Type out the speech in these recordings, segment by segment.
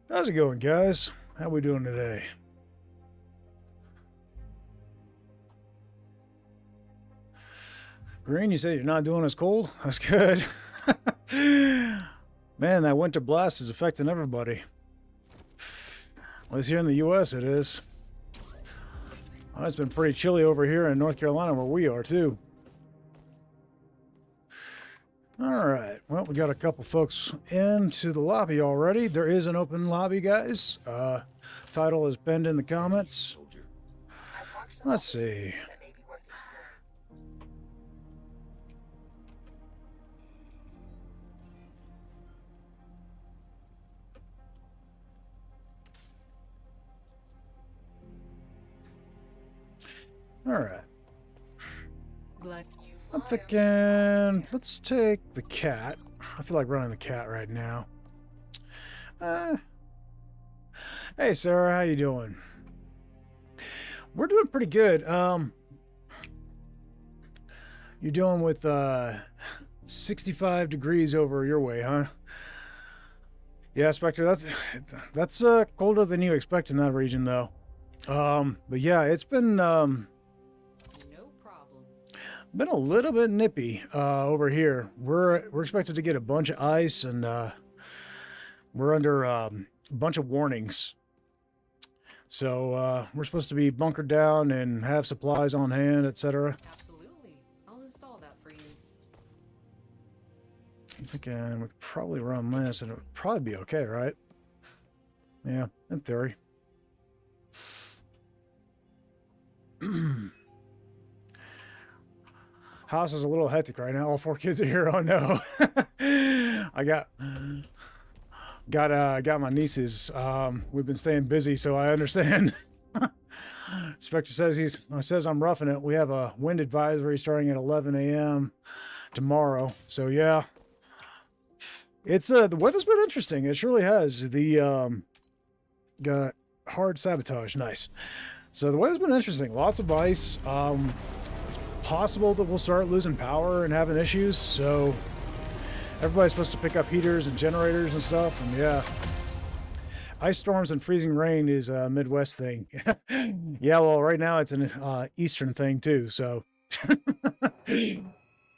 How's it going, guys? How we doing today? Green, you said you're not doing as cold? That's good. Man, that winter blast is affecting everybody. At least here in the U.S. it is. Well, it's been pretty chilly over here in North Carolina where we are, too. Alright, well, we got a couple folks into the lobby already. There is an open lobby, guys. Title is pinned in the comments. Let's see. Alright. I'm thinking, let's take the cat. I feel like running the cat right now. Hey, Sarah, how you doing? We're doing pretty good. You're dealing with 65 degrees over your way, huh? Yeah, Spectre, that's colder than you expect in that region, though. But yeah, it's been been a little bit nippy over here. We're expected to get a bunch of ice, and we're under a bunch of warnings. So we're supposed to be bunkered down and have supplies on hand, etc. Absolutely. I'll install that for you. I'm thinking we could probably run this, and it would probably be okay, right? Yeah, in theory. House is a little hectic right now. All 4 kids are here. Oh no! I got my nieces. We've been staying busy, so I understand. Spectre says I'm roughing it. We have a wind advisory starting at 11 a.m. tomorrow. So yeah, it's the weather's been interesting. It surely has. The got hard sabotage. Nice. So the weather's been interesting. Lots of ice. It's possible that we'll start losing power and having issues. So everybody's supposed to pick up heaters and generators and stuff. And yeah, ice storms and freezing rain is a Midwest thing. Yeah, well, right now it's an Eastern thing too. So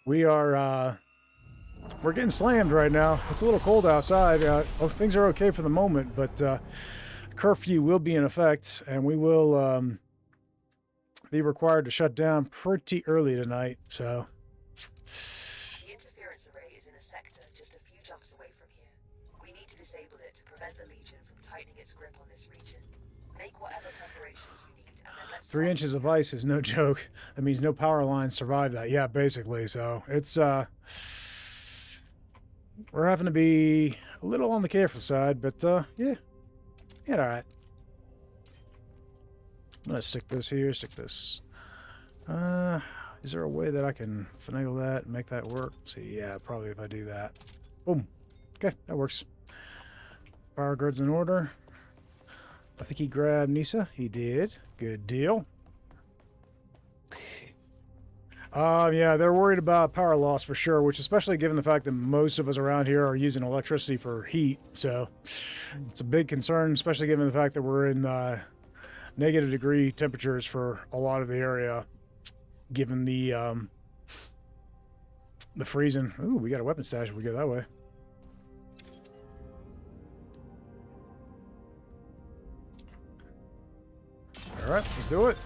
we're getting slammed right now. It's a little cold outside. Things are okay for the moment, but curfew will be in effect, and we will be required to shut down pretty early tonight. So the interference array is in a sector just a few jumps away from here. We need to disable it to prevent the Legion from tightening its grip on this region. Make whatever preparations you need, and then let's 3 inches of ice is no joke. That means no power lines survive that. Yeah, basically. So it's we're having to be a little on the careful side, but yeah, all right. I'm gonna stick this here, stick this. Is there a way that I can finagle that and make that work? Let's see, yeah, probably if I do that. Boom. Okay, that works. Power grid's in order. I think he grabbed Nisa. He did. Good deal. Yeah, they're worried about power loss for sure, which especially given the fact that most of us around here are using electricity for heat. So it's a big concern, especially given the fact that we're in negative degree temperatures for a lot of the area, given the freezing. Ooh, we got a weapon stash if we go that way. All right, let's do it.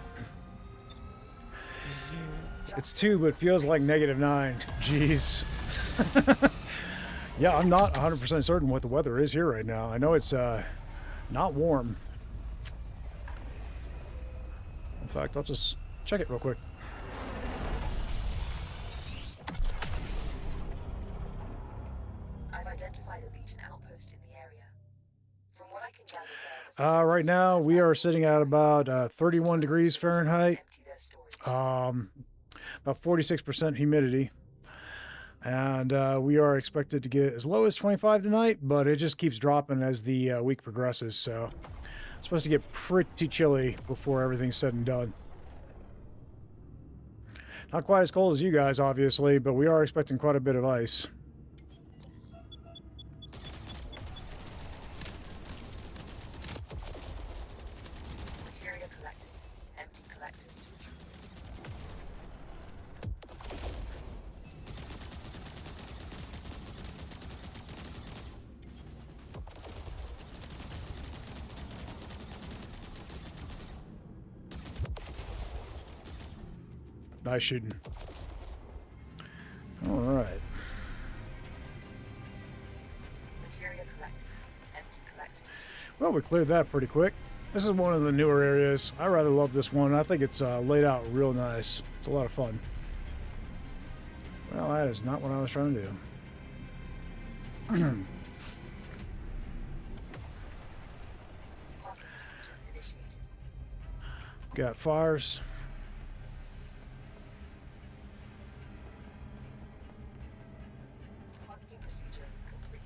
It's 2, but feels like -9. Jeez. Yeah, I'm not 100% certain what the weather is here right now. I know it's not warm. In fact, I'll just check it real quick. I've identified a Legion outpost in the area. From what I can gather, Right now we are sitting at about 31 degrees Fahrenheit. empty their storage. About 46% humidity. And we are expected to get as low as 25 tonight, but it just keeps dropping as the week progresses. So it's supposed to get pretty chilly before everything's said and done. Not quite as cold as you guys, obviously, but we are expecting quite a bit of ice. Nice shooting. All right. Materia collected. Empty collectors. Well, we cleared that pretty quick. This is one of the newer areas. I rather love this one. I think it's laid out real nice. It's a lot of fun. Well, that is not what I was trying to do. Parking procedure initiated. Got fires. Parking procedure complete.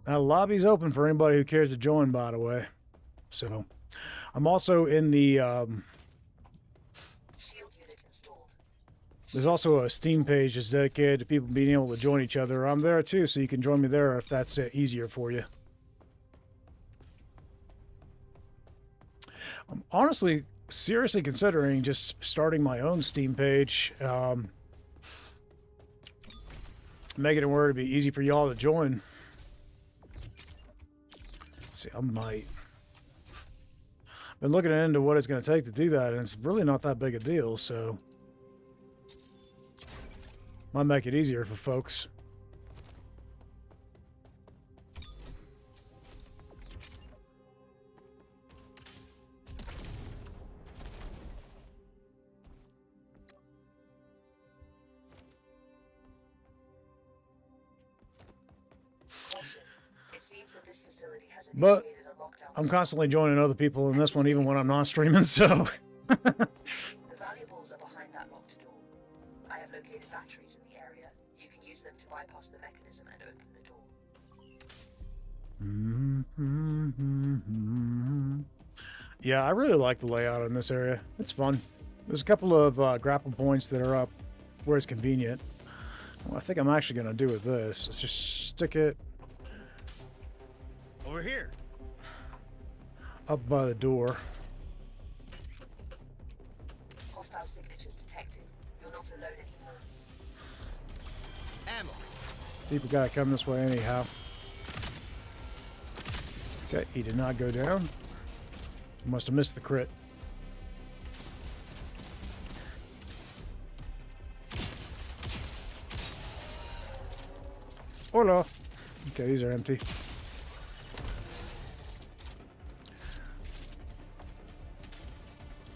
Now, the lobby's open for anybody who cares to join, by the way. So, I'm also in the... Shield unit installed. there's also a Steam page that's dedicated to people being able to join each other. I'm there too, so you can join me there if that's easier for you. I'm honestly, seriously considering just starting my own Steam page. Making it where it'd be easy for y'all to join. See, I might. Been looking into what it's going to take to do that, and it's really not that big a deal, so might make it easier for folks. Caution. It seems that this facility has But initiated a lockdown. I'm constantly joining other people in this one, even when I'm not streaming, so... The valuables are behind that locked door. I have located batteries in the area. You can use them to bypass the mechanism and open the door. Yeah, I really like the layout in this area. It's fun. There's a couple of grapple points that are up where it's convenient. What I think I'm actually going to do with this is just stick it Over here. up by the door. Hostile signatures detected. You're not alone anymore. Ammo. People got to come this way anyhow. Okay, he did not go down. Must have missed the crit. Hola. Okay, these are empty.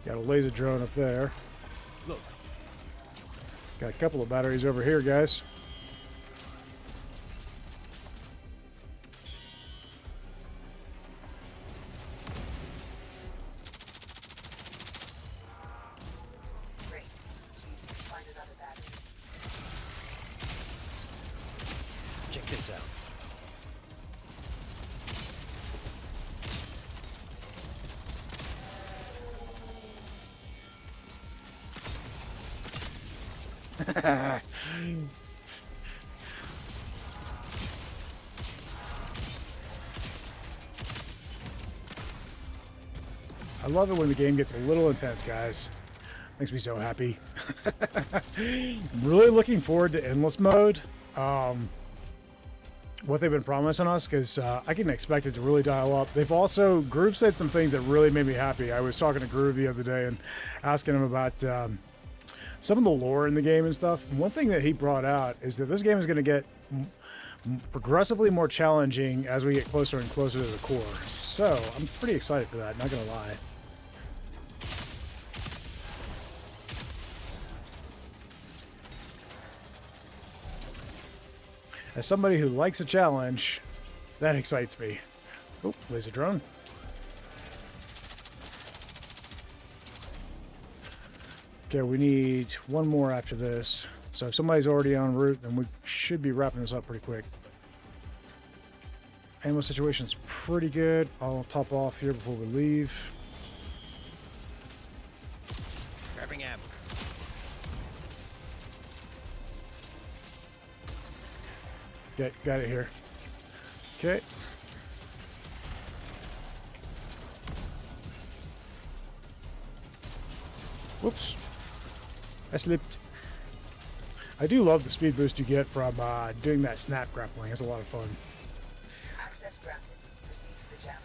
Got a laser drone up there. Look. Got a couple of batteries over here, guys. Great. See if you can find another battery. Check this out. I love it when the game gets a little intense, guys. Makes me so happy. I'm really looking forward to endless mode. What they've been promising us, because I can expect it to really dial up. They've also, Groove said some things that really made me happy. I was talking to Groove the other day and asking him about some of the lore in the game and stuff. And one thing that he brought out is that this game is going to get progressively more challenging as we get closer and closer to the core. So I'm pretty excited for that, not going to lie. As somebody who likes a challenge, that excites me. Oh, laser drone. Okay, we need one more after this. So if somebody's already en route, then we should be wrapping this up pretty quick. Ammo situation's pretty good. I'll top off here before we leave. Grabbing ammo. Got it here. Okay. Whoops. I slipped. I do love the speed boost you get from doing that snap grappling. It's a lot of fun. Access granted. Proceed to the jammer.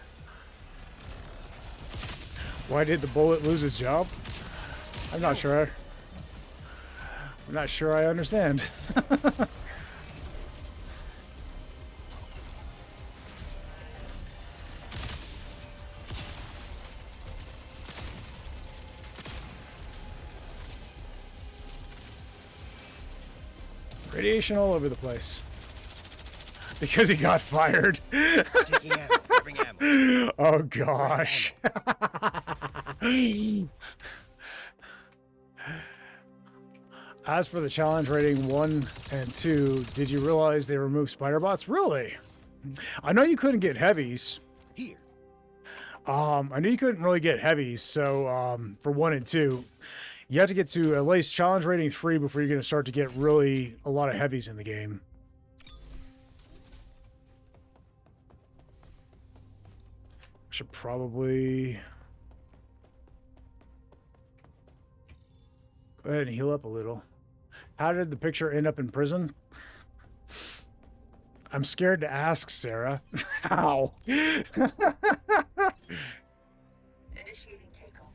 Why did the bullet lose his job? I'm not sure. I'm not sure I understand. Radiation all over the place. Because he got fired. Taking ammo. Grabbing ammo. Oh gosh. As for the challenge rating 1 and 2, did you realize they removed spider bots? Really? I know you couldn't get heavies. Here. I knew you couldn't really get heavies, so for 1 and 2, you have to get to at least challenge rating 3 before you're going to start to get really a lot of heavies in the game. Should probably go ahead and heal up a little. How did the picture end up in prison? I'm scared to ask, Sarah. How? Initiating takeoff.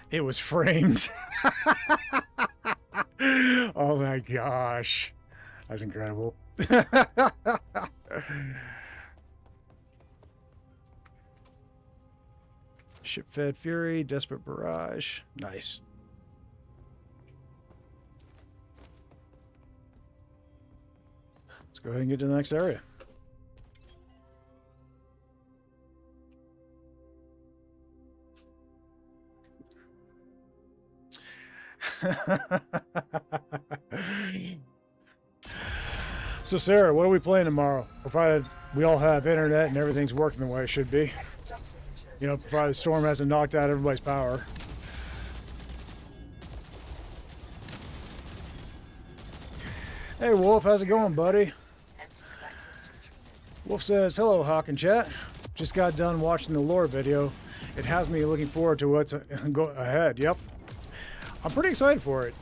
It was framed. Oh my gosh. That's incredible. Ship-fed Fury, Desperate Barrage. Nice. Let's go ahead and get to the next area. So Sarah, what are we playing tomorrow? Provided we all have internet and everything's working the way it should be. You know, provided the storm hasn't knocked out everybody's power. Hey Wolf, how's it going, buddy? Wolf says, hello Hauk and chat. Just got done watching the lore video. It has me looking forward to what's ahead. Yep. I'm pretty excited for it.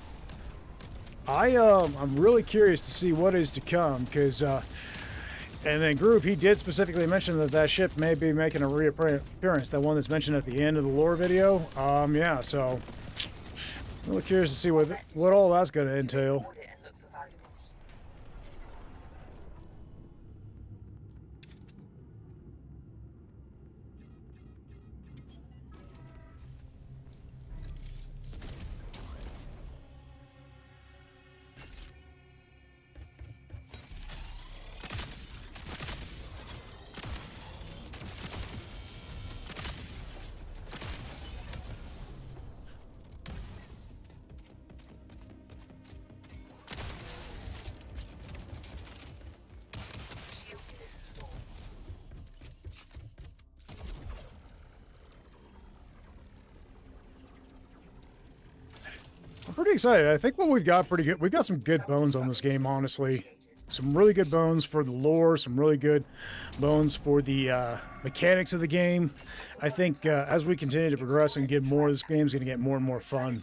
I'm really curious to see what is to come, because and then Groove, he did specifically mention that that ship may be making a reappearance, that one that's mentioned at the end of the lore video. Yeah, so I'm really curious to see what all that's going to entail. Pretty excited. I think what we've got pretty good. We've got some good bones on this game, honestly. Some really good bones for the lore, some really good bones for the mechanics of the game. I think as we continue to progress and get more, this game's going to get more and more fun.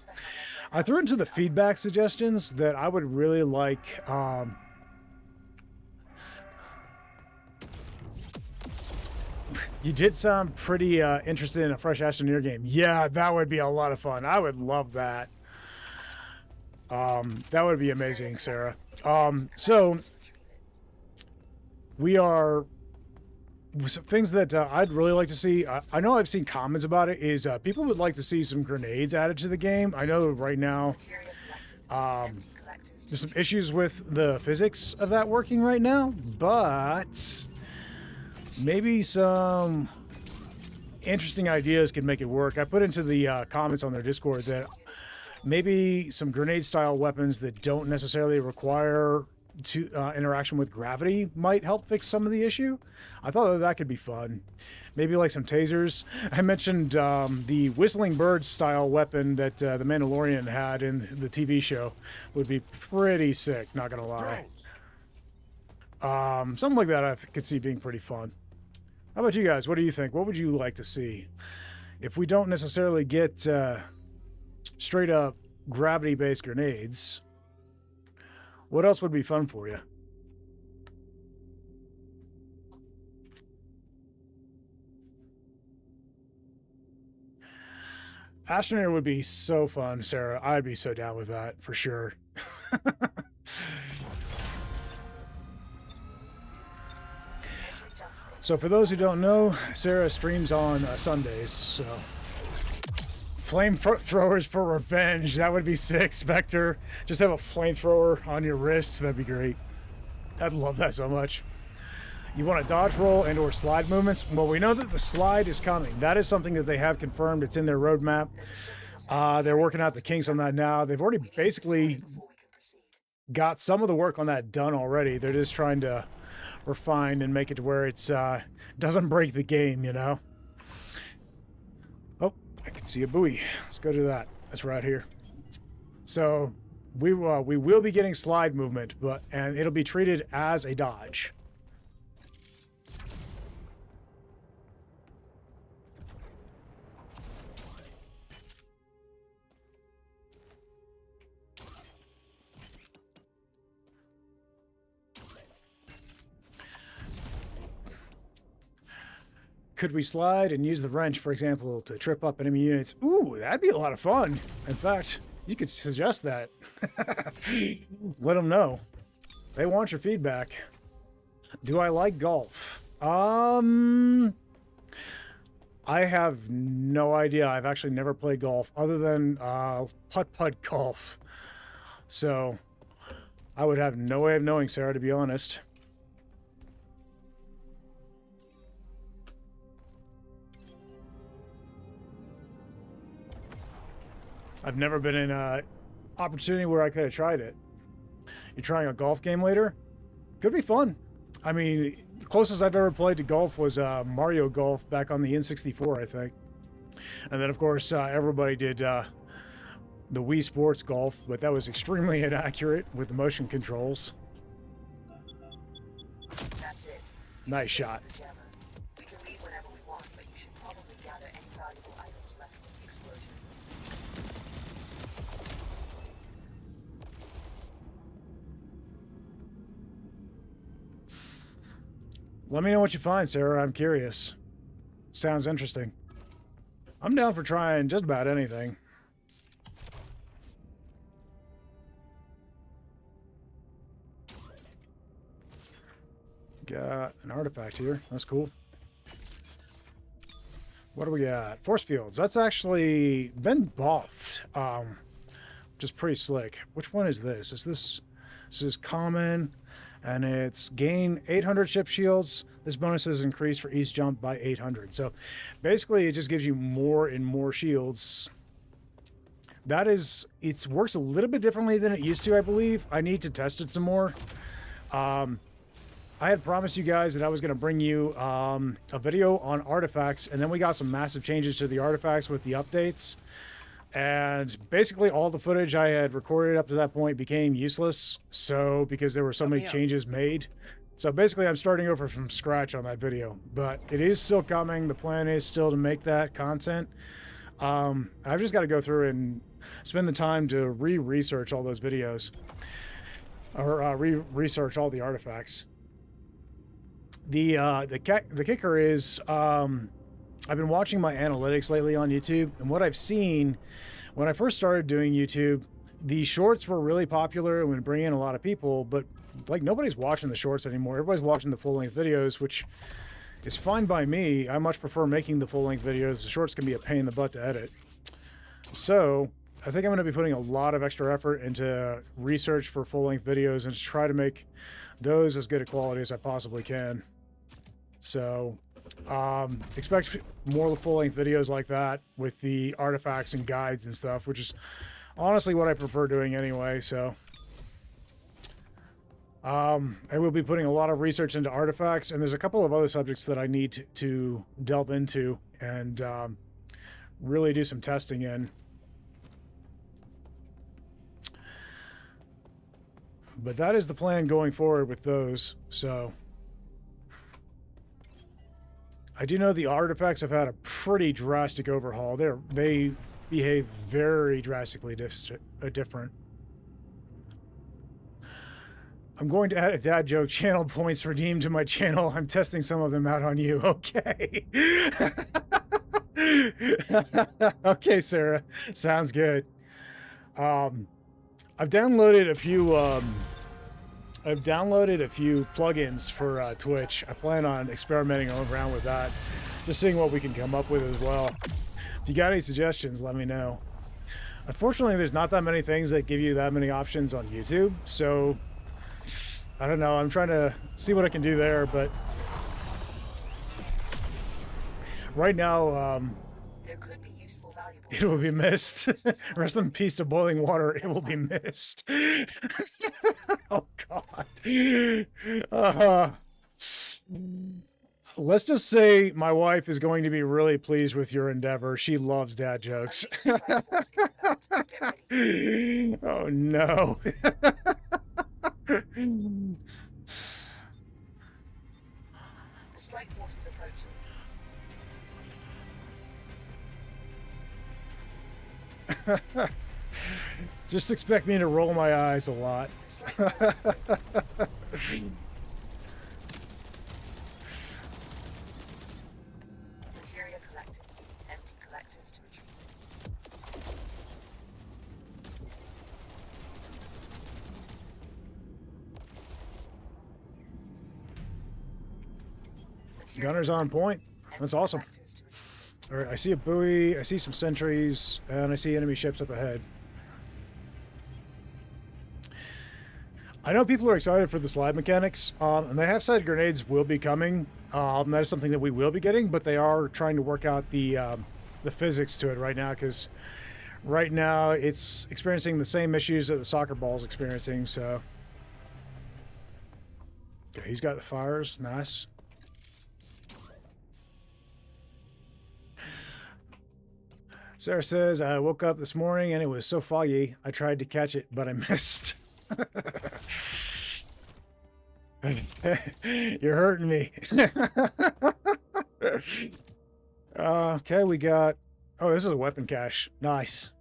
I threw into the feedback suggestions that I would really like. You did sound pretty interested in a fresh Astroneer game. Yeah, that would be a lot of fun. I would love that. That would be amazing, Sarah. So we are some things that I'd really like to see. I know I've seen comments about it. Is people would like to see some grenades added to the game. I know right now there's some issues with the physics of that working right now, but maybe some interesting ideas could make it work. I put into the comments on their Discord that maybe some grenade-style weapons that don't necessarily require interaction with gravity might help fix some of the issue. I thought that could be fun. Maybe like some tasers. I mentioned the Whistling Bird-style weapon that the Mandalorian had in the TV show would be pretty sick, not gonna lie. Something like that I could see being pretty fun. How about you guys? What do you think? What would you like to see? If we don't necessarily get straight up gravity-based grenades. What else would be fun for you? Astronaut would be so fun, Sarah. I'd be so down with that, for sure. So for those who don't know, Sarah streams on Sundays, so... Flamethrowers for revenge. That would be sick, Spectre. Just have a flamethrower on your wrist. That'd be great. I'd love that so much. You want a dodge roll and or slide movements? Well, we know that the slide is coming. That is something that they have confirmed. It's in their roadmap. They're working out the kinks on that now. They've already basically got some of the work on that done already. They're just trying to refine and make it to where it's doesn't break the game, you know? Oh, I can see a buoy. Let's go to that. That's right here. So we will be getting slide movement, and it'll be treated as a dodge. Could we slide and use the wrench, for example, to trip up enemy units? Ooh, that'd be a lot of fun. In fact, you could suggest that. Let them know. They want your feedback. Do I like golf? I have no idea. I've actually never played golf other than putt-putt golf. So I would have no way of knowing, Sarah, to be honest. I've never been in an opportunity where I could have tried it. You're trying a golf game later? Could be fun. I mean, the closest I've ever played to golf was Mario Golf back on the N64, I think. And then, of course, everybody did the Wii Sports Golf, but that was extremely inaccurate with the motion controls. That's it. Nice shot. We can leave whenever we want, but you should probably gather any valuable items left from the explosion. Let me know what you find, Sarah. I'm curious. Sounds interesting. I'm down for trying just about anything. Got an artifact here. That's cool. What do we got? Force fields. That's actually been buffed. Which is pretty slick. Which one is this? This is common, and it's gain 800 ship shields. This bonus is increased for each jump by 800. So basically, it just gives you more and more shields. That is, it works a little bit differently than it used to, I believe. I need to test it some more. I had promised you guys that I was going to bring you a video on artifacts, and then we got some massive changes to the artifacts with the updates. And basically all the footage I had recorded up to that point became useless, so because there were so many changes made. So basically I'm starting over from scratch on that video, but it is still coming. The plan is still to make that content. I've just got to go through and spend the time to research all those videos, or research all the artifacts. The kicker is I've been watching my analytics lately on YouTube, and what I've seen when I first started doing YouTube, the shorts were really popular and would bring in a lot of people, but like nobody's watching the shorts anymore. Everybody's watching the full-length videos, which is fine by me. I much prefer making the full-length videos. The shorts can be a pain in the butt to edit. So I think I'm going to be putting a lot of extra effort into research for full-length videos and just try to make those as good a quality as I possibly can. So expect more full-length videos like that with the artifacts and guides and stuff, which is honestly what I prefer doing anyway. So I will be putting a lot of research into artifacts, and there's a couple of other subjects that I need to delve into and really do some testing in. But that is the plan going forward with those. So I do know the artifacts have had a pretty drastic overhaul. They behave very drastically different. I'm going to add a dad joke. Channel points redeemed to my channel. I'm testing some of them out on you. Okay. Okay, Sarah. Sounds good. I've downloaded a few plugins for Twitch. I plan on experimenting around with that, just seeing what we can come up with as well. If you got any suggestions, let me know. Unfortunately, there's not that many things that give you that many options on YouTube, so I don't know. I'm trying to see what I can do there, but right now, There could be useful, valuable. it will be missed. Rest in peace to boiling water. It will be missed. Oh, God. Let's just say my wife is going to be really pleased with your endeavor. She loves dad jokes. Oh, no. The strike force is approaching. Just expect me to roll my eyes a lot. The strike force is Materia collected. Empty collectors to retreat. Gunner's on point. That's awesome. All right, I see a buoy, I see some sentries, and I see enemy ships up ahead. I know people are excited for the slide mechanics, and the half-sided grenades will be coming. That is something that we will be getting, but they are trying to work out the physics to it right now, because right now it's experiencing the same issues that the soccer ball is experiencing. So, okay, he's got the fires, nice. Sarah says, I woke up this morning and it was so foggy, I tried to catch it, but I missed. You're hurting me. Okay, we got... Oh, this is a weapon cache. Nice.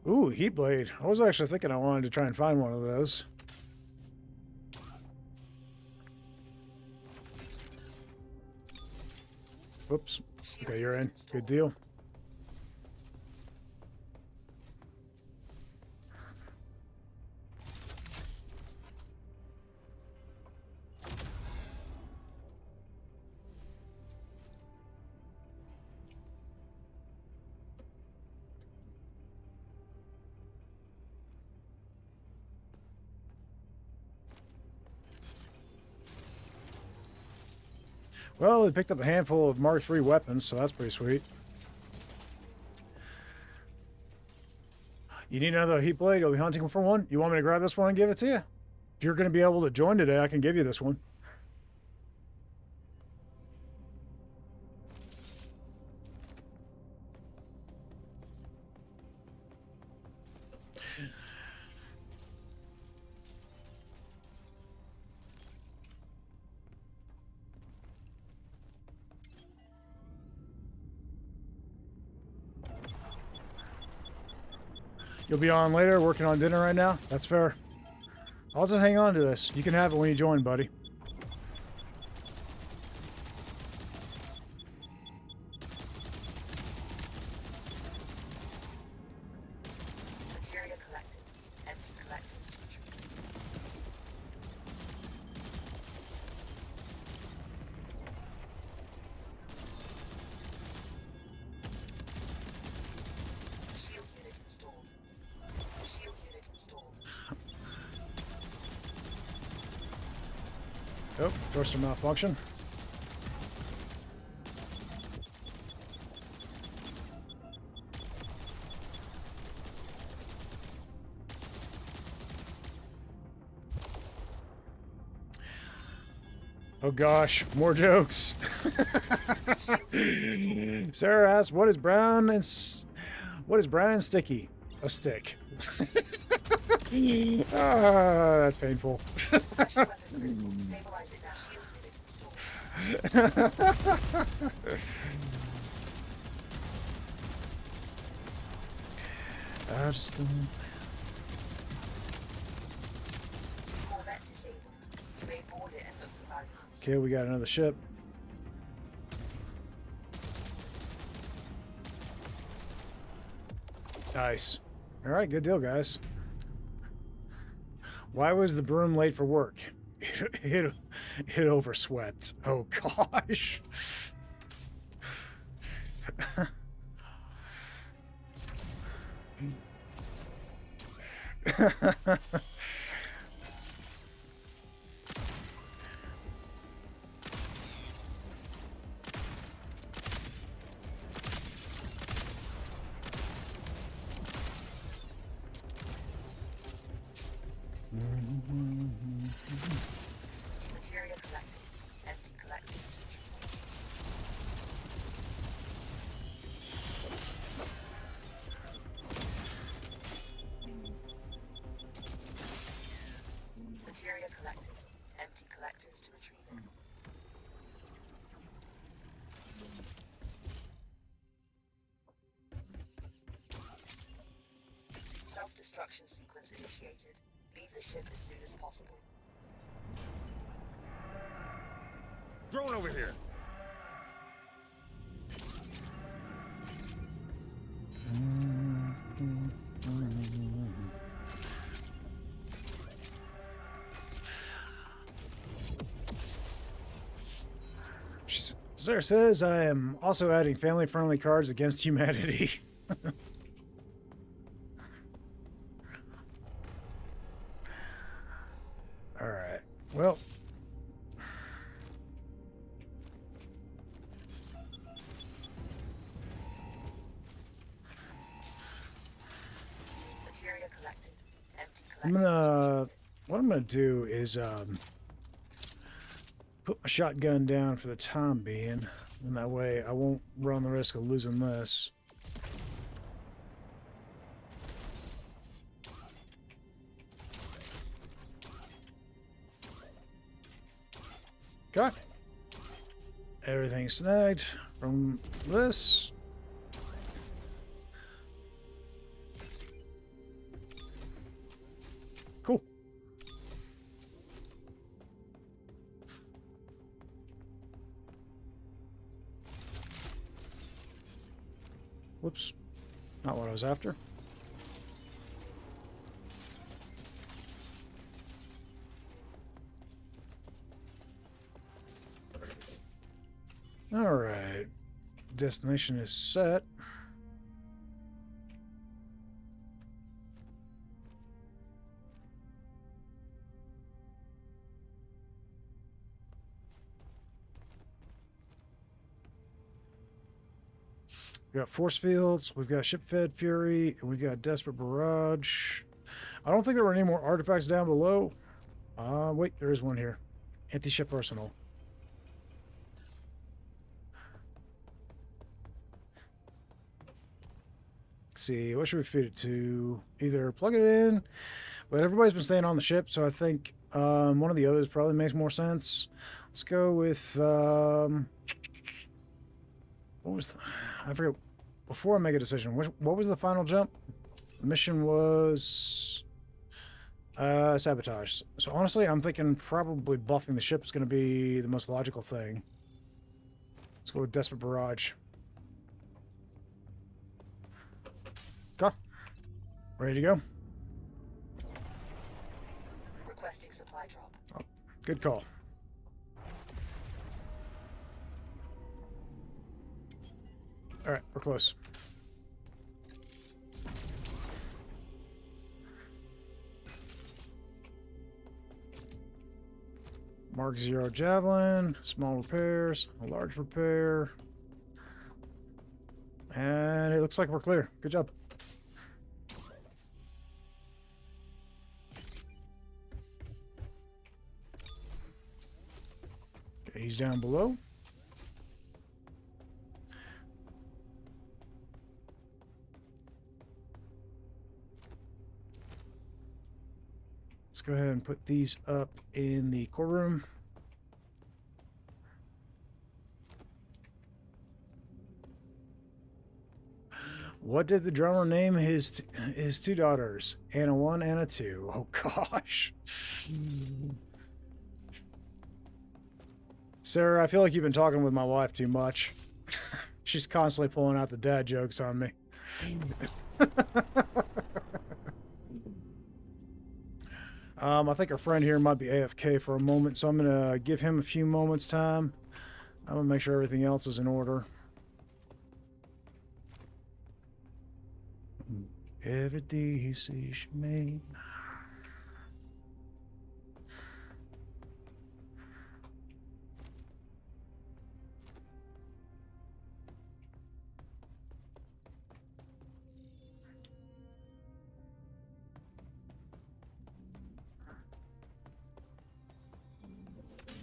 Ooh, heat blade. I was actually thinking I wanted to try and find one of those. Whoops. Okay, you're in. Good deal. Well, they picked up a handful of Mark III weapons, so that's pretty sweet. You need another heat blade? You'll be hunting for one? You want me to grab this one and give it to you? If you're going to be able to join today, I can give you this one. You'll be on later, working on dinner right now? That's fair. I'll just hang on to this. You can have it when you join, buddy. Materia collected. Empty collectors to retreat. Shield unit installed. Shield unit installed. Oh, thruster malfunction. Oh gosh, more jokes. Sarah asks, "What is brown and sticky?" A stick. Ah, that's painful. Stabilize it now. Shield unit installed. Corvette disabled. You may board it and look for valuables. Okay, we got another ship. Nice. All right, good deal, guys. Why was the broom late for work? It overswept. Oh gosh. Material collected. Empty collectors to retrieve. Material collected. Empty collectors to retrieve it. Self-destruction sequence initiated. Leave the ship as soon as possible. Drone over here. Sarah says, I am also adding family-friendly cards against humanity. All right. Well. Material collected. Empty I'm collectors to gonna... retrieve it. What I'm gonna do is, put my shotgun down for the time being. And that way I won't run the risk of losing this. Okay. Everything's snagged from this. Cool. Whoops. Not what I was after. All right. Destination is set. We got force fields, we've got ship-fed fury, and we've got desperate barrage. I don't think there were any more artifacts down below. Wait, there is one here. Anti-ship arsenal. Let's see, what should we feed it to? Either plug it in, but everybody's been staying on the ship, so I think one of the others probably makes more sense. Let's go with what was I forget. Before I make a decision, what was the final jump? The mission was sabotage. So honestly, I'm thinking probably buffing the ship is going to be the most logical thing. Let's go with desperate barrage. Okay. Ready to go? Requesting supply drop. Oh, good call. All right, we're close. Mark 0 javelin, small repairs, a large repair. And it looks like we're clear. Good job. Okay, he's down below. Let's go ahead and put these up in the core room. What did the drummer name his two daughters? Anna 1, Anna 2. Oh gosh. Sarah, I feel like you've been talking with my wife too much. She's constantly pulling out the dad jokes on me. I think our friend here might be AFK for a moment, so I'm going to give him a few moments time. I'm going to make sure everything else is in order. Every day he sees she made.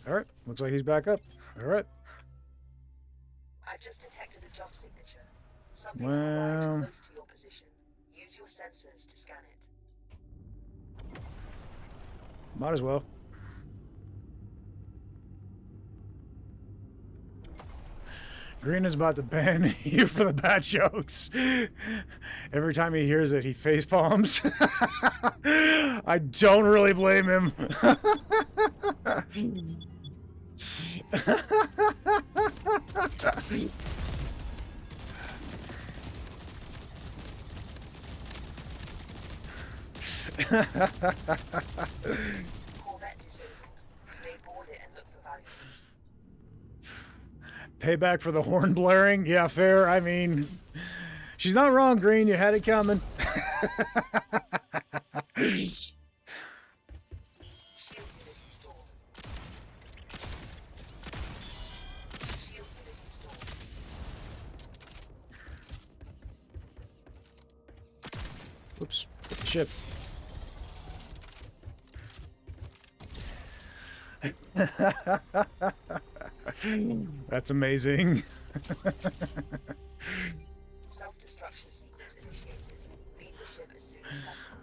All right, looks like he's back up. All right. I've just detected a jump signature. Something Well, arrived close to your position. Use your sensors to scan it. might as well. Green is about to ban you for the bad jokes. Every time he hears it, he face palms. I don't really blame him. Corvette disabled. You may board it and look for valuables. Payback for the horn blaring? Yeah, fair. I mean, she's not wrong, Green. You had it coming. Shield unit installed. Shield unit installed. Oops. Hit the ship. That's amazing. Self-destruction sequence initiated. Leave the ship as soon as possible.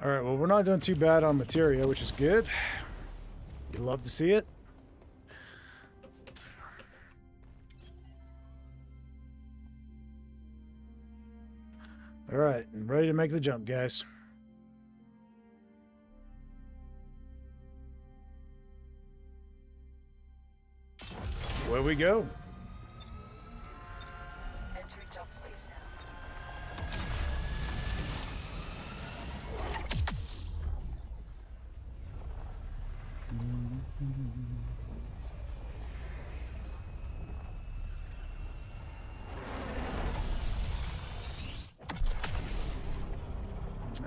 All right, well, we're not doing too bad on materia, which is good. You love to see it. All right, ready to make the jump, guys. Where we go? Entering jump space now.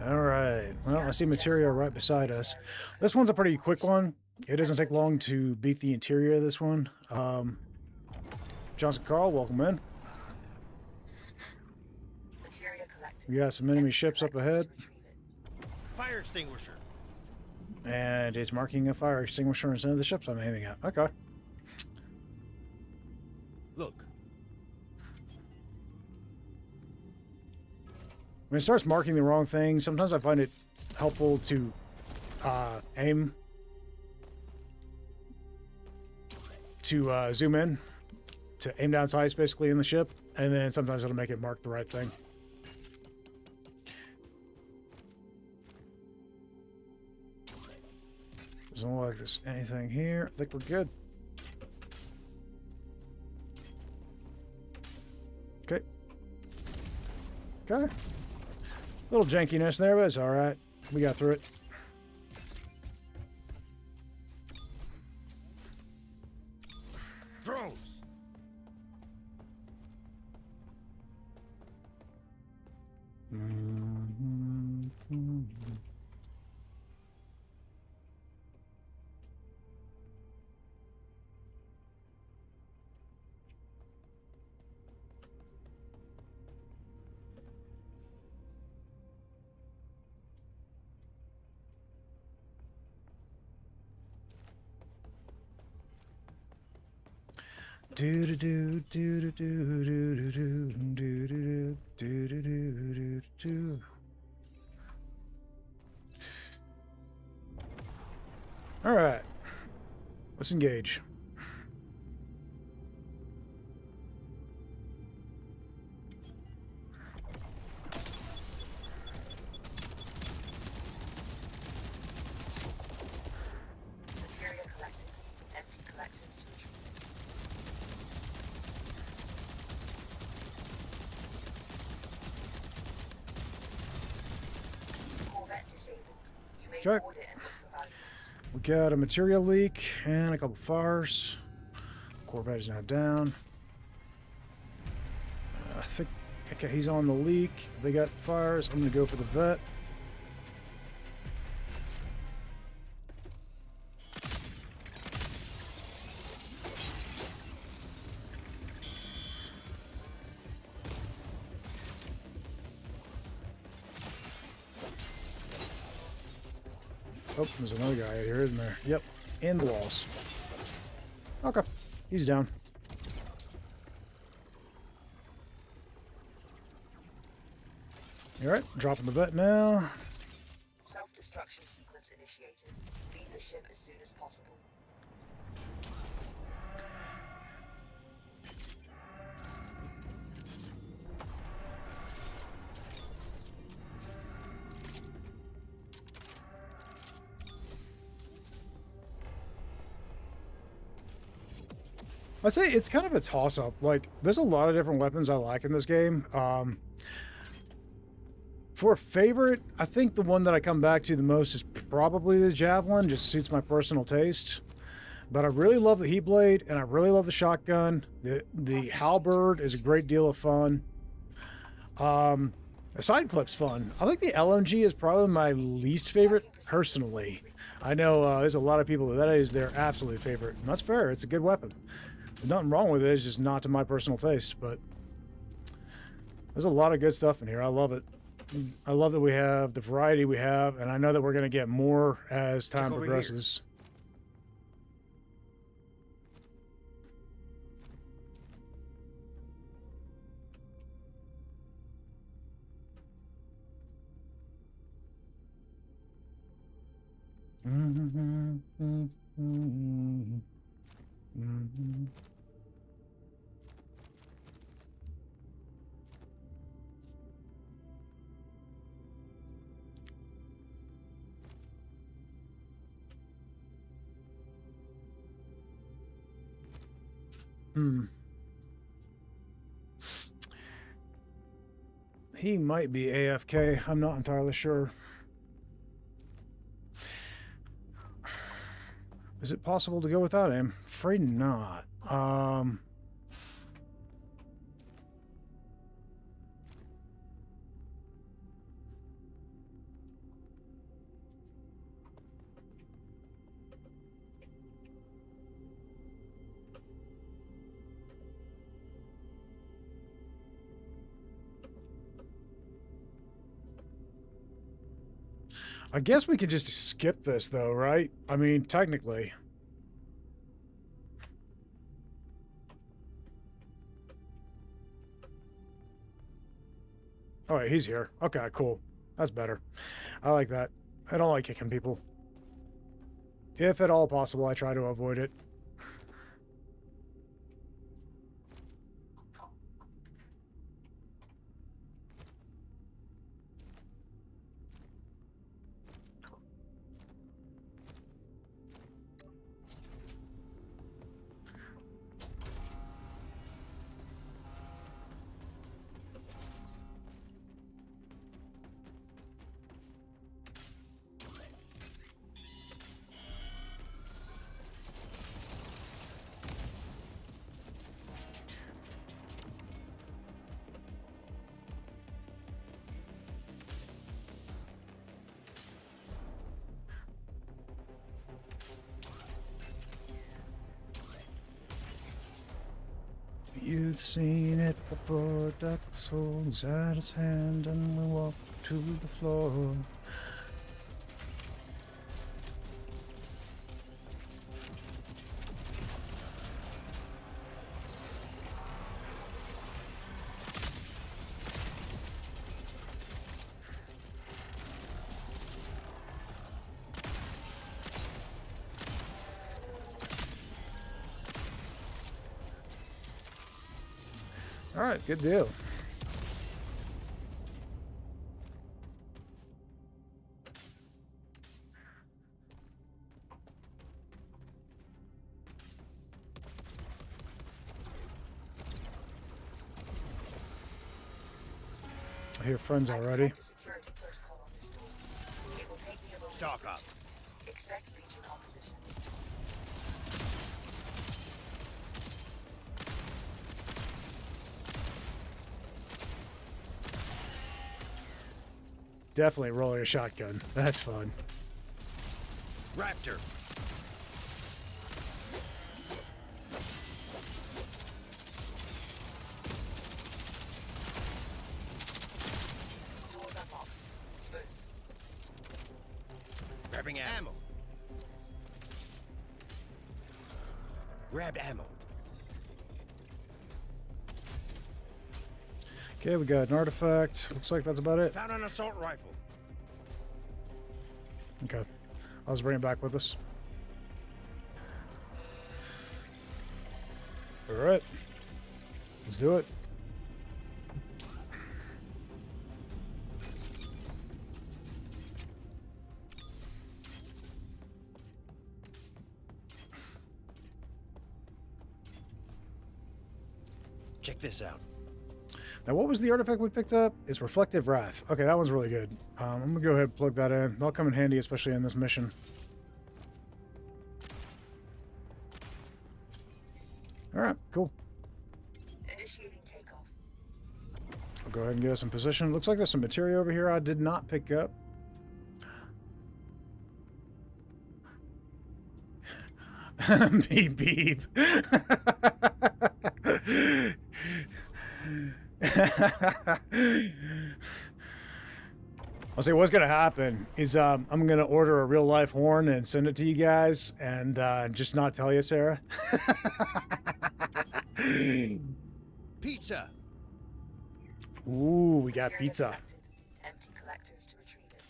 All right. Well, I see materia right beside us. This one's a pretty quick one. It doesn't take long to beat the interior of this one. Johnson Carl, welcome in. Materia collected. We got some enemy ships up ahead, To retrieve it. Fire extinguisher. and it's marking a fire extinguisher instead of the ships I'm aiming at. Okay. Look. When it starts marking the wrong thing, sometimes I find it helpful to aim to zoom in, to aim down sights basically in the ship, and then sometimes it'll make it mark the right thing. Doesn't look like there's anything here. I think we're good. Okay. Okay. Little jankiness there, but it's all right. We got through it. Drones. Do do do do do do do do do do do do do do. All right, let's engage. Materia collected. Empty collectors to retrieve. Corvette disabled. You may Check. board it and look for valuables. We got a material leak and a couple fires. Corvette is now down. I think okay, he's on the leak. They got fires. I'm gonna go for the vet. Oh, there's another guy out here, isn't there? Yep, in the walls. Okay, he's down. All right, dropping the vet now. Self-destruction sequence initiated. Leave the ship as soon as possible. I'd say it's kind of a toss-up. Like, there's a lot of different weapons I like in this game. For a favorite, I think the one that I come back to the most is probably the Javelin. Just suits my personal taste. But I really love the Heat Blade, and I really love the shotgun. The Halberd is a great deal of fun. The side clip's fun. I think the LMG is probably my least favorite, personally. I know there's a lot of people that is their absolute favorite, and that's fair. It's a good weapon. There's nothing wrong with it. It's just not to my personal taste, but there's a lot of good stuff in here. I love it. I love that we have the variety we have, and I know that we're going to get more as time progresses. He might be AFK. I'm not entirely sure. Is it possible to go without him? Afraid not. I guess we could just skip this, though, right? I mean, technically. Oh, wait, he's here. Okay, cool. That's better. I like that. I don't like kicking people. If at all possible, I try to avoid it. You've seen it before. Ducks holds out his hand and we walk to the floor. All right, good deal. I hear friends already. I've checked a security protocol on this door. It will take me a moment. Stock up. Expect Legion opposition. Definitely rolling a shotgun. That's fun. Raptor. Doors unlocked. Move. Grabbing ammo. Grabbed ammo. Okay, we got an artifact. Looks like that's about it. Found an assault rifle. Okay. Let's bring it back with us. All right. Let's do it. Check this out. Now, what was the artifact we picked up? It's Reflective Wrath. Okay, that one's really good. I'm going to go ahead and plug that in. That'll come in handy, especially in this mission. All right, cool. Initiating takeoff. I'll go ahead and get us in position. Looks like there's some material over here I did not pick up. Beep, beep. I'll say what's gonna happen is I'm gonna order a real life horn and send it to you guys and just not tell you, Sarah. Pizza. Ooh, we got Material pizza. collected. Empty collectors to retrieve it.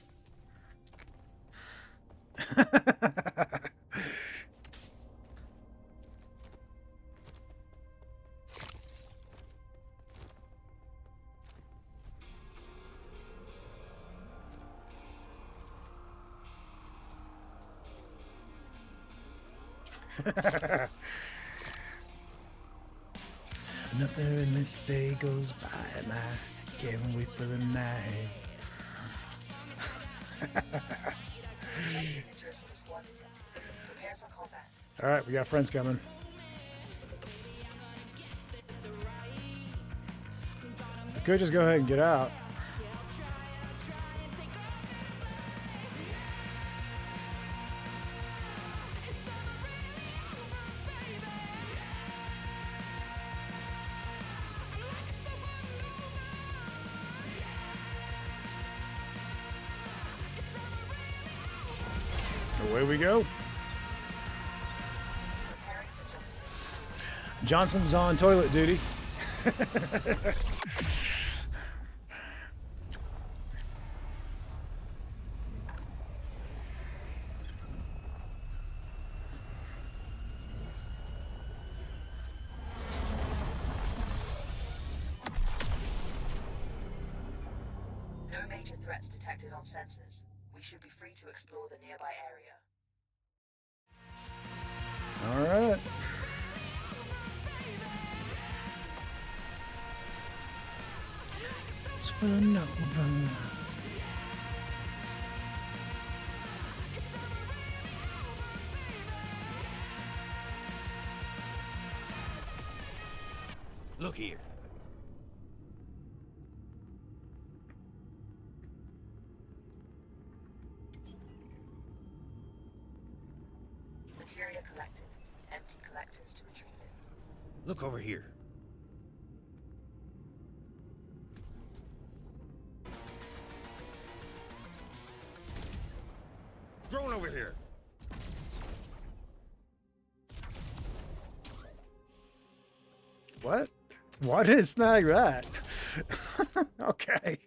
Another day goes by and I can't wait for the night. Signatures for the squad detective. Prepare for combat. All right, we got friends coming. I could just go ahead and get out. Away we go. Preparing for Johnson. Johnson's on toilet duty. No major threats detected on sensors. We should be free to explore the nearby area. All right. Supernova. Look here. Material collected. Empty collectors to retrieve it. Look over here. Drone over here. What? Why did it snag that? Okay.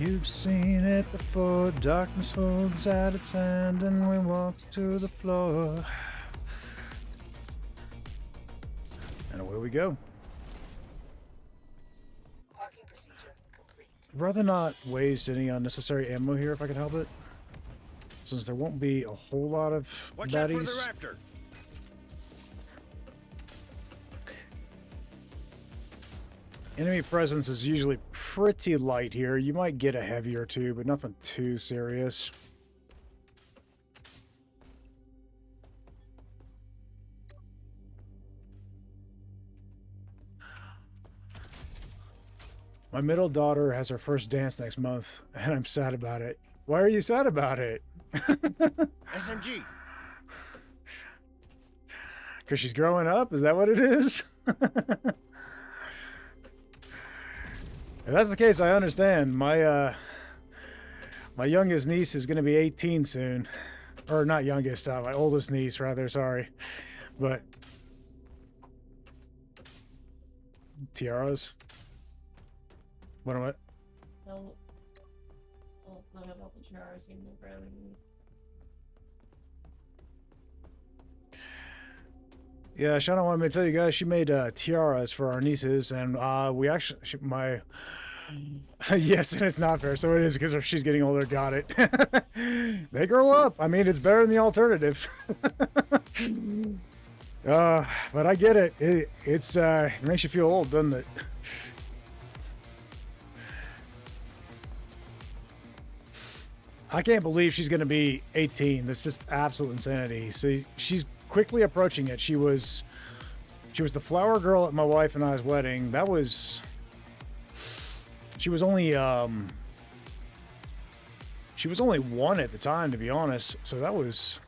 You've seen it before. Darkness holds out its hand and we walk to the floor. And away we go. Parking procedure complete. I'd rather not waste any unnecessary ammo here if I can help it. Since there won't be a whole lot of Watch out for the baddies. raptor. Enemy presence is usually pretty light here. You might get a heavy or two, but nothing too serious. My middle daughter has her first dance next month, and I'm sad about it. Why are you sad about it? SMG. Because she's growing up? Is that what it is? If that's the case, I understand. My youngest niece is going to be 18 soon. Or not youngest, my oldest niece, rather, sorry. But... tiaras? What am I... No. Oh, not about the tiaras in the ground. Yeah, Shauna wanted me to tell you guys she made tiaras for our nieces, and we actually, yes, and it's not fair, so it is because she's getting older. Got it. They grow up. I mean, it's better than the alternative. But I get it. It makes you feel old, doesn't it? I can't believe she's going to be 18. That's just absolute insanity. So she's quickly approaching it. She was the flower girl at my wife and I's wedding. That was... She was only 1 at the time, to be honest. So that's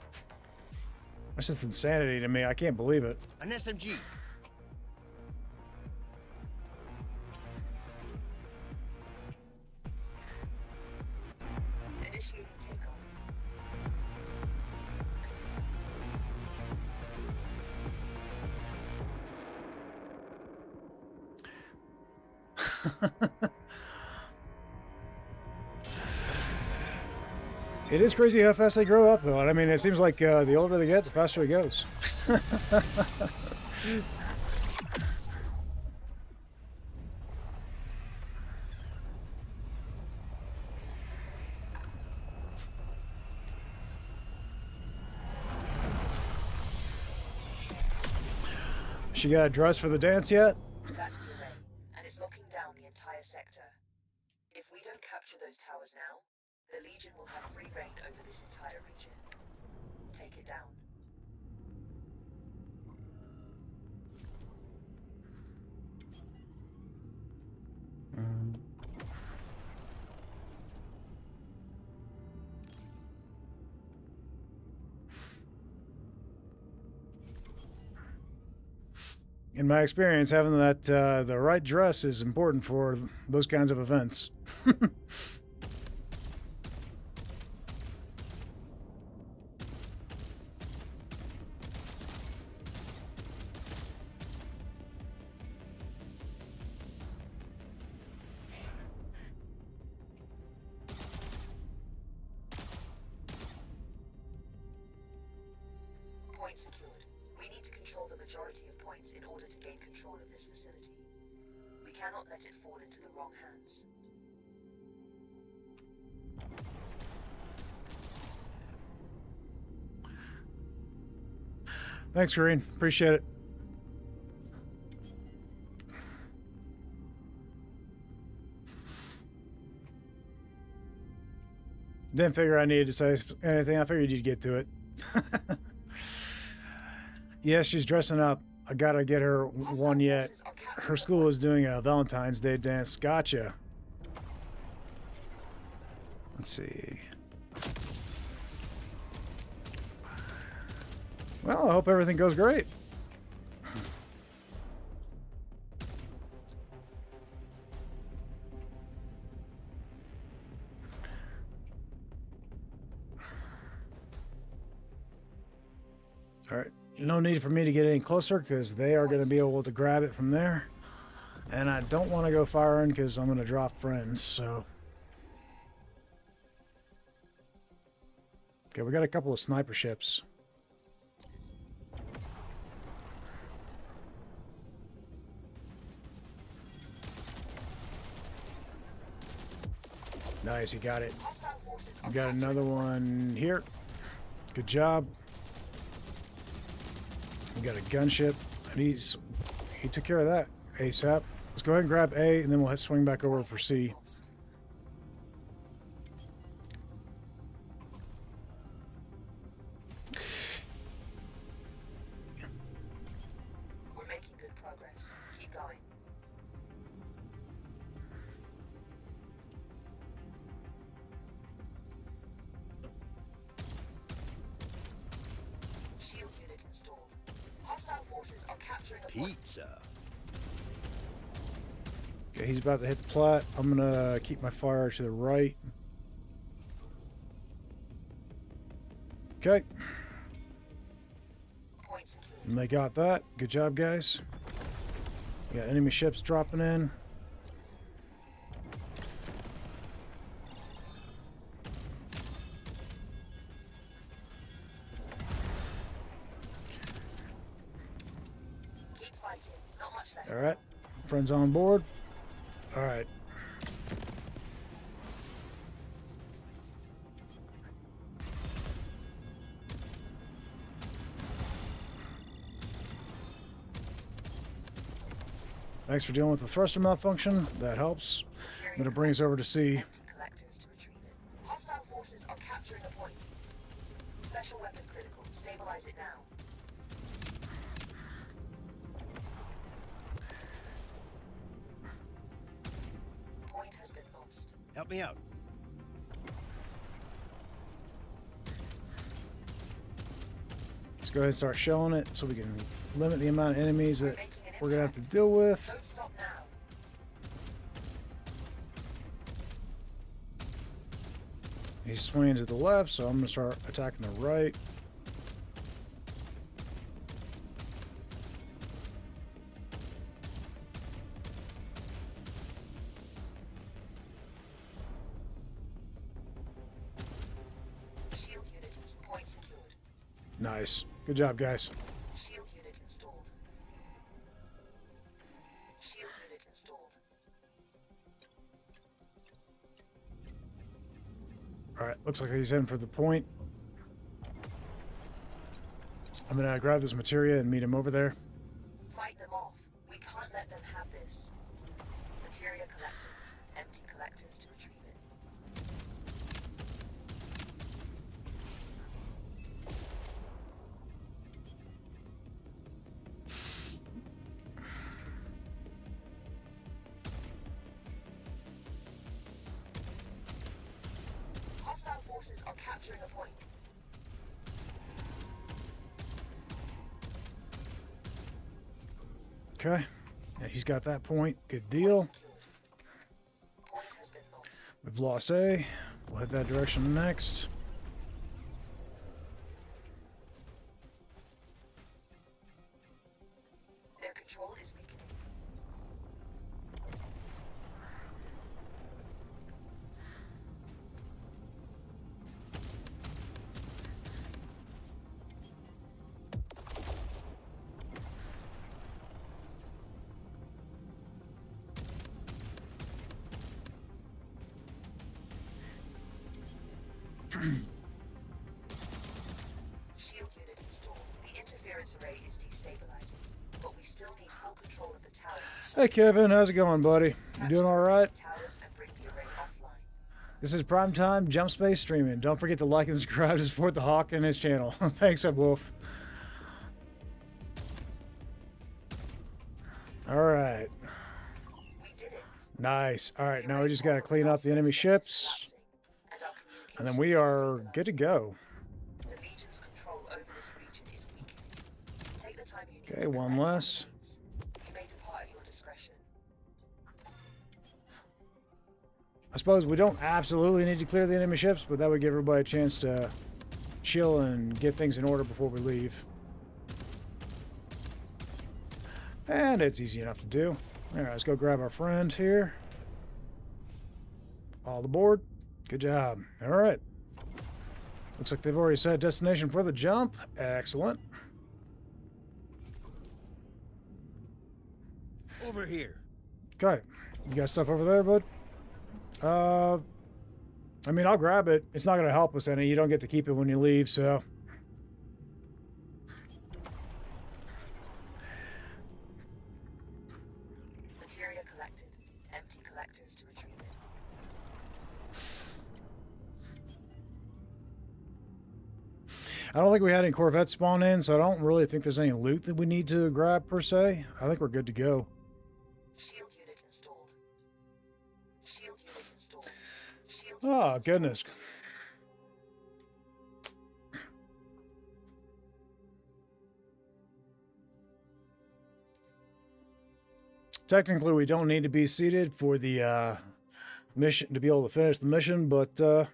just insanity to me. I can't believe it. An SMG. Initiating takeoff. It is crazy how fast they grow up, though. I mean, it seems like the older they get, the faster it goes. She got dressed for the dance yet? That's the array, and it's locking down the entire sector. If we don't capture those towers now, the Legion will have free reign over this entire region. Take it down. In my experience, having that the right dress is important for those kinds of events. Point secured. We need to control the majority of points in order to gain control of this facility. We cannot let it fall into the wrong hands. Thanks, Green. Appreciate it. Didn't figure I needed to say anything. I figured you'd get to it. Yes, she's dressing up. I gotta get her one yet. Her school is doing a Valentine's Day dance. Gotcha. Let's see. Well, I hope everything goes great. All right. No need for me to get any closer because they are going to be able to grab it from there. And I don't want to go firing because I'm going to drop friends, so... Okay, we got a couple of sniper ships. Nice, he got it. We got another one here. Good job. We got a gunship, and he took care of that ASAP. Let's go ahead and grab A, and then we'll swing back over for C. We're making good progress. Keep going. Shield unit installed. Hostile forces are capturing a point. Pizza. Okay, he's about to hit the plat. I'm gonna keep my fire to the right. Okay. Point secured. And they got that. Good job, guys. We got enemy ships dropping in. Keep fighting. Not much left. All right. Friends on board. All right. Thanks for dealing with the thruster malfunction. That helps. I'm going to bring us over to C. Empty collectors to retrieve it. Hostile forces are capturing a point. Special weapon critical. Stabilize it now. Point has been lost. Help me out. Let's go ahead and start shelling it so we can limit the amount of enemies that Making an we're going to have to impact. deal with. Don't stop now. He's swinging to the left, so I'm going to start attacking the right. Shield unit is point secured. Nice. Good job, guys. Shield unit installed. Shield unit installed. All right, looks like he's heading for the point. I'm going to grab this materia and meet him over there. Fight them off. We can't let them have this. Materia collected. Empty collectors to retrieve it. Hostile forces are capturing a point. Okay. Yeah, he's got that point. Good deal. Secured. Point has been lost. We've lost A. We'll head that direction next. Their control is weakening. Shield unit installed. The interference array is destabilizing, but we still need full control of the towers to Hey, Kevin. How's it going, buddy? You doing all right? towers and bring the array offline. This is Primetime Jump Space Streaming. Don't forget to like and subscribe to support the Hauk and his channel. Thanks, Wolf. All right. We did it. Nice. All right, now we just got to clean up the enemy ships, and then we are good to go. The Legion's control over this region is weakening. Take the time you need Okay, to one prevent less. things. You may depart at your discretion. I suppose we don't absolutely need to clear the enemy ships, but that would give everybody a chance to chill and get things in order before we leave. And it's easy enough to do. All right, let's go grab our friend here. All aboard. Good job. All right. Looks like they've already set destination for the jump. Excellent. Over here. Okay. You got stuff over there, bud? I mean, I'll grab it. It's not going to help us any. You don't get to keep it when you leave, so... Materia collected. Empty collectors to retrieve it. I don't think we had any Corvettes spawn in, so I don't really think there's any loot that we need to grab, per se. I think we're good to go. Shield unit installed. Shield unit installed. Shield Oh, unit installed. goodness. Technically, we don't need to be seated for the mission to be able to finish the mission, but I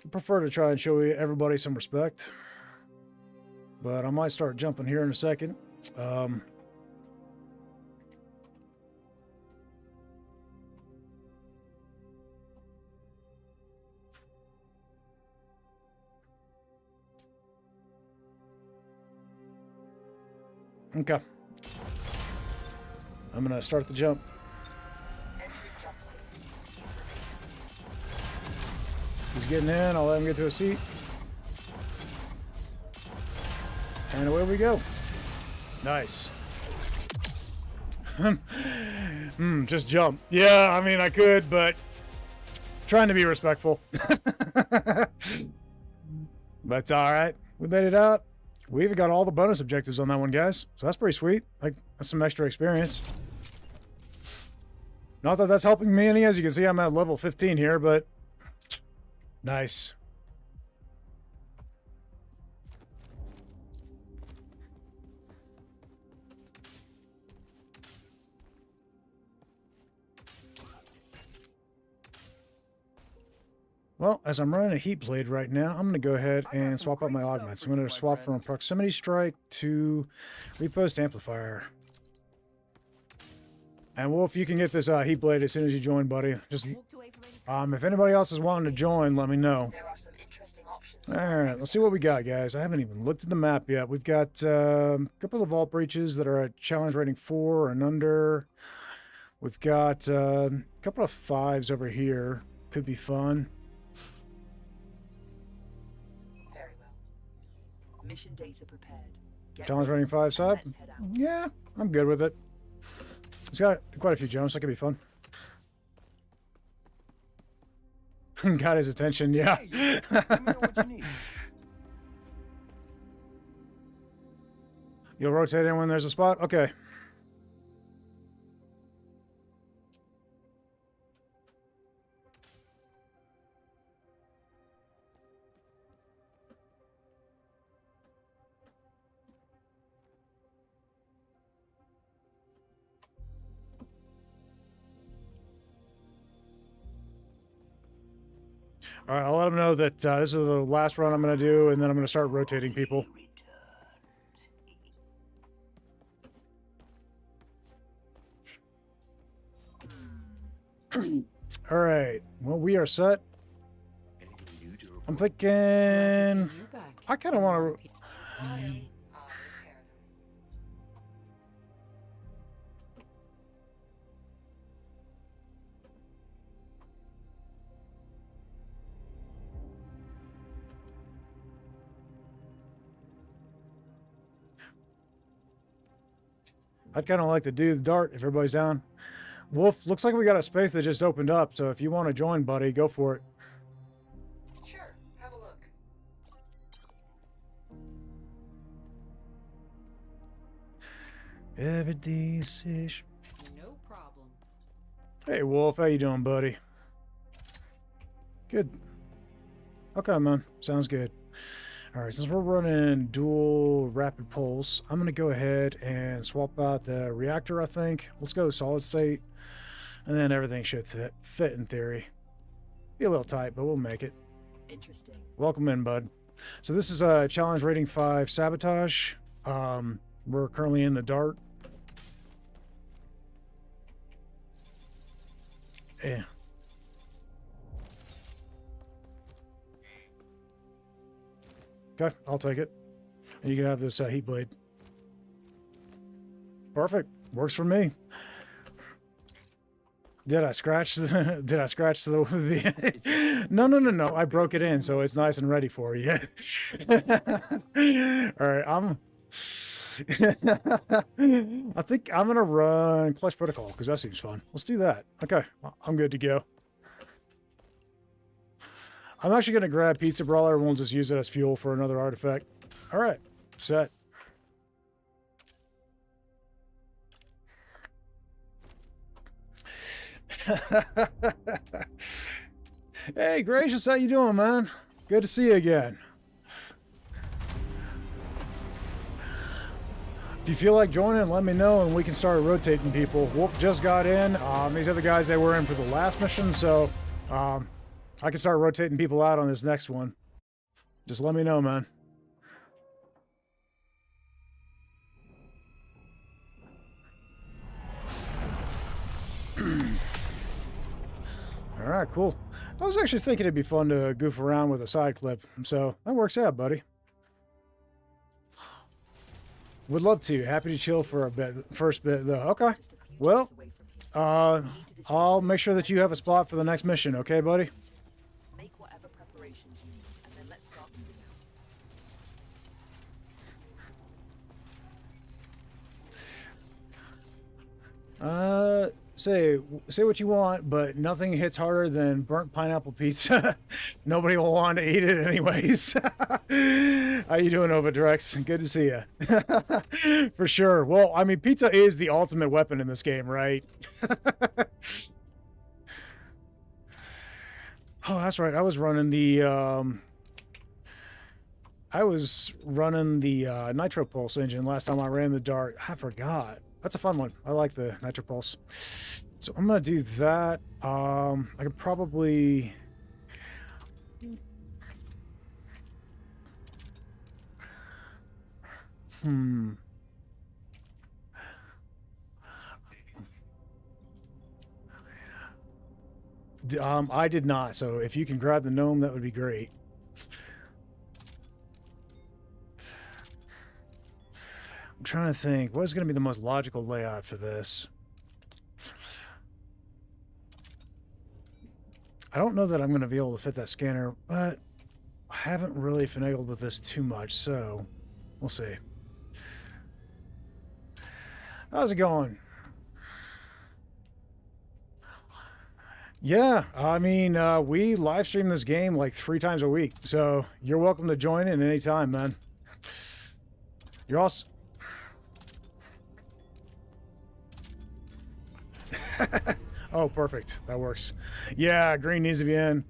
prefer to try and show everybody some respect. But I might start jumping here in a second. Okay. I'm gonna start the jump. Entering jump space. He's getting in. I'll let him get to a seat. And away we go. Nice. Just jump. Yeah, I mean, I could, but trying to be respectful. But it's all right. We made it out. We even got all the bonus objectives on that one, guys. So that's pretty sweet. Like, that's some extra experience. Not that that's helping me any. As you can see, I'm at level 15 here, but nice. Well, as I'm running a heat blade right now, I'm going to go ahead and swap out my augments. I'm going to swap from proximity strike to repost amplifier. And Wolf, you can get this heat blade as soon as you join, buddy. Just if anybody else is wanting to join, let me know. There are some interesting options. All right, let's see what we got, guys. I haven't even looked at the map yet. We've got a couple of vault breaches that are at challenge rating 4 and under. We've got a couple of 5s over here. Could be fun. Very well. Mission data prepared. Get Challenge ready. rating 5 sub. Let's head out. Yeah, I'm good with it. It's got quite a few jumps. That could be fun. Got his attention, yeah. Hey, let me know what you need. You'll rotate in when there's a spot? Okay. All right, I'll let them know that this is the last run I'm going to do, and then I'm going to start rotating people. All right, well, we are set. Anything new to report? I'm Glad to thinking... see you back. I kind of want to... I'll repair them. I'd kind of like to do the dart if everybody's down. Wolf, looks like we got a space that just opened up, so if you want to join, buddy, go for it. Sure, have a look. Every decision. No problem. Hey, Wolf, how you doing, buddy? Good. Okay, man. Sounds good. All right, since we're running dual rapid pulse, I'm going to go ahead and swap out the reactor, I think. Let's go solid state, and then everything should fit in theory. Be a little tight, but we'll make it. Interesting. Welcome in, bud. So this is a challenge rating 5 sabotage. We're currently in the dart. Yeah. Okay, I'll take it. And you can have this heat blade. Perfect. Works for me. Did I scratch the? Did I scratch the? No. I broke it in, so it's nice and ready for you. All right, I think I'm gonna run Clutch Protocol because that seems fun. Let's do that. Okay, I'm good to go. I'm actually gonna grab Pizza Brawler and we'll just use it as fuel for another artifact. All right, set. Hey, Gracious, how you doing, man? Good to see you again. If you feel like joining, let me know and we can start rotating people. Wolf just got in. These other guys, they were in for the last mission, so I can start rotating people out on this next one. Just let me know, man. All right, cool. I was actually thinking it'd be fun to goof around with a side clip, so that works out, buddy. Would love to. Happy to chill for a bit. First bit, though. Okay. Well, I'll make sure that you have a spot for the next mission, okay, buddy? Make whatever preparations you need, and then let's start moving out. Say what you want, but nothing hits harder than burnt pineapple pizza. Nobody will want to eat it anyways. How you doing, Overdrex? Good to see you. For sure. Well, I mean, pizza is the ultimate weapon in this game, right? Oh, that's right. I was running the Nitro Pulse engine last time I ran the Dart. I forgot. That's a fun one. I like the Nitro Pulse. So I'm gonna do that. I could probably I did not, so if you can grab the gnome, that would be great. I'm trying to think, what is going to be the most logical layout for this? I don't know that I'm going to be able to fit that scanner, but I haven't really finagled with this too much, so we'll see. How's it going? Yeah, I mean, we live stream this game like 3 times a week, so you're welcome to join in anytime, man. You're also... Oh, perfect. That works. Yeah, Green needs to be in.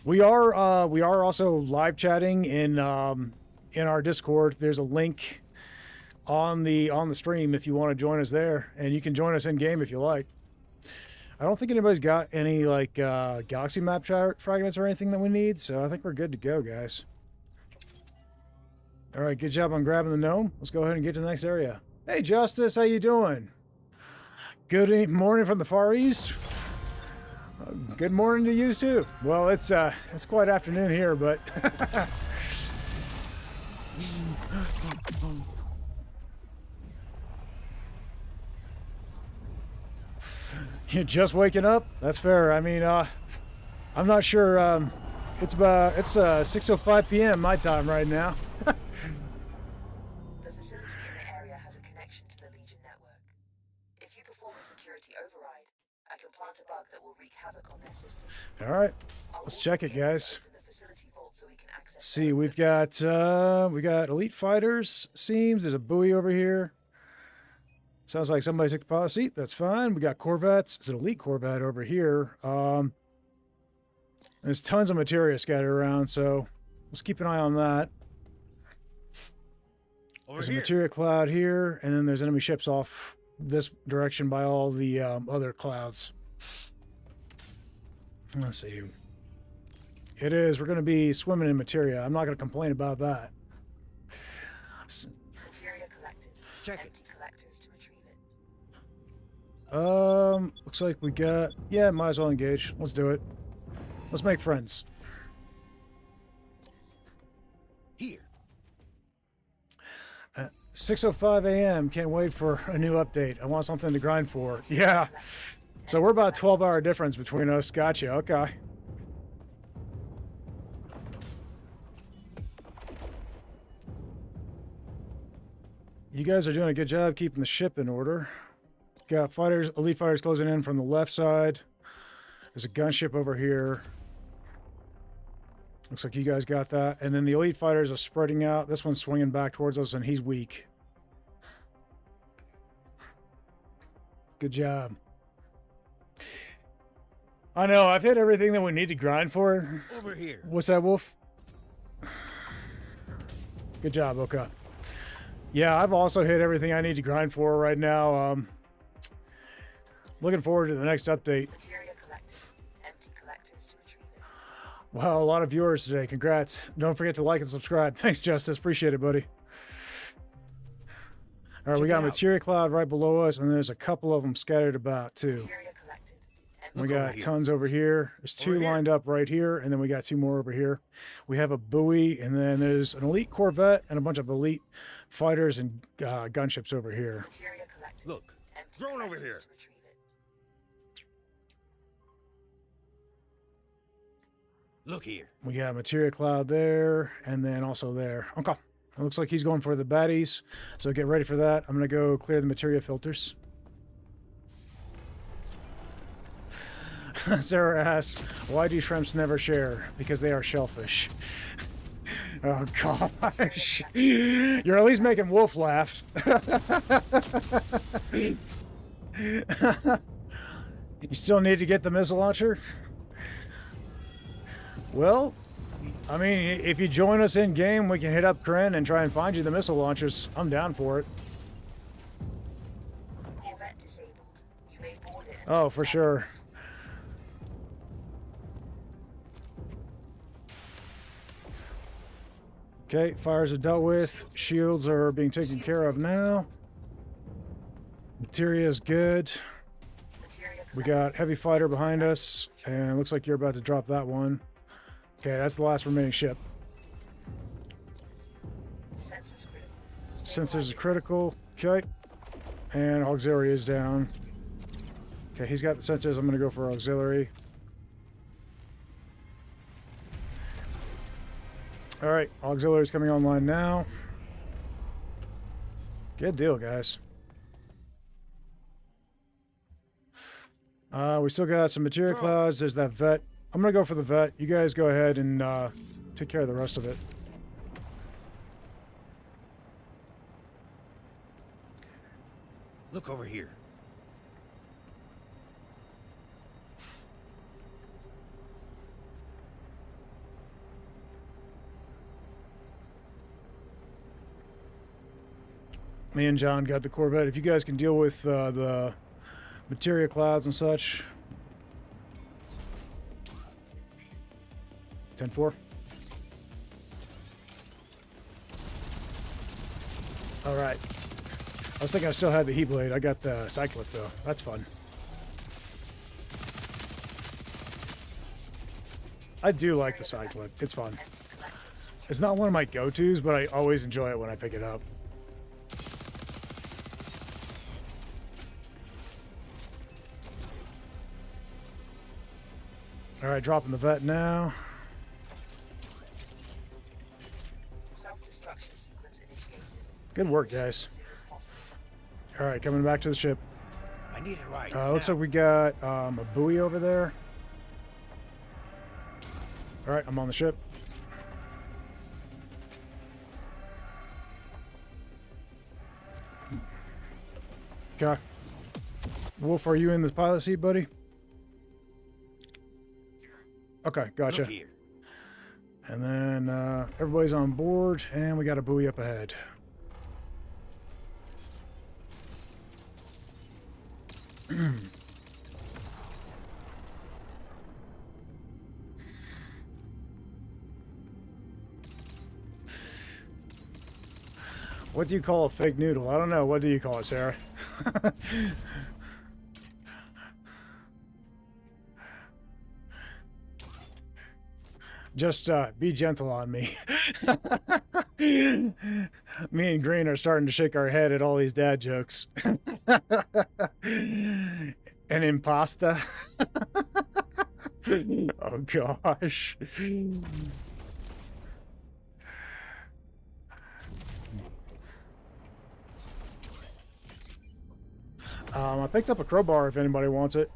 We are also live chatting in our Discord. There's a link on the stream if you want to join us there, and you can join us in game if you like. I don't think anybody's got any like galaxy map fragments or anything that we need, so I think we're good to go, guys. All right, good job on grabbing the gnome. Let's go ahead and get to the next area. Hey, Justice, how you doing? Good morning from the Far East. Good morning to you too. Well, it's quite afternoon here, but you're just waking up. That's fair. I mean, I'm not sure. It's 6:05 p.m. my time right now. The facility in the area has a connection to the Legion network. If you perform a security override, I can plant a bug that will wreak havoc on their system. All right, let's check it, guys. Let's see, we got elite fighters. Seems there's a buoy over here. Sounds like somebody took the pilot seat. That's fine. We got corvettes. It's an elite corvette over here. There's tons of materia scattered around, so let's keep an eye on that. There's a materia cloud here, and then there's enemy ships off this direction by all the other clouds. Let's see. It is. We're going to be swimming in materia. I'm not going to complain about that. Materia collected. Check it. Empty collectors to retrieve it. Looks like we got... Yeah, might as well engage. Let's do it. Let's make friends. Here. 6:05 a.m. Can't wait for a new update. I want something to grind for. Yeah. So we're about 12-hour difference between us. Gotcha. Okay. You guys are doing a good job keeping the ship in order. Got fighters, elite fighters closing in from the left side. There's a gunship over here. Looks like you guys got that. And then the elite fighters are spreading out. This one's swinging back towards us, and he's weak. Good job. I know, I've hit everything that we need to grind for. Over here. What's that, Wolf? Good job, Oka. Yeah, I've also hit everything I need to grind for right now. Looking forward to the next update. Materia collected. Empty collectors to retrieve it. Wow, a lot of viewers today. Congrats. Don't forget to like and subscribe. Thanks, Justice. Appreciate it, buddy. All right, we got a materia cloud right below us, and there's a couple of them scattered about, too. Materia collected. Empty We Look over got here. tons over here. There's two Over here. lined up right here, and then we got two more over here. We have a buoy, and then there's an elite corvette and a bunch of elite fighters and gunships over here. Materia collected. Look. Empty Drone over collectors here. to retrieve it. Look here. We got a materia cloud there, and then also there. Okay. It looks like he's going for the baddies, so get ready for that. I'm going to go clear the materia filters. Sarah asks, why do shrimps never share? Because they are shellfish. Oh, gosh. You're at least making Wolf laugh. You still need to get the missile launcher? Well, I mean, if you join us in game, we can hit up Kryn and try and find you the missile launchers. I'm down for it. Corvette disabled. You may board it. Oh, for sure. Okay, fires are dealt with. Shields are being taken care of now. Materia is good. Materia We got heavy fighter behind us, and it looks like you're about to drop that one. Okay, that's the last remaining ship. sensors critical. Sensors are critical. Okay. And auxiliary is down. Okay, he's got the sensors. I'm going to go for auxiliary. All right, auxiliary is coming online now. Good deal, guys. We still got some materia clouds. There's that vet. I'm going to go for the vet. You guys go ahead and take care of the rest of it. Look over here. Me and John got the Corvette. If you guys can deal with the materia clouds and such. 10-4. All right. I was thinking I still had the heat blade. I got the cyclip though. That's fun. I do like the cyclip. It's fun. It's not one of my go-tos, but I always enjoy it when I pick it up. All right, dropping the vet now. Self-destruction sequence initiated. Good work, guys. As soon as possible. All right, coming back to the ship. I need it right. Looks now. like we got a buoy over there. All right, I'm on the ship. Okay. Wolf, are you in the pilot seat, buddy? Okay, gotcha. Look here. And then everybody's on board, and we got a buoy up ahead. What do you call a fake noodle? I don't know. What do you call it, Sarah? Just be gentle on me. Me and Green are starting to shake our head at all these dad jokes. An impasta. Oh gosh. I picked up a crowbar if anybody wants it.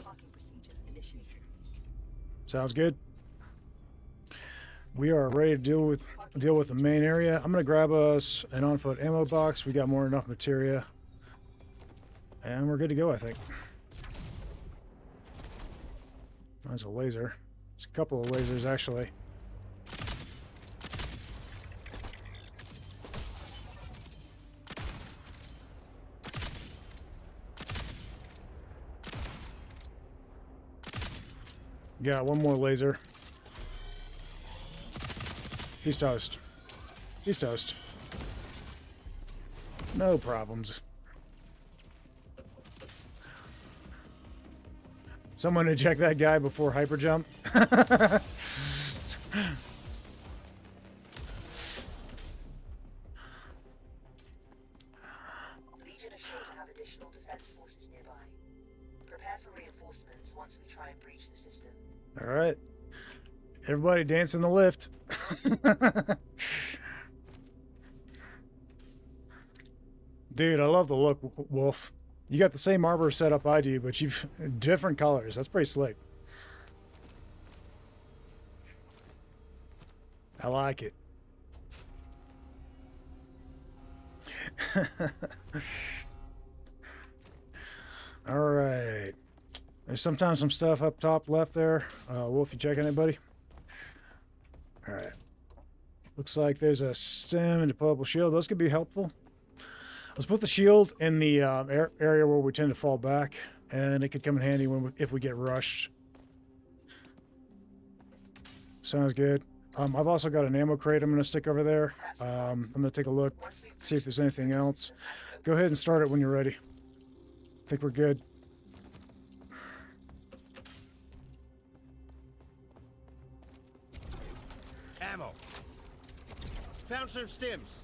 Parking procedure initiated. Sounds good. We are ready to deal with the main area. I'm gonna grab us an on-foot ammo box. We got more than enough materia, and we're good to go, I think. There's a laser. There's a couple of lasers actually. Got one more laser. He's toast. He's toast. No problems. Someone eject that guy before hyper jump. Legion is sure to have additional defense forces nearby. Prepare for reinforcements once we try and breach the system. All right. Everybody dance in the lift. Dude, I love the look, Wolf. You got the same arbor setup I do, but you've different colors. That's pretty slick. I like it. All right. There's sometimes some stuff up top left there. Wolf, you check anybody? All right. Looks like there's a stem and a deployable shield. Those could be helpful. Let's put the shield in the area where we tend to fall back, and it could come in handy if we get rushed. Sounds good. I've also got an ammo crate I'm going to stick over there. I'm going to take a look, see if there's anything else. Go ahead and start it when you're ready. I think we're good. Ammo. Found some stims.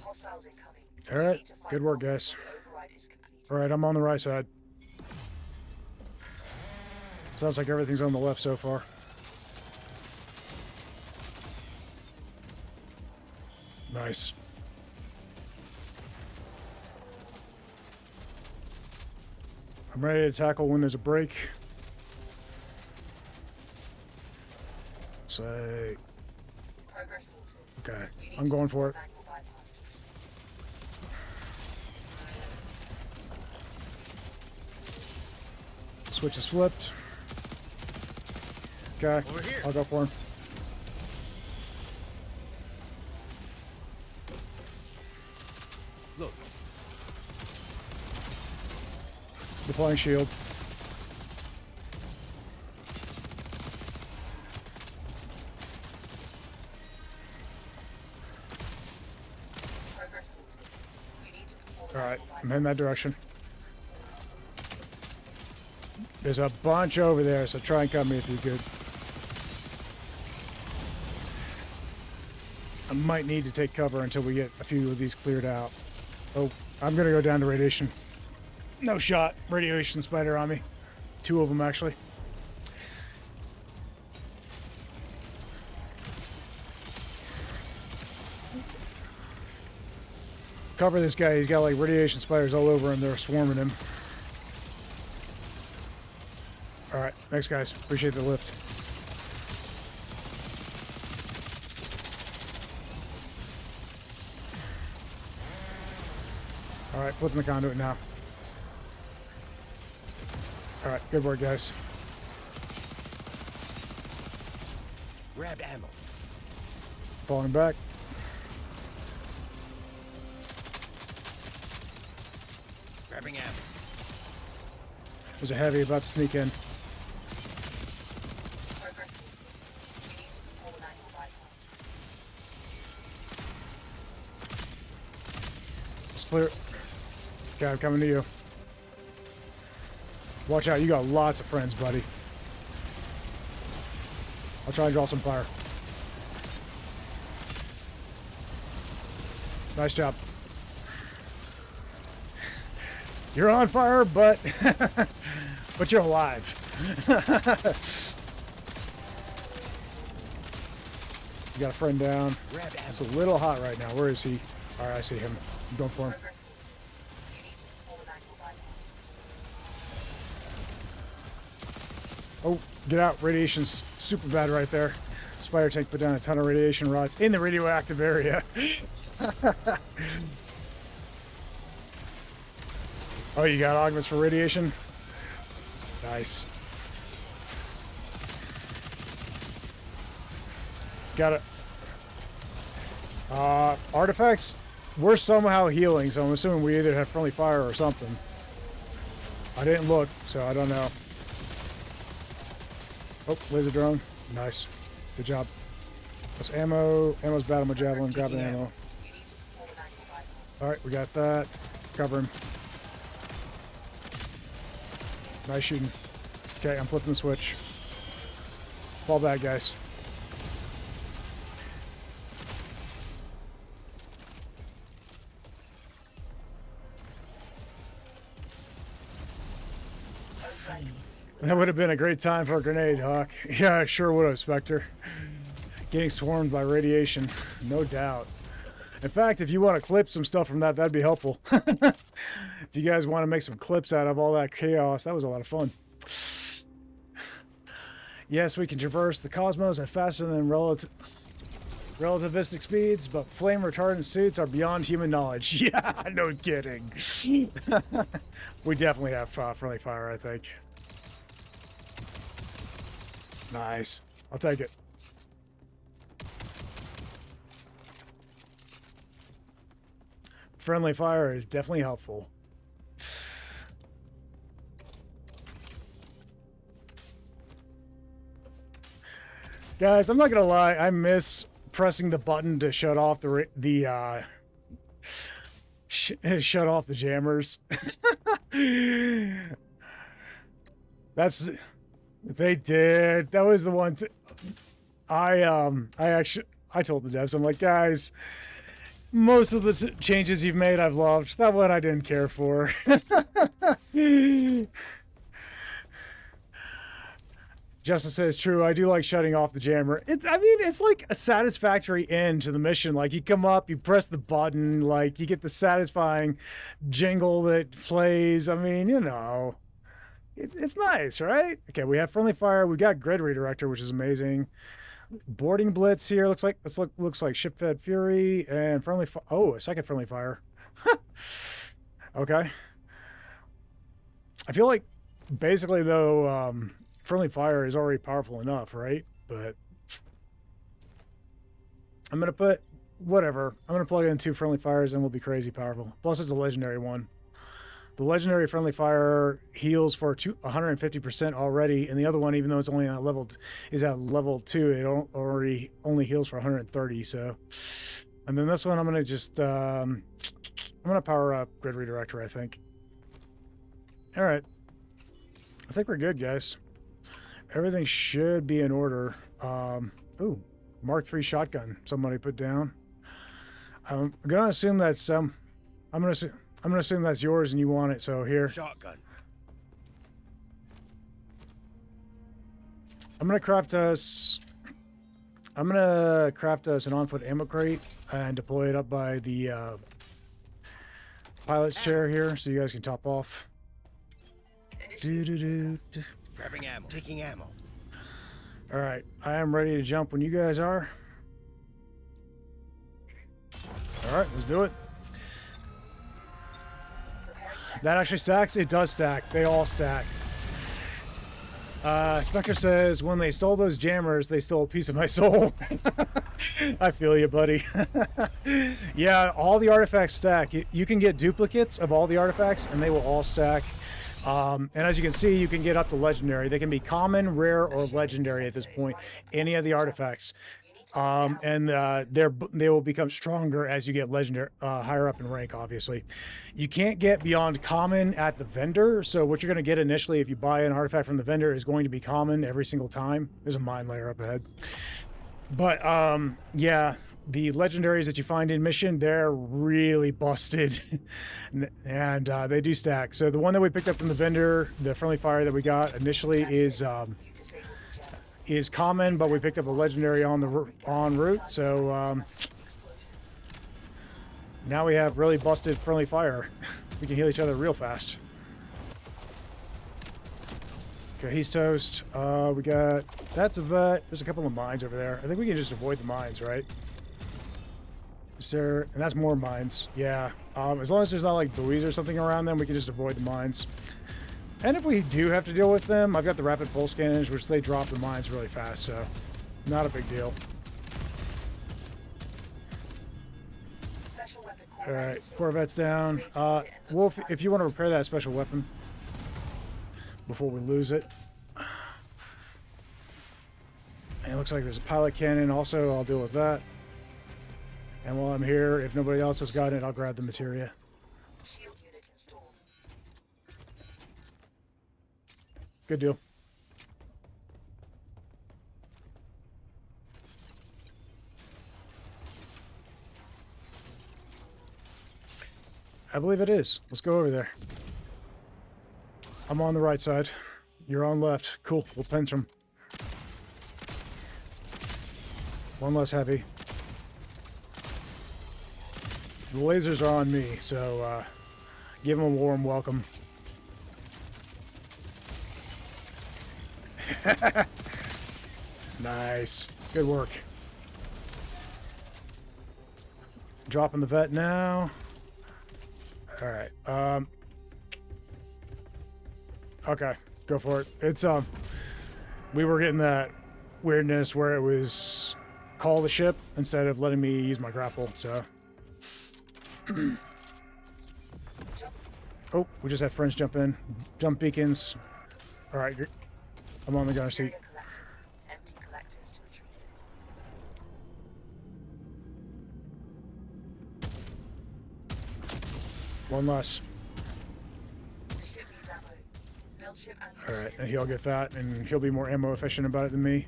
Hostiles incoming. All right. Good work, guys. Override is complete. All right, I'm on the right side. Sounds like everything's on the left so far. Nice. I'm ready to tackle when there's a break. Say, Progress halted. okay, You need I'm to going for it. manual bypass to proceed. Switch is flipped. Okay, Over here. I'll go for him. Look, Deploying shield. Progress halted. You need to perform a All right, manual I'm heading that direction. There's a bunch over there, so try and cut me if you could. I might need to take cover until we get a few of these cleared out. Oh, I'm gonna go down to radiation. No shot. Radiation spider on me. 2 of them, actually. Cover this guy. He's got like radiation spiders all over him. They're swarming him. All right. Thanks, guys. Appreciate the lift. All right. Flipping the conduit now. All right. Good work, guys. grab ammo. Falling back. Grabbing ammo. There's a heavy about to sneak in. Progress halted. We need to perform a manual bypass. Clear. Okay, I'm coming to you. Watch out, you got lots of friends, buddy. I'll try and draw some fire. Nice job. You're on fire, but but you're alive. You got a friend down. It's a little hot right now. Where is he? All right, I see him. I'm going for him. Oh, get out. Radiation's super bad right there. Spider tank put down a ton of radiation rods in the radioactive area. Oh, you got augments for radiation? Nice. Got it. Artifacts, we're somehow healing, so I'm assuming we either have friendly fire or something. I didn't look, so I don't know. Oh, laser drone. Nice. Good job. That's ammo. Ammo's bad on my javelin. Grabbing ammo. Alright, we got that. Cover him. Nice shooting. Okay, I'm flipping the switch. Fall back, guys. That would have been a great time for a grenade, Hauk. Yeah, I sure would have, Spectre. Getting swarmed by radiation, no doubt. In fact, if you want to clip some stuff from that, that'd be helpful. If you guys want to make some clips out of all that chaos, that was a lot of fun. Yes, we can traverse the cosmos at faster than relativistic speeds, but flame retardant suits are beyond human knowledge. Yeah, no kidding. We definitely have friendly fire, I think. Nice. I'll take it. Friendly fire is definitely helpful. Guys, I'm not gonna lie. I miss pressing the button to shut off shut off the jammers. They did. That was the one thing. I told the devs, I'm like, guys, most of the changes you've made I've loved. That one I didn't care for. Justice says true. I do like shutting off the jammer. I mean, it's like a satisfactory end to the mission. Like, you come up, you press the button, like, you get the satisfying jingle that plays. I mean, you know, it's nice, right? Okay, we have friendly fire. We got grid redirector, which is amazing. Boarding blitz here. Looks like ship fed fury and friendly. Oh, a second friendly fire. Okay. I feel like basically though. Friendly fire is already powerful enough, right? But I'm going to put whatever. I'm going to plug in 2 friendly fires and we'll be crazy powerful. Plus, it's a legendary one. The legendary friendly fire heals for 150% already, and the other one, even though it's only at level 2, it only heals for 130. So, and then this one, I'm going to just I'm going to power up grid redirector, I think. All right, I think we're good, guys. Everything should be in order. Ooh, Mark III shotgun. Somebody put down. I'm gonna assume that's I'm gonna assume that's yours and you want it. So here. Shotgun. I'm gonna craft us an on-foot ammo crate and deploy it up by the pilot's chair here, so you guys can top off. Grabbing ammo. Taking ammo. All right, I am ready to jump when you guys are. All right, let's do it. That actually stacks? It does stack. They all stack. Spectre says, when they stole those jammers, they stole a piece of my soul. I feel you, buddy. Yeah, all the artifacts stack. You can get duplicates of all the artifacts, and they will all stack. And as you can see, you can get up to legendary. They can be common, rare, or legendary at this point. Any of the artifacts. And they will become stronger as you get legendary, higher up in rank. Obviously, you can't get beyond common at the vendor. So what you're going to get initially if you buy an artifact from the vendor is going to be common every single time. There's a mine layer up ahead. But yeah, the legendaries that you find in mission, they're really busted, and they do stack. So the one that we picked up from the vendor, the friendly fire that we got initially is common, but we picked up a legendary on the en route, so now we have really busted friendly fire. We can heal each other real fast. Okay, he's toast. We got, that's a vet. There's a couple of mines over there. I think we can just avoid the mines, right? Is there, and that's more mines. Yeah, as long as there's not like buoys or something around them, we can just avoid the mines. And if we do have to deal with them, I've got the rapid pulse cannons, which they drop the mines really fast, so not a big deal. All right, Corvette's down. Wolf, if you want to repair that special weapon before we lose it. And it looks like there's a pilot cannon also. I'll deal with that. And while I'm here, if nobody else has gotten it, I'll grab the materia. Good deal. I believe it is. Let's go over there. I'm on the right side. You're on left. Cool. We'll pinch them. One less heavy. The lasers are on me, so give them a warm welcome. Nice. Good work. Dropping the vet now. All right. Okay, go for it. It's we were getting that weirdness where it was call the ship instead of letting me use my grapple, so. Oh, we just had friends jump in. Jump beacons. All right, I'm on the gunner seat. One less. Alright, and he'll get that, and he'll be more ammo efficient about it than me.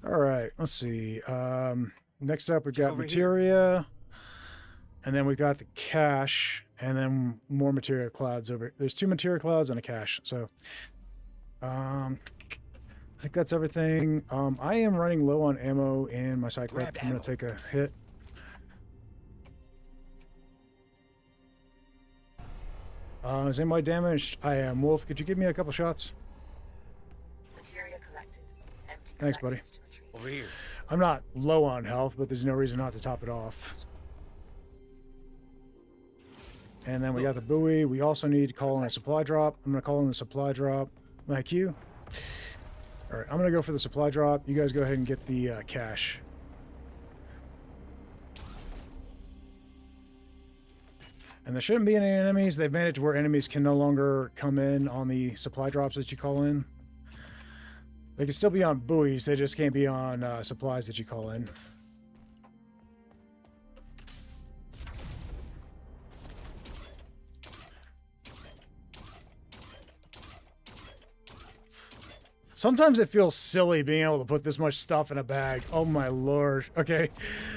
Alright, let's see. Next up, we've got materia. And then we've got the cache, and then more materia clouds over. There's 2 materia clouds and a cache, so... I think that's everything. I am running low on ammo in my side clip. I'm going to take a hit. Is anybody damaged? I am. Wolf, could you give me a couple shots? Materia collected. Empty Thanks, buddy. Over here. I'm not low on health, but there's no reason not to top it off. And then we got the buoy. We also need to call in a supply drop. I'm going to call in the supply drop. Thank you. All right, I'm going to go for the supply drop. You guys go ahead and get the cache. And there shouldn't be any enemies. They've made it to where enemies can no longer come in on the supply drops that you call in. They can still be on buoys. They just can't be on supplies that you call in. Sometimes it feels silly being able to put this much stuff in a bag. Oh my lord. Okay,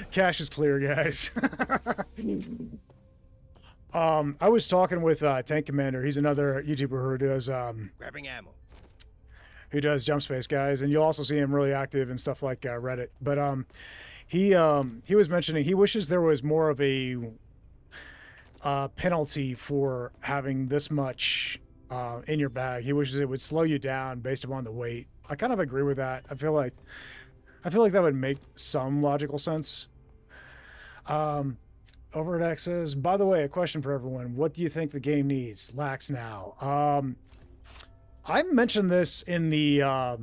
cache is clear, guys. I was talking with Tank Commander. He's another YouTuber who does Grabbing ammo. who does Jump Space, guys, and you'll also see him really active in stuff like Reddit. But he was mentioning he wishes there was more of a penalty for having this much in your bag. He wishes it would slow you down based upon the weight. I kind of agree with that. I feel like that would make some logical sense. Over at X says, by the way, a question for everyone. What do you think the game needs? Lacks now. I mentioned this in the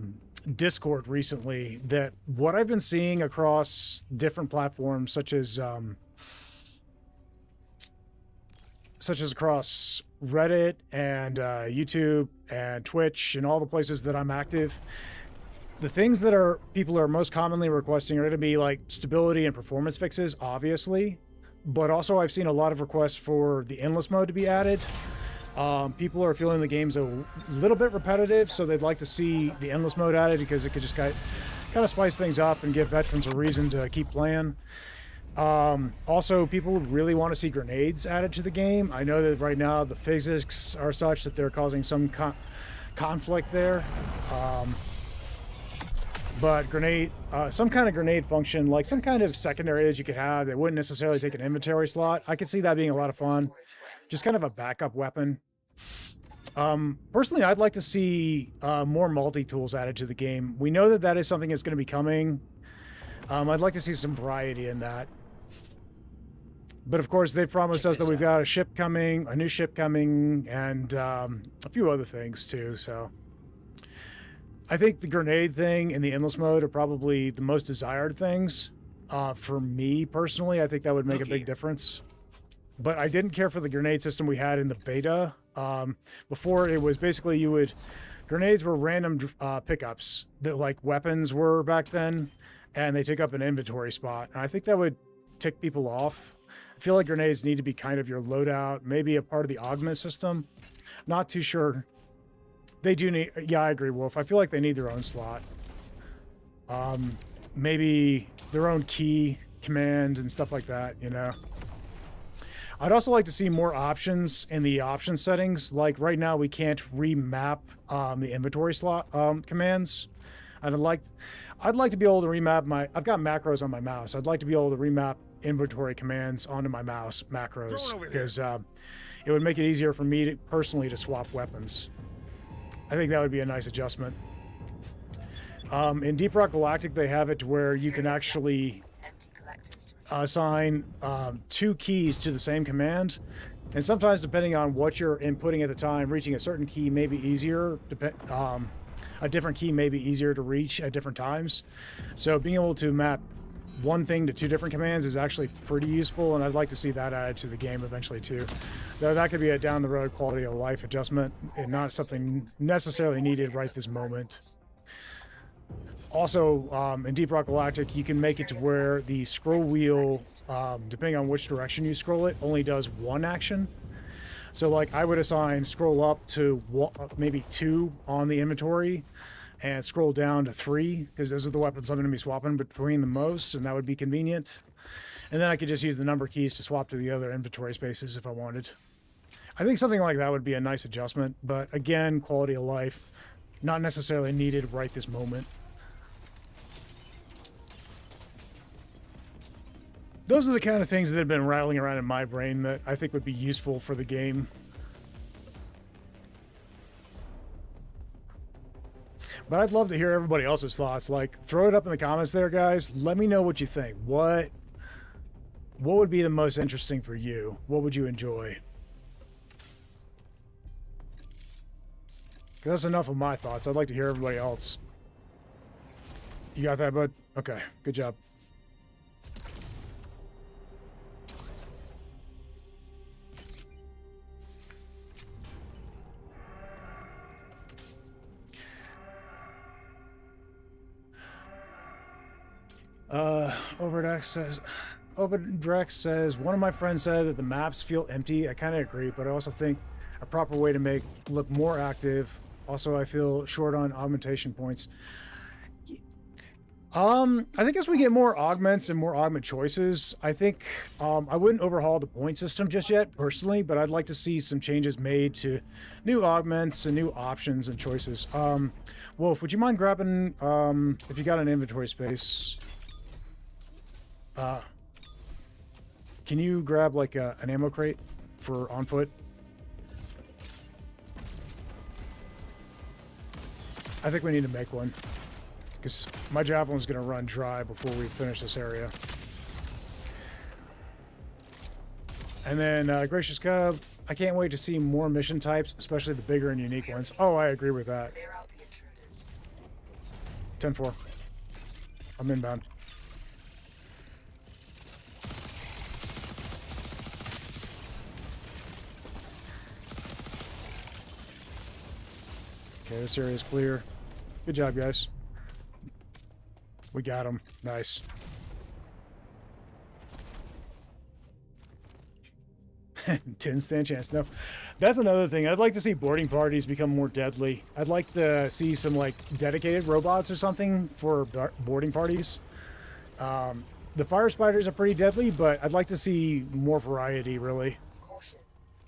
Discord recently, that what I've been seeing across different platforms, such as across Reddit and YouTube and Twitch and all the places that I'm active, the things that people are most commonly requesting are going to be like stability and performance fixes, obviously, but also I've seen a lot of requests for the endless mode to be added. People are feeling the game's a little bit repetitive, so they'd like to see the endless mode added because it could just kind of spice things up and give veterans a reason to keep playing. Also, people really want to see grenades added to the game. I know that right now the physics are such that they're causing some conflict there. But some kind of grenade function, like some kind of secondary that you could have that wouldn't necessarily take an inventory slot. I could see that being a lot of fun. Just kind of a backup weapon. Personally, I'd like to see more multi-tools added to the game. We know that that is something that's going to be coming. I'd like to see some variety in that. But of course, they've promised us that we've got a new ship coming, and a few other things too, so... I think the grenade thing and the endless mode are probably the most desired things. For me, personally, I think that would make a big difference. But I didn't care for the grenade system we had in the beta. Before, it was basically grenades were random pickups that like weapons were back then, and they take up an inventory spot. And I think that would tick people off. I feel like grenades need to be kind of your loadout, maybe a part of the augment system. Not too sure. They do need... Yeah, I agree, Wolf. I feel like they need their own slot. Maybe their own key, command, and stuff like that, you know? I'd also like to see more options in the option settings. Like, right now, we can't remap the inventory slot commands. I'd like to be able to remap I've got macros on my mouse. I'd like to be able to remap inventory commands onto my mouse macros. Because it would make it easier for me personally to swap weapons. I think that would be a nice adjustment. In Deep Rock Galactic, they have it to where you can actually assign 2 keys to the same command. And sometimes, depending on what you're inputting at the time, reaching a certain key may be easier. A different key may be easier to reach at different times. So being able to map one thing to 2 different commands is actually pretty useful, and I'd like to see that added to the game eventually too. Though that could be a down-the-road quality of life adjustment and not something necessarily needed right this moment. Also, in Deep Rock Galactic, you can make it to where the scroll wheel, depending on which direction you scroll it, only does one action. So like I would assign scroll up to maybe 2 on the inventory, and scroll down to 3, because those are the weapons I'm going to be swapping between the most, and that would be convenient. And then I could just use the number keys to swap to the other inventory spaces if I wanted. I think something like that would be a nice adjustment, but again, quality of life, not necessarily needed right this moment. Those are the kind of things that have been rattling around in my brain that I think would be useful for the game. But I'd love to hear everybody else's thoughts. Like, throw it up in the comments there, guys. Let me know what you think. What would be the most interesting for you? What would you enjoy? 'Cause that's enough of my thoughts. I'd like to hear everybody else. You got that, bud? Okay, good job. Overdrex says, one of my friends said that the maps feel empty. I kind of agree, but I also think a proper way to make look more active. Also, I feel short on augmentation points. I think as we get more augments and more augment choices, I think I wouldn't overhaul the point system just yet, personally, but I'd like to see some changes made to new augments and new options and choices. Wolf, would you mind grabbing, if you got an inventory space, can you grab like an ammo crate for on foot? I think we need to make one, because my javelin's going to run dry before we finish this area. And then Gracious Cub, I can't wait to see more mission types, especially the bigger and unique ones. Oh, I agree with that. 10-4. I'm inbound. Okay, this area is clear. Good job, guys. We got him. Nice. 10 stand chance. No, that's another thing. I'd like to see boarding parties become more deadly. I'd like to see some like dedicated robots or something for boarding parties. The fire spiders are pretty deadly, but I'd like to see more variety, really. Caution.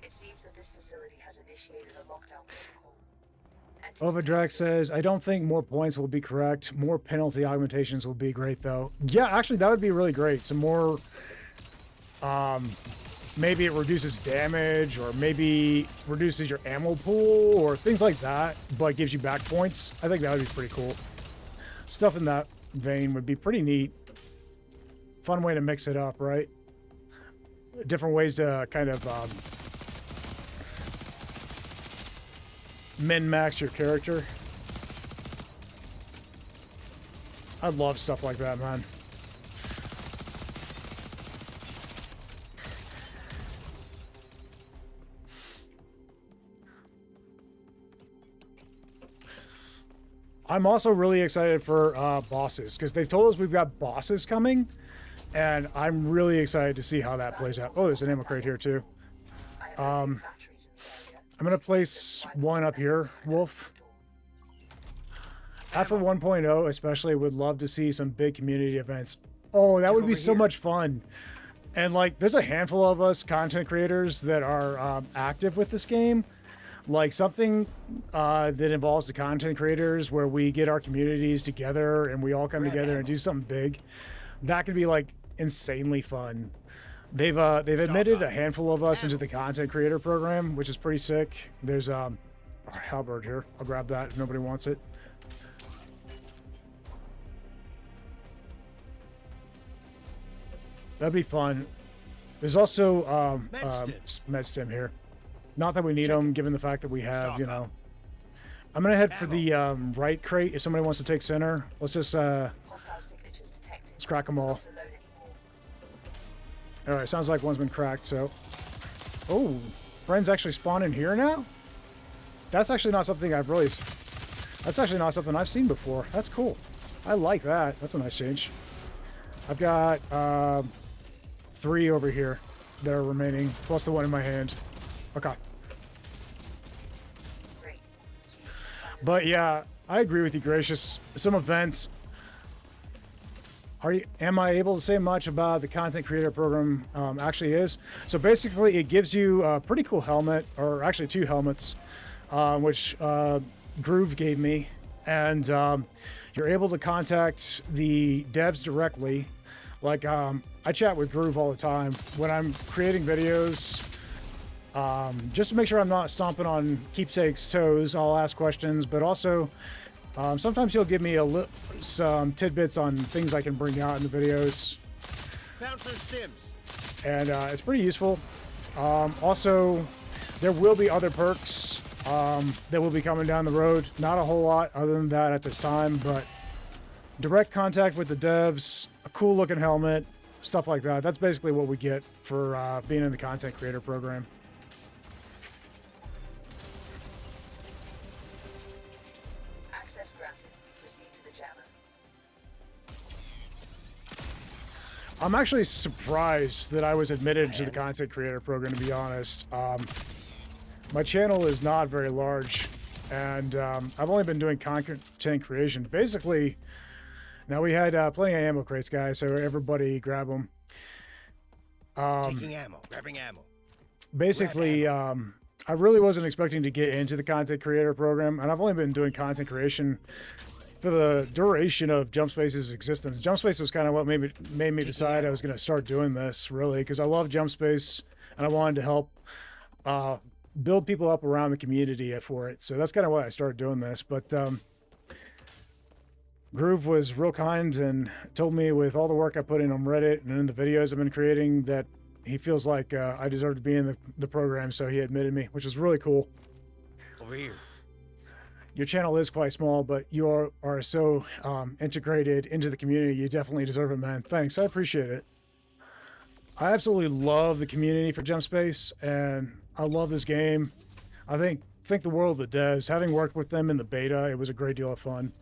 It seems that this facility has initiated a lockdown protocol. Overdrax says, I don't think more points will be correct. More penalty augmentations will be great, though. Yeah, actually, that would be really great. Some more... maybe it reduces damage, or maybe reduces your ammo pool, or things like that, but gives you back points. I think that would be pretty cool. Stuff in that vein would be pretty neat. Fun way to mix it up, right? Different ways to kind of min-max your character. I love stuff like that, man. I'm also really excited for bosses, because they've told us we've got bosses coming, and I'm really excited to see how that plays out. Oh, there's an ammo crate here too. I'm gonna place one up here, Wolf. After 1.0 especially, would love to see some big community events. Oh, that would be so much fun. And like, there's a handful of us content creators that are active with this game. Like something that involves the content creators where we get our communities together and we all come together and do something big. That could be like insanely fun. They've admitted a handful of us into the content creator program, which is pretty sick. There's a halberd here. I'll grab that if nobody wants it. That'd be fun. There's also med stim here. Not that we need them, given the fact that we have, you know. I'm gonna head for the right crate. If somebody wants to take center, let's just let's crack them all. All right, sounds like one's been cracked. So, oh, friends actually spawn in here now. That's actually not something I've really. That's actually not something I've seen before. That's cool. I like that. That's a nice change. I've got 3 over here that are remaining, plus the one in my hand. Okay. But yeah, I agree with you, Gracious. Some events. Am I able to say much about the content creator program actually is? So basically, it gives you a pretty cool helmet, or actually 2 helmets, which Groove gave me. And you're able to contact the devs directly. Like, I chat with Groove all the time when I'm creating videos. Just to make sure I'm not stomping on Keepsake's toes, I'll ask questions, but also sometimes he'll give me some tidbits on things I can bring out in the videos. Found some stims. And it's pretty useful. Also, there will be other perks that will be coming down the road. Not a whole lot other than that at this time, but direct contact with the devs, a cool looking helmet, stuff like that. That's basically what we get for being in the content creator program. I'm actually surprised that I was admitted to the content creator program, to be honest. My channel is not very large, and I've only been doing content creation. Basically, now we had plenty of ammo crates, guys, so everybody grab them. Taking ammo, grabbing ammo. Basically, I really wasn't expecting to get into the content creator program, and I've only been doing content creation for the duration of Jumpspace's existence. Jumpspace was kind of what made me decide I was going to start doing this, really, because I love Jumpspace and I wanted to help build people up around the community for it. So that's kind of why I started doing this. But Groove was real kind and told me, with all the work I put in on Reddit and in the videos I've been creating, that he feels like I deserve to be in the program, so he admitted me, which is really cool. Over here. Your channel is quite small, but you are so integrated into the community. You definitely deserve it, man. Thanks. I appreciate it. I absolutely love the community for Jumpspace, and I love this game. I think the world of the devs. Having worked with them in the beta, it was a great deal of fun.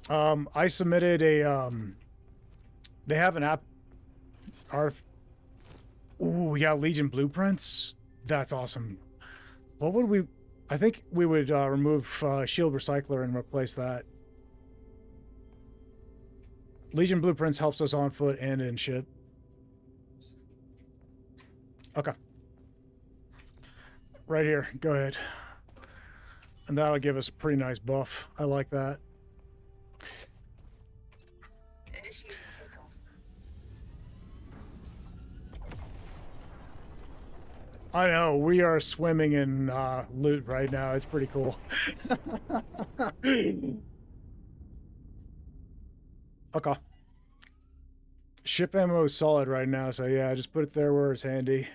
I submitted a, they have an app. Ooh, we got Legion blueprints. That's awesome. What would we, I think we would remove Shield Recycler and replace that. Legion blueprints helps us on foot and in ship. Okay. Right here, go ahead. And that'll give us a pretty nice buff. I like that. Initiating takeoff. I know, we are swimming in loot right now. It's pretty cool. Okay. Ship ammo is solid right now, so yeah, just put it there where it's handy.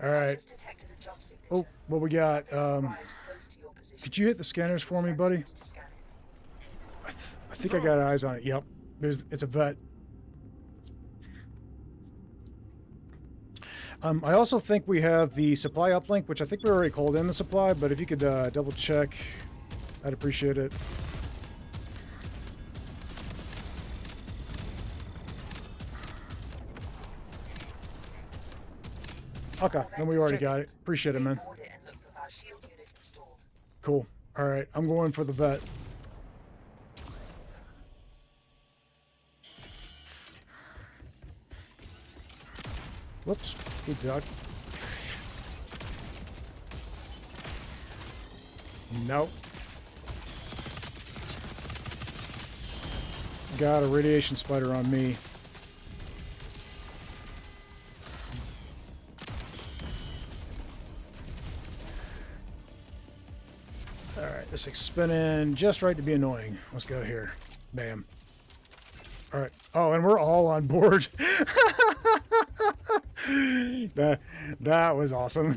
All right. Just detected a jump signature. Oh, what we got? Something arrived close to your position. Could you hit the scanners for me, buddy? Sensors to scan it. I think I got eyes on it. Yep. It's a vet. I also think we have the supply uplink, which I think we already called in the supply, but if you could double check, I'd appreciate it. Okay, then we already got it. Appreciate it, man. Audit and look for our shield unit installed. Cool. All right, I'm going for the vet. Whoops. Good duck. Nope. Got a radiation spider on me. Alright, this thing's spinning just right to be annoying. Let's go here. Bam. Alright. Oh, and we're all on board. That was awesome.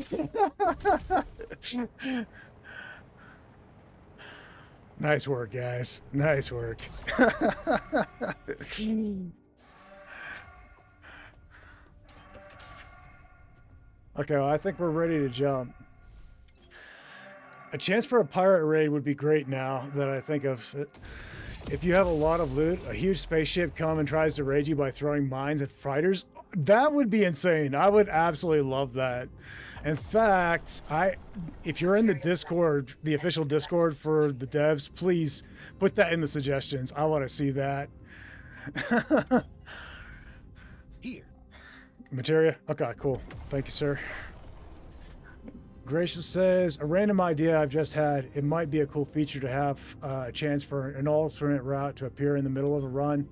Nice work, guys. Nice work. Okay, well, I think we're ready to jump. A chance for a pirate raid would be great now that I think of it. If you have a lot of loot, a huge spaceship come and tries to raid you by throwing mines at fighters, that would be insane. I would absolutely love that. In fact, if you're in the Discord, the official Discord for the devs, please put that in the suggestions. I want to see that. Here. Materia? Okay, cool. Thank you, sir. Gracious says, a random idea I've just had. It might be a cool feature to have a chance for an alternate route to appear in the middle of a run,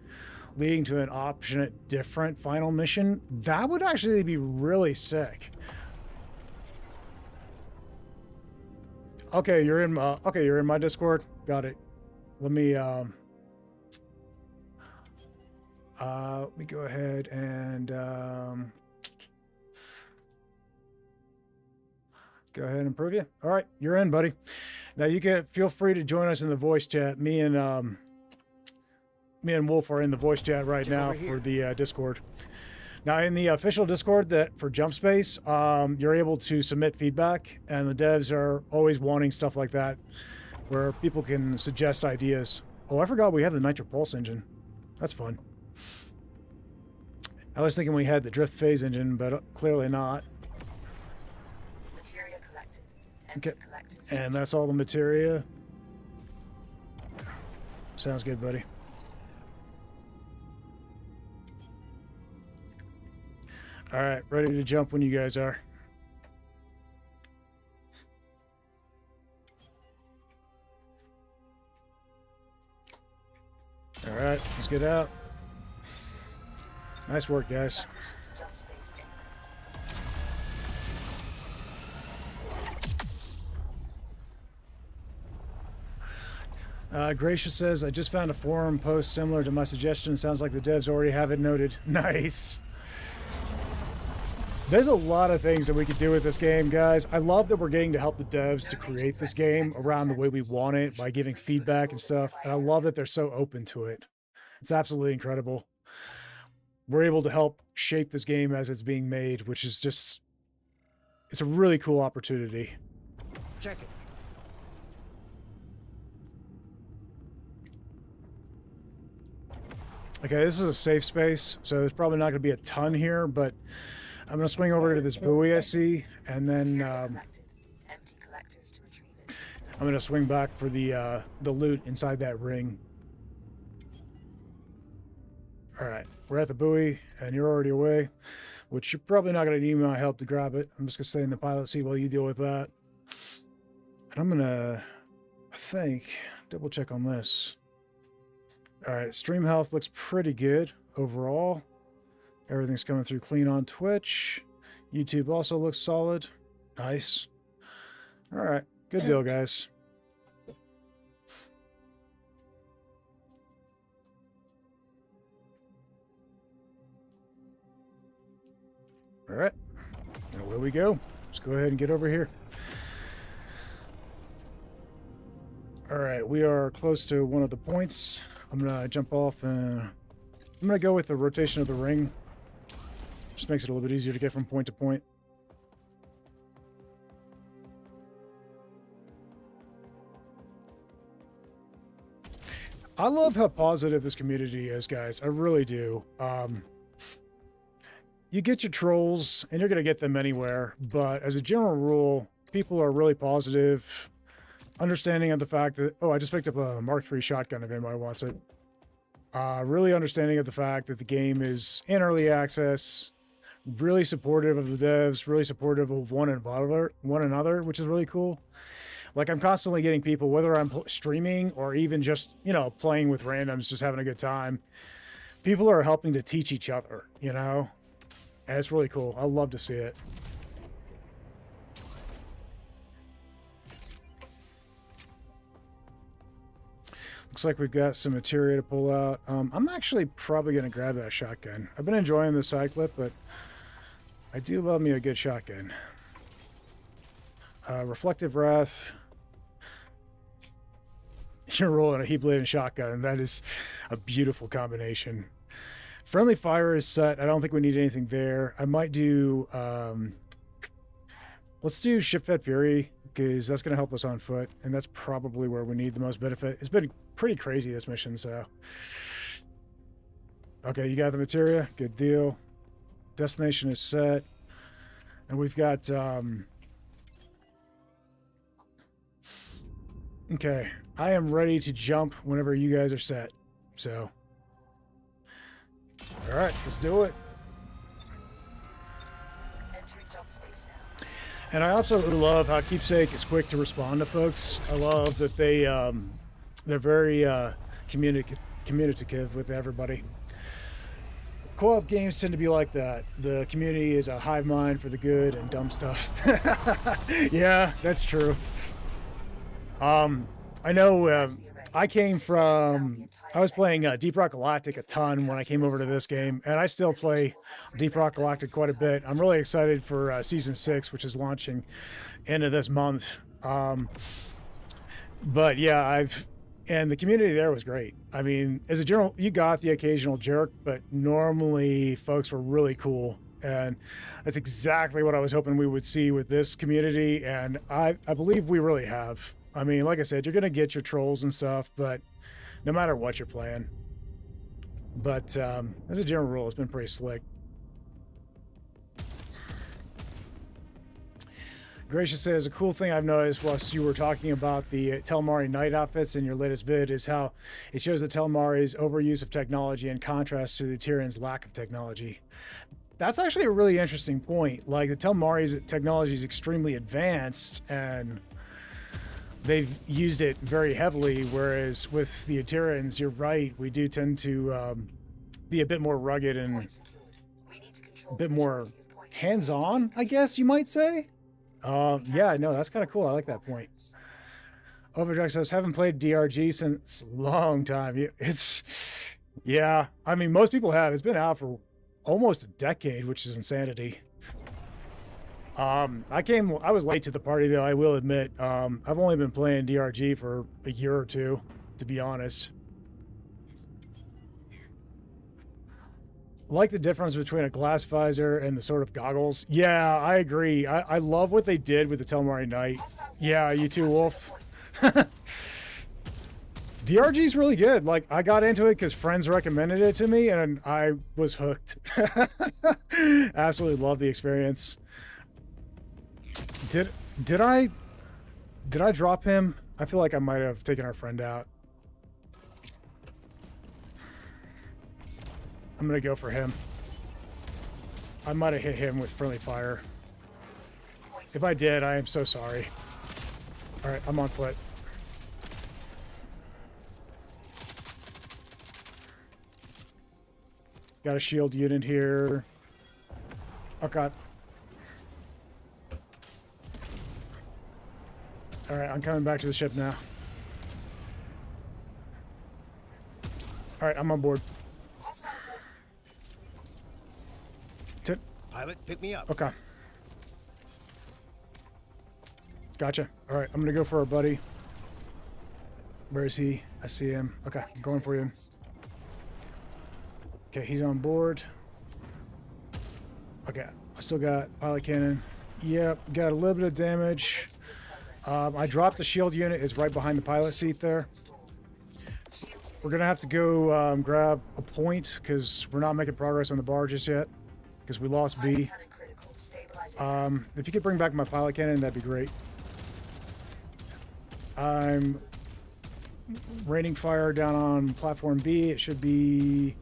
leading to an optionate different final mission. That would actually be really sick. Okay, you're in my Discord. Got it. Let me go ahead and go ahead and prove you. All right, you're in, buddy. Now you can feel free to join us in the voice chat. Me and Wolf are in the voice chat right now for the Discord. Now in the official Discord that for Jump Space, you're able to submit feedback, and the devs are always wanting stuff like that, where people can suggest ideas. Oh, I forgot we have the Nitro Pulse engine. That's fun. I was thinking we had the Drift Phase engine, but clearly not. Materia collected. Okay, Collected. and that's all the materia. Sounds good, buddy. All right, ready to jump when you guys are. All right, let's get out. Nice work, guys. Transition to jump space imminent. Gracious says, I just found a forum post similar to my suggestion. Sounds like the devs already have it noted. Nice. There's a lot of things that we could do with this game, guys. I love that we're getting to help the devs to create this game around the way we want it by giving feedback and stuff. And I love that they're so open to it. It's absolutely incredible. We're able to help shape this game as it's being made, which is just, it's a really cool opportunity. Check it. Okay, this is a safe space, so there's probably not going to be a ton here, but I'm going to swing over to this buoy I see, and then Collected. Empty collectors to retrieve it. I'm going to swing back for the loot inside that ring. All right, we're at the buoy, and you're already away, which you're probably not going to need my help to grab it. I'm just going to stay in the pilot seat while you deal with that. And I'm going to, I think, double check on this. All right, stream health looks pretty good overall. Everything's coming through clean on Twitch. YouTube also looks solid. Nice. All right, good deal, guys. All right, and away we go. Let's go ahead and get over here. All right, we are close to one of the points. I'm gonna jump off and I'm gonna go with the rotation of the ring. Just makes it a little bit easier to get from point to point. I love how positive this community is, guys. I really do. You get your trolls, and you're going to get them anywhere, but as a general rule, people are really positive, understanding of the fact that, oh, I just picked up a Mark III shotgun if anybody wants it. Really understanding of the fact that the game is in early access, really supportive of the devs, really supportive of one another, which is really cool. Like, I'm constantly getting people, whether I'm streaming or even just, you know, playing with randoms, just having a good time. People are helping to teach each other, you know? And it's really cool. I love to see it. Looks like we've got some materia to pull out. I'm actually probably going to grab that shotgun. I've been enjoying the side clip, but I do love me a good shotgun. Reflective Wrath. You're rolling a heat blade and shotgun. That is a beautiful combination. Friendly fire is set. I don't think we need anything there. I might do... let's do Ship-Fed Fury, because that's going to help us on foot, and that's probably where we need the most benefit. It's been pretty crazy, this mission, so... Okay, you got the materia. Good deal. Destination is set. And we've got... Okay, I am ready to jump whenever you guys are set, so... All right, let's do it. Entering jump space now. And I absolutely love how Keepsake is quick to respond to folks. I love that they're very communicative with everybody. Co-op games tend to be like that. The community is a hive mind for the good and dumb stuff. Yeah, that's true. I know I came from... I was playing Deep Rock Galactic a ton when I came over to this game, and I still play Deep Rock Galactic quite a bit. I'm really excited for Season 6, which is launching end of this month. But yeah, and the community there was great. I mean, as a general, you got the occasional jerk, but normally folks were really cool. And that's exactly what I was hoping we would see with this community, and I believe we really have. I mean, like I said, you're going to get your trolls and stuff, but no matter what you're playing. But as a general rule, it's been pretty slick. Gracious says, a cool thing I've noticed whilst you were talking about the Telmari night outfits in your latest vid is how it shows the Telmari's overuse of technology in contrast to the Tyrion's lack of technology. That's actually a really interesting point. Like, the Telmari's technology is extremely advanced, and they've used it very heavily, whereas with the Aterians, you're right, we do tend to be a bit more rugged and a bit more hands-on, I guess you might say. Yeah, no, that's kind of cool. I like that point. Overdrive says, haven't played DRG since a long time. Yeah, I mean, most people have. It's been out for almost a decade, which is insanity. I was late to the party, though, I will admit. I've only been playing DRG for a year or two, to be honest. Like the difference between a glass visor and the sort of goggles. Yeah, I agree. I love what they did with the Telmari Knight. Yeah, you too, Wolf. DRG is really good. Like, I got into it because friends recommended it to me, and I was hooked. Absolutely love the experience. Did I drop him? I feel like I might have taken our friend out. I'm gonna go for him. I might have hit him with friendly fire. If I did, I am so sorry. All right, I'm on foot. Got a shield unit here. Oh god. All right, I'm coming back to the ship now. All right, I'm on board. Pilot, pick me up. Okay. Gotcha. All right, I'm gonna go for our buddy. Where is he? I see him. Okay, I'm going for you. Okay, he's on board. Okay, I still got pilot cannon. Yep, got a little bit of damage. I dropped the shield unit. It's right behind the pilot seat there. We're gonna have to go grab a point because we're not making progress on the bar just yet because we lost B. If you could bring back my pilot cannon, that'd be great. I'm raining fire down on platform B. It should be...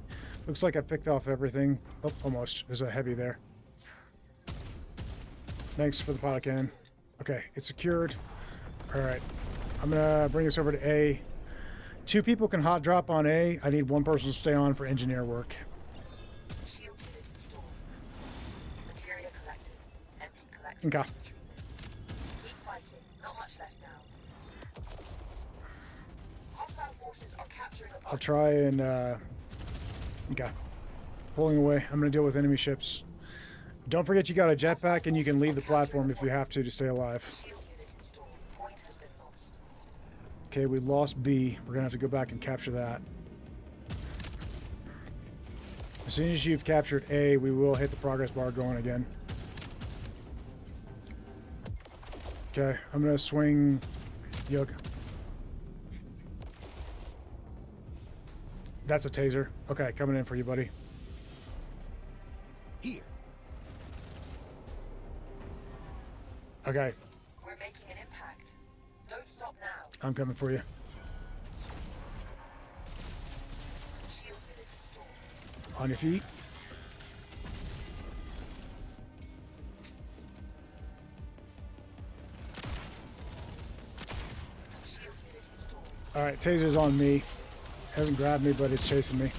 Looks like I picked off everything. Oh, almost. There's a heavy there. Thanks for the pilot cannon. Okay, it's secured. All right. I'm going to bring this over to A. 2 people can hot drop on A. I need 1 person to stay on for engineer work. Shield unit installed. Material collected. Empty collected. Okay. Keep fighting. Not much left now. Hostile forces are capturing a I'll try and... Okay. Pulling away. I'm going to deal with enemy ships. Don't forget you got a jetpack and you can leave the platform if you have to stay alive. shield unit installed. Point has been lost. Okay, we lost B. We're going to have to go back and capture that. As soon as you've captured A, we will hit the progress bar going again. Okay, I'm going to swing Yoke. That's a taser. Okay, coming in for you, buddy. Here. Okay, We're making an impact. Don't stop now. I'm coming for you. Shield unit installed. On your feet. Shield unit installed. All right, taser's on me. Hasn't grabbed me, but it's chasing me.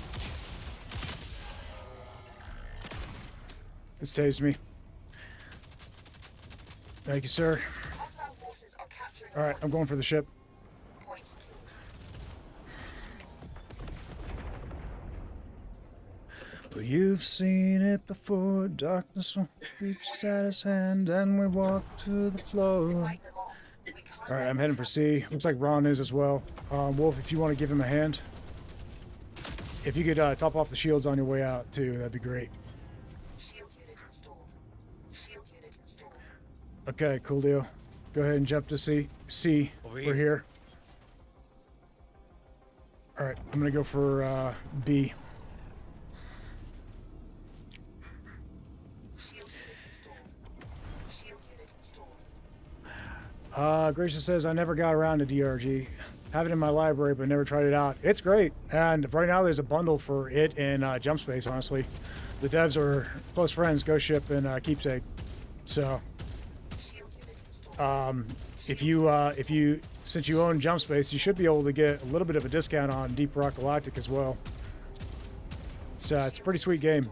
It's tased me. Thank you, sir. Hostile forces are capturing All right, I'm going for the ship. point secured. Well, you've seen it before. Darkness reaches at his hand, and we walk to the floor. Fight them off. We can't All right, I'm heading for C. Looks like Ron is as well. Wolf, if you want to give him a hand. If you could top off the shields on your way out, too, that'd be great. Shield unit installed. Shield unit installed. Okay, cool deal. Go ahead and jump to C. C, Over we're here. here. All right, I'm going to go for B. Shield unit installed. Shield unit installed. Gracia says, I never got around to DRG. Have it in my library, but never tried it out. It's great. And right now there's a bundle for it and Jump Space, honestly. The devs are close friends, Ghost Ship and Keepsake. So, Shield unit installed. if you, since you own Jump Space, you should be able to get a little bit of a discount on Deep Rock Galactic as well. It's a pretty sweet game.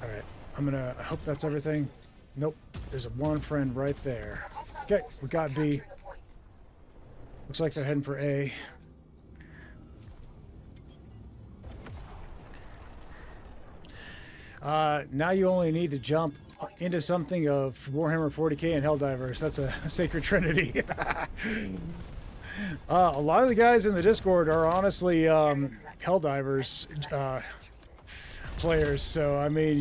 All right, I hope that's everything. Nope, there's a 1 friend right there. Okay, we got B. Capturing a point. Looks like they're heading for A. Now you only need to jump into something of Warhammer 40k and Helldivers. That's a sacred trinity. A lot of the guys in the Discord are honestly Helldivers players, so I mean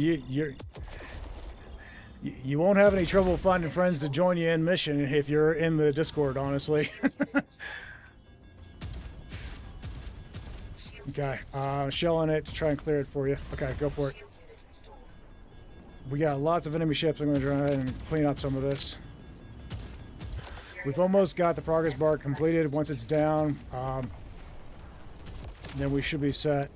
you won't have any trouble finding friends to join you in mission if you're in the Discord, honestly. Okay, shelling it to try and clear it for you. Okay, go for it. Shield unit installed. We got lots of enemy ships. I'm going to try and clean up some of this. We've almost got the progress bar completed. Once it's down, then we should be set.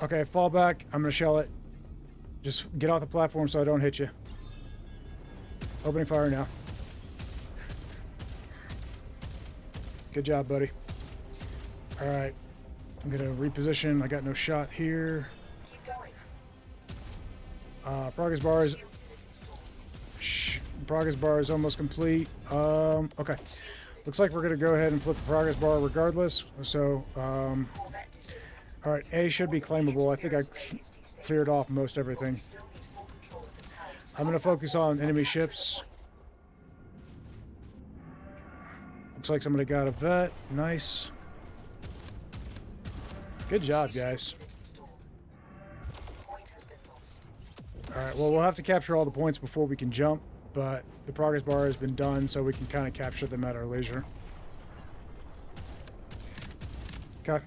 Okay, fall back. I'm going to shell it. Just get off the platform so I don't hit you. Opening fire now. Good job, buddy. Alright. I'm going to reposition. I got no shot here. Keep going. Progress bar is... Shield unit installed. Progress bar is almost complete. Okay. Looks like we're going to go ahead and flip the progress bar regardless. So, Corvette disabled. alright. A should be claimable. I think I cleared off most everything. Still need full control of the tower. I'm going to focus on enemy ships. Looks like somebody got a vet. Nice. Good job, guys. Unit installed. Point has been lost. Alright, well, we'll have to capture all the points before we can jump, but the progress bar has been done, so we can kind of capture them at our leisure. Okay.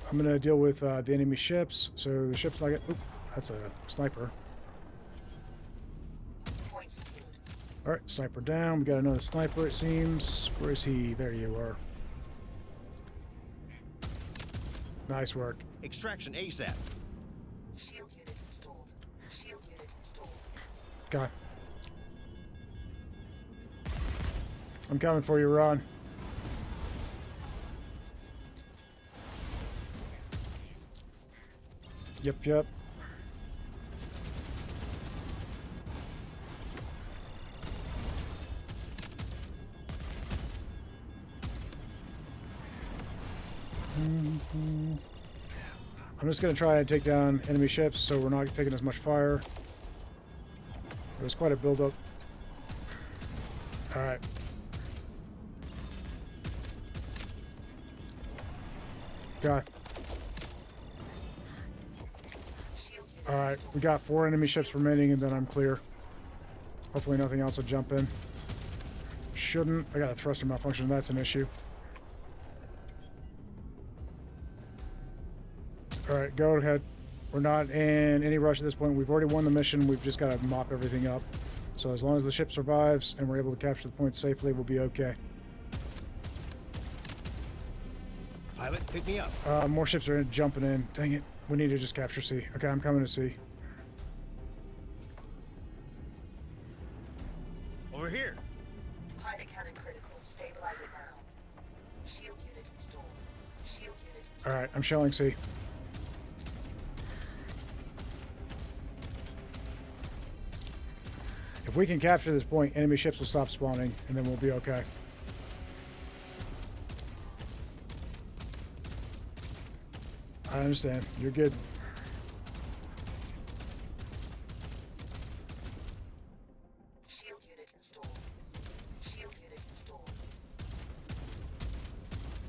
I'm going to deal with the enemy ships. So the ships like it. Oop, that's a sniper. Point secured. Alright, sniper down. We got another sniper, it seems. Where is he? There you are. Nice work. Extraction ASAP. Shield unit installed. Shield unit installed. Okay. I'm coming for you, Ron. Yep. I'm just going to try and take down enemy ships so we're not taking as much fire. There was quite a buildup. Alright. Okay. Shield unit Alright, we got 4 enemy ships remaining and then I'm clear. Hopefully nothing else will jump in. Shouldn't. I got a thruster malfunction. That's an issue. Alright, go ahead. We're not in any rush at this point. We've already won the mission. We've just got to mop everything up. So as long as the ship survives and we're able to capture the points safely, we'll be okay. Pilot, pick me up. More ships are jumping in. Dang it. We need to just capture C. Okay, I'm coming to C. Over here. Pilot cannon critical. Stabilize it now. Shield unit installed. Shield unit installed. Alright, I'm shelling C. If we can capture this point, enemy ships will stop spawning, and then we'll be okay. I understand. You're good. Shield unit installed. Shield unit installed.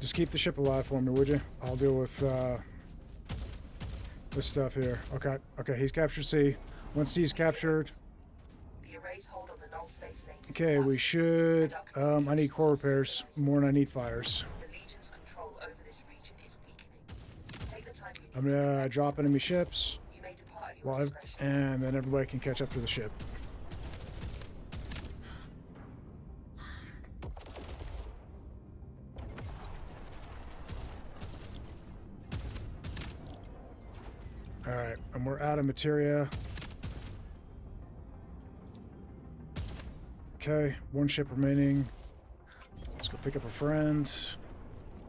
Just keep the ship alive for me, would you? I'll deal with this stuff here. Okay. Okay, he's captured C. Once C's captured... The arrays hold on the null space lane. Okay, we should... I need core repairs more than I need fires. The Legion's control over this region is weakening. Take the time you need I'm gonna drop enemy ships, You may depart at your while discretion. and then everybody can catch up to the ship. Alright, and we're out of materia. Okay, 1 ship remaining. Let's go pick up a friend.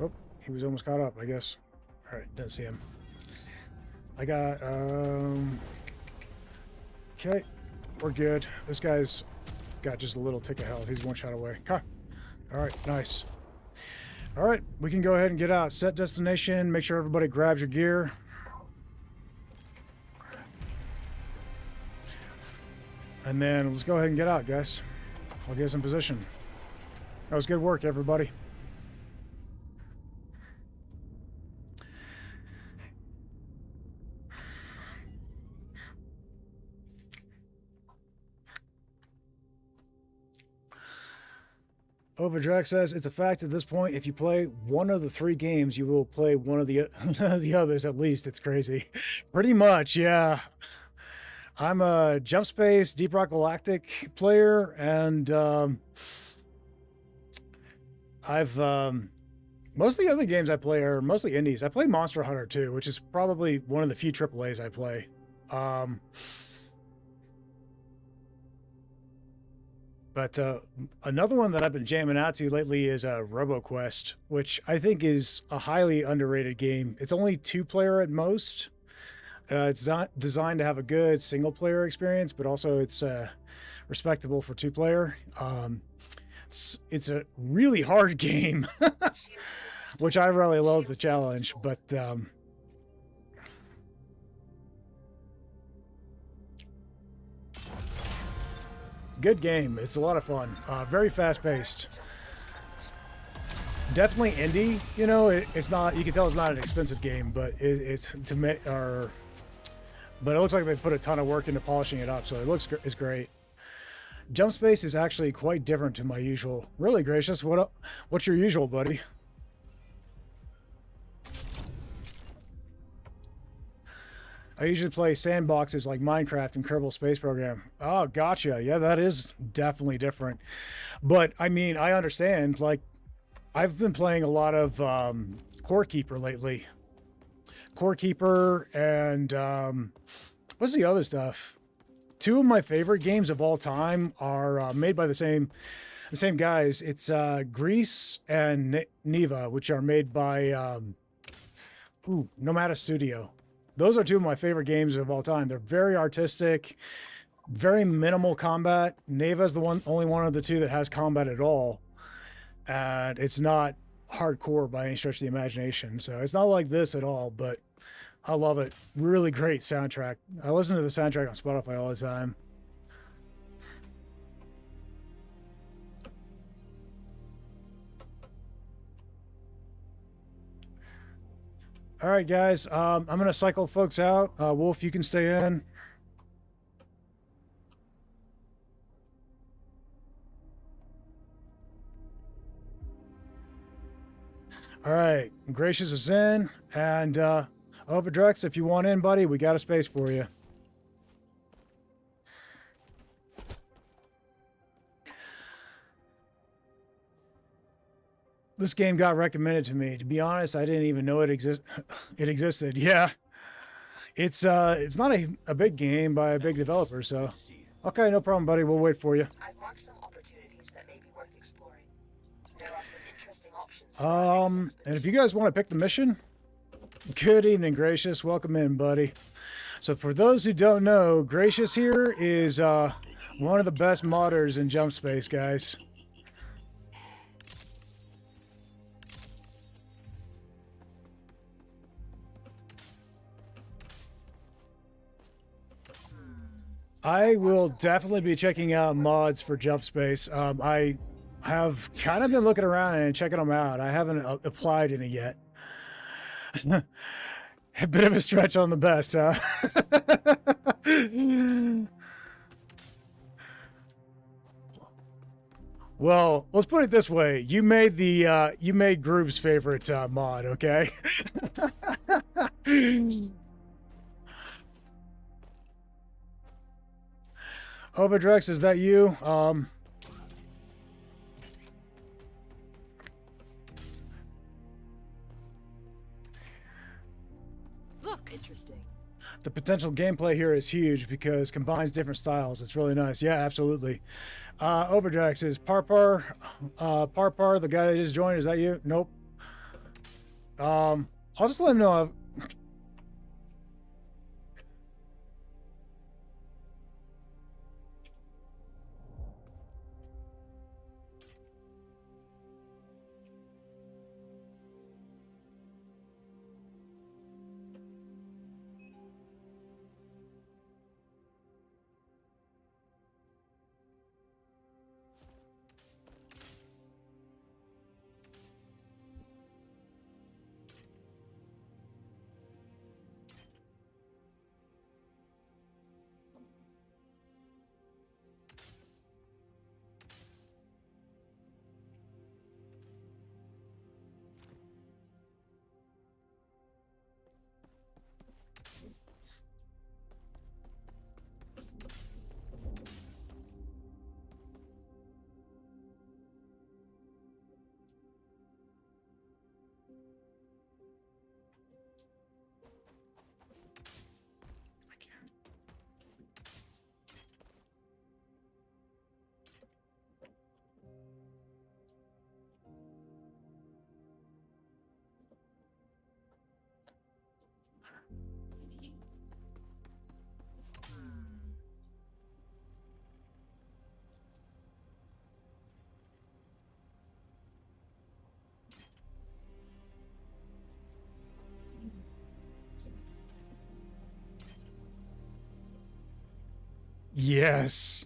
Oh, he was almost caught up, I guess. Alright, didn't see him. I got, okay, we're good. This guy's got just a little tick of health. He's 1 shot away. Okay. Alright, nice. Alright, we can go ahead and get out. Set destination. Make sure everybody grabs your gear. And then let's go ahead and get out, guys. I'll get us in position. That was good work, everybody. Overdrex says it's a fact at this point. If you play one of the 3 games, you will play one of the the others at least. It's crazy. Pretty much, yeah. I'm a Jump Space, Deep Rock Galactic player, and I've most of the other games I play are mostly indies. I play Monster Hunter too, which is probably one of the few AAAs I play. But another one that I've been jamming out to lately is RoboQuest, which I think is a highly underrated game. It's only 2-player at most. It's not designed to have a good single-player experience, but also it's respectable for 2-player. It's a really hard game, which I really love the challenge, but good game. It's a lot of fun. Very fast-paced. Definitely indie. You know, it's not. You can tell it's not an expensive game, but it's to make. But it looks like they put a ton of work into polishing it up, so it's great. Jump Space is actually quite different to my usual. Really gracious. What's your usual, buddy? I usually play sandboxes like Minecraft and Kerbal Space Program. Oh, gotcha. Yeah, that is definitely different. But, I mean, I understand. Like, I've been playing a lot of Core Keeper lately. Core Keeper and what's the other stuff? 2 of my favorite games of all time are made by the same guys. It's Grease and Neva, which are made by Nomada Studio. Those are 2 of my favorite games of all time. They're very artistic, very minimal combat. Neva's the only one of the 2 that has combat at all. And it's not hardcore by any stretch of the imagination. So it's not like this at all, but I love it. Really great soundtrack. I listen to the soundtrack on Spotify all the time. All right, guys. I'm going to cycle folks out. Wolf, you can stay in. All right. Gracious is in. And Overdrex, if you want in, buddy, we got a space for you. This game got recommended to me. To be honest, I didn't even know it existed. Yeah. It's not a big game by a big developer, so. Okay, no problem, buddy. We'll wait for you. I've marked some opportunities that may be worth exploring. There are some interesting options. And if you guys want to pick the mission, good evening, Gracious. Welcome in, buddy. So for those who don't know, Gracious here is one of the best modders in Jump Space, guys. I will definitely be checking out mods for Jump Space. I have kind of been looking around and checking them out. I haven't applied any yet. A bit of a stretch on the best, huh? Well, let's put it this way. You made Groove's favorite mod, okay? Overdrex, is that you? Look, interesting. The potential gameplay here is huge because it combines different styles. It's really nice. Yeah, absolutely. Overdrex is Parpar. Parpar, the guy that just joined, is that you? Nope. I'll just let him know. Yes.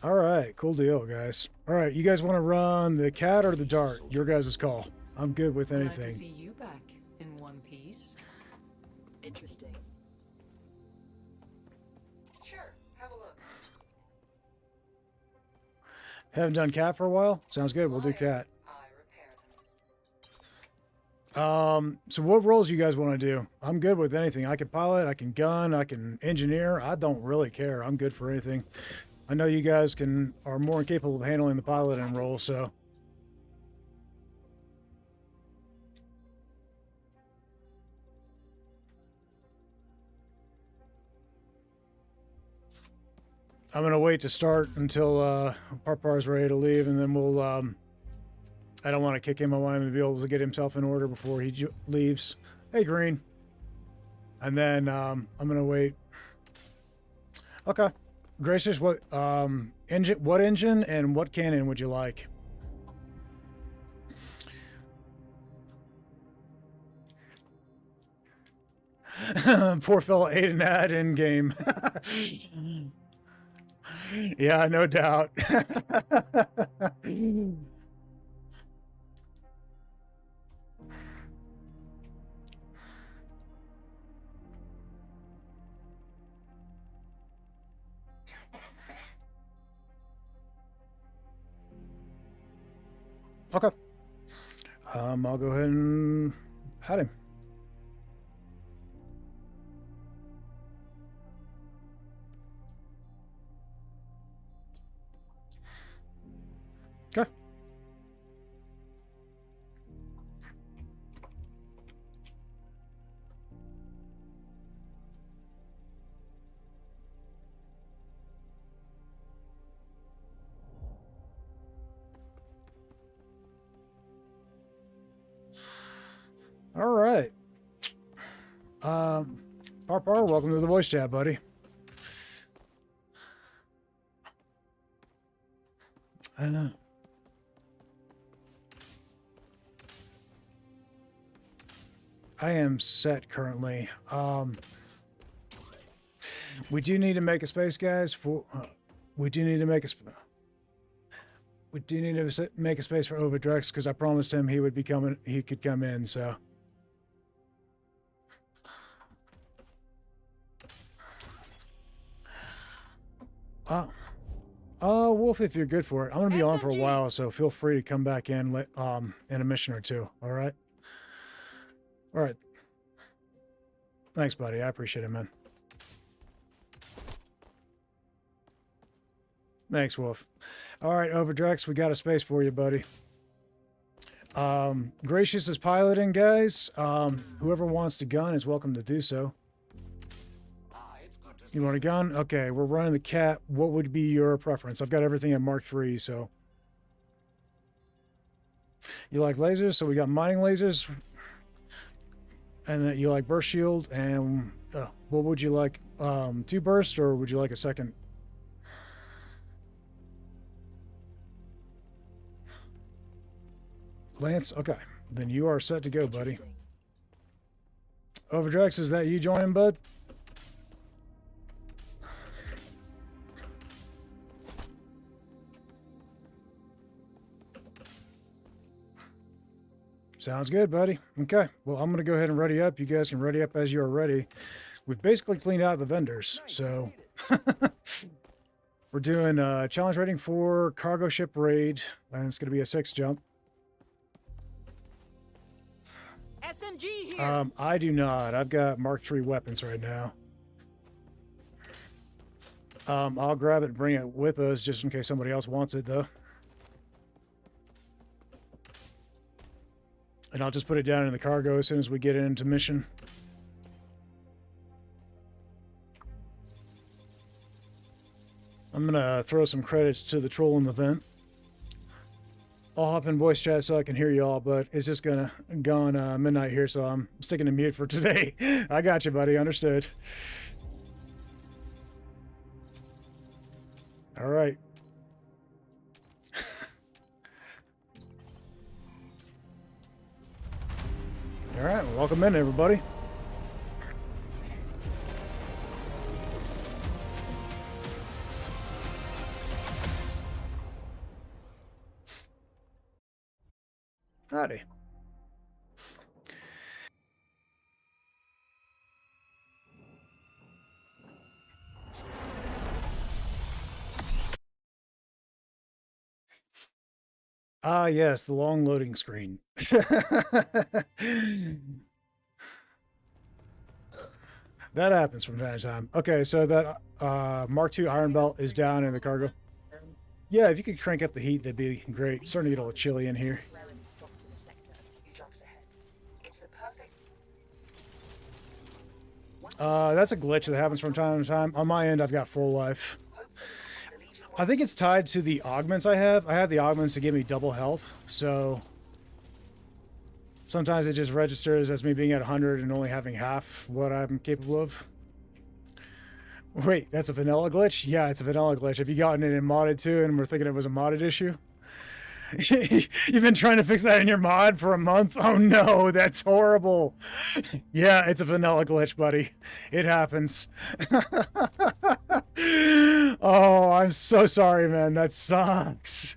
All right, cool deal, guys. All right, you guys want to run the cat or the dart? Your guys' call. I'm good with Glad to anything. see you back in one piece. Interesting. Sure, have a look. Haven't done cat for a while? Sounds good. We'll do cat. I repair them. So what roles you guys want to do? I'm good with anything. I can pilot, I can gun, I can engineer. I don't really care. I'm good for anything. I know you guys are more capable of handling the piloting role, so. I'm gonna wait to start until Parpar's ready to leave, and then we'll. I don't want to kick him. I want him to be able to get himself in order before he leaves. Hey, Green. And then I'm gonna wait. Okay, Gracious. What engine? What engine and what cannon would you like? Poor fella ate an ad in game. Yeah, no doubt. Okay. I'll go ahead and add him. Okay. All right. Parpar, welcome to the voice chat, buddy. I am set currently. We do need to make a space, guys. We do need to make a make a space for Overdrex because I promised him he would be coming. He could come in. So. Wolf, if you're good for it, I'm gonna be on for a while, so feel free to come back in in a mission or two. All right. All right. Thanks, buddy. I appreciate it, man. Thanks, Wolf. All right, Overdrex, we got a space for you, buddy. Gracious is piloting, guys. Whoever wants to gun is welcome to do so. You want a gun? Okay, we're running the cat. What would be your preference? I've got everything at Mark III, so. You like lasers? So we got mining lasers. And then you like burst shield. And what would you like? 2 bursts, or would you like a second? Lance? Okay. Then you are set to go, buddy. Overdrex, is that you joining, bud? Sounds good, buddy. Okay. Well, I'm going to go ahead and ready up. You guys can ready up as you are ready. We've basically cleaned out the vendors, so we're doing challenge rating for cargo ship raid, and it's going to be a 6 jump. SMG here. I do not. I've got Mark III weapons right now. I'll grab it and bring it with us just in case somebody else wants it, though. And I'll just put it down in the cargo as soon as we get into mission. I'm going to throw some credits to the troll in the vent. I'll hop in voice chat so I can hear y'all, but it's just going to go on midnight here, so I'm sticking to mute for today. I got you, buddy. Understood. All right. All right, well, welcome in, everybody. Howdy. Ah, yes, the long loading screen. That happens from time to time. Okay, so that Mark II Iron Belt is down in the cargo. Yeah, if you could crank up the heat, that'd be great. It's starting to get a little chilly in here. Temporarily stopped in a sector a few jumps ahead. It's the perfect. That's a glitch that happens from time to time. On my end, I've got full life. The Legion I think it's tied to the augments I have. I have the augments to give me double health, so sometimes it just registers as me being at 100 and only having half what I'm capable of. Wait, that's a vanilla glitch? Yeah, it's a vanilla glitch. Have you gotten it in modded too and we're thinking it was a modded issue? You've been trying to fix that in your mod for a month? Oh no, that's horrible. Yeah, it's a vanilla glitch, buddy. It happens. Oh, I'm so sorry, man. That sucks.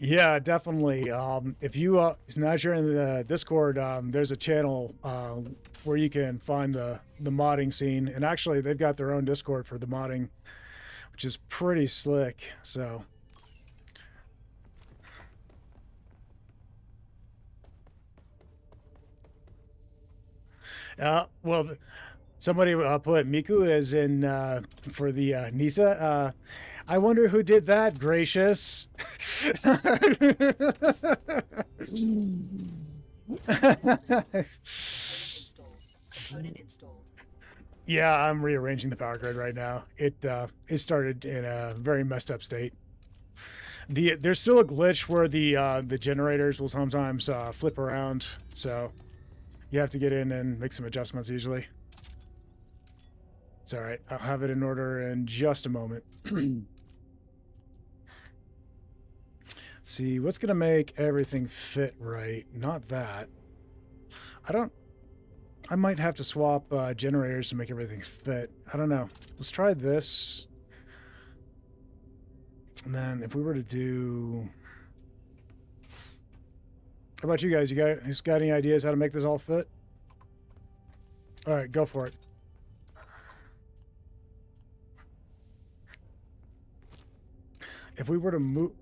Yeah, definitely. If you now that you're in the Discord, there's a channel where you can find the modding scene, and actually they've got their own Discord for the modding, which is pretty slick. So well, somebody put Miku as in for the Nisa. I wonder who did that, gracious. component installed. Yeah, I'm rearranging the power grid right now. It started in a very messed up state. There's still a glitch where the generators will sometimes flip around, so you have to get in and make some adjustments usually. It's all right. I'll have it in order in just a moment. Let's see, what's going to make everything fit right? Not that. I might have to swap generators to make everything fit. I don't know. Let's try this. And then if we were to do... How about you guys? You guys got any ideas how to make this all fit? All right, go for it. If we were to move...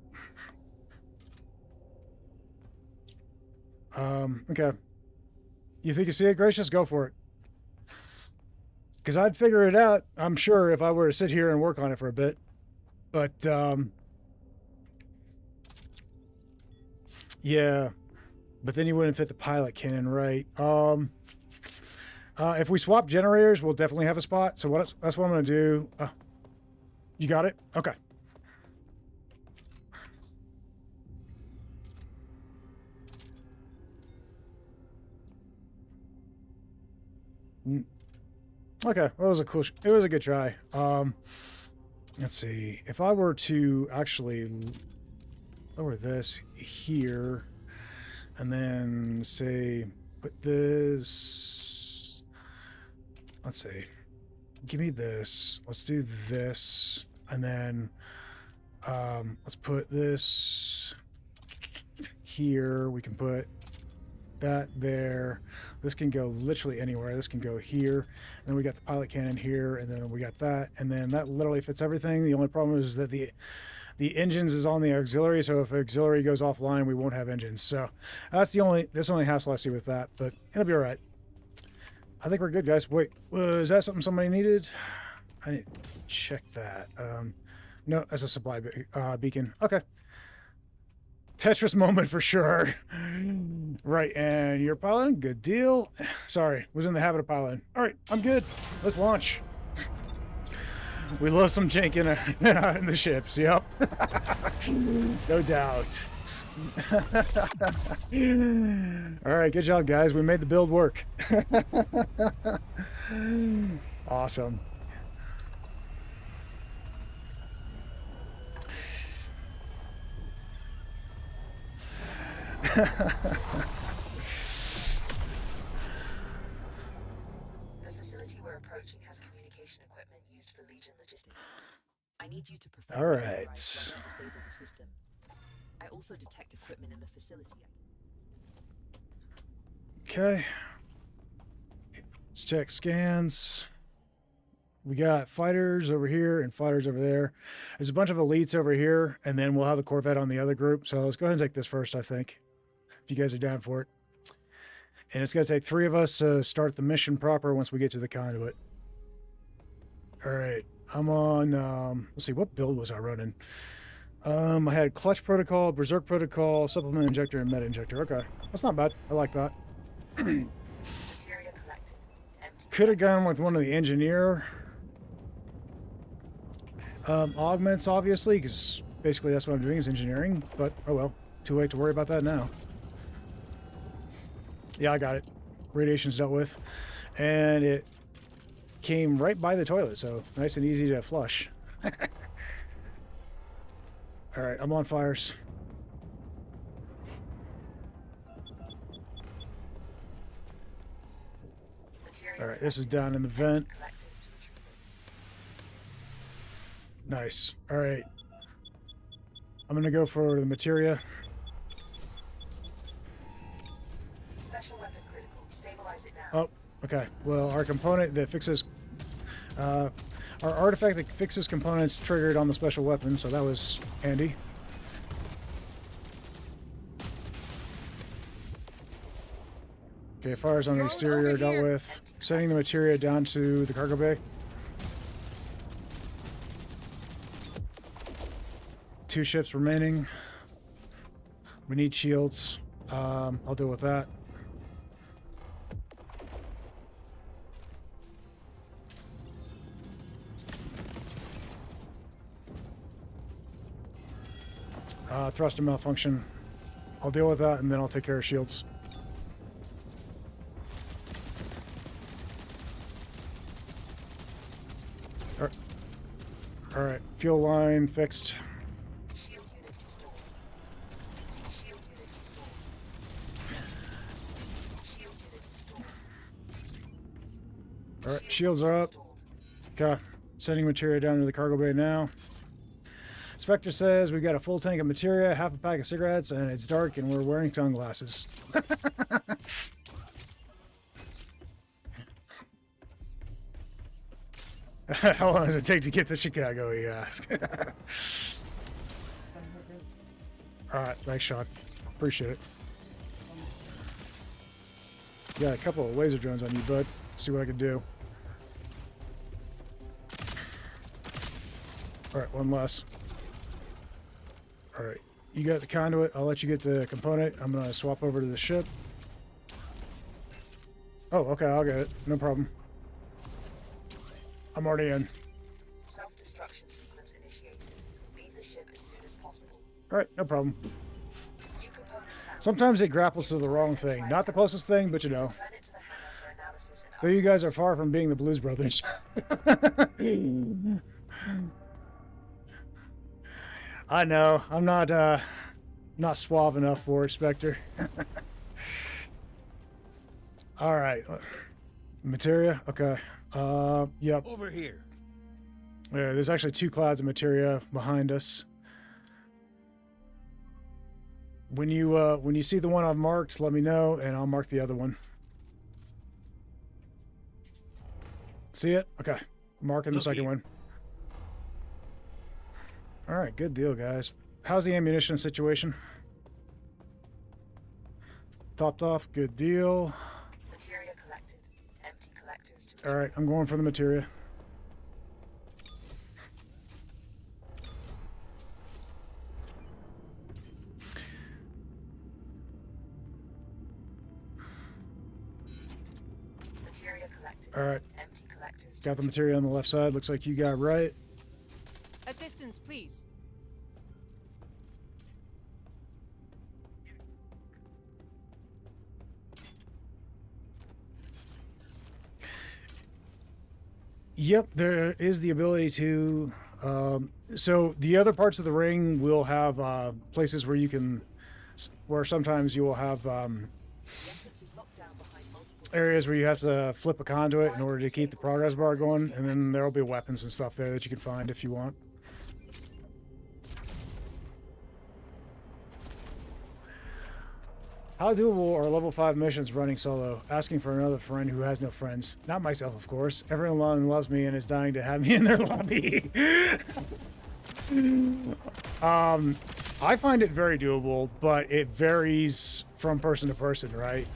okay. You think you see it, Gracious? Go for it. Because I'd figure it out, I'm sure, if I were to sit here and work on it for a bit. But, yeah. But then you wouldn't fit the pilot cannon, right? If we swap generators, we'll definitely have a spot. So that's what I'm going to do. You got it? Okay. Okay, well, it was a good try. Let's see. If I were to actually lower this here and then say put this, let's see. Give me this. Let's do this and then let's put this here. We can put that there. This can go literally anywhere. This can go here. And then we got the pilot cannon here, and then we got that, and then that literally fits everything. The only problem is that the engines is on the auxiliary, so if auxiliary goes offline, we won't have engines. So that's the only hassle I see with that, but it'll be all right. I think we're good, guys. Wait, was that something somebody needed? I need to check that. No, that's a supply beacon. Okay. Tetris moment for sure. Right, and you're piloting? Good deal. Sorry, was in the habit of piloting. All right, I'm good. Let's launch. We love some jank in the ships, yep. No doubt. All right, good job, guys. We made the build work. Awesome. The facility we're approaching has communication equipment used for Legion logistics. I need you to perform All an right. override to disable the system. I also detect equipment in the facility. Okay. Let's check scans. We got fighters over here and fighters over there. There's a bunch of elites over here, and then we'll have the Corvette on the other group. So let's go ahead and take this first, I think, if you guys are down for it. And it's going to take 3 of us to start the mission proper once we get to the conduit. All right. I'm on, let's see, what build was I running? I had Clutch Protocol, Berserk Protocol, Supplement Injector, and Meta Injector. Okay. That's not bad. I like that. Materia collected. Empty. Could have gone with one of the engineer augments, obviously, because basically that's what I'm doing is engineering. But, oh well. Too late to worry about that now. Yeah, I got it. Radiation's dealt with. And it came right by the toilet, so nice and easy to flush. All right, I'm on fires. Materia All right, this is down in the vent. collectors to retrieve it. Nice. All right. I'm going to go for the materia. Special weapon critical. Stabilize it now. Oh, okay. Well, our component that fixes... our artifact that fixes components triggered on the special weapon, so that was handy. Okay, fires on the Drone exterior over dealt here. with. Sending the materia down to the cargo bay. 2 ships remaining. We need shields. I'll deal with that. Thruster malfunction. I'll deal with that, and then I'll take care of shields. All right, fuel line fixed. Shield unit installed. Shield unit installed. Shield unit installed. All right, shields are up. Installed. Okay, sending materia down to the cargo bay now. Spectre says we've got a full tank of materia, half a pack of cigarettes, and it's dark, and we're wearing sunglasses. How long does it take to get to Chicago, you ask? Alright, thanks, Sean. Appreciate it. Got a couple of laser drones on you, bud. See what I can do. Alright, one less. Alright, you got the conduit. I'll let you get the component. I'm going to swap over to the ship. Oh, okay, I'll get it. No problem. I'm already in. Self-destruction sequence initiated. Leave the ship as soon as possible. Alright, no problem. New component found. Sometimes it grapples to the wrong thing. Not the closest thing, but you know. Turn it to the hangar for analysis and Though you guys are far from being the Blues Brothers. I know. I'm not suave enough for it, Spectre. Alright. Materia? Okay. Yep. Over here. Yeah, there's actually 2 clouds of materia behind us. When you see the one I've marked, let me know, and I'll mark the other one. See it? Okay. Marking the Look second here. one. All right, good deal, guys. How's the ammunition situation? Topped off, good deal. materia collected. Empty collectors to All right, I'm going for the materia. materia collected. All right, Empty collectors. got the materia on the left side. Looks like you got it right. Assistance, please. Yep, there is the ability to. So the other parts of the ring will have places where you can where sometimes you will have The entrance is locked down behind multiple areas where you have to flip a conduit in order to keep the progress bar going, and then there will be weapons and stuff there that you can find if you want. How doable are level 5 missions running solo? Asking for another friend who has no friends. Not myself, of course. Everyone loves me and is dying to have me in their lobby. I find it very doable, but it varies from person to person, right?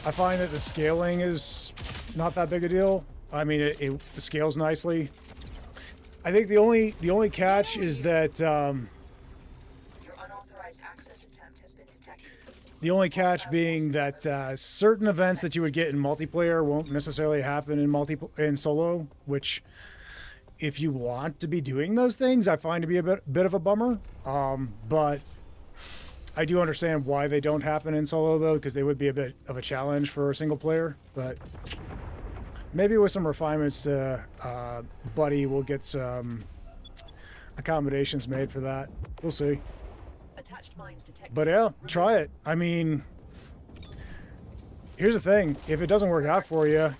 I find that the scaling is not that big a deal. I mean, it scales nicely. I think the only catch is that Your unauthorized access attempt has been detected. the only catch being that certain events that you would get in multiplayer won't necessarily happen in solo, which, if you want to be doing those things, I find to be a bit of a bummer. But I do understand why they don't happen in solo, though, because they would be a bit of a challenge for a single player. But maybe with some refinements to Buddy, we'll get some accommodations made for that. We'll see. Attached mines detected. But yeah, try it. I mean, here's the thing. If it doesn't work out for you,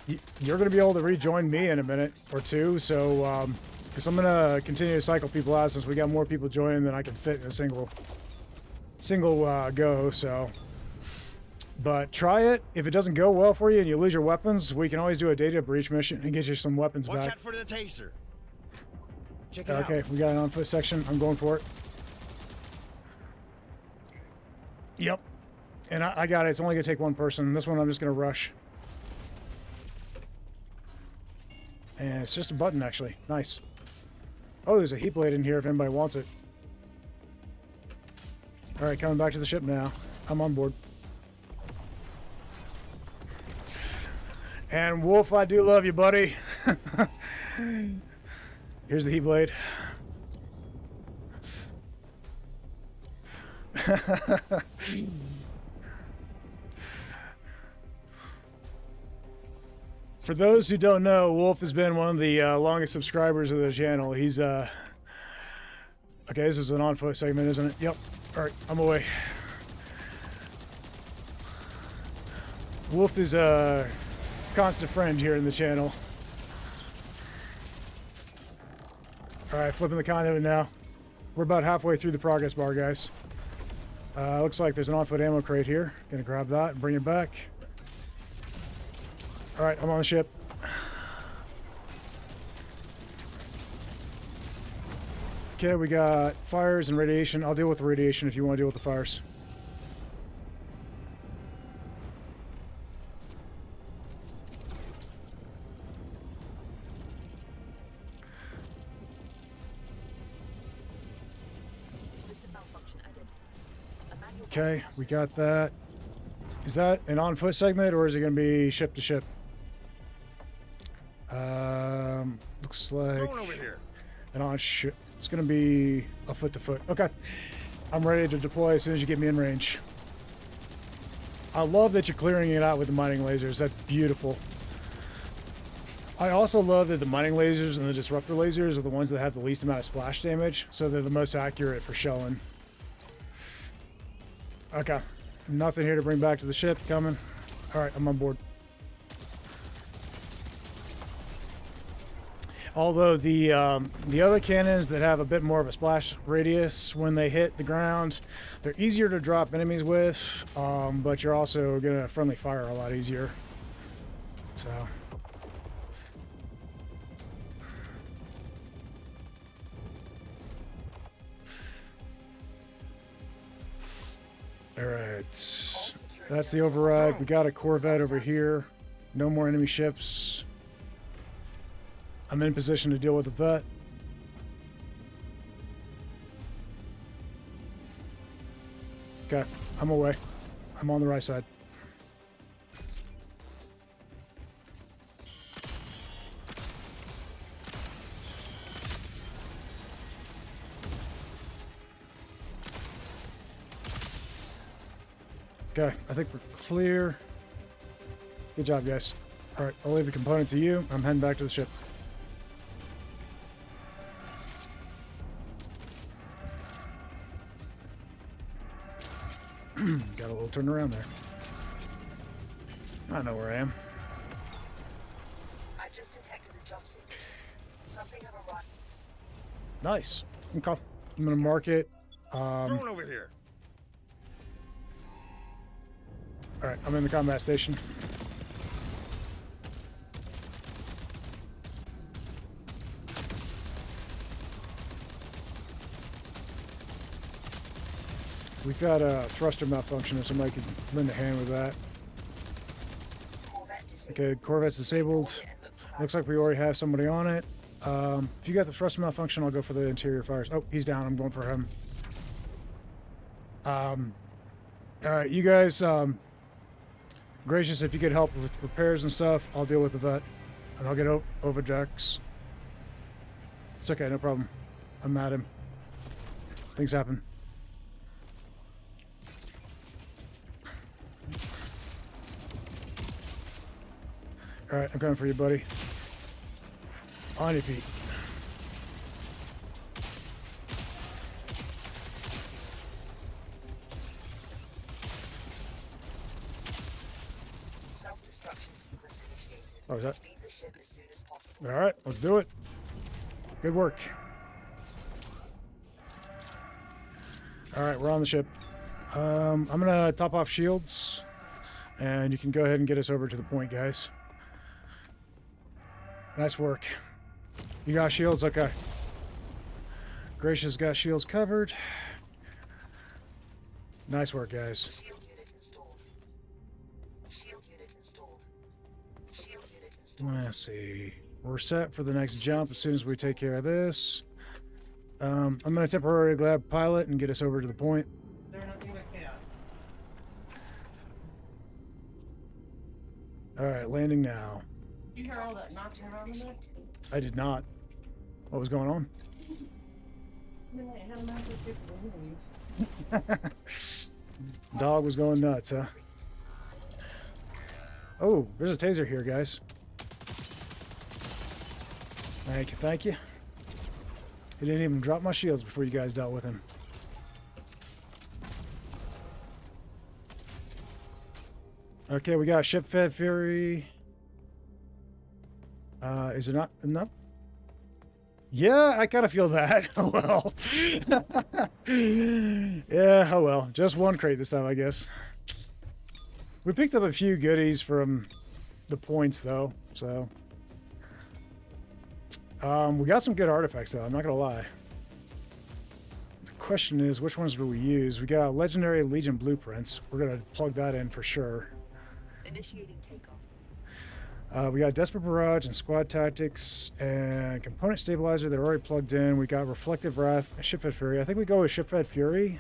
you're going to be able to rejoin me in a minute or two. So, because I'm going to continue to cycle people out since we got more people joining than I can fit in a single go. So, but try it. If it doesn't go well for you and you lose your weapons, we can always do a data breach mission and get you some weapons Watch back. out for the taser. Check it out. Okay, we got an on-foot section. I'm going for it. Yep. And I got it. It's only going to take one person. This one I'm just going to rush. And it's just a button, actually. Nice. Oh, there's a heat blade in here if anybody wants it. All right, coming back to the ship now. I'm on board. And Wolf, I do love you, buddy. Here's the heat blade. For those who don't know, Wolf has been one of the longest subscribers of the channel. He's okay, this is an on-foot segment, isn't it? Yep. All right, I'm away. Wolf is a constant friend here in the channel. All right, flipping the conduit now. We're about halfway through the progress bar, guys. Looks like there's an on-foot ammo crate here. Gonna grab that and bring it back. All right, I'm on the ship. Okay, we got fires and radiation. I'll deal with the radiation if you want to deal with the fires. System malfunction identified. A manual Okay, we got that. Is that an on-foot segment or is it going to be ship to ship? Looks like Going over here. an on ship. It's going to be a foot to foot. Okay, I'm ready to deploy as soon as you get me in range. I love that you're clearing it out with the mining lasers. That's beautiful. I also love that the mining lasers and the disruptor lasers are the ones that have the least amount of splash damage, so they're the most accurate for shelling. Okay. Nothing here to bring back to the ship. Coming. All right, I'm on board. Although the other cannons that have a bit more of a splash radius when they hit the ground, they're easier to drop enemies with, but you're also gonna friendly fire a lot easier. So. All right, that's the override. We got a Corvette over here. No more enemy ships. I'm in position to deal with the vet. Okay, I'm away. I'm on the right side. Okay, I think we're clear. Good job, guys. All right, I'll leave the component to you. I'm heading back to the ship. turn around there. I know where I am. I've just detected a jump signature. Something of a run. Nice. Okay. I'm gonna mark it. Drone over here. All right, I'm in the combat station. We've got a thruster malfunction if somebody could lend a hand with that. Corvette disabled. Okay, Corvette's disabled. Looks like we already have somebody on it. If you got the thruster malfunction, I'll go for the interior fires. Oh, he's down. I'm going for him. All right, you guys, Gracious, if you could help with repairs and stuff, I'll deal with the vet. And I'll get over Jax. It's okay, no problem. I'm at him. Things happen. Alright, I'm coming for you, buddy. On your feet. Self-destruction sequence initiated. Oh, is that? Leave the ship as soon as possible. Alright, let's do it. Good work. Alright, we're on the ship. I'm gonna top off shields. And you can go ahead and get us over to the point, guys. Nice work. You got shields? Okay. Gracious got shields covered. Nice work, guys. Shield unit installed. Shield unit installed. Shield unit installed. Let's see. We're set for the next jump as soon as we take care of this. I'm going to temporarily grab pilot and get us over to the point. They're not gonna care. Alright, landing now. You hear all that knocking around in there? I did not. What was going on? Yeah, I had a massive big balloons. Dog was going nuts, huh? Oh, there's a taser here, guys. Thank you, thank you. He didn't even drop my shields before you guys dealt with him. Okay, we got ship-fed Fury. Is it not enough? Yeah, I kind of feel that. Oh well. Yeah, oh well. Just one crate this time, I guess. We picked up a few goodies from the points, though, so. We got some good artifacts, though, I'm not gonna lie. The question is, which ones do we use? We got Legendary Legion Blueprints. We're gonna plug that in for sure. Initiating takeoff. We got Desperate Barrage and Squad Tactics and Component Stabilizer. They're already plugged in. We got Reflective Wrath and Shipfed Fury. I think we go with Shipfed Fury.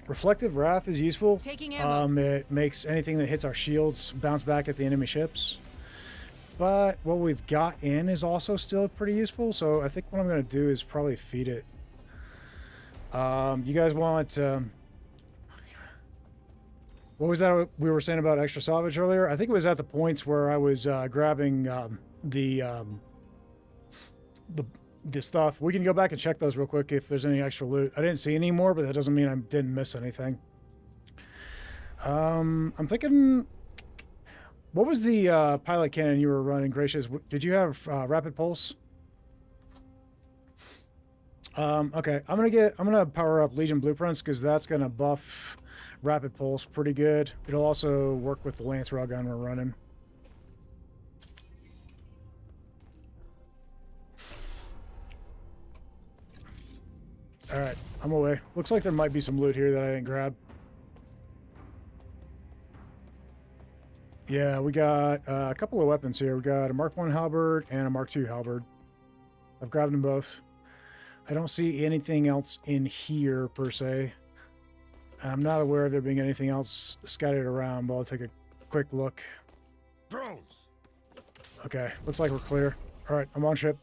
Reflective Wrath is useful. Taking ammo. It makes anything that hits our shields bounce back at the enemy ships. But what we've got in is also still pretty useful. So I think what I'm going to do is probably feed it. You guys want... what was that we were saying about extra salvage earlier? I think it was at the points where I was grabbing the stuff. We can go back and check those real quick if there's any extra loot. I didn't see any more, but that doesn't mean I didn't miss anything. I'm thinking... What was the pilot cannon you were running, Gracious? Did you have rapid pulse? Okay, I'm gonna power up Legion Blueprints because that's gonna buff rapid pulse pretty good. It'll also work with the Lance railgun we're running. All right, I'm away. Looks like there might be some loot here that I didn't grab. Yeah, we got a couple of weapons here. We got a Mark 1 halberd and a Mark 2 halberd. I've grabbed them both. I don't see anything else in here per se. I'm not aware of there being anything else scattered around, but I'll take a quick look. Drones. Okay, looks like we're clear. All right, I'm on ship.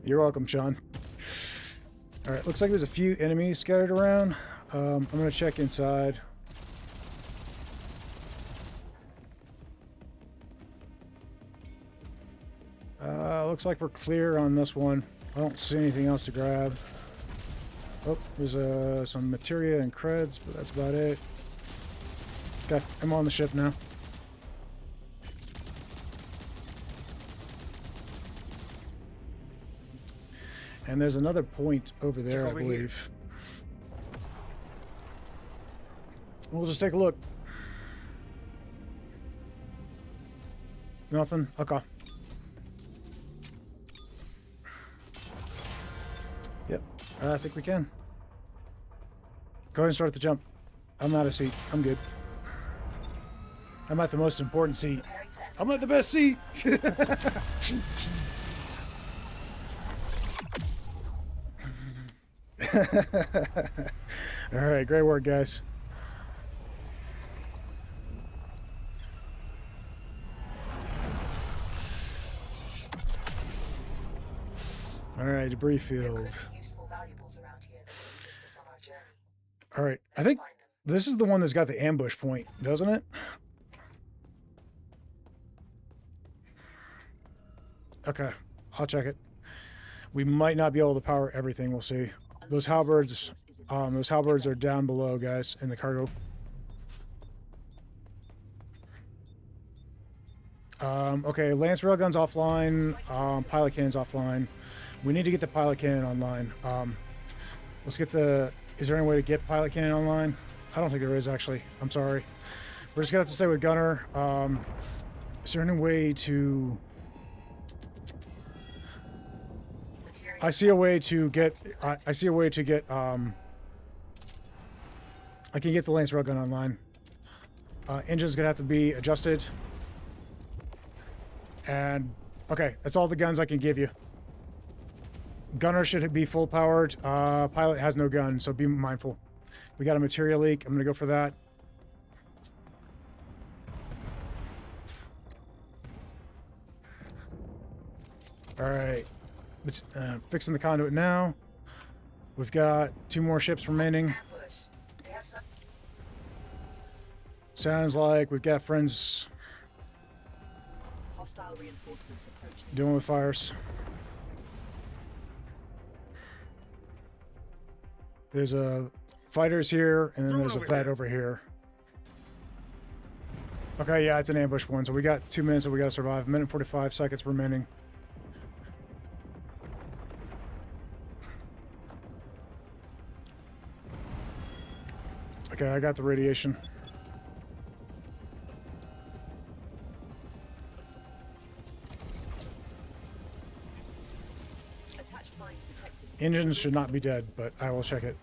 You're welcome, Sean. All right, looks like there's a few enemies scattered around. I'm gonna check inside. Looks like we're clear on this one. I don't see anything else to grab. Oh, there's some materia and creds, but that's about it. Okay, I'm on the ship now. And there's another point over there, I believe. We'll just take a look. Nothing? Okay. Yep, I think we can. Go ahead and start the jump. I'm out of seat. I'm good. I'm at the most important seat. I'm at the best seat! Alright, great work, guys. Alright, debris field. Alright, I think this is the one that's got the ambush point, doesn't it? Okay, I'll check it. We might not be able to power everything, we'll see. Those halberds are down below, guys, in the cargo. Okay, lance railgun's offline, pilot cannon's offline. We need to get the pilot cannon online. Let's get the... Is there any way to get pilot cannon online? I don't think there is, actually. I'm sorry. We're just gonna have to stay with gunner. Is there any way to... I see a way to get... I see a way to get... I can get the lance railgun online. Engine's gonna have to be adjusted. And... Okay, that's all the guns I can give you. Gunner should be full powered. Pilot has no gun, so be mindful. We got a material leak. I'm gonna go for that. Alright. Fixing the conduit now. We've got 2 more ships remaining. Sounds like we've got friends Hostile reinforcements approaching. dealing with fires. There's a fighters here, and then there's a vet over here. Okay, yeah, it's an ambush one, so we got 2 minutes that we gotta survive. 1 minute and 45 seconds remaining. Okay, I got the radiation. Attached mines detected. Engines should not be dead, but I will check it.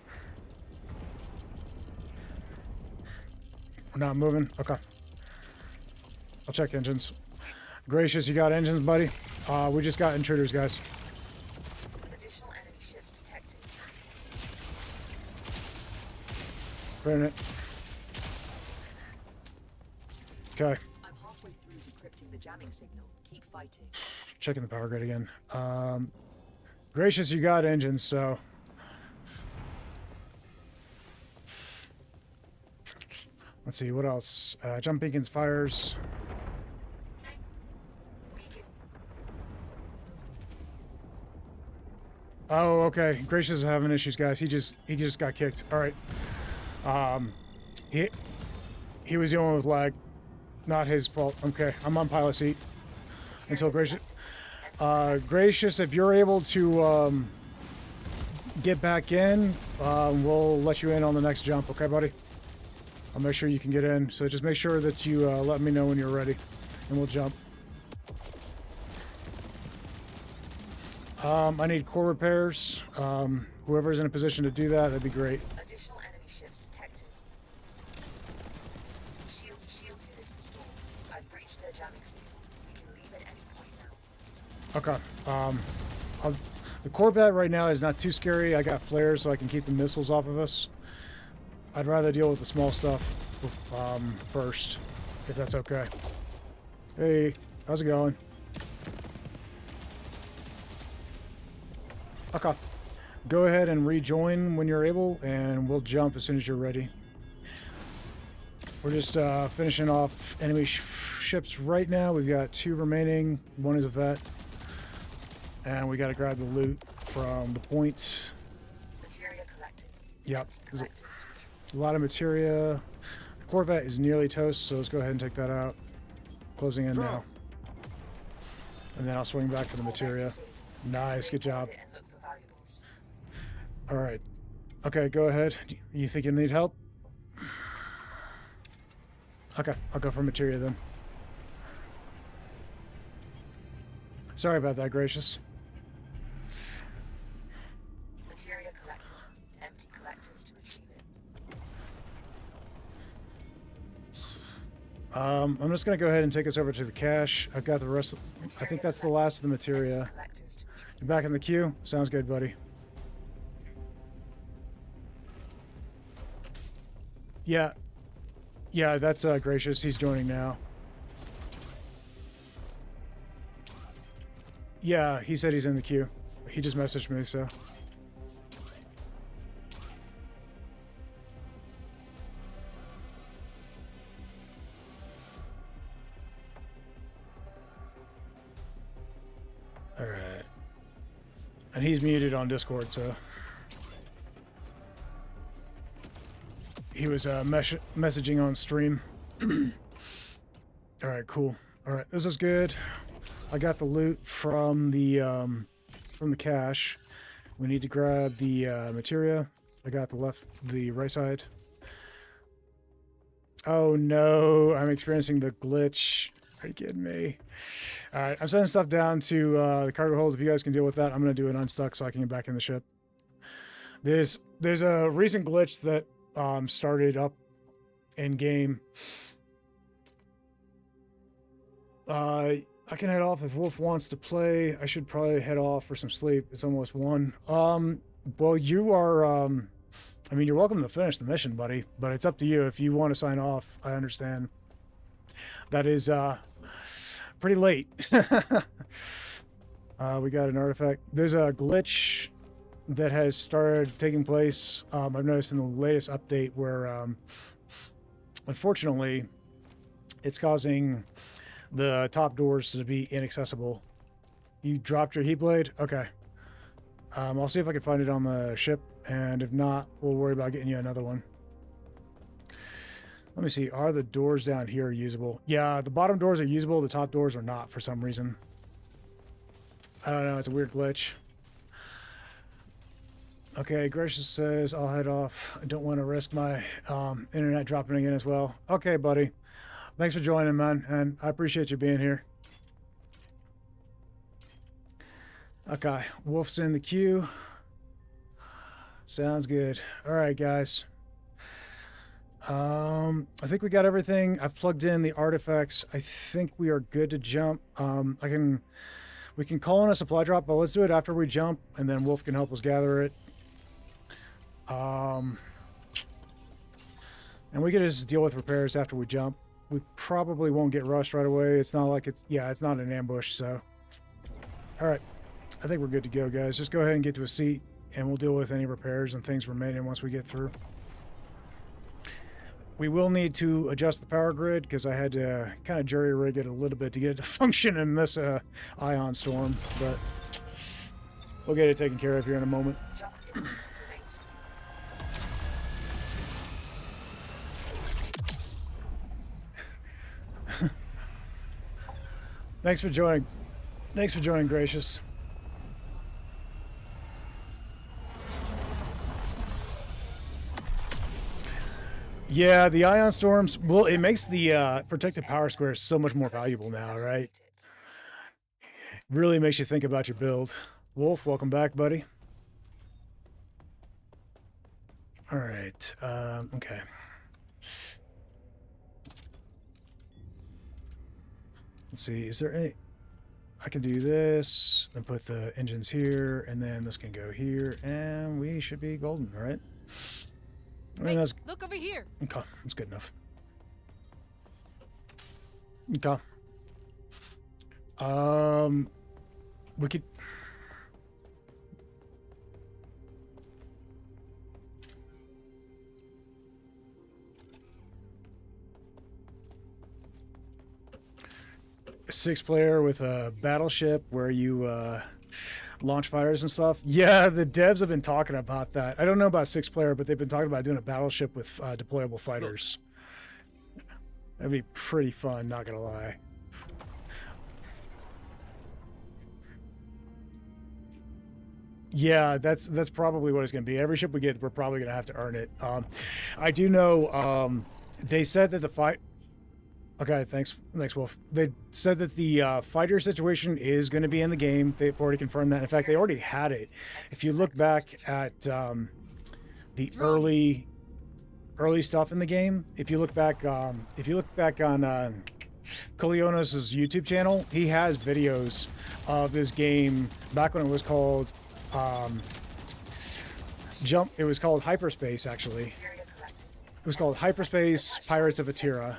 We're not moving? Okay. I'll check engines. Gracious, you got engines, buddy? We just got intruders, guys. Additional enemy ships detected. Burn it. Okay. I'm halfway through decrypting the jamming signal. Keep fighting. Checking the power grid again. Gracious, you got engines, so... Let's see, what else? Jump beacons, fires. Oh, okay. Gracious is having issues, guys. He just got kicked. All right. He was dealing with lag. Not his fault. Okay, I'm on pilot seat. Until Gracious... Gracious, if you're able to get back in, we'll let you in on the next jump, okay, buddy? I'll make sure you can get in. So just make sure that you let me know when you're ready, and we'll jump. I need core repairs. Whoever's in a position to do that, that'd be great. Additional enemy ships detected. Shield unit installed. I've breached their jamming signal. We can leave at any point now. Okay. The Corvette right now is not too scary. I got flares so I can keep the missiles off of us. I'd rather deal with the small stuff first, if that's okay. Hey, how's it going? Okay. go ahead and rejoin when you're able, and we'll jump as soon as you're ready. We're just finishing off enemy ships right now. We've got 2 remaining. One is a vet. And we got to grab the loot from the point. Materia collected. Yep. There's Collectors to a lot of materia. The Corvette is nearly toast, so let's go ahead and take that out. Closing in now. And then I'll swing back for the materia. Nice, good job. and look for valuables. All right. Okay, go ahead. You think you need help? Okay, I'll go for materia then. Sorry about that, Gracious. Materia collected. Empty collectors to retrieve it. I'm just gonna go ahead and take us over to the cache. I've got the rest of, I think that's the last of the materia. Empty collectors to retrieve. You're back in the queue? Sounds good, buddy. Yeah. Yeah, that's Gracious. He's joining now. Yeah, he said he's in the queue. He just messaged me, so. All right. And he's muted on Discord, so. He was messaging on stream. All right, cool. All right, this is good. I got the loot from the cache. We need to grab the materia. I got the right side. Oh no, I'm experiencing the glitch. Are you kidding me? All right, I'm sending stuff down to the cargo hold. If you guys can deal with that, I'm gonna do an unstuck so I can get back in the ship. There's a recent glitch that started up in game. I can head off if Wolf wants to play. I should probably head off for some sleep. It's almost 1. Well, you are, I mean, you're welcome to finish the mission, buddy, but it's up to you. If you want to sign off, I understand. That is, pretty late. We got an artifact. There's a glitch that has started taking place. I've noticed in the latest update where, unfortunately, it's causing the top doors to be inaccessible. You dropped your heat blade? Okay. I'll see if I can find it on the ship, and if not, we'll worry about getting you another one. Let me see. Are the doors down here usable? Yeah, the bottom doors are usable. The top doors are not for some reason. I don't know. It's a weird glitch. Okay, Gracious says I'll head off. I don't want to risk my internet dropping again as well. Okay, buddy. Thanks for joining, man, and I appreciate you being here. Okay, Wolf's in the queue. Sounds good. All right, guys. I think we got everything. I've plugged in the artifacts. I think we are good to jump. We can call in a supply drop, but let's do it after we jump, and then Wolf can help us gather it. And we can just deal with repairs after we jump. We probably won't get rushed right away. It's not like it's not an ambush, so. All right. I think we're good to go, guys. Just go ahead and get to a seat, and we'll deal with any repairs and things remaining once we get through. We will need to adjust the power grid, because I had to kind of jury-rig it a little bit to get it to function in this ion storm, but we'll get it taken care of here in a moment. Thanks for joining. Thanks for joining, Gracious. Yeah, the ion storms, well, it makes the protected power square so much more valuable now, right? Really makes you think about your build. Wolf, welcome back, buddy. All right, okay. Let's see, is there any... I can do this, then put the engines here, and then this can go here, and we should be golden, right? I mean, Hey, that's... look over here. Okay, that's good enough. Okay. We could... 6-player with a battleship where you launch fighters and stuff. Yeah, the devs have been talking about that. I don't know about 6-player, but they've been talking about doing a battleship with deployable fighters. That'd be pretty fun, not gonna lie. Yeah, that's probably what it's going to be. Every ship we get, we're probably going to have to earn it. I do know they said that the fight... Okay, thanks, Wolf. They said that the fighter situation is going to be in the game. They've already confirmed that. In fact, they already had it. If you look back at the early stuff in the game, if you look back on Colionos' YouTube channel, he has videos of this game back when it was called it was called Hyperspace, actually. It was called Hyperspace Pirates of Atira.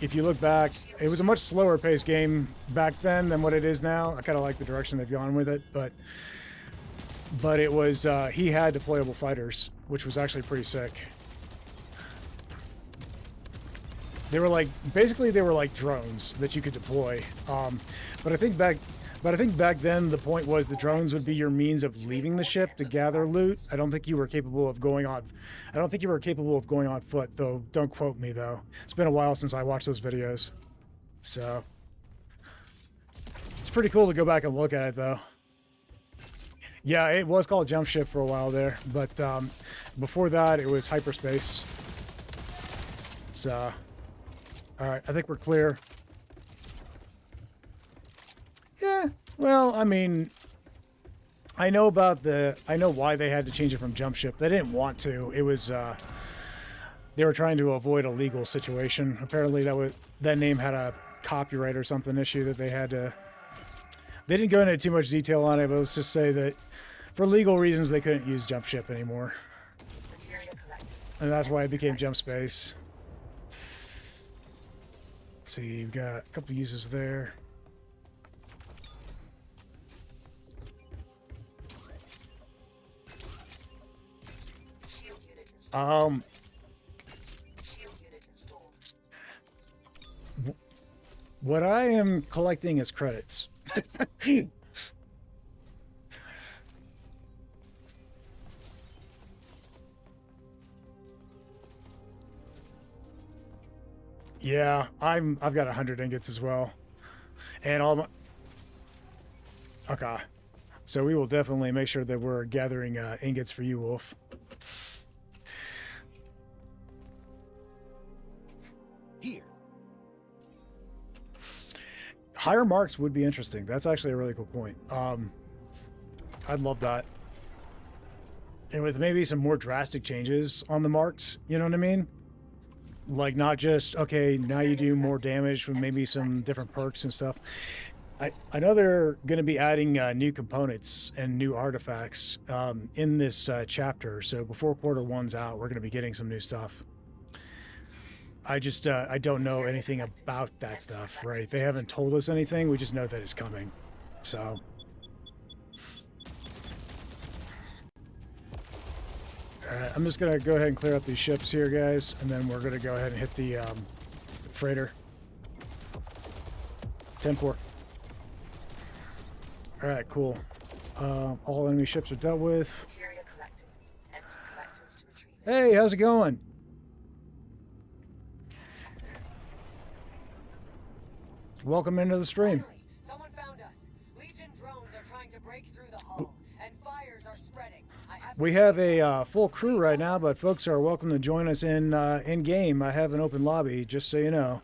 If you look back, it was a much slower paced game back then than what it is now. I kind of like the direction they've gone with it, but it was, he had deployable fighters, which was actually pretty sick. They were like, basically they were like drones that you could deploy. But I think back then the point was the drones would be your means of leaving the ship to gather loot. I don't think you were capable of going on foot, though. Don't quote me though. It's been a while since I watched those videos. So it's pretty cool to go back and look at it though. Yeah, it was called Jump Ship for a while there, but before that it was Hyperspace. So alright, I think we're clear. Yeah, well, I mean, I know why they had to change it from Jump Ship. They didn't want to. It was, they were trying to avoid a legal situation. Apparently that name had a copyright or something issue that they had to, they didn't go into too much detail on it, but let's just say that for legal reasons, they couldn't use Jump Ship anymore. And that's why it became Jump Space. See, you've got a couple uses there. What I am collecting is credits. Yeah, I've got 100 ingots as well. And all my... Okay. So we will definitely make sure that we're gathering ingots for you, Wolf. Here. Higher marks would be interesting. That's actually a really cool point. I'd love that. And with maybe some more drastic changes on the marks, you know what I mean? Like not just, okay, now you do more damage with maybe some different perks and stuff. I know they're going to be adding new components and new artifacts in this chapter. So before quarter one's out, we're going to be getting some new stuff. I just, I don't know anything about that stuff, right? They haven't told us anything. We just know that it's coming. So. Alright, I'm just going to go ahead and clear up these ships here, guys. And then we're going to go ahead and hit the freighter. 10-4. Alright, cool. All enemy ships are dealt with. Hey, how's it going? Welcome into the stream. Someone found us. Legion drones are trying to break through the hull, and fires are spreading. We have a full crew right now, but folks are welcome to join us in game. I have an open lobby, just so you know.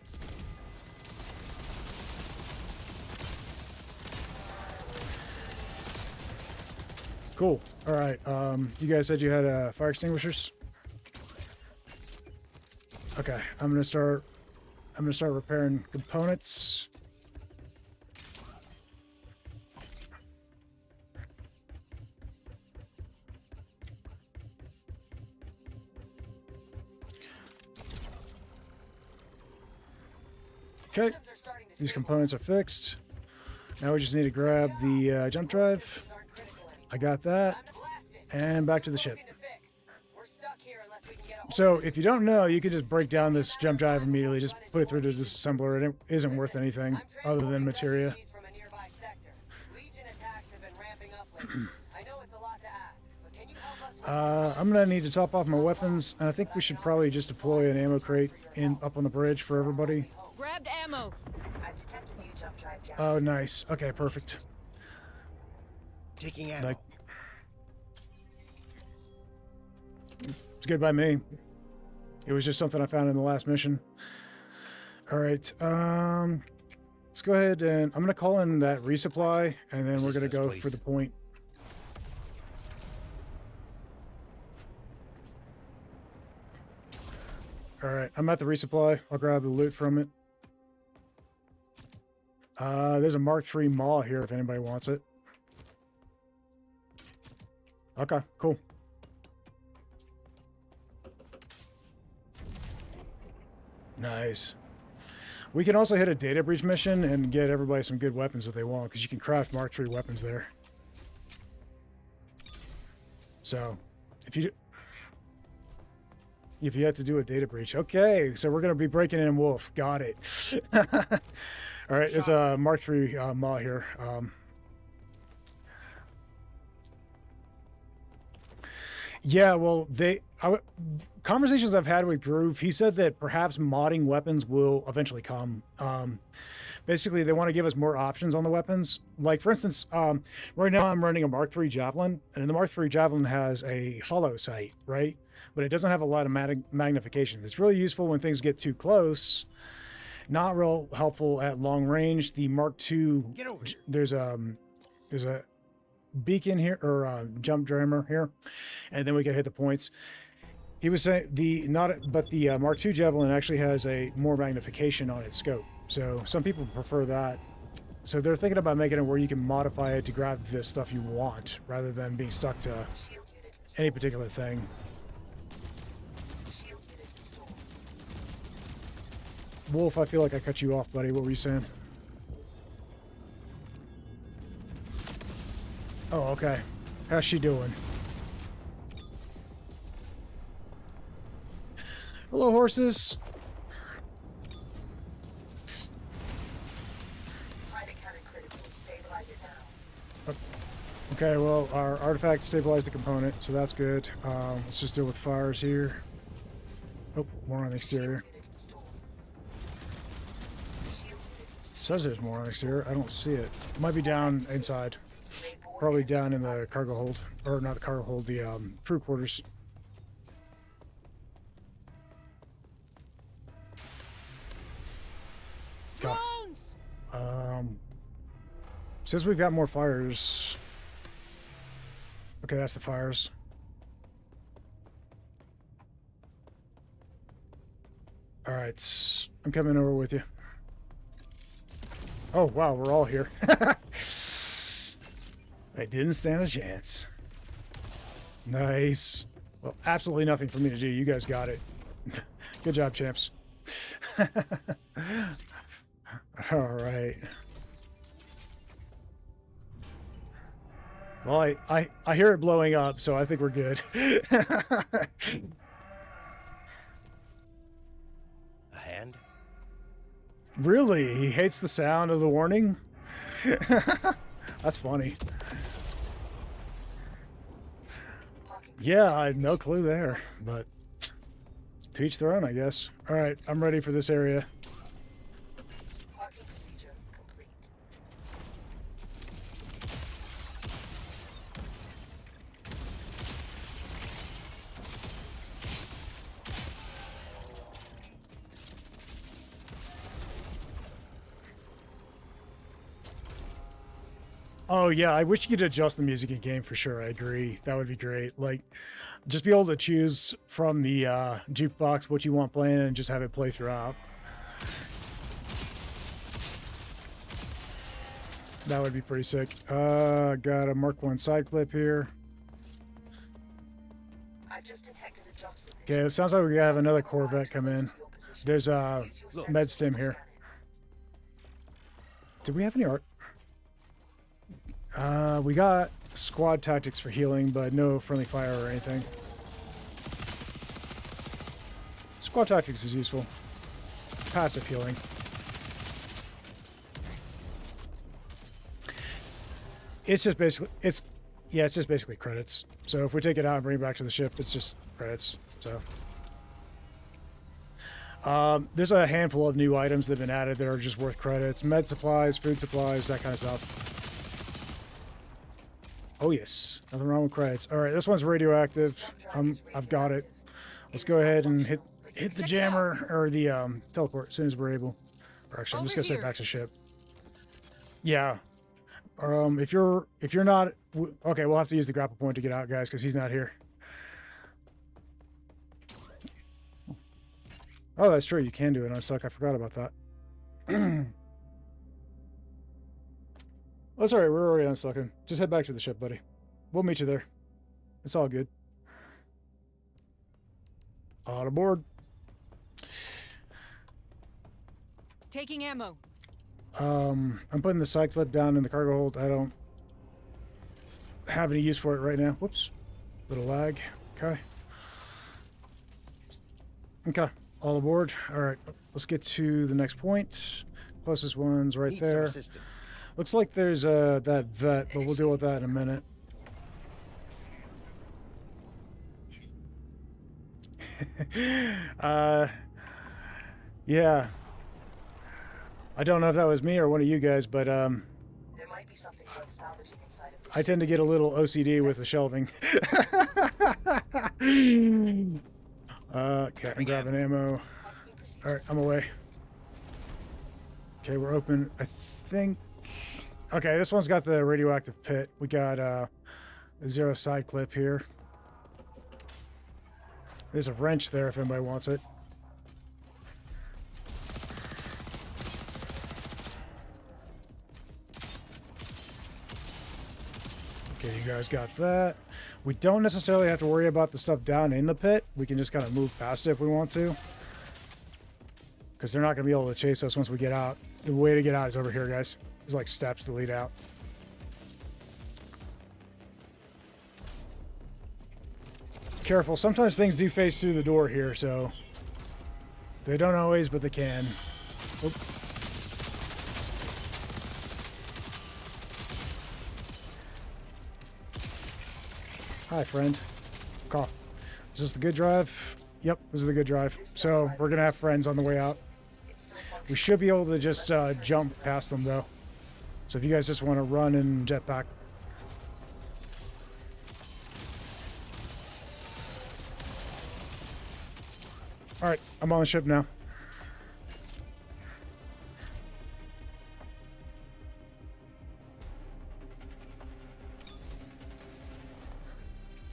Cool. All right. You guys said you had fire extinguishers. Okay. I'm gonna start repairing components. Okay, these components are fixed. Now we just need to grab the jump drive. I got that. And back to the ship. We're stuck here So if you don't know, you can just break down this jump drive immediately. Just put it through the disassembler, and it isn't worth anything other than materia. From a nearby sector. Legion attacks have been ramping up lately. I know it's a lot to ask, but can you help us? I'm gonna need to top off my weapons, and I think we should probably just deploy an ammo crate up on the bridge for everybody. Grabbed ammo. I've detected new jump drive jams. Oh, nice. Okay, perfect. Taking ammo. Like, it's good by me. It was just something I found in the last mission. All right. Let's go ahead and I'm gonna call in that resupply, and then we're gonna go for the point. All right, I'm at the resupply. I'll grab the loot from it. There's a Mark III Maw here if anybody wants it. Okay, cool. Nice. We can also hit a data breach mission and get everybody some good weapons if they want, because you can craft Mark III weapons there. So, if you have to do a data breach. Okay, so we're going to be breaking in Wolf. Got it. All right, it's a Mark III Maw here. Yeah, well, conversations I've had with Groove, he said that perhaps modding weapons will eventually come. Basically, they want to give us more options on the weapons. Like, for instance, right now I'm running a Mark III Javelin, and the Mark III Javelin has a hollow sight, right? But it doesn't have a lot of magnification. It's really useful when things get too close. Not real helpful at long range. The Mark II, there's a beacon here, or jump jammer here, and then we can hit the points. He was saying the Mark II Javelin actually has a more magnification on its scope. So some people prefer that. So they're thinking about making it where you can modify it to grab the stuff you want rather than being stuck to any particular thing. Wolf, I feel like I cut you off, buddy. What were you saying? Oh, okay. How's she doing? Hello, horses. Okay, well, our artifact stabilized the component, so that's good. Let's just deal with fires here. Oh, more on the exterior. Says there's more on the exterior. I don't see it. It might be down inside. Probably down in the cargo hold. Or not the cargo hold, the crew quarters. Drones! Says we've got more fires. Okay, that's the fires. All right, I'm coming over with you. Oh, wow, we're all here. I didn't stand a chance. Nice. Well, absolutely nothing for me to do. You guys got it. Good job, champs. All right. Well, I hear it blowing up, so I think we're good. A hand? Really? He hates the sound of the warning? That's funny. Yeah, I had no clue there, but to each their own, I guess. All right, I'm ready for this area. Parking procedure complete. Oh yeah, I wish you could adjust the music in game for sure. I agree. That would be great. Like, just be able to choose from the jukebox what you want playing and just have it play throughout. That would be pretty sick. Got a Mark I side clip here. I've just detected a jump signature. Okay, it sounds like we have another Corvette come in. There's a med stim here. Did we have any art? We got squad tactics for healing, but no friendly fire or anything. Squad tactics is useful. Passive healing. It's just basically it's just basically credits. So if we take it out and bring it back to the ship, it's just credits. So there's a handful of new items that have been added that are just worth credits. Med supplies, food supplies, that kind of stuff. Oh yes, nothing wrong with credits. All right, this one's radioactive. I've got it. Let's go ahead and hit the jammer or the teleport as soon as we're able. Or actually, I'm just gonna send it back to ship. Yeah. If you're not okay, we'll have to use the grapple point to get out, guys, because he's not here. Oh, that's true. You can do it unstuck. I forgot about that. Oh, sorry. We're already unstucking. Just head back to the ship, buddy. We'll meet you there. It's all good. On aboard. Taking ammo. I'm putting the side clip down in the cargo hold. I don't have any use for it right now. Whoops. Little lag. Okay. Okay. All aboard. All right. Let's get to the next point. Closest one's right Need some there. assistance. Looks like there's that vet, but we'll deal with that in a minute. Yeah. I don't know if that was me or one of you guys, but There might be something worth salvaging inside of the I tend to get a little OCD with the shelving. Okay, I'm grabbing ammo. Alright, I'm away. Okay, we're open. I think... Okay, this one's got the radioactive pit. We got a 0 side clip here. There's a wrench there if anybody wants it. Okay, you guys got that. We don't necessarily have to worry about the stuff down in the pit. We can just kind of move past it if we want to. Because they're not going to be able to chase us once we get out. The way to get out is over here, guys. There's like steps to lead out. Careful. Sometimes things do face through the door here, so... They don't always, but they can. Oop. Hi, friend. Call. Is this the good drive? Yep, this is the good drive. So, we're going to have friends on the way out. We should be able to just jump past them, though. So if you guys just want to run and jetpack. Alright, I'm on the ship now.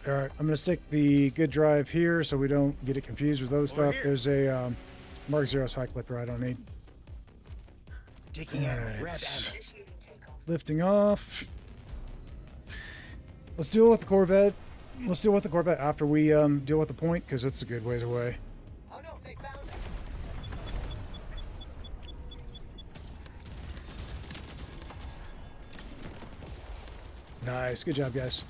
Alright, I'm going to stick the good drive here so we don't get it confused with other stuff. There's a Mark 0 side clipper I don't need. Taking ammo. Grab Alright. ammo. Lifting off. Let's deal with the Corvette. Let's deal with the Corvette after we deal with the point, because it's a good ways away. Oh no, they found it. Nice. Good job, guys.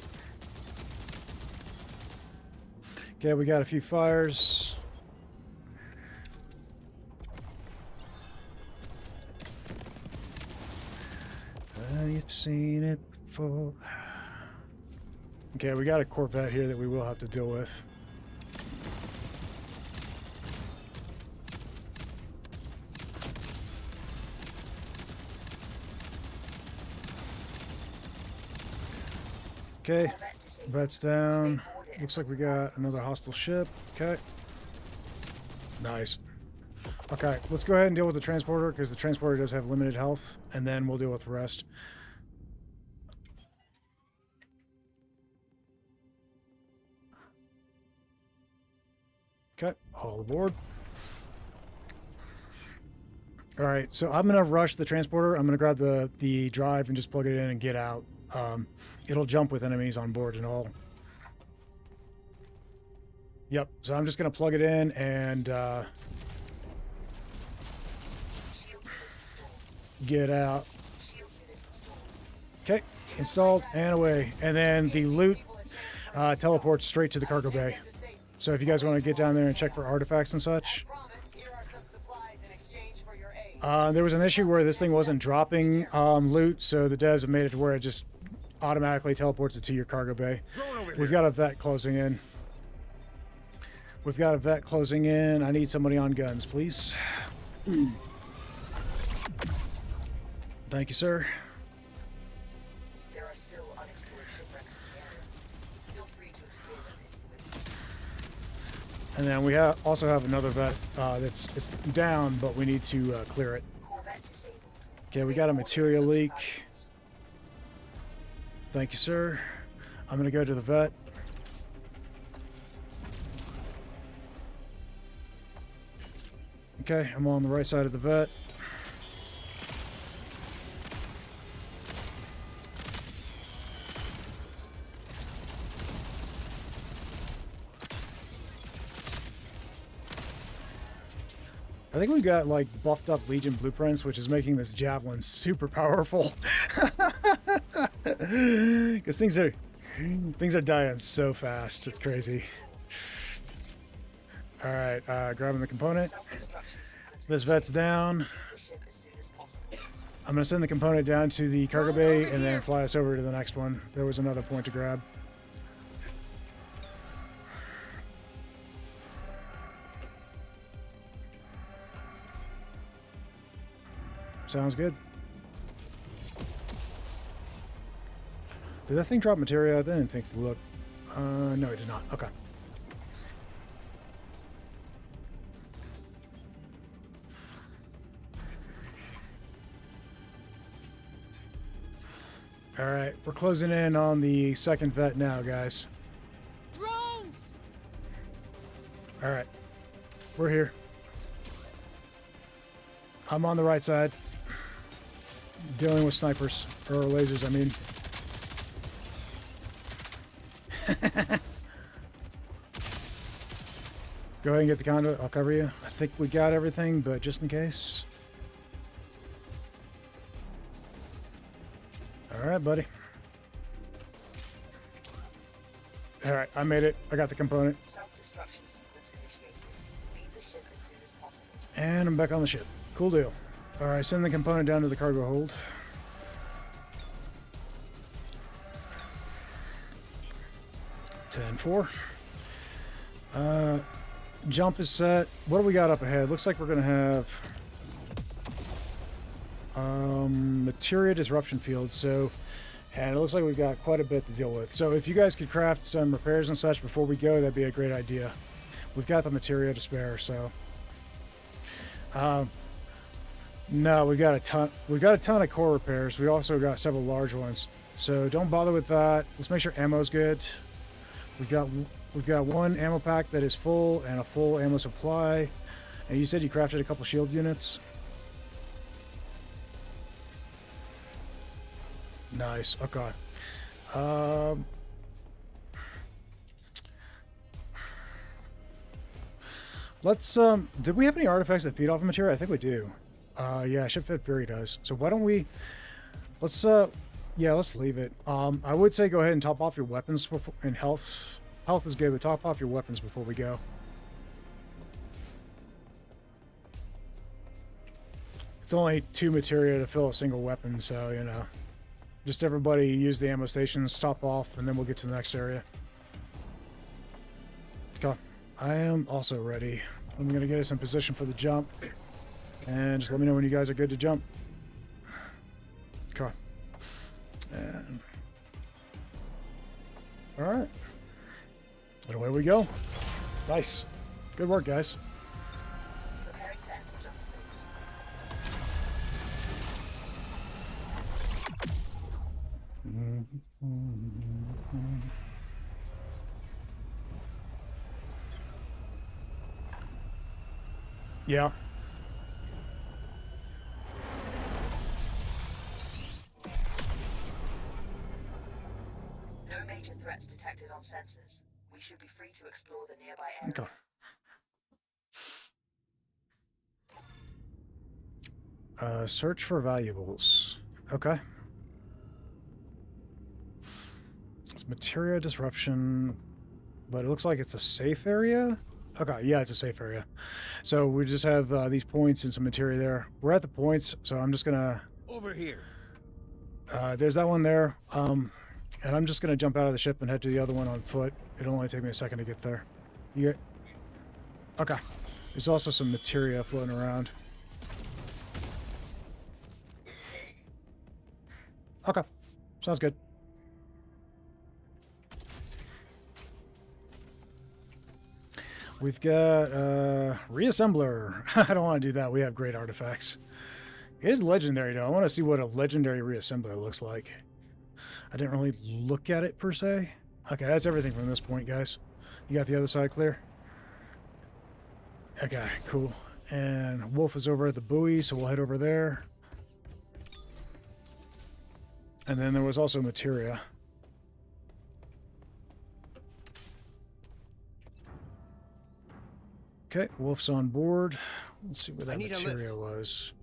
Okay, we got a few fires. I've seen it before. Okay, we got a Corvette here that we will have to deal with. Okay, Corvette's down. Looks like we got another hostile ship. Okay. Nice. Okay, let's go ahead and deal with the transporter, because the transporter does have limited health, and then we'll deal with the rest. Okay, all aboard. Alright, so I'm going to rush the transporter. I'm going to grab the drive and just plug it in and get out. It'll jump with enemies on board and all. Yep, so I'm just going to plug it in and get out. Okay, installed and away. And then the loot teleports straight to the cargo bay. So if you guys want to get down there and check for artifacts and such. There was an issue where this thing wasn't dropping loot, so the devs have made it to where it just automatically teleports it to your cargo bay. We've got a vet closing in. We've got a vet closing in. I need somebody on guns, please. Thank you, sir. There are still unexplored shipwrecks in the area. Feel free to explore them if you wish. And then we also have another vet it's down, but we need to clear it. Corvette disabled. Okay, we got a material leak. Thank you, sir. I'm gonna go to the vet. Okay, I'm on the right side of the vet. I think we've got like buffed up Legion blueprints, which is making this javelin super powerful. Because things are dying so fast. It's crazy. All right, grabbing the component. This vet's down. I'm gonna send the component down to the cargo bay and then fly us over to the next one. There was another point to grab. Sounds good. Did that thing drop materia? I didn't think to look. No, it did not. Okay. All right, we're closing in on the second vet now, guys. Drones! All right, we're here. I'm on the right side. Dealing with snipers, or lasers, I mean. Go ahead and get the conduit. I'll cover you. I think we got everything, but just in case. All right, buddy. All right, I made it. I got the component. Self-destruction sequence initiated. Leave the ship as soon as possible. And I'm back on the ship. Cool deal. All right, send the component down to the cargo hold. 10-4. Jump is set. What do we got up ahead? Looks like we're gonna have materia disruption field. So, and it looks like we've got quite a bit to deal with. So if you guys could craft some repairs and such before we go, that'd be a great idea. We've got the materia to spare, so. No, we got a ton. We got a ton of core repairs. We also got several large ones. So don't bother with that. Let's make sure ammo's good. We've got one ammo pack that is full and a full ammo supply. And you said you crafted a couple shield units. Nice. Okay. Let's did we have any artifacts that feed off of material? I think we do. Yeah, Shipfit Fury does. So why don't we let's leave it. I would say go ahead and top off your weapons before, and health. Health is good, but top off your weapons before we go. It's only 2 materia to fill a single weapon, so you know. Just everybody use the ammo stations, top off, and then we'll get to the next area. Okay. I am also ready. I'm gonna get us in position for the jump. And just let me know when you guys are good to jump. Okay. And alright. And away we go. Nice. Good work, guys. Preparing to enter jump space. Yeah. No major threats detected on sensors. We should be free to explore the nearby area. Okay. Search for valuables. Okay. It's materia disruption. but it looks like it's a safe area. Okay, yeah, it's a safe area. So we just have these points and some materia there. We're at the points, so I'm just gonna... Over here. there's that one there. And I'm just gonna jump out of the ship and head to the other one on foot. It'll only take me a second to get there. You get... Okay. There's also some materia floating around. Okay. Sounds good. We've got reassembler. I don't want to do that. We have great artifacts. It is legendary though. I want to see what a legendary reassembler looks like. I didn't really look at it per se. Okay, that's everything from this point, guys. You got the other side clear? Okay, cool. And Wolf is over at the buoy, so we'll head over there. And then there was also materia. Okay, Wolf's on board. Let's see what that materia was.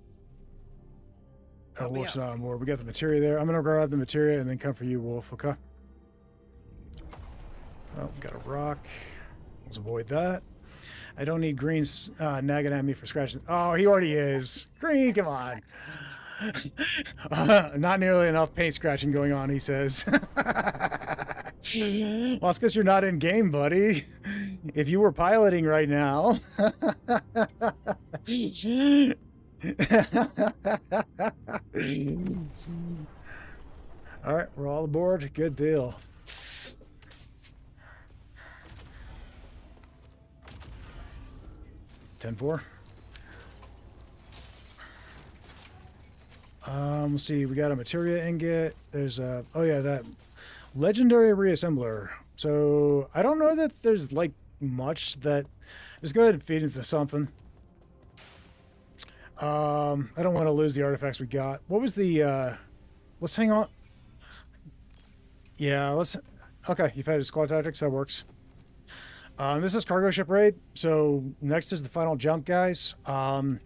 Oh, Wolf's not on board. We got the materia there. I'm going to grab the materia and then come for you, Wolf, okay? Oh, got a rock. Let's avoid that. I don't need Green's nagging at me for scratching. Oh, he already is. Green, come on. Not nearly enough paint scratching going on, he says. Well, it's because you're not in game, buddy. If you were piloting right now. All right, we're all aboard. Good deal. (10-4). Let's see. We got a materia ingot. There's a... Oh, yeah, that legendary reassembler. So, I don't know that there's, like, much that... Just go ahead and feed into something. I don't want to lose the artifacts we got. What was the... Let's hang on. Yeah, let's... Okay, you've had a squad tactics. That works. This is cargo ship raid. So, next is the final jump, guys. I'm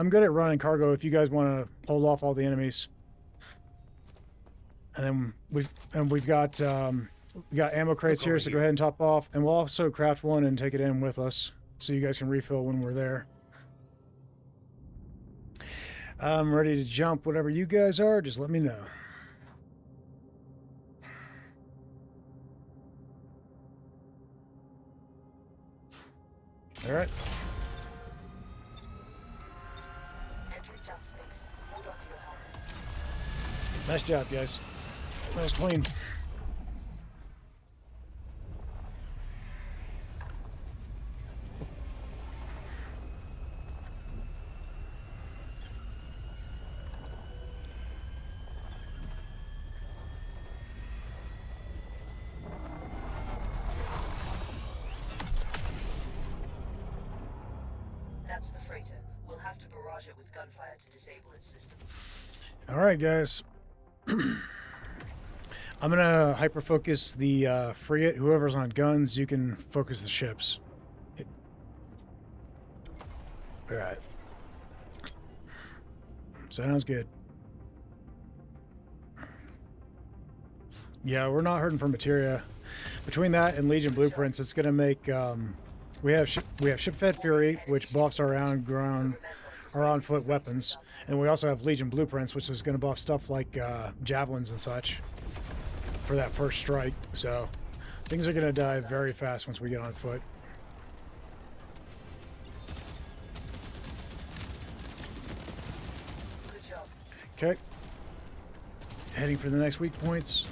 good at running cargo if you guys want to hold off all the enemies. And then we've got ammo crates here, so go ahead and top off. And we'll also craft one and take it in with us, so you guys can refill when we're there. I'm ready to jump. Whatever you guys are, just let me know. All right. Nice job, guys. That was clean. That's the freighter. We'll have to barrage it with gunfire to disable its systems. All right, guys. I'm gonna hyper focus the frigate. Whoever's on guns, you can focus the ships. All right. Sounds good. Yeah, we're not hurting for materia. Between that and Legion blueprints, it's gonna make. We have ship-fed Fury, which buffs our on foot weapons, and we also have Legion blueprints, which is going to buff stuff like javelins and such for that first strike. So things are going to die very fast once we get on foot. Good job. Okay, heading for the next weak points.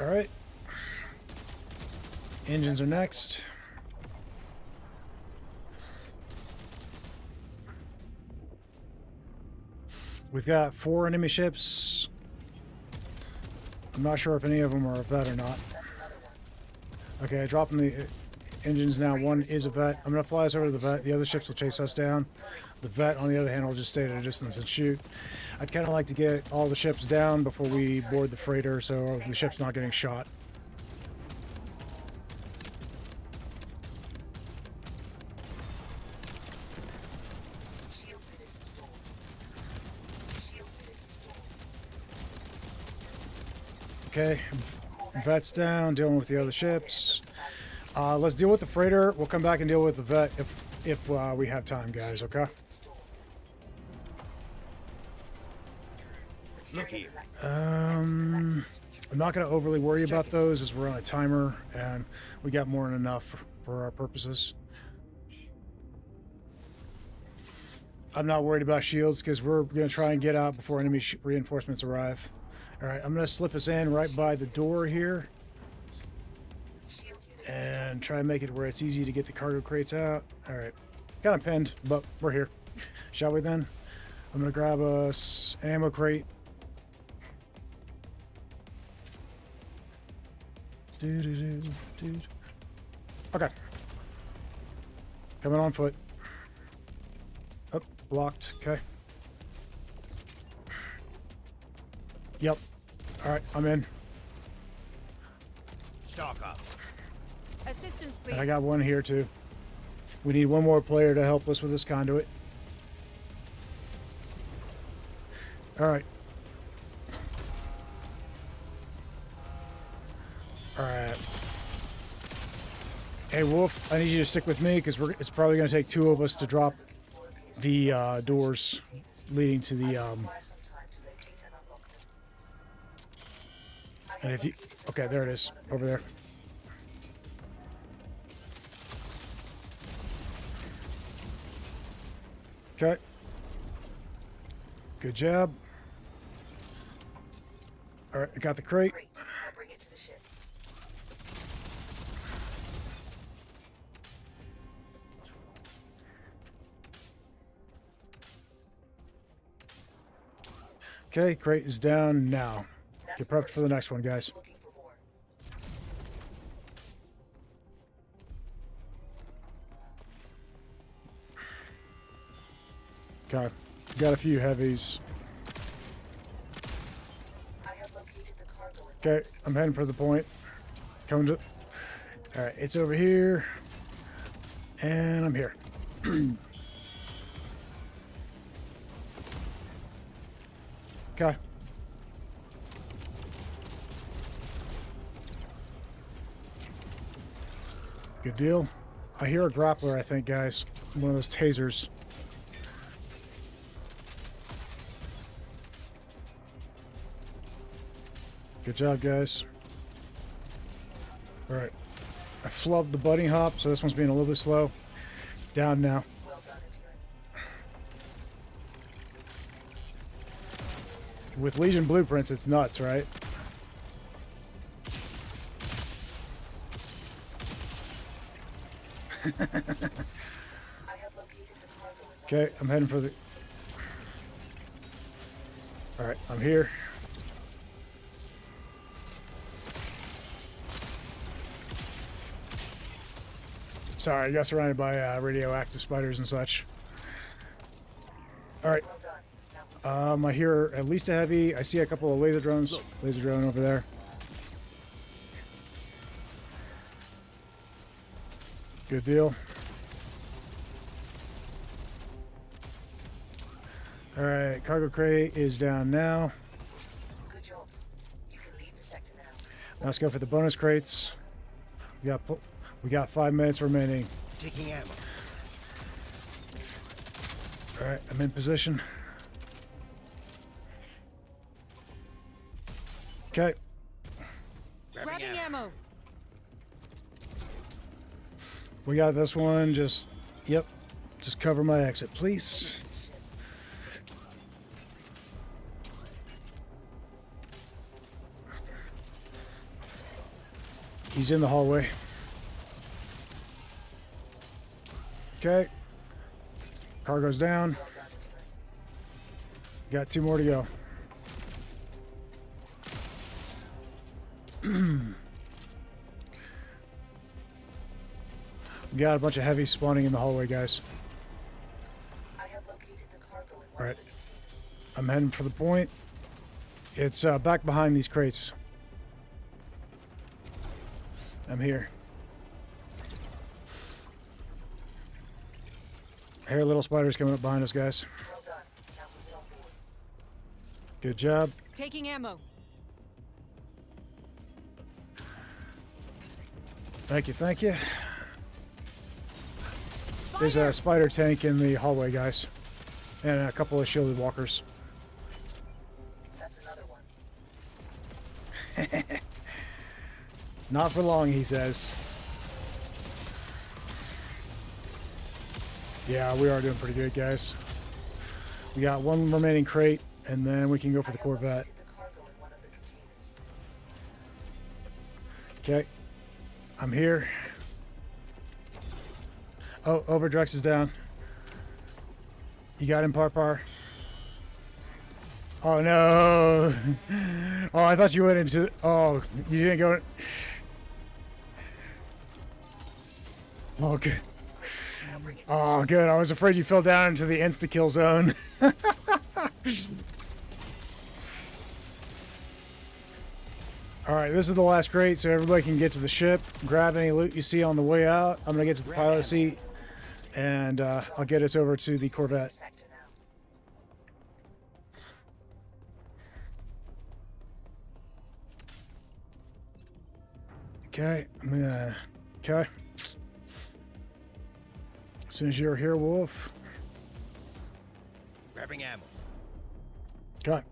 All right. Engines are next. We've got 4 enemy ships. I'm not sure if any of them are a vet or not. Okay, dropping the engines now. One is a vet. I'm going to fly us over to the vet. The other ships will chase us down. The vet, on the other hand, will just stay at a distance and shoot. I'd kind of like to get all the ships down before we board the freighter, so the ship's not getting shot. Okay. Vet's down, dealing with the other ships. Let's deal with the freighter. We'll come back and deal with the vet if we have time, guys, okay? Look here. I'm not going to overly worry about those as we're on a timer and we got more than enough for our purposes. I'm not worried about shields because we're going to try and get out before enemy reinforcements arrive. All right, I'm going to slip us in right by the door here and try and make it where it's easy to get the cargo crates out. All right, kind of pinned, but we're here. Shall we then? I'm going to grab us an ammo crate. Dude. Okay. Coming on foot. Oh, blocked. Okay. Yep. All right, I'm in. Stock up. Assistance, please. And I got one here too. We need one more player to help us with this conduit. All right. All right. Hey, Wolf, I need you to stick with me because it's probably going to take two of us to drop the doors leading to the and if you okay, there it is over there. Okay, good job. All right, I got the crate. I'll bring it to the ship. Okay, crate is down now. Get prepped for the next one, guys. Looking for more. Okay, got a few heavies. I have located the cargo. Okay, I'm heading for the point. Coming to. All right, it's over here, and I'm here. Okay. Good deal. I hear a grappler, I think, guys. One of those tasers. Good job, guys. All right. I flubbed the bunny hop, so this one's being a little bit slow. Down now. Well done, adherent. With Legion blueprints, it's nuts, right? I have located the cargo. Okay, I'm heading for the... Alright, I'm here. Sorry, I got surrounded by radioactive spiders and such. Alright. Well done. Now I hear at least a heavy. I see a couple of laser drones. Laser drone over there. Good deal. Alright, cargo crate is down now. good job. You can leave the sector now. Now let's go for the bonus crates. We got 5 minutes remaining. Taking ammo. Alright, I'm in position. Okay. Grabbing ammo. We got this one. Just cover my exit, please. He's in the hallway. Okay. Cargo's down. Got 2 more to go. We got a bunch of heavies spawning in the hallway, guys. I have located the cargo in one Alright. of the containers. I'm heading for the point. It's back behind these crates. I'm here. I hear little spiders coming up behind us, guys. Well done. Now move it on board. Good job. Taking ammo. Thank you, thank you. There's a spider tank in the hallway, guys. And a couple of shielded walkers. That's another one. Not for long, he says. Yeah, we are doing pretty good, guys. We got one remaining crate, and then we can go for the Corvette. The cargo in one of the containers. Okay. I'm here. Oh, Overdrex is down. You got him, Parpar? Oh, no. Oh, I thought you went into... Oh, you didn't go... Oh, good. Oh, good. I was afraid you fell down into the insta-kill zone. Alright, this is the last crate, so everybody can get to the ship. Grab any loot you see on the way out. I'm going to get to the pilot seat, and I'll get us over to the Corvette. Sector now. Okay, I'm gonna... Okay. As soon as you're here, Wolf. Grabbing ammo. Okay.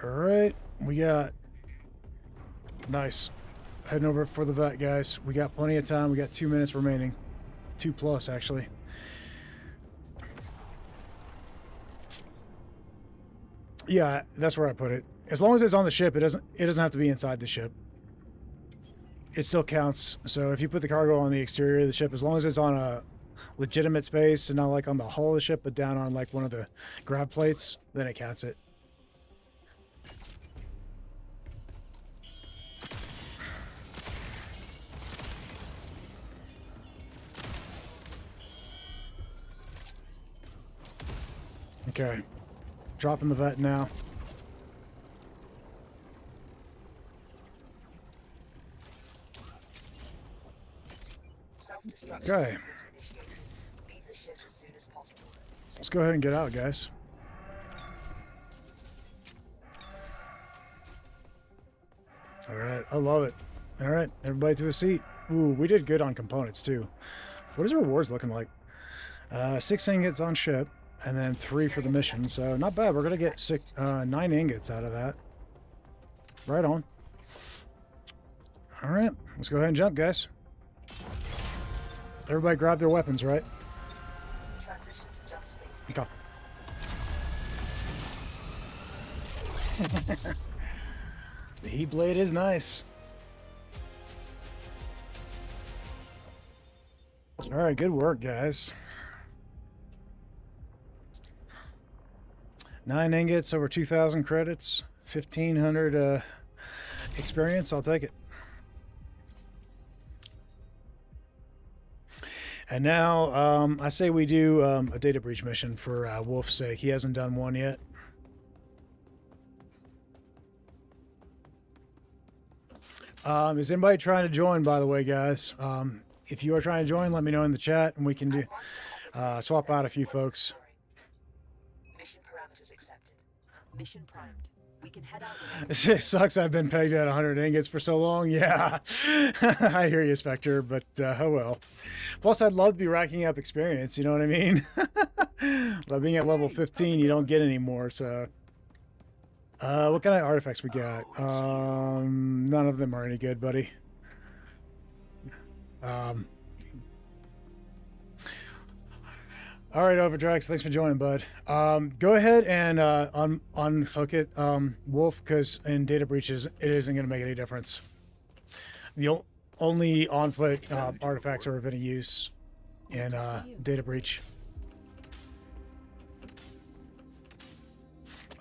Alright, we got... Nice. Heading over for the vet, guys. We got plenty of time. We got 2 minutes remaining. 2 plus, actually. Yeah, that's where I put it. As long as it's on the ship, it doesn't have to be inside the ship. It still counts. So if you put the cargo on the exterior of the ship, as long as it's on a legitimate space and not like on the hull of the ship, but down on like one of the grab plates, then it counts it. Okay. Dropping the vet now. Self-destruction Okay. sequence initiated. Leave the ship as soon as possible. Let's go ahead and get out, guys. Alright, I love it. Alright, everybody to a seat. Ooh, we did good on components, too. What is the rewards looking like? 6 ingots on ship, and then 3 for the mission, so not bad. We're going to get 9 ingots out of that. Right on. Alright, let's go ahead and jump, guys. Everybody grab their weapons, right? Transition to jump space. Okay. The heat blade is nice. All right, good work, guys. 9 ingots, over 2,000 credits, 1,500 experience. I'll take it. And now, I say we do a data breach mission for Wolf's sake. He hasn't done one yet. Is anybody trying to join, by the way, guys? If you are trying to join, let me know in the chat, and we can do swap out a few folks. Mission parameters accepted. Mission primed. We can head out. It sucks I've been pegged at 100 ingots for so long. Yeah, I hear you, Spectre, but oh well. Plus, I'd love to be racking up experience, you know what I mean? But being at level 15, you don't get any more, so... what kind of artifacts we got? None of them are any good, buddy. All right, Overdrax, thanks for joining, bud. Go ahead and unhook it, Wolf, because in data breaches, it isn't going to make any difference. The only on-foot artifacts are of any use in data breach.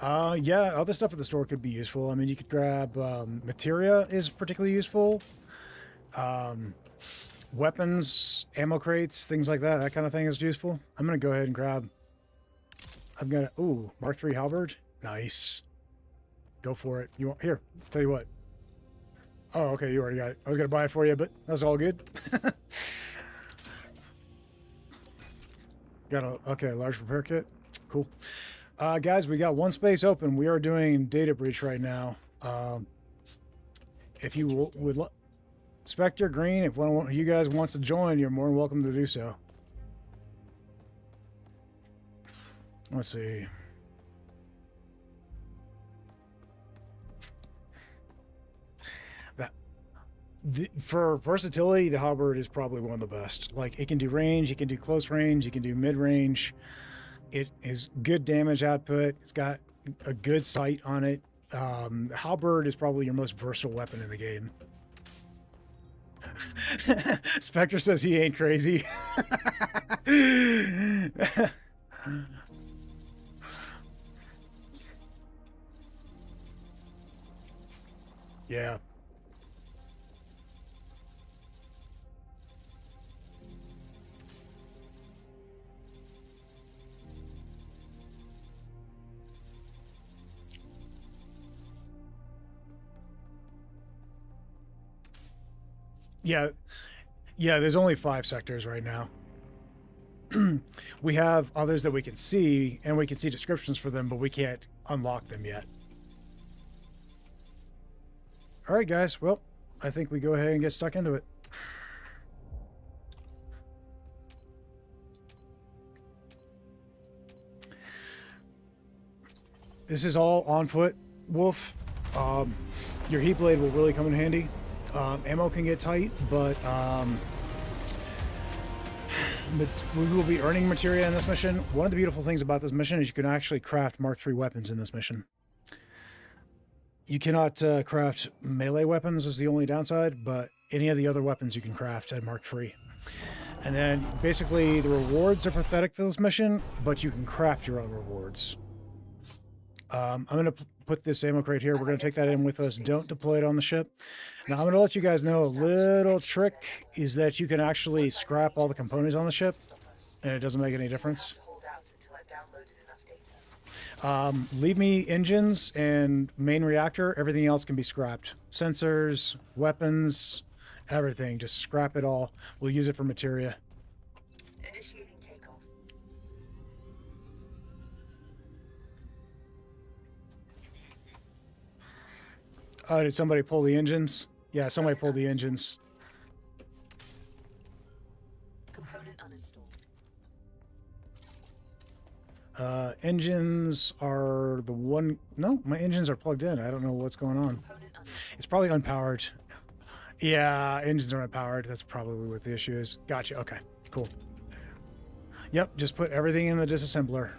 Yeah, other stuff at the store could be useful. I mean, you could grab materia is particularly useful. Weapons, ammo crates, things like that. That kind of thing is useful. I'm going to go ahead and grab... I've got a... Ooh, Mark III halberd. Nice. Go for it. You want... Here, tell you what. Oh, okay, you already got it. I was going to buy it for you, but that's all good. Got a... Okay, large repair kit. Cool. Guys, we got one space open. We are doing data breach right now. if you would, Spectre, Green, if one of you guys wants to join, you're more than welcome to do so. Let's see. For versatility, the halberd is probably one of the best. Like, it can do range, it can do close range, it can do mid range. It is good damage output. It's got a good sight on it. Halberd is probably your most versatile weapon in the game. Spectre says he ain't crazy. Yeah. Yeah, yeah, there's only 5 sectors right now. We have others that we can see, and we can see descriptions for them, but we can't unlock them yet. All right, guys. Well, I think we go ahead and get stuck into it. This is all on foot, Wolf. Your heat blade will really come in handy. Ammo can get tight, but we will be earning materia in this mission. One of the beautiful things about this mission is you can actually craft Mark III weapons in this mission. You cannot craft melee weapons is the only downside, but any of the other weapons you can craft at Mark III. And then basically the rewards are pathetic for this mission, but you can craft your own rewards. I'm going to put this ammo crate here. We're going to take that in with us. Don't deploy it on the ship. Now, I'm going to let you guys know a little trick is that you can actually scrap all the components on the ship, and it doesn't make any difference. Leave me engines and main reactor. Everything else can be scrapped. Sensors, weapons, everything. Just scrap it all. We'll use it for materia. Initiating takeoff. Oh, did somebody pull the engines? Yeah, somebody pulled the engines. Component uninstalled. Engines are the one... No, my engines are plugged in. I don't know what's going on. It's probably unpowered. Yeah, engines are unpowered. That's probably what the issue is. Gotcha. Okay, cool. Yep, just put everything in the disassembler.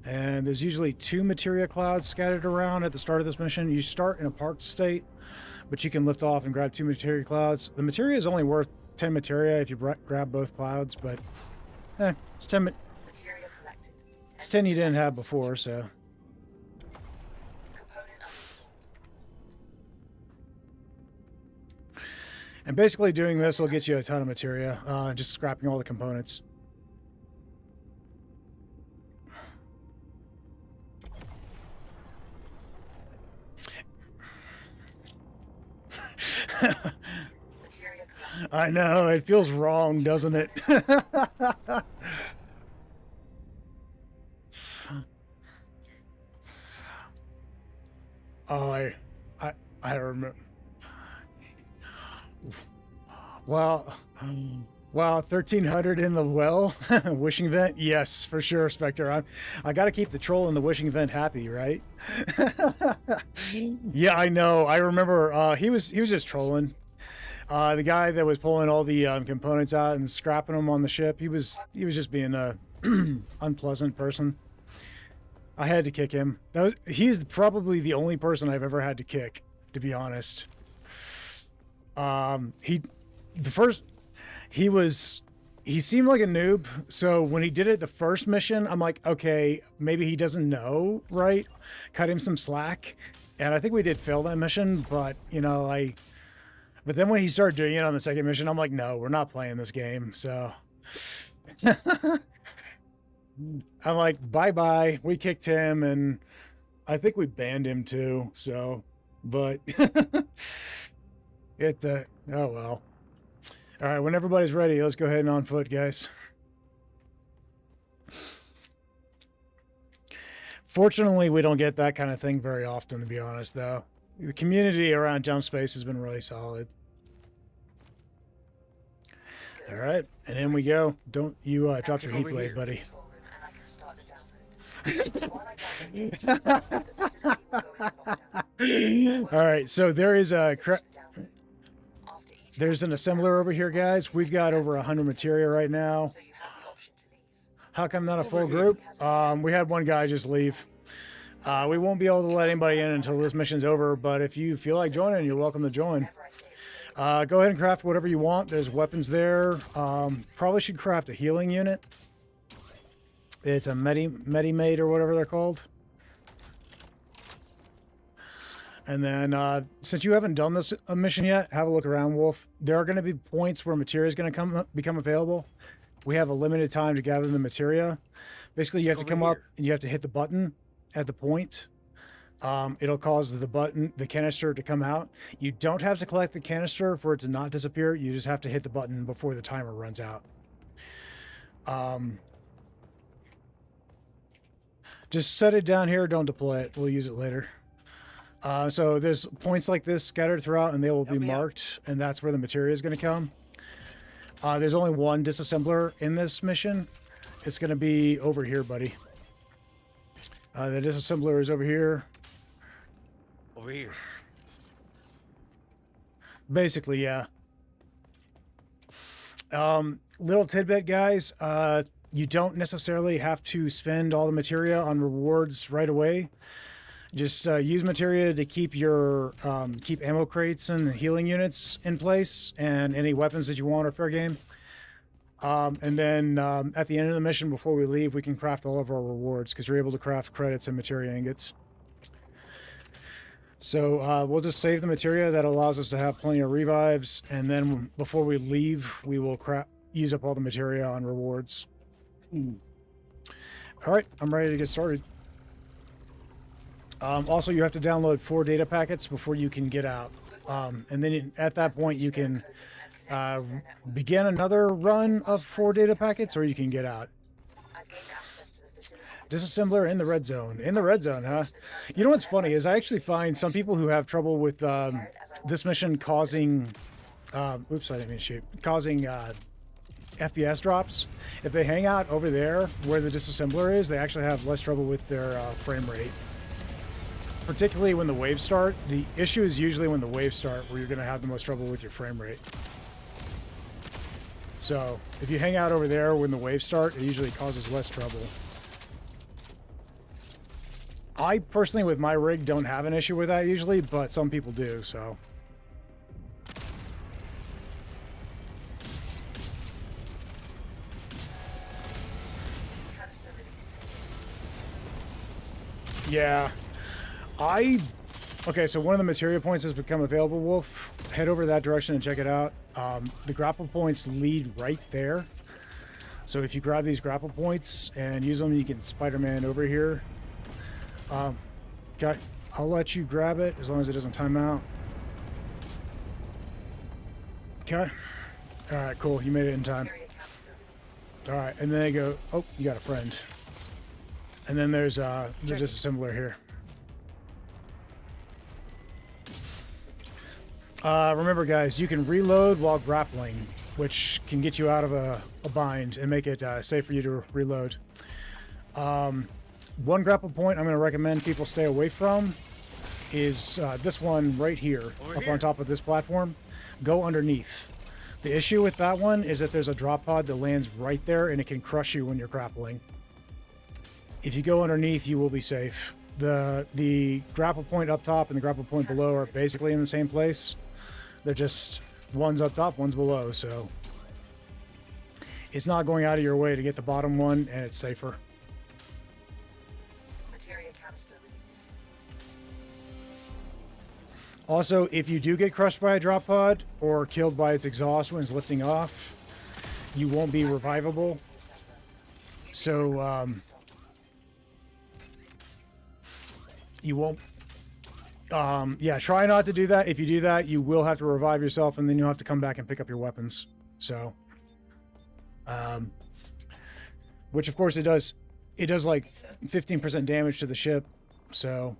And there's usually 2 materia clouds scattered around at the start of this mission. You start in a parked state, but you can lift off and grab 2 materia clouds. The materia is only worth 10 materia if you grab both clouds, but it's 10. Materia collected. It's 10 you didn't have before, so. Component uninstalled. And basically doing this will get you a ton of materia, just scrapping all the components. I know, it feels wrong, doesn't it? Oh, I remember. Well, wow, 1300 in the well, wishing vent. Yes, for sure, Spectre. I got to keep the troll in the wishing vent happy, right? Yeah, I know. I remember. He was just trolling. The guy that was pulling all the components out and scrapping them on the ship. He was just being a unpleasant person. I had to kick him. He's probably the only person I've ever had to kick, to be honest. He seemed like a noob, so when he did it the first mission, I'm like, okay, maybe he doesn't know, right? Cut him some slack. And I think we did fail that mission, but, you know, but then when he started doing it on the second mission, I'm like, no, we're not playing this game, so. I'm like, bye-bye. We kicked him, and I think we banned him too, so, but oh well. All right, when everybody's ready, let's go ahead and on foot, guys. Fortunately, we don't get that kind of thing very often, to be honest, though. The community around Jump Space has been really solid. All right, and in we go. Don't you drop your heat Over blade, here. buddy. All right, so there is a there's an assembler over here, guys. We've got over 100 materia right now. How come not a full group? We had one guy just leave. We won't be able to let anybody in until this mission's over, but if you feel like joining, you're welcome to join. Go ahead and craft whatever you want. There's weapons there. Probably should craft a healing unit. It's a Medi-Mate or whatever they're called. And then, since you haven't done this mission yet, have a look around, Wolf. There are going to be points where materia is going to become available. We have a limited time to gather the materia. Basically, you have to come up and you have to hit the button at the point. It'll cause the canister to come out. You don't have to collect the canister for it to not disappear. You just have to hit the button before the timer runs out. Just set it down here. Don't deploy it. We'll use it later. So there's points like this scattered throughout, and they will be marked, and that's where the materia is going to come. There's only one disassembler in this mission. It's going to be over here, buddy. The disassembler is over here. Over here. Basically, yeah. Little tidbit, guys. You don't necessarily have to spend all the materia on rewards right away. Just use materia to keep your keep ammo crates and healing units in place, and any weapons that you want are fair game. And then at the end of the mission, before we leave, we can craft all of our rewards because you're able to craft credits and materia ingots. So we'll just save the materia. That allows us to have plenty of revives, and then before we leave, we will use up all the materia on rewards. All right, I'm ready to get started. Also, you have to download 4 data packets before you can get out. And then at that point, you can begin another run of 4 data packets, or you can get out. Disassembler in the red zone. In the red zone, huh? You know what's funny is I actually find some people who have trouble with this mission causing... oops, I didn't mean to shoot. Causing FPS drops. If they hang out over there where the disassembler is, they actually have less trouble with their frame rate. Particularly when the waves start. The issue is usually when the waves start where you're going to have the most trouble with your frame rate. So if you hang out over there when the waves start, it usually causes less trouble. I personally, with my rig, don't have an issue with that usually, but some people do, so. Yeah. Okay, so one of the materia points has become available, Wolf. Head over that direction and check it out. The grapple points lead right there. So if you grab these grapple points and use them, you can Spider-Man over here. Okay, I'll let you grab it as long as it doesn't time out. Okay. All right, cool. You made it in time. All right, and then they go, oh, you got a friend. And then there's the disassembler here. Remember, guys, you can reload while grappling, which can get you out of a bind and make it safe for you to reload. One grapple point I'm going to recommend people stay away from is this one right here, up on top of this platform. Go underneath. The issue with that one is that there's a drop pod that lands right there, and it can crush you when you're grappling. If you go underneath, you will be safe. The grapple point up top and the grapple point below are basically in the same place. They're just one's up top, one's below, so it's not going out of your way to get the bottom one, and it's safer. Also, if you do get crushed by a drop pod or killed by its exhaust when it's lifting off, you won't be revivable. So, you won't... yeah, try not to do that. If you do that, you will have to revive yourself, and then you'll have to come back and pick up your weapons. So, which of course it does it does like 15% damage to the ship. So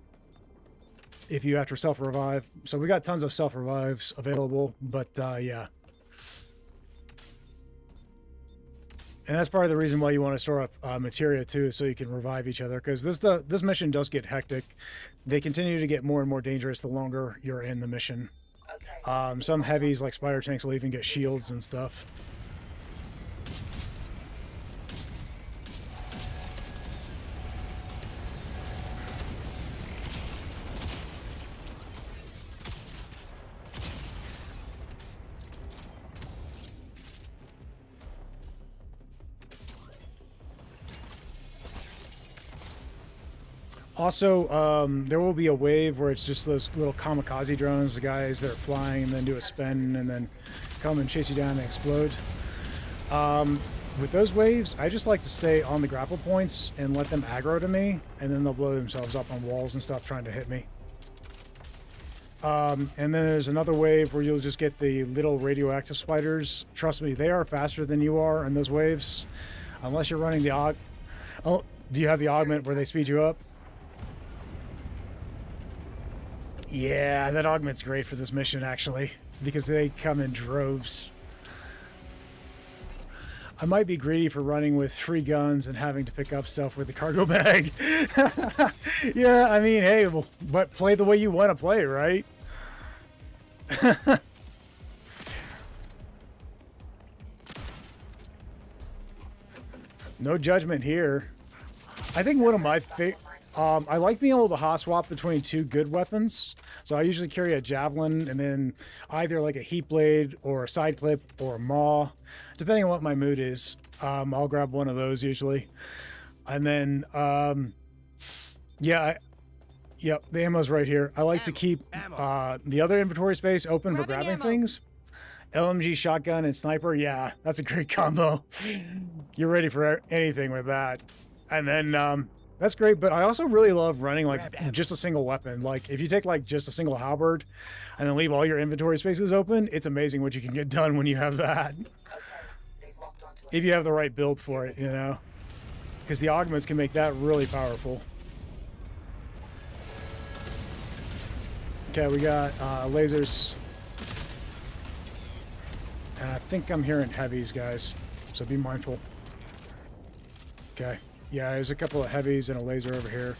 if you have to self-revive. So we got tons of self-revives available, but yeah. And that's part of the reason why you want to store up materia too, so you can revive each other. Because this mission does get hectic. They continue to get more and more dangerous the longer you're in the mission. Some heavies like spider tanks will even get shields and stuff. Also, there will be a wave where it's just those little kamikaze drones, the guys that are flying and then do a spin and then come and chase you down and explode. With those waves, I just like to stay on the grapple points and let them aggro to me, and then they'll blow themselves up on walls and stuff trying to hit me. And then there's another wave where you'll just get the little radioactive spiders. Trust me, they are faster than you are in those waves. Unless you're running the Oh, do you have the augment where they speed you up? Yeah, that augment's great for this mission, actually, because they come in droves. I might be greedy for running with 3 guns and having to pick up stuff with the cargo bag. Yeah, I mean, hey, but play the way you want to play, right? No judgment here. I think one of my favorite... I like being able to hot swap between 2 good weapons. So I usually carry a javelin and then either like a heat blade or a side clip or a maw, depending on what my mood is. I'll grab one of those usually. And then, yeah, yep, the ammo's right here. I like to keep the other inventory space open for grabbing things. LMG, shotgun, and sniper. Yeah, that's a great combo. You're ready for anything with that. And then, that's great, but I also really love running like just a single weapon. Like if you take like just a single halberd and then leave all your inventory spaces open, it's amazing what you can get done when you have that. If you have the right build for it, you know, because the augments can make that really powerful. Okay, we got lasers. And I think I'm hearing heavies, guys, so be mindful. Okay. Yeah, there's a couple of heavies and a laser over here.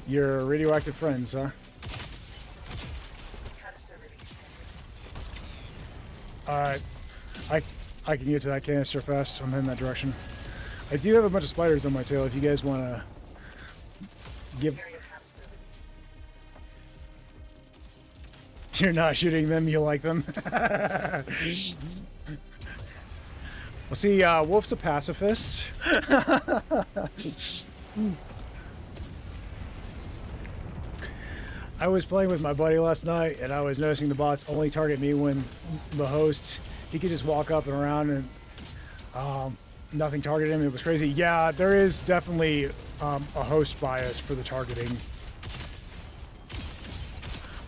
Your radioactive friends, huh? Alright. I can get to that canister fast. I'm heading that direction. I do have a bunch of spiders on my tail if you guys want to give... You're not shooting them, you like them. Well, see, Wolf's a pacifist. I was playing with my buddy last night, and I was noticing the bots only target me when the host, he could just walk up and around and nothing targeted him. It was crazy. Yeah, there is definitely a host bias for the targeting,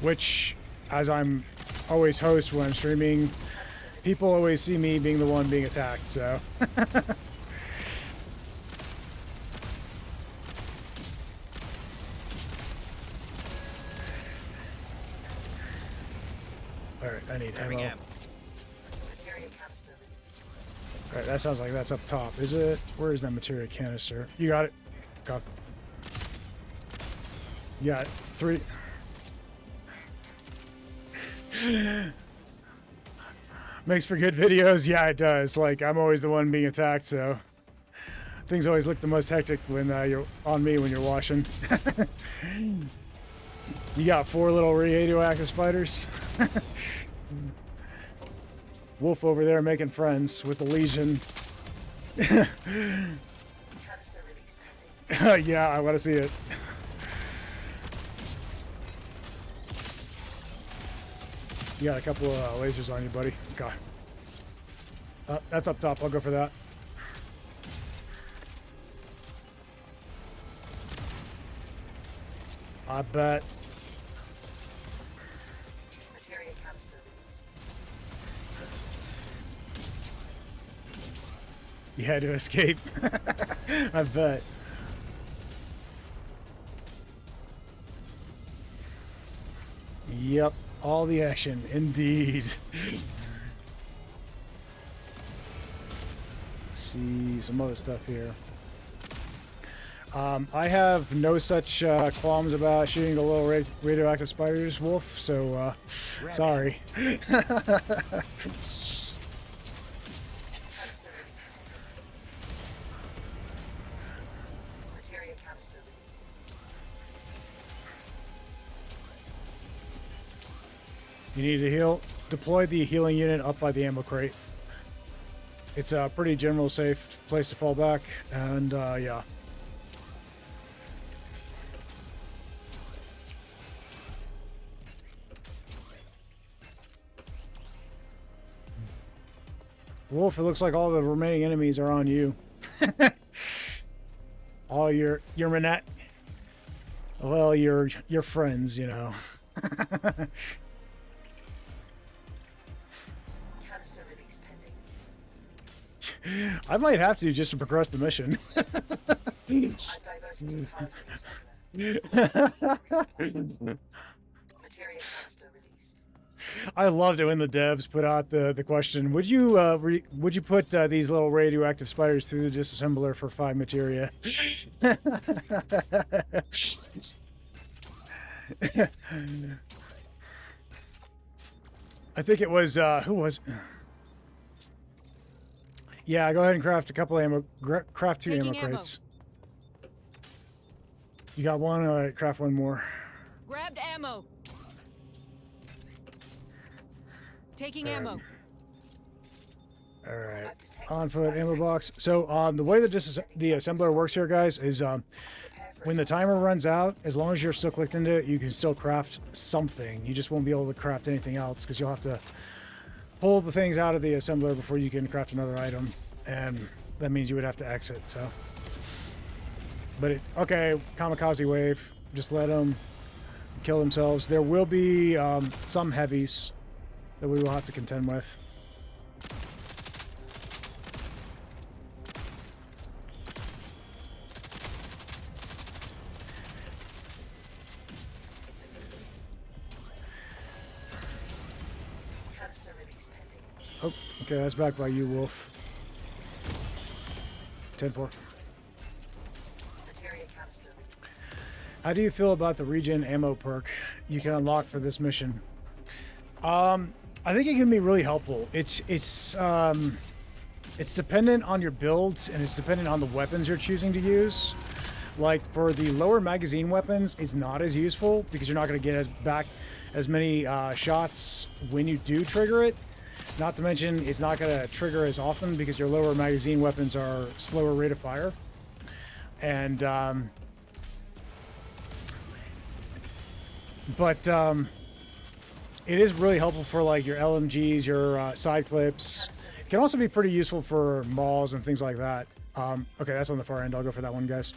which, as I'm always host when I'm streaming, people always see me being the one being attacked, so. Alright, I need ammo. Alright, that sounds like that's up top. Is it? Where is that materia canister? You got it. Got it. You got it. 3. Makes for good videos. Yeah, it does. Like, I'm always the one being attacked, so things always look the most hectic when you're on me when you're watching. You got 4 little radioactive spiders. Wolf over there making friends with the Legion. Yeah, I want to see it. You got a couple of lasers on you, buddy. Okay. That's up top. I'll go for that. I bet. Materia canister released. You had to escape. I bet. Yep, all the action, indeed. See some other stuff here. I have no such qualms about shooting the little radioactive spiders, Wolf, so sorry. Canister released. Materia canister released. You need to heal. Deploy the healing unit up by the ammo crate. It's a pretty general safe place to fall back, and yeah. Wolf, it looks like all the remaining enemies are on you. All your Manette. Well, your friends, you know. Canister release pending. I might have to just to progress the mission. I'm diverted to the forestry Materia canister released. I loved it when the devs put out the question: Would you put these little radioactive spiders through the disassembler for 5 materia? I think it was who was? Yeah, go ahead and craft a couple ammo. Craft 2 ammo Taking ammo. crates. You got one. All right, craft one more. Grabbed ammo. Taking Alright. ammo. All right, on foot ammo box. So the way that the assembler works here, guys, is when the timer runs out, as long as you're still clicked into it, you can still craft something. You just won't be able to craft anything else because you'll have to pull the things out of the assembler before you can craft another item, and that means you would have to exit. So, but okay, kamikaze wave. Just let them kill themselves. There will be some heavies that we will have to contend with. Canister release pending. Oh, okay, that's back by you, Wolf. 10-4. Materia canister released. How do you feel about the regen ammo perk you can unlock for this mission? I think it can be really helpful. It's dependent on your builds, and it's dependent on the weapons you're choosing to use. Like for the lower magazine weapons, it's not as useful because you're not going to get as many shots when you do trigger it. Not to mention, it's not going to trigger as often because your lower magazine weapons are slower rate of fire. And it is really helpful for like your LMGs, your side clips. It can also be pretty useful for mauls and things like that. Okay, that's on the far end. I'll go for that one, guys.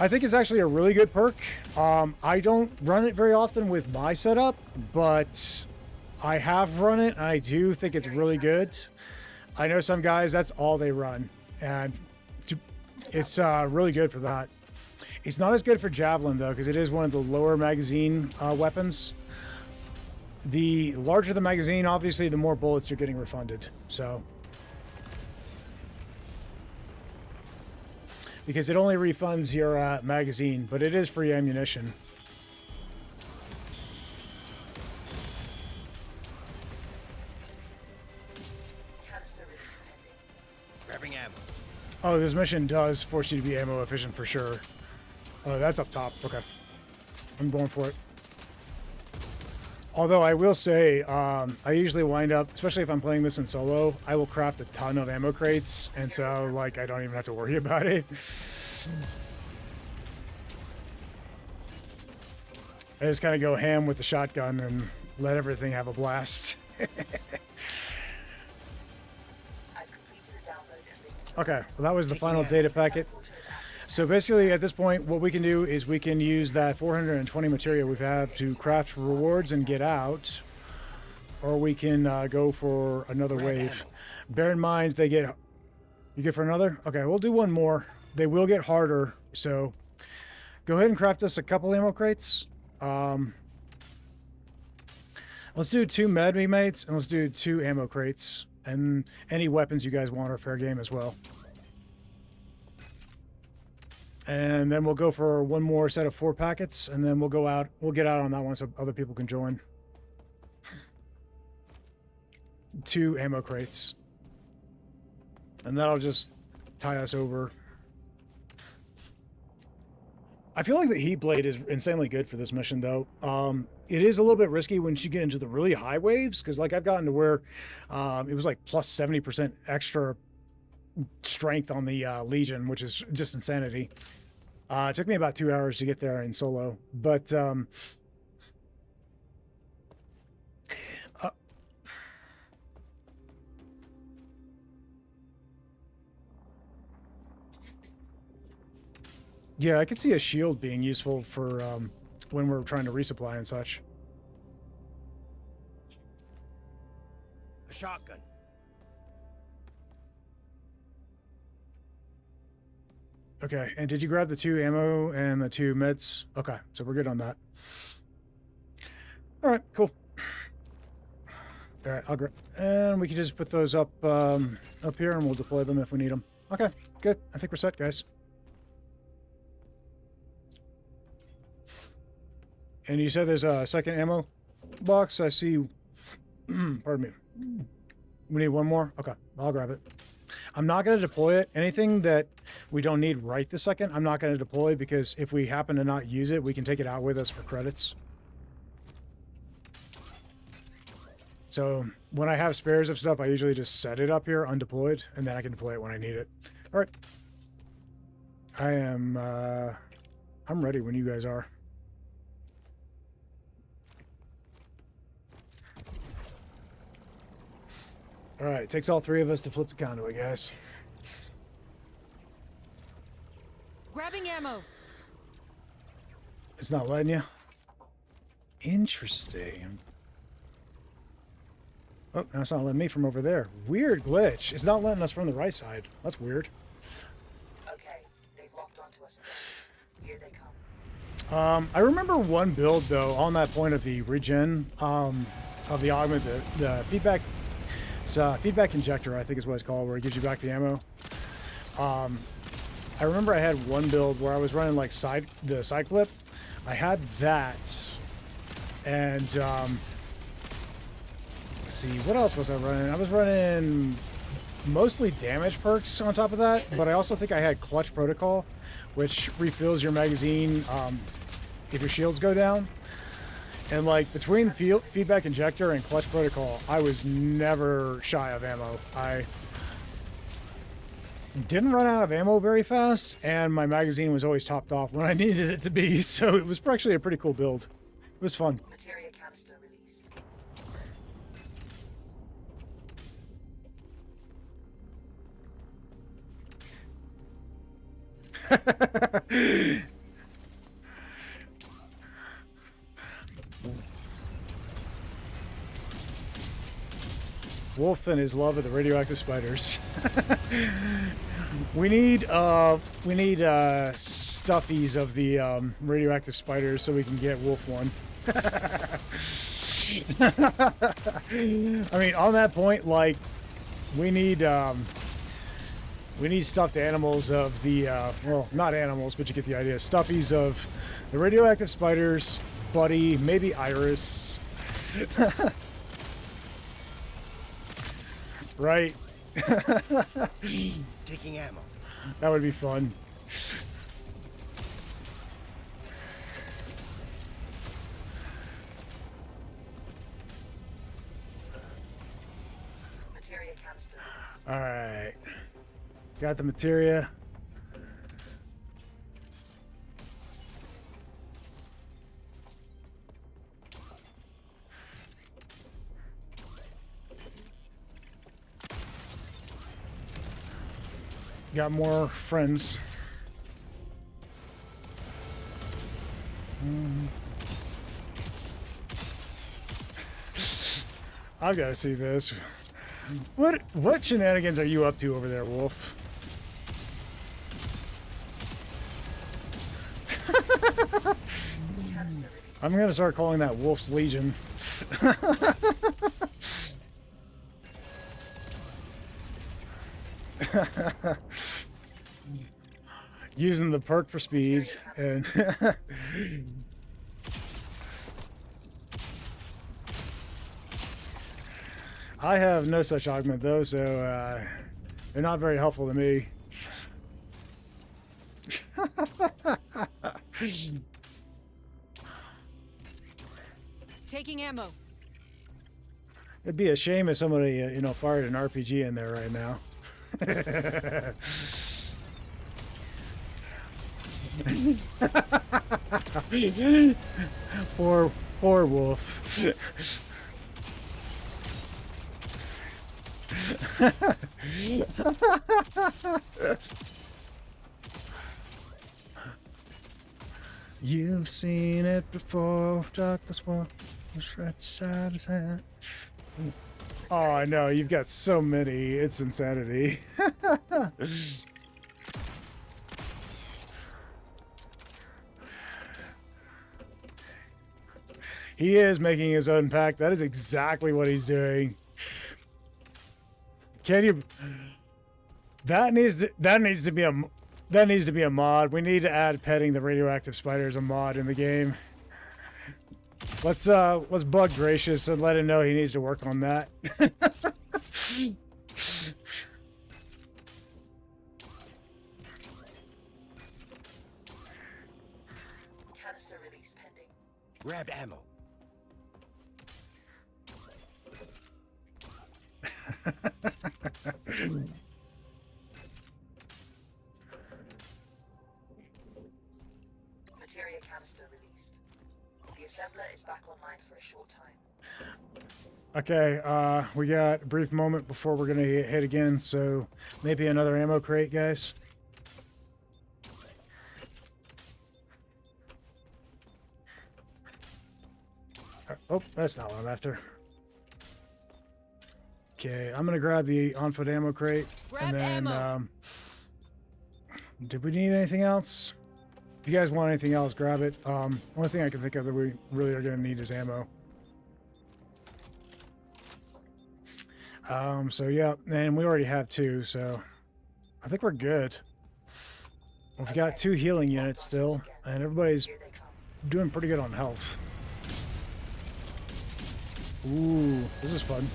I think it's actually a really good perk. I don't run it very often with my setup, but I have run it, and I do think it's really good. I know some guys, that's all they run, and it's really good for that. It's not as good for Javelin, though, because it is one of the lower magazine weapons. The larger the magazine, obviously, the more bullets you're getting refunded. So, because it only refunds your magazine, but it is free ammunition. Canister release pending. Grabbing ammo. Oh, this mission does force you to be ammo efficient for sure. Oh, that's up top. Okay. I'm going for it. Although I will say, I usually wind up, especially if I'm playing this in solo, I will craft a ton of ammo crates, and so, like, I don't even have to worry about it. I just kind of go ham with the shotgun and let everything have a blast. I've completed a download and linked to Okay, well, that was the final data packet. So basically, at this point, what we can do is we can use that 420 material we have to craft rewards and get out, or we can go for another wave. Bear in mind, they get... You get for another? Okay, we'll do one more. They will get harder, so go ahead and craft us a couple ammo crates. Let's do 2 med mates, and let's do 2 ammo crates. And any weapons you guys want are fair game as well. And then we'll go for one more set of 4 packets, and then we'll go out. We'll get out on that one so other people can join. 2 ammo crates. And that'll just tie us over. I feel like the heat blade is insanely good for this mission, though. It is a little bit risky once you get into the really high waves, because like I've gotten to where it was like plus 70% extra strength on the Legion, which is just insanity. It took me about 2 hours to get there in solo, but yeah, I could see a shield being useful for when we're trying to resupply and such. A shotgun. Okay, and did you grab the 2 ammo and the 2 meds? Okay, so we're good on that. All right, cool. All right, I'll grab, and we can just put those up up here, and we'll deploy them if we need them. Okay, good. I think we're set, guys. And you said there's a second ammo box. I see. Pardon me. We need one more. Okay, I'll grab it. I'm not going to deploy it. Anything that we don't need right this second, I'm not going to deploy, because if we happen to not use it, we can take it out with us for credits. So when I have spares of stuff, I usually just set it up here undeployed, and then I can deploy it when I need it. All right. I'm ready when you guys are. All right, it takes all 3 of us to flip the conduit, guys. Grabbing ammo. It's not letting you? Interesting. Oh, no, it's not letting me from over there. Weird glitch. It's not letting us from the right side. That's weird. Okay, they've locked onto us again. Here they come. I remember one build, though, on that point of the regen of the augment, the feedback... It's feedback injector, I think is what it's called, where it gives you back the ammo. I remember I had one build where I was running like the side clip. I had that, and let's see, what else was I running? I was running mostly damage perks on top of that, but I also think I had clutch protocol, which refills your magazine if your shields go down. And like between feedback injector and clutch protocol, I was never shy of ammo. I didn't run out of ammo very fast, and my magazine was always topped off when I needed it to be. So it was actually a pretty cool build. It was fun. Materia canister released. Wolf and his love of the radioactive spiders. we need stuffies of the radioactive spiders so we can get Wolf one. I mean, on that point, like, we need stuffed animals of the well, not animals, but you get the idea. Stuffies of the radioactive spiders, Buddy, maybe Iris. Right. Taking ammo. That would be fun. Materia canister. All right. Got the materia. Got more friends. I've got to see this. What shenanigans are you up to over there, Wolf? I'm gonna start calling that Wolf's Legion. Using the perk for speed and I have no such augment though, so they're not very helpful to me. Taking ammo. It'd be a shame if somebody, you know, fired an RPG in there right now. Poor Wolf. You've seen it before. Darkness will stretch out his hand. Oh, I know. You've got so many. It's insanity. He is making his own pack. That is exactly what he's doing. Can you? That needs to be a mod. We need to add petting the radioactive spider as a mod in the game. Let's bug Gracious and let him know he needs to work on that. Canister release pending. Grabbed ammo. Materia canister released. The assembler is back online for a short time. Okay, we got a brief moment before we're gonna hit again, so maybe another ammo crate, guys. Oh, that's not what I'm after. Okay, I'm gonna grab the on-foot ammo crate, Grab and then ammo. did we need anything else? If you guys want anything else, grab it. Only thing I can think of that we really are gonna need is ammo. So yeah, and we already have 2, so I think we're good. We've got 2 healing units still, and everybody's Here they come. doing pretty good on health. Ooh, this is fun.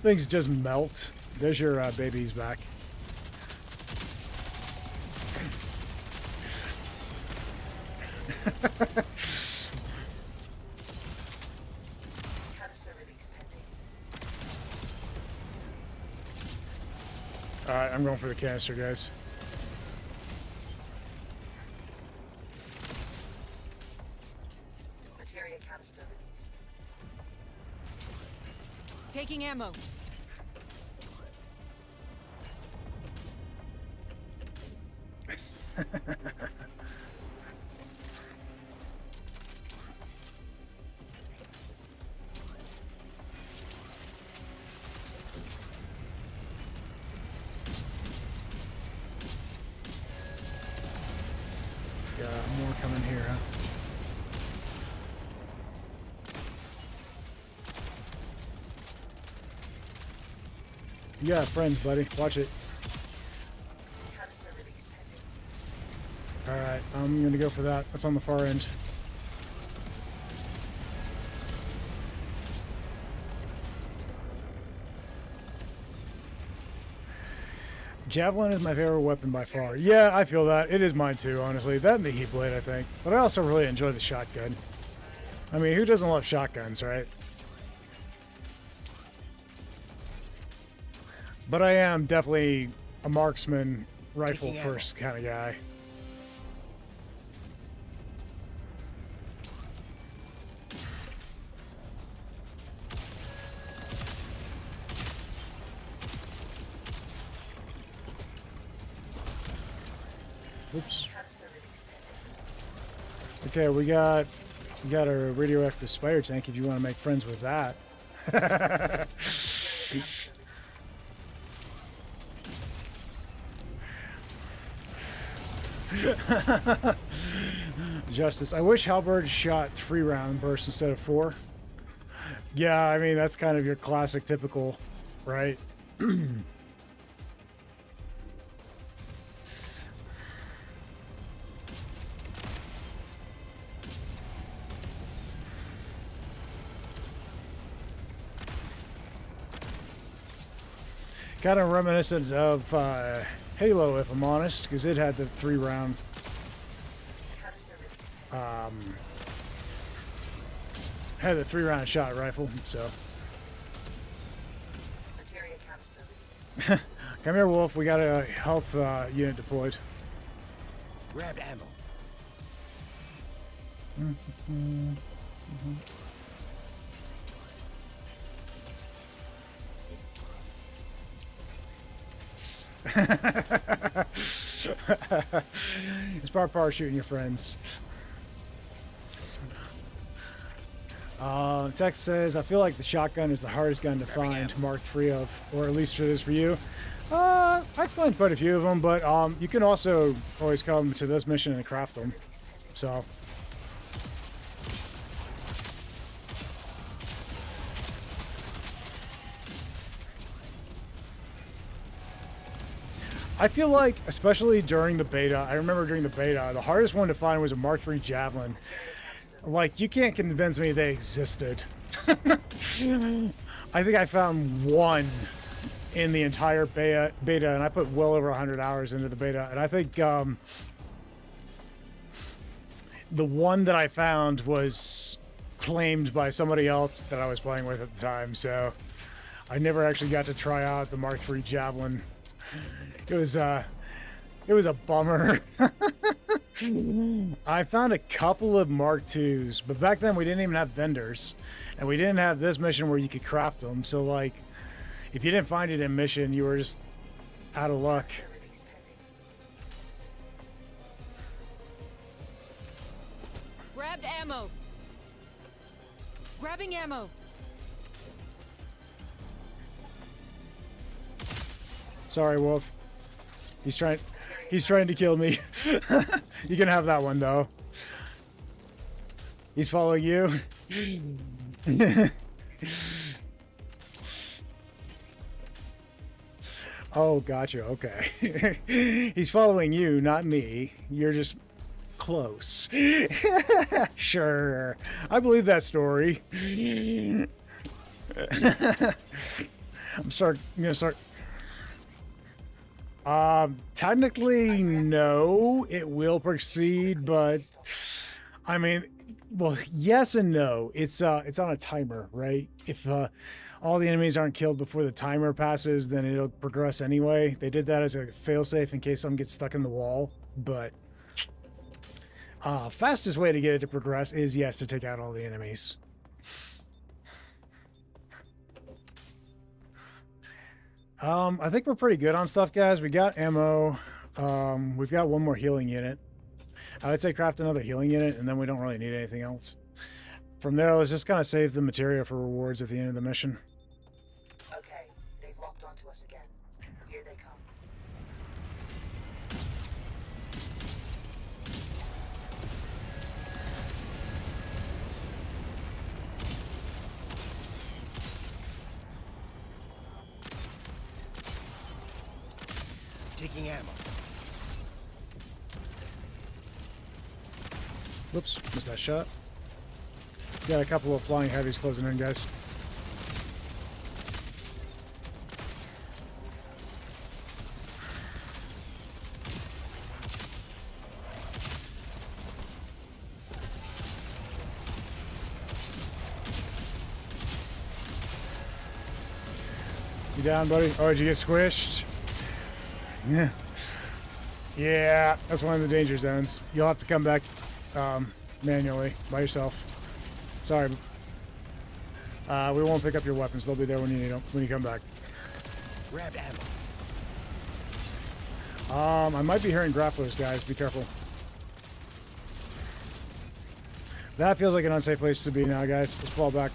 Things just melt. There's your babies back. Canister release pending. Alright, I'm going for the canister, guys. Materia canister released. Taking ammo. Got more coming here, huh? You got friends, buddy. Watch it. Canister release pending. Alright, I'm gonna go for that. That's on the far end. Javelin is my favorite weapon by far. Yeah, I feel that. It is mine too, honestly. That and the heat blade, I think. But I also really enjoy the shotgun. I mean, who doesn't love shotguns, right? But I am definitely a marksman, rifle Taking ammo. first kind of guy. Oops. Canister release pending. Okay, we got a radioactive spider tank if you want to make friends with that. Justice. I wish Halberd shot 3-round bursts instead of 4. Yeah, I mean, that's kind of your classic typical, right? Kind of reminiscent of Halo, if I'm honest, because it had the 3-round. Canister release. Had the 3-round shot rifle. So Materia canister release. come here, Wolf. We got a health unit deployed. Grabbed ammo. It's part shooting your friends. Text says, I feel like the shotgun is the hardest gun to find, Mark III of, or at least it is for you. I find quite a few of them, but you can also always come to this mission and craft them. So. I feel like, especially during the beta, I remember during the beta, the hardest one to find was a Mark III Javelin. Like, you can't convince me they existed. I think I found one in the entire beta, and I put well over 100 hours into the beta, and I think the one that I found was claimed by somebody else that I was playing with at the time, so I never actually got to try out the Mark III Javelin. It was a bummer. I found a couple of Mark IIs, but back then we didn't even have vendors, and we didn't have this mission where you could craft them. So, like, if you didn't find it in mission, you were just out of luck. Release pending. Grabbed ammo. Grabbing ammo. Sorry, Wolf. He's trying to kill me. You can have that one though. He's following you. Oh, gotcha. Okay. He's following you, not me. You're just close. Sure. I believe that story. I'm gonna start. Technically, no, it will proceed, but I mean, well, yes and no. It's on a timer, right? If all the enemies aren't killed before the timer passes, then it'll progress anyway. They did that as a failsafe in case something gets stuck in the wall, but fastest way to get it to progress is, yes, to take out all the enemies. I think we're pretty good on stuff, guys. We got ammo. We've got one more healing unit. I would say craft another healing unit, and then we don't really need anything else. From there, let's just kind of save the materia for rewards at the end of the mission. Okay, they've locked onto us again. Here they come. Taking ammo. Whoops, missed that shot. Got a couple of flying heavies closing in, guys. You down, buddy? Oh, did you get squished? Yeah. Yeah, that's one of the danger zones. You'll have to come back manually by yourself. Sorry. We won't pick up your weapons. They'll be there when you need them, when you come back. Grabbed ammo. I might be hearing grapplers, guys. Be careful. That feels like an unsafe place to be now, guys. Let's fall back.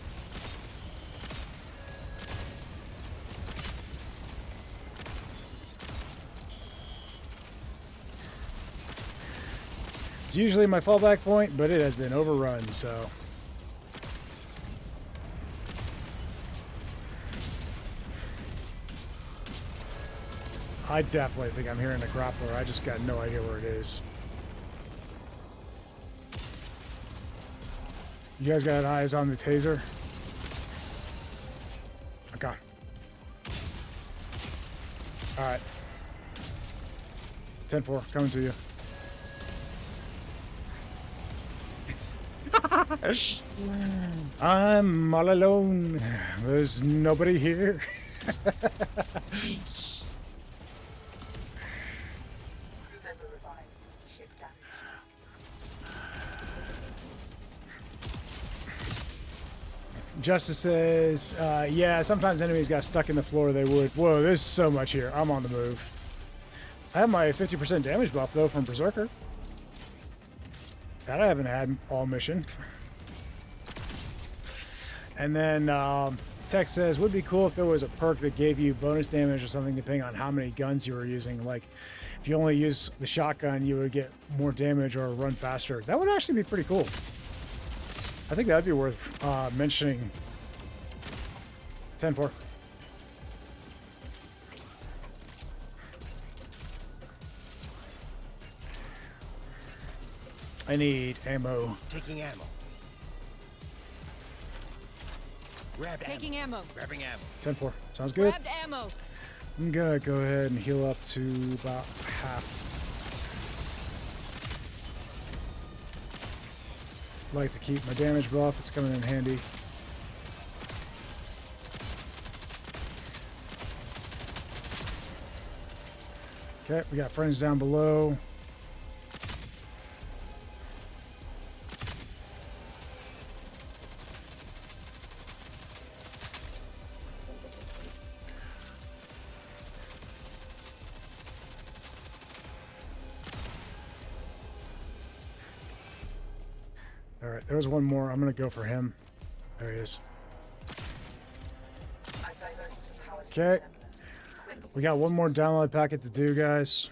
It's usually my fallback point, but it has been overrun, so... I definitely think I'm hearing a grappler. I just got no idea where it is. You guys got eyes on the taser? Okay. Alright. 10-4, coming to you. I'm all alone. There's nobody here. Crew member revived. Ship damaged. Justice says, yeah, sometimes enemies got stuck in the floor, they would. Whoa, there's so much here. I'm on the move. I have my 50% damage buff, though, from Berserker. That I haven't had all mission. And then Tex says, would be cool if there was a perk that gave you bonus damage or something depending on how many guns you were using. Like, if you only use the shotgun, you would get more damage or run faster. That would actually be pretty cool. I think that'd be worth mentioning. 10-4. I need ammo. Taking ammo. Grabbed Taking ammo. Grabbing ammo. 10-4. Sounds good. Grabbed ammo. I'm gonna go ahead and heal up to about half. Like to keep my damage buff. It's coming in handy. Okay, we got friends down below. All right, there was one more. I'm gonna go for him. There he is. I've diverted some power to the Okay. assembler. Quick, We got one more download packet to do, guys.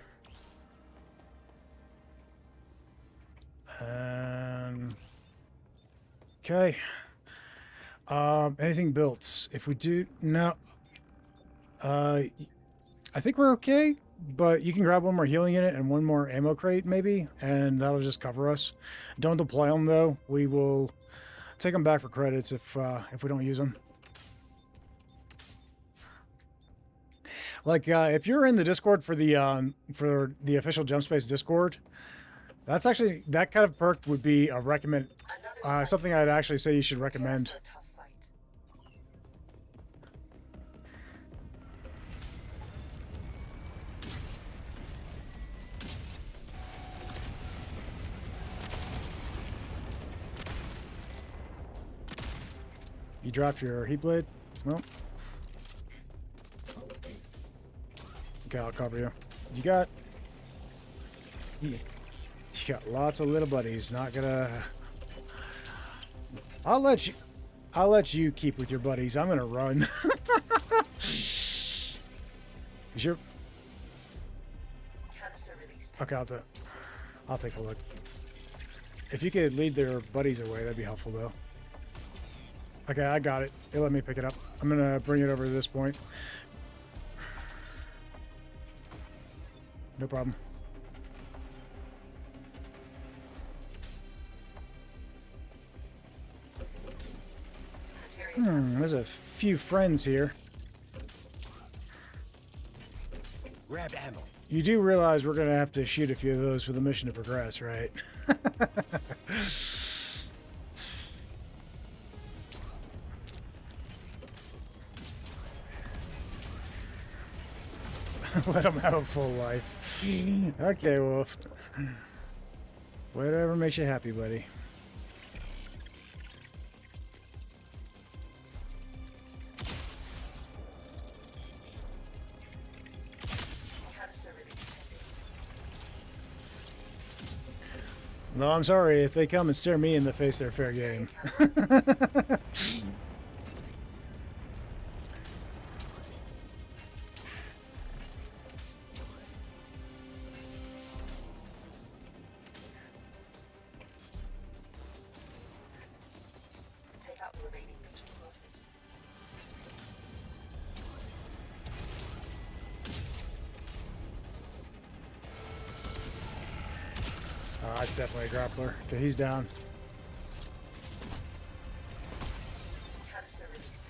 Okay. Anything built? If we do, no. I think we're okay, but you can grab one more healing unit and one more ammo crate, maybe, and that'll just cover us. Don't deploy them though. We will take them back for credits if we don't use them. Like, if you're in the Discord for the official Jump Space Discord, that's actually, that kind of perk would be a recommend, another something I'd actually say you should recommend. for a tough fight. You dropped your heat blade? Well. Okay, I'll cover you. You got lots of little buddies. Not gonna. I'll let you keep with your buddies. I'm gonna run. 'Cause you're Canister release. okay. I'll take a look. If you could lead their buddies away, that'd be helpful, though. Okay, I got it. It let me pick it up. I'm gonna bring it over to this point. No problem. There's a few friends here. Grabbed ammo. You do realize we're gonna have to shoot a few of those for the mission to progress, right? Let them have a full life. Okay, Wolf. Whatever makes you happy, buddy. Canister release pending. No, I'm sorry. If they come and stare me in the face, they're fair game. Take out the remaining Legion forces. Oh, that's definitely a grappler. Okay, he's down. Canister release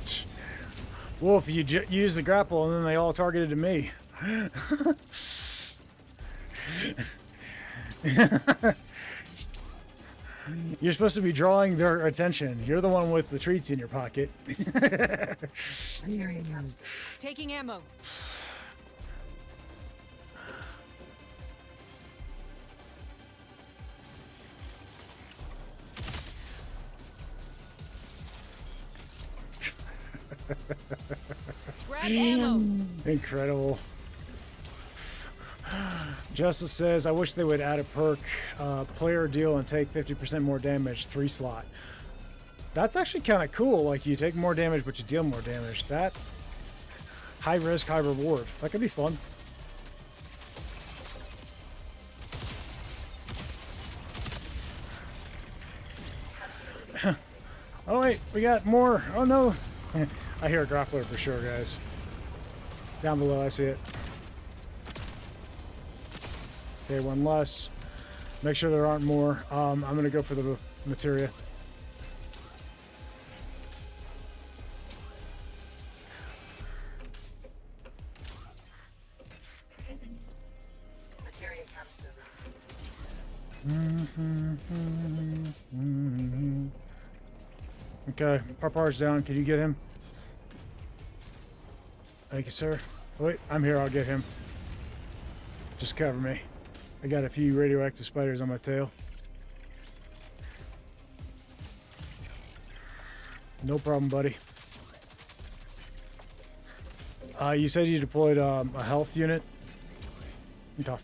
pending. Wolf, you used the grapple and then they all targeted to me. You're supposed to be drawing their attention. You're the one with the treats in your pocket. Materia canister. Taking ammo. Grab ammo. Incredible. Justice says, I wish they would add a perk, player deal and take 50% more damage, 3 slot. That's actually kind of cool. Like, you take more damage, but you deal more damage. That high risk, high reward. That could be fun. Oh wait, we got more. Oh no. I hear a grappler for sure, guys. Down below, I see it. Okay, one less. Make sure there aren't more. I'm gonna go for the materia. Materia canister released. Okay, Parpar's down. Can you get him? Thank you, sir. Oh, wait, I'm here. I'll get him. Just cover me. I got a few radioactive spiders on my tail. No problem, buddy. You said you deployed a health unit? Okay.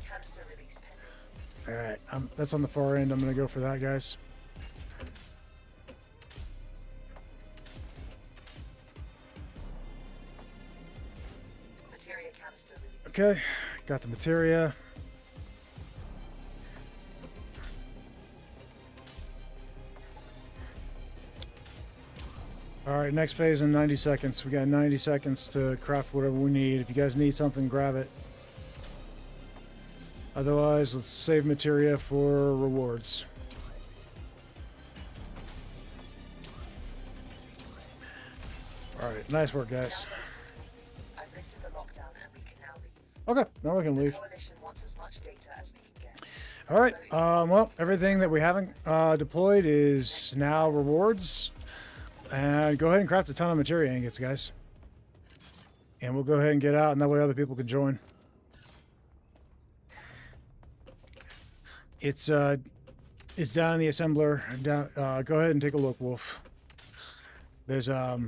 Canister release pending. Alright, that's on the far end. I'm going to go for that, guys. Materia canister released. Okay, got the materia. Alright, next phase in 90 seconds. We got 90 seconds to craft whatever we need. If you guys need something, grab it. Otherwise, let's save materia for rewards. Alright, nice work, guys. I've lifted the lockdown and we can now leave. Okay, now we can The leave. Coalition wants as much data as we can get. Alright, well, everything that we haven't deployed is now rewards. And go ahead and craft a ton of materia ingots, guys. And we'll go ahead and get out, and that way other people can join. It's down in the assembler. Down, go ahead and take a look, Wolf. There's a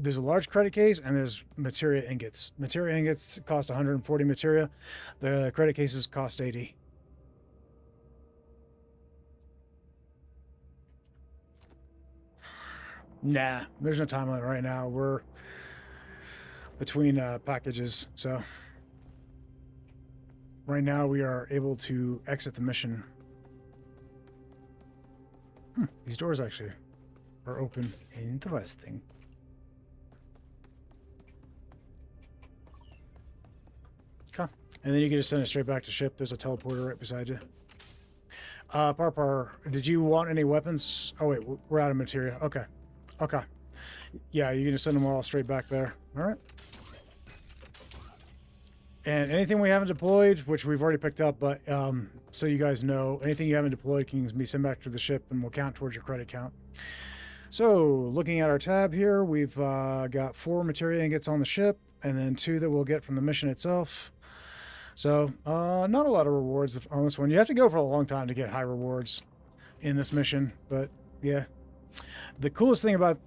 large credit case, and there's materia ingots. Materia ingots cost 140 materia. The credit cases cost 80. Nah, there's no time limit right now. We're between packages, so right now we are able to exit the mission. These doors actually are open. Interesting. Okay, and then you can just send it straight back to ship. There's a teleporter right beside you. Parpar, did you want any weapons? Oh wait, we're out of materia. Okay. Okay. Yeah, you can just send them all straight back there. All right. And anything we haven't deployed, which we've already picked up, but so you guys know, anything you haven't deployed can be sent back to the ship and will count towards your credit count. So, looking at our tab here, we've got 4 materia ingots on the ship, and then 2 that we'll get from the mission itself. So, not a lot of rewards on this one. You have to go for a long time to get high rewards in this mission, but yeah. The coolest thing about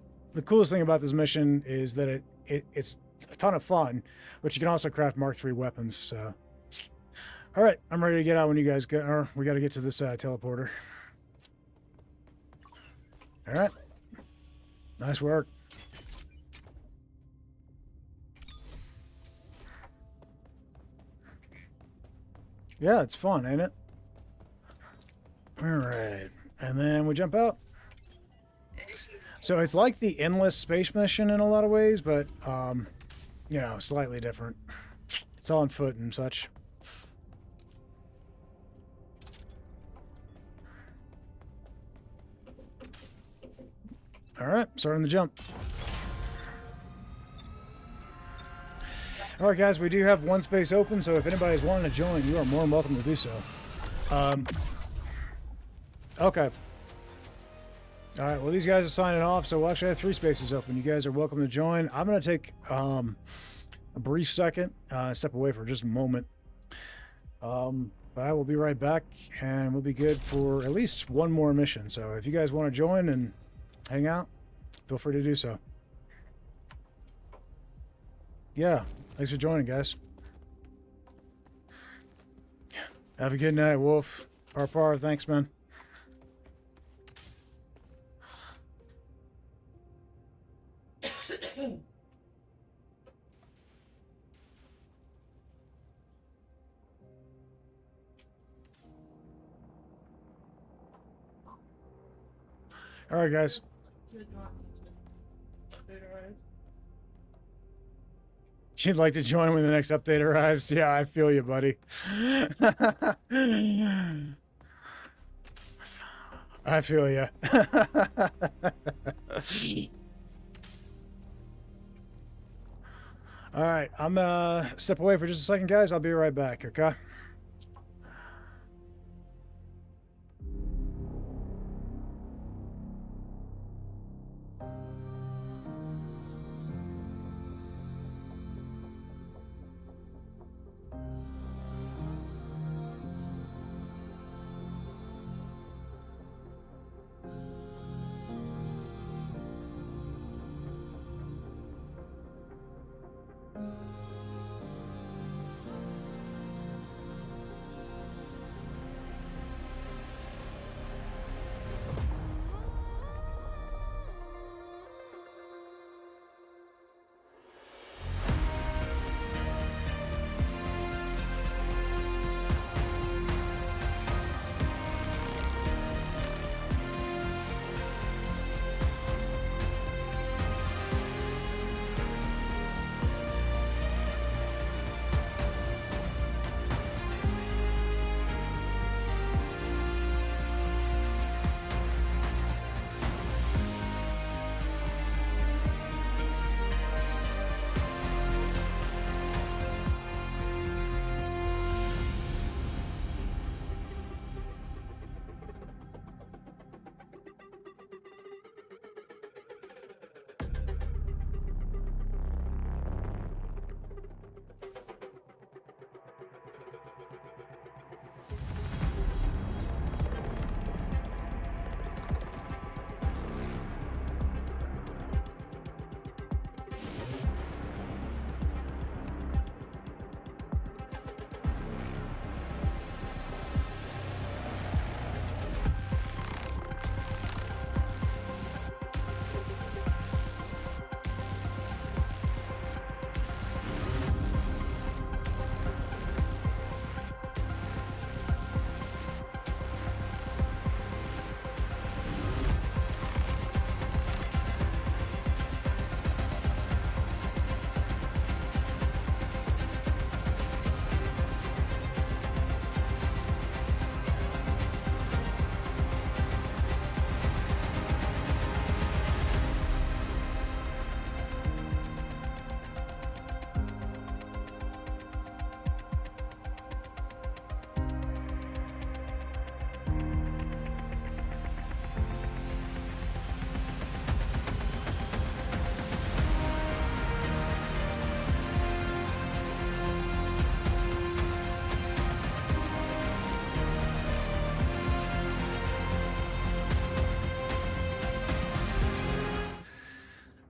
this mission is that it's a ton of fun, but you can also craft Mark III weapons. So All right, I'm ready to get out when you guys go. Or we got to get to this teleporter. All right. Nice work. Yeah, it's fun, ain't it? All right. And then we jump out. So it's like the endless space mission in a lot of ways, but, you know, slightly different. It's on foot and such. All right, starting the jump. All right, guys, we do have one space open, so if anybody's wanting to join, you are more than welcome to do so. Okay. All right, well, these guys are signing off, so we'll actually have 3 spaces open. You guys are welcome to join. I'm going to take a brief second, step away for just a moment. But I will be right back, and we'll be good for at least one more mission. So if you guys want to join and hang out, feel free to do so. Yeah, thanks for joining, guys. Have a good night, Wolf. Par, thanks, man. All right, guys. You'd like to join when the next update arrives? Yeah, I feel you, buddy. I feel you. All right, I'm step away for just a second, guys. I'll be right back, okay?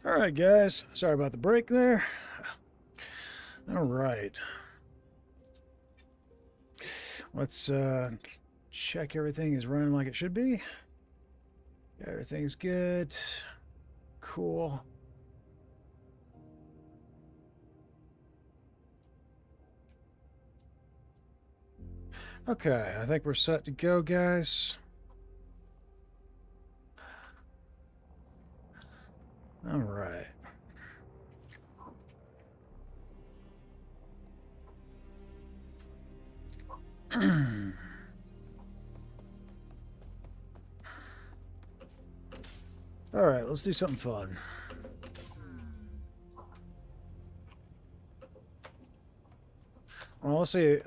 All right, guys. Sorry about the break there. All right. Let's check everything is running like it should be. Everything's good. Cool. Okay, I think we're set to go, guys. All right. All right, let's do something fun. Well, let's see.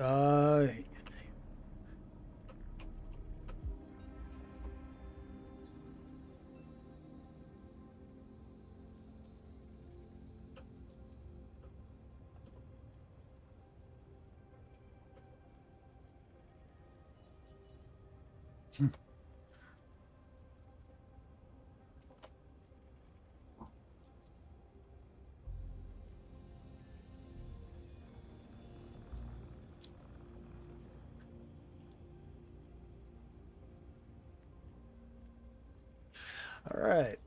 All right.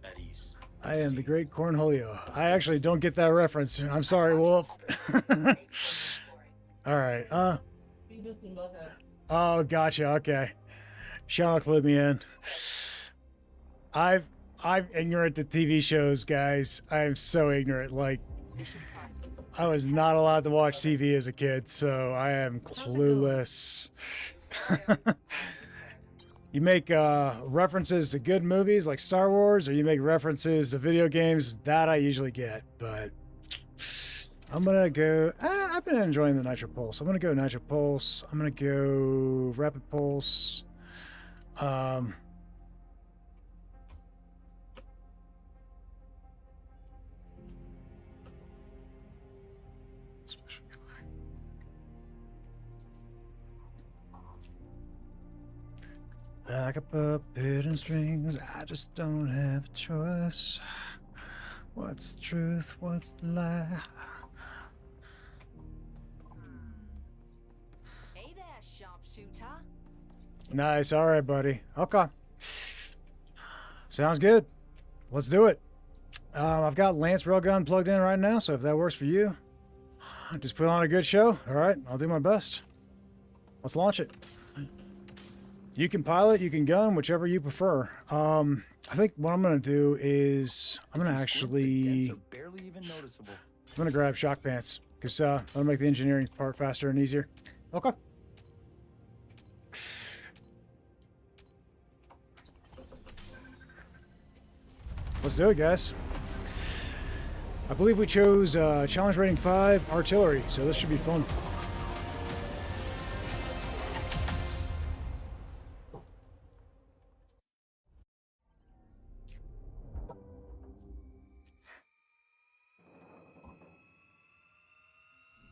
At ease. I am the great Cornholio. I actually don't get that reference. I'm sorry, Wolf. All right. You just look at. Oh, gotcha. Okay. Sean clued me in. I'm ignorant to TV shows, guys. I'm so ignorant. Like, Mission primed. I was not allowed to watch TV as a kid, so I am clueless. You make references to good movies like Star Wars, or you make references to video games. That I usually get, but I'm gonna go. I've been enjoying the Nitro Pulse. I'm gonna go Nitro Pulse. I'm gonna go Rapid Pulse. Like a puppet and strings, I just don't have a choice. What's the truth? What's the lie? Hey there, sharpshooter. Nice. All right, buddy. Okay. Sounds good. Let's do it. I've got Lance Railgun plugged in right now, so if that works for you, just put on a good show. All right, I'll do my best. Let's launch it. You can pilot, you can gun, whichever you prefer. I think what I'm going to do is I'm going to actually... Barely even noticeable. I'm going to grab shock pants because that'll make the engineering part faster and easier. Okay. Let's do it, guys. I believe we chose challenge rating 5 artillery, so this should be fun.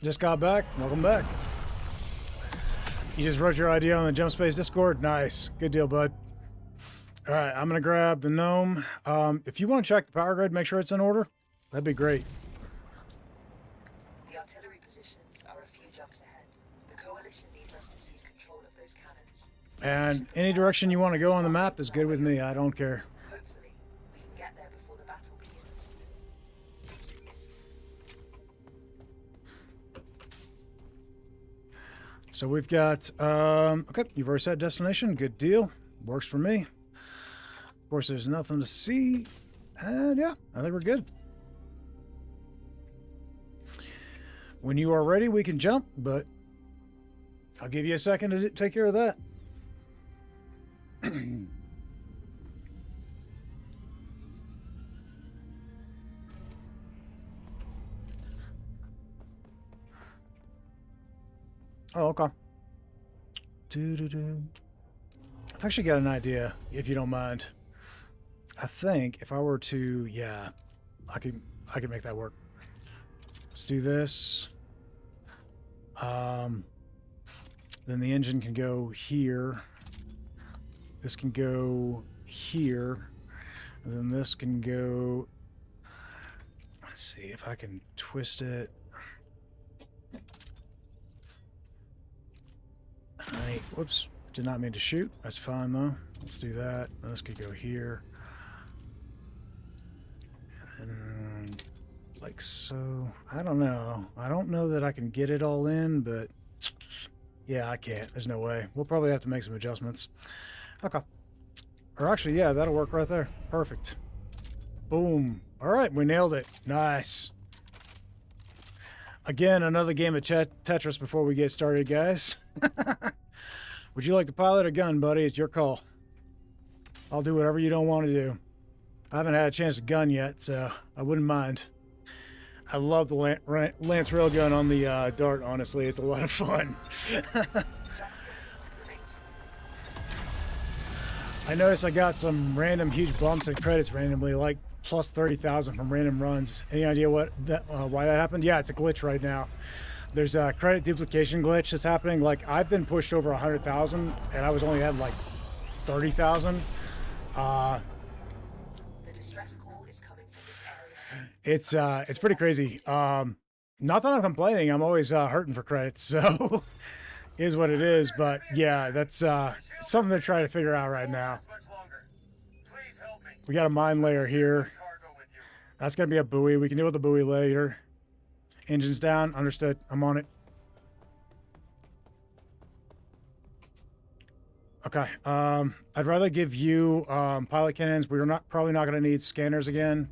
Just got back. Welcome back. You just wrote your idea on the Jump Space Discord? Nice. Good deal, bud. All right, I'm going to grab the gnome. If you want to check the power grid, make sure it's in order. That'd be great. The artillery positions are a few jumps ahead. The coalition needs us to seize control of those cannons. And any direction you want to go on the map is good with me. I don't care. Hopefully, we can get there before the battle begins. So we've got, okay, you've already set destination. Good deal. Works for me. Of course, there's nothing to see. And yeah, I think we're good. When you are ready, we can jump, but I'll give you a second to take care of that. Oh, okay. I've actually got an idea, if you don't mind. I think if I were to, yeah, I can make that work. Let's do this. Then the engine can go here. This can go here. And then this can go. Let's see if I can twist it. Alright, whoops. Did not mean to shoot. That's fine though. Let's do that. This could go here. And like so. I don't know. I don't know that I can get it all in, but yeah, I can't. There's no way. We'll probably have to make some adjustments. Okay. Or actually, yeah, that'll work right there. Perfect. Boom. All right, we nailed it. Nice. Again, another game of Tetris before we get started, guys. Would you like to pilot a gun, buddy? It's your call. I'll do whatever you don't want to do. I haven't had a chance to gun yet, so I wouldn't mind. I love the Lance Railgun on the Dart, honestly. It's a lot of fun. I noticed I got some random huge bumps and credits randomly, like plus 30,000 from random runs. Any idea what why that happened? Yeah, it's a glitch right now. There's a credit duplication glitch that's happening. Like, I've been pushed over 100,000, and I was only at like 30,000. The distress call is coming from this area. It's pretty crazy. Not that I'm complaining. I'm always hurting for credits, so it is what it is. But yeah, that's something they're trying to figure out right now. We got a mine layer here. That's gonna be a buoy. We can deal with the buoy later. Engines down. Understood. I'm on it. Okay. I'd rather give you pilot cannons. We're probably not going to need scanners again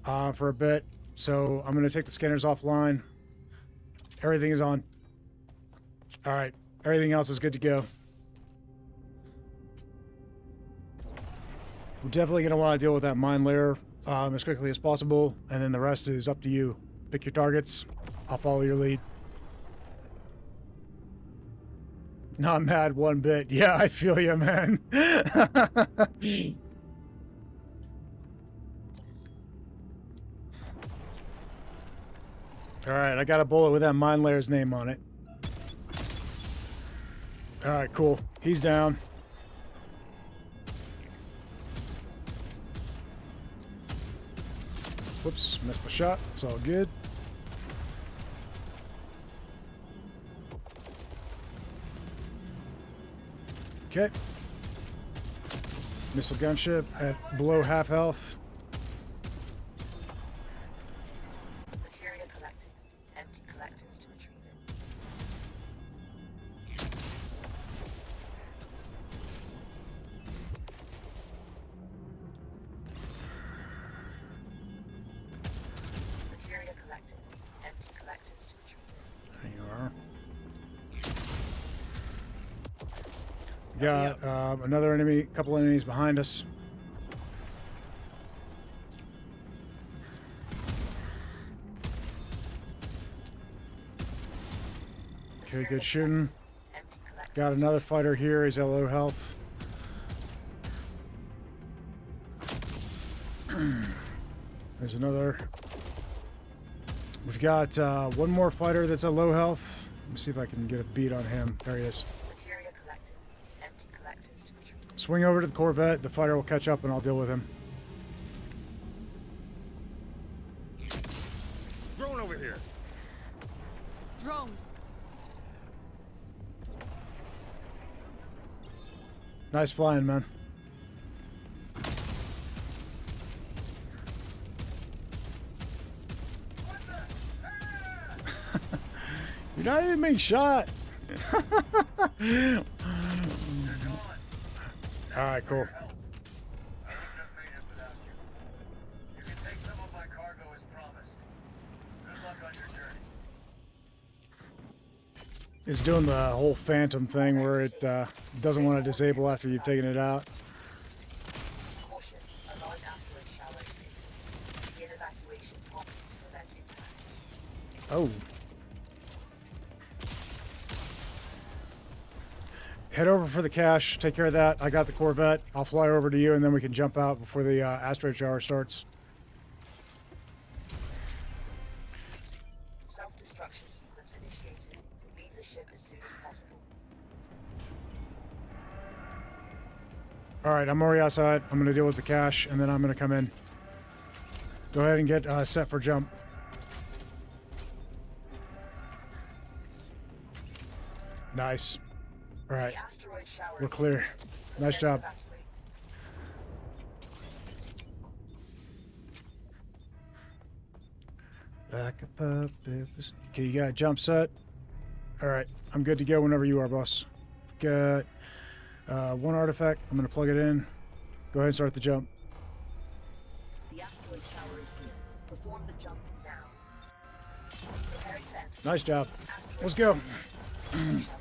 for a bit. So I'm going to take the scanners offline. Everything is on. All right. Everything else is good to go. We're definitely going to want to deal with that mine layer as quickly as possible. And then the rest is up to you. Pick your targets. I'll follow your lead. Not mad one bit. Yeah, I feel you, man. All right, I got a bullet with that mine layer's name on it. All right, cool. He's down. Whoops, missed my shot. It's all good. Okay. Missile gunship at below half health. Material collected. Empty collectors to retrieve it. Material collected. Empty collectors to retrieve it. There you are. Got another enemy, a couple enemies behind us. Okay, good shooting. Got another fighter here. He's at low health. There's another. We've got one more fighter that's at low health. Let me see if I can get a beat on him. There he is. Swing over to the Corvette. The fighter will catch up and I'll deal with him. Drone over here. Drone. Nice flying, man. You're not even being shot. All right, cool. It's doing the whole phantom thing where it doesn't want to disable after you've taken it out. Caution, a large asteroid shower is imminent. Begin evacuation promptly to prevent impact. Oh. Head over for the cache. Take care of that. I got the Corvette. I'll fly over to you, and then we can jump out before the asteroid shower starts. Self-destruction sequence initiated. Leave the ship as soon as possible. All right, I'm already outside. I'm going to deal with the cache, and then I'm going to come in. Go ahead and get set for jump. Nice. All right. The asteroid shower We're is clear. imminent. Nice Prepare job. to evacuate. Back up. Okay, you got a jump set. All right. I'm good to go whenever you are, boss. Got one artifact. I'm going to plug it in. Go ahead and start the jump. The asteroid shower is here. Perform the jump now. Preparing to enter. Nice job. Asteroid Let's go. shelter.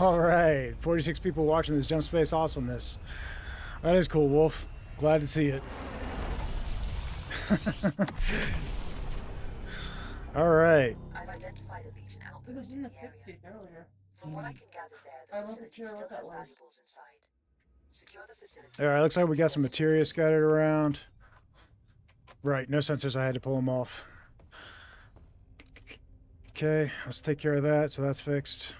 All right. 46 people watching this jump space awesomeness. That is cool, Wolf. Glad to see it. All right. I've identified a Legion It was outpost in in the the area. 50s earlier. From what I can gather there, I the wasn't facility sure still what that has was. valuables inside. Secure the facility. All right. Looks like we got some materia scattered around. Right. No sensors. I had to pull them off. Okay. Let's take care of that. So that's fixed.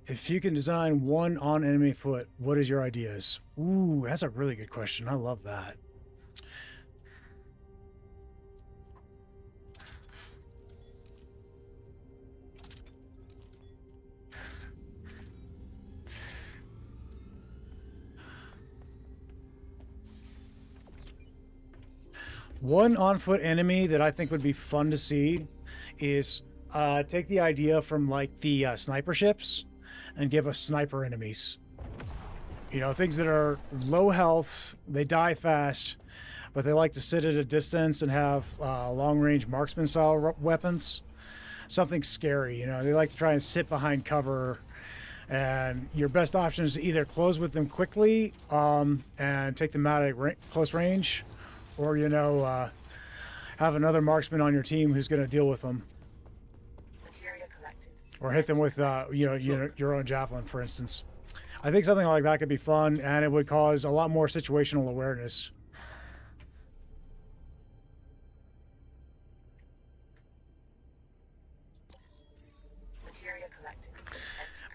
If you can design one on enemy foot, what is your ideas? Ooh, that's a really good question. I love that. One on-foot enemy that I think would be fun to see is take the idea from like the sniper ships and give us sniper enemies. You know, things that are low health, they die fast, but they like to sit at a distance and have long-range marksman style weapons. Something scary, you know, they like to try and sit behind cover, and your best option is to either close with them quickly and take them out at close range, or, you know, have another marksman on your team who's going to deal with them. Materia collected. Or hit them with, you know, your own javelin, for instance. I think something like that could be fun, and it would cause a lot more situational awareness. Materia collected.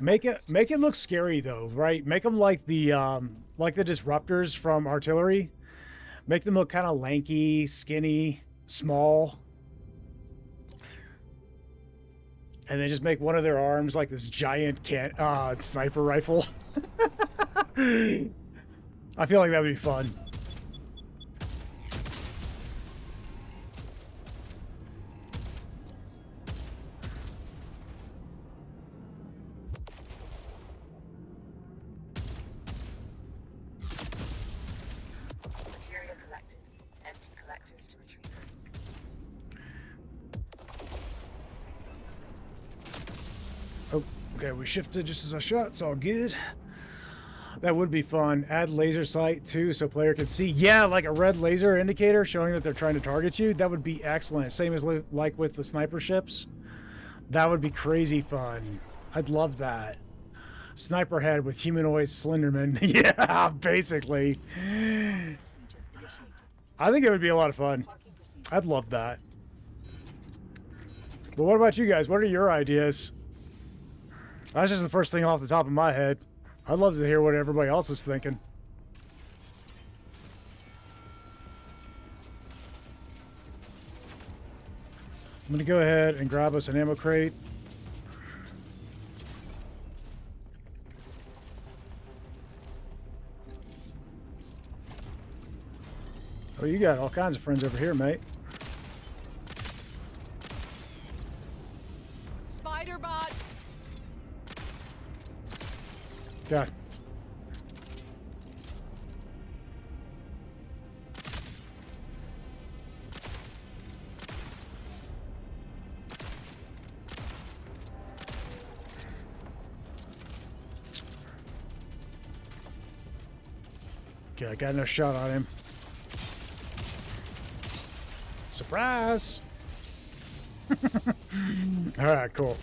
Make it look scary though, right? Make them like the disruptors from artillery. Make them look kind of lanky, skinny, small. And then just make one of their arms like this giant sniper rifle. I feel like that would be fun. Materia collected. Empty collectors to retrieve. Oh, okay, we shifted just as I shot. It's all good. That would be fun. Add laser sight too, so player can see. Yeah, like a red laser indicator showing that they're trying to target you. That would be excellent. Same as like with the sniper ships. That would be crazy fun. I'd love that. Sniper head with humanoid Slenderman. Yeah, basically. Procedure initiated. I think it would be a lot of fun. Parking procedure. I'd love that. But what about you guys? What are your ideas? That's just the first thing off the top of my head. I'd love to hear what everybody else is thinking. I'm going to go ahead and grab us an ammo crate. Oh, you got all kinds of friends over here, mate. Spider bot. Yeah. Okay, I got no shot on him. Surprise! All right, cool.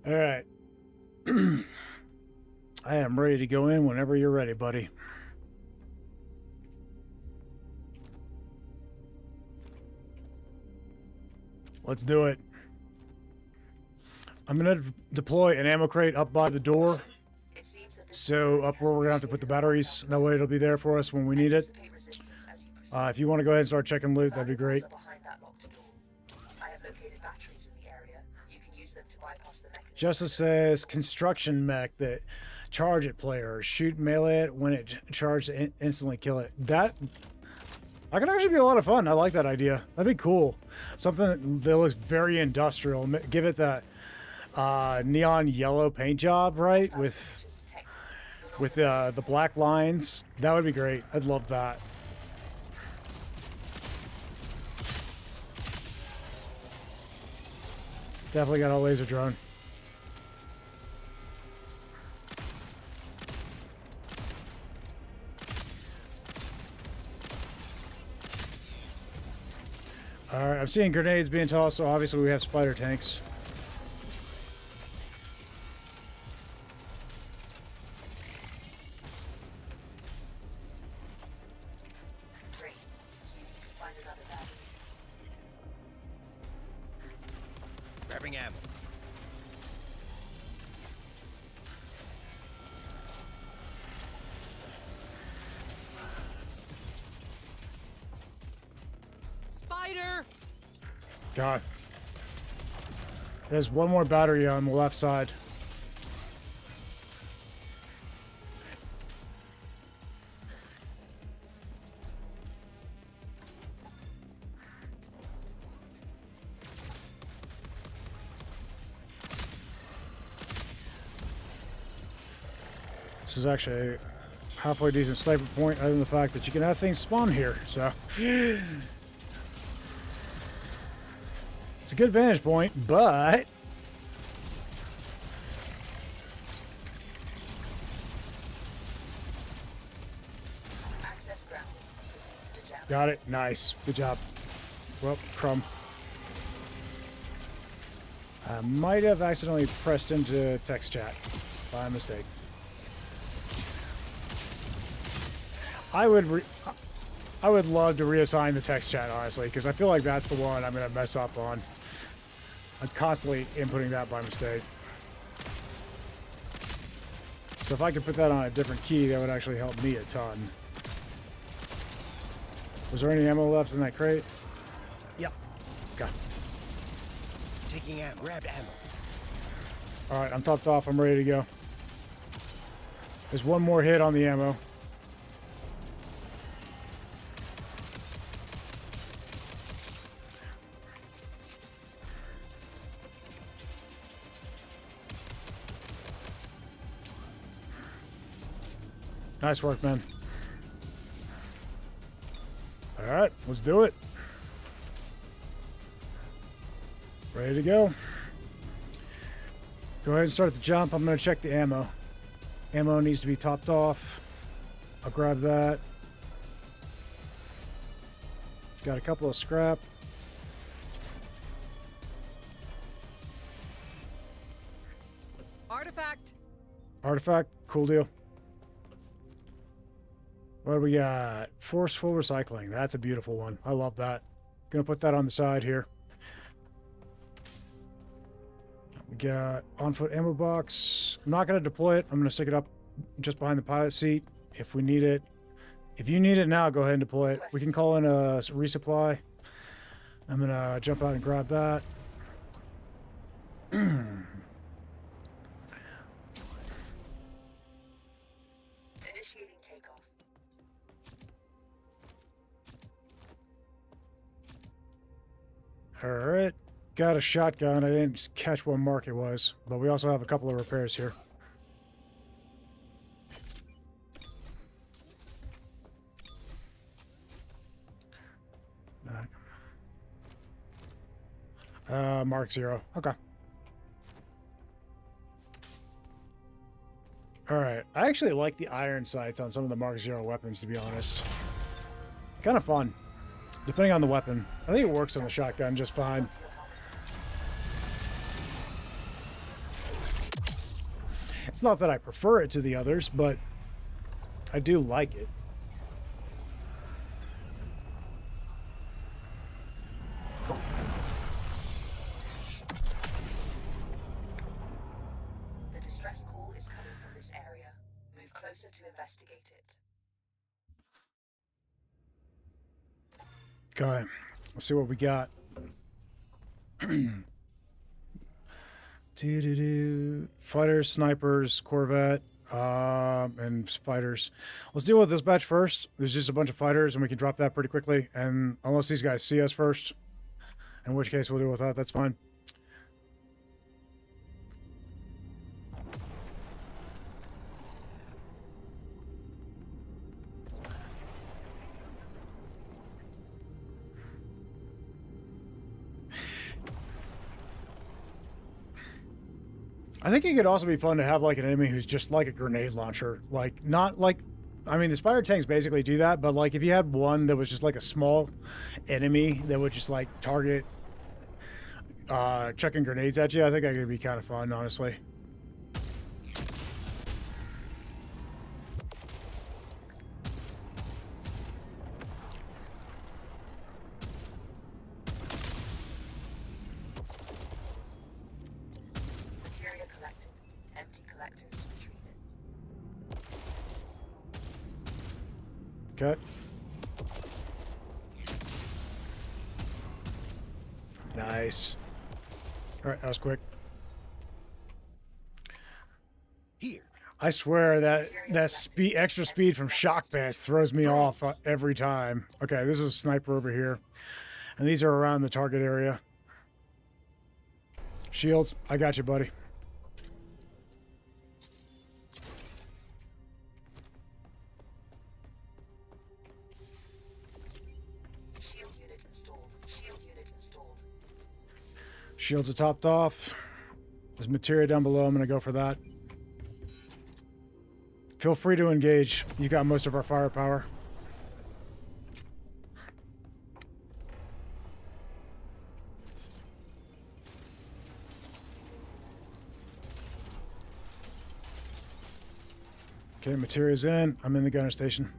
All right. I am ready to go in whenever you're ready, buddy. Let's do it. I'm going to deploy an ammo crate up by the door. So up where we're going to have to put the batteries. That way it'll be there for us when we need it. If you want to go ahead and start checking loot, that'd be great. Justice says construction mech that charge at players. Shoot melee it when it charges, instantly kill it. That could actually be a lot of fun. I like that idea. That'd be cool. Something that looks very industrial. Give it that neon yellow paint job, right? With the black lines. That would be great. I'd love that. Definitely got a laser drone. Alright, I'm seeing grenades being tossed, so obviously we have spider tanks. Great. See if you can find another battery. Grabbing ammo. Spider! God. There's one more battery on the left side. This is actually a halfway decent sniper point, other than the fact that you can have things spawn here, so. It's a good vantage point, but Access granted. Proceed to the jam. got it. Nice. Good job. Well, crumb. I might have accidentally pressed into text chat by mistake. I would love to reassign the text chat, honestly, because I feel like that's the one I'm going to mess up on. I'm constantly inputting that by mistake. So if I could put that on a different key, that would actually help me a ton. Was there any ammo left in that crate? Yep. Okay. Taking ammo. Grabbed ammo. Alright, I'm topped off. I'm ready to go. There's one more hit on the ammo. Nice work, man. Alright, let's do it. Ready to go. Go ahead and start the jump. I'm going to check the ammo. Ammo needs to be topped off. I'll grab that. Got a couple of scrap. Artifact! Artifact, cool deal. What do we got? Forceful recycling. That's a beautiful one. I love that. Gonna put that on the side here. We got on-foot ammo box. I'm not gonna deploy it. I'm gonna stick it up just behind the pilot seat if we need it. If you need it now, go ahead and deploy it. We can call in a resupply. I'm gonna jump out and grab that. Initiating takeoff. All right. Got a shotgun. I didn't catch what mark it was, but we also have a couple of repairs here. Mark 0. Okay. Alright. I actually like the iron sights on some of the Mark 0 weapons, to be honest. Kind of fun. Depending on the weapon. I think it works on the shotgun just fine. It's not that I prefer it to the others, but I do like it. The distress call is coming from this area. Move closer to investigate it. Okay, let's see what we got. Fighters, snipers, Corvette, and fighters. Let's deal with this batch first. There's just a bunch of fighters, and we can drop that pretty quickly. And unless these guys see us first, in which case we'll deal with that. That's fine. I think it could also be fun to have like an enemy who's just like a grenade launcher. Like, not like, I mean, the spider tanks basically do that, but like if you had one that was just like a small enemy that would just like target chucking grenades at you, I think that could be kind of fun, honestly. Materia collected. Empty collectors to retrieve it. Okay. Nice. All right, that was quick. Here. I swear that extra speed from shock pass throws me off every time. Okay, this is a sniper over here, and these are around the target area. Shields, I got you, buddy. Shield unit installed. Shield unit installed. Shields are topped off. There's materia down below. I'm going to go for that. Feel free to engage. You got most of our firepower. Okay, materia's in. I'm in the gunner station.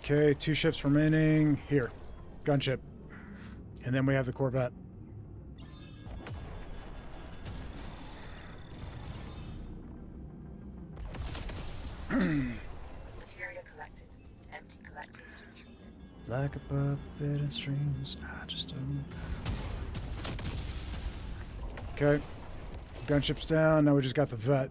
Okay, 2 ships remaining. Here, gunship. And then we have the Corvette. Materia collected. Empty collectors to retrieve it. Like above bed and streams, I just don't. Okay, gunship's down. Now we just got the vet.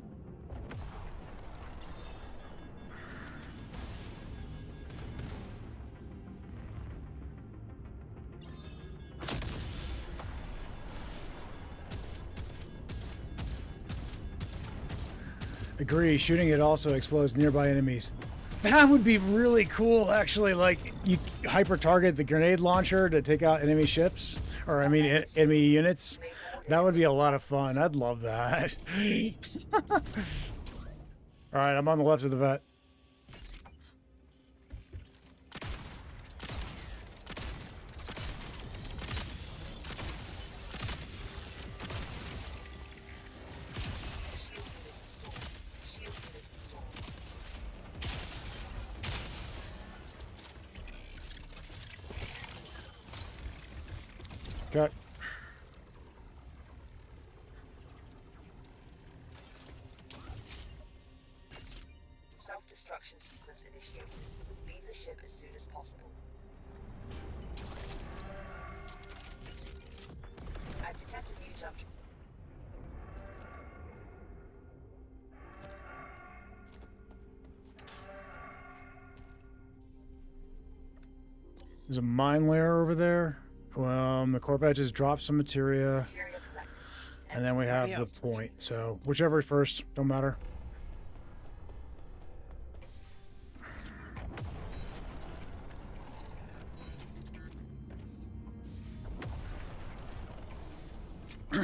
Agree, shooting it also explodes nearby enemies. That would be really cool, actually. Like, you hyper target the grenade launcher to take out enemy ships, or I mean, enemy units. That would be a lot of fun. I'd love that. All right, I'm on the left of the vet. Shield unit installed. Okay. Self-destruction sequence initiated. Leave the ship as soon as possible. I've detected new jump. There's a mine layer over there. The Corvette just dropped some materia, Materia collected. and then we have the point. So whichever first, don't matter. The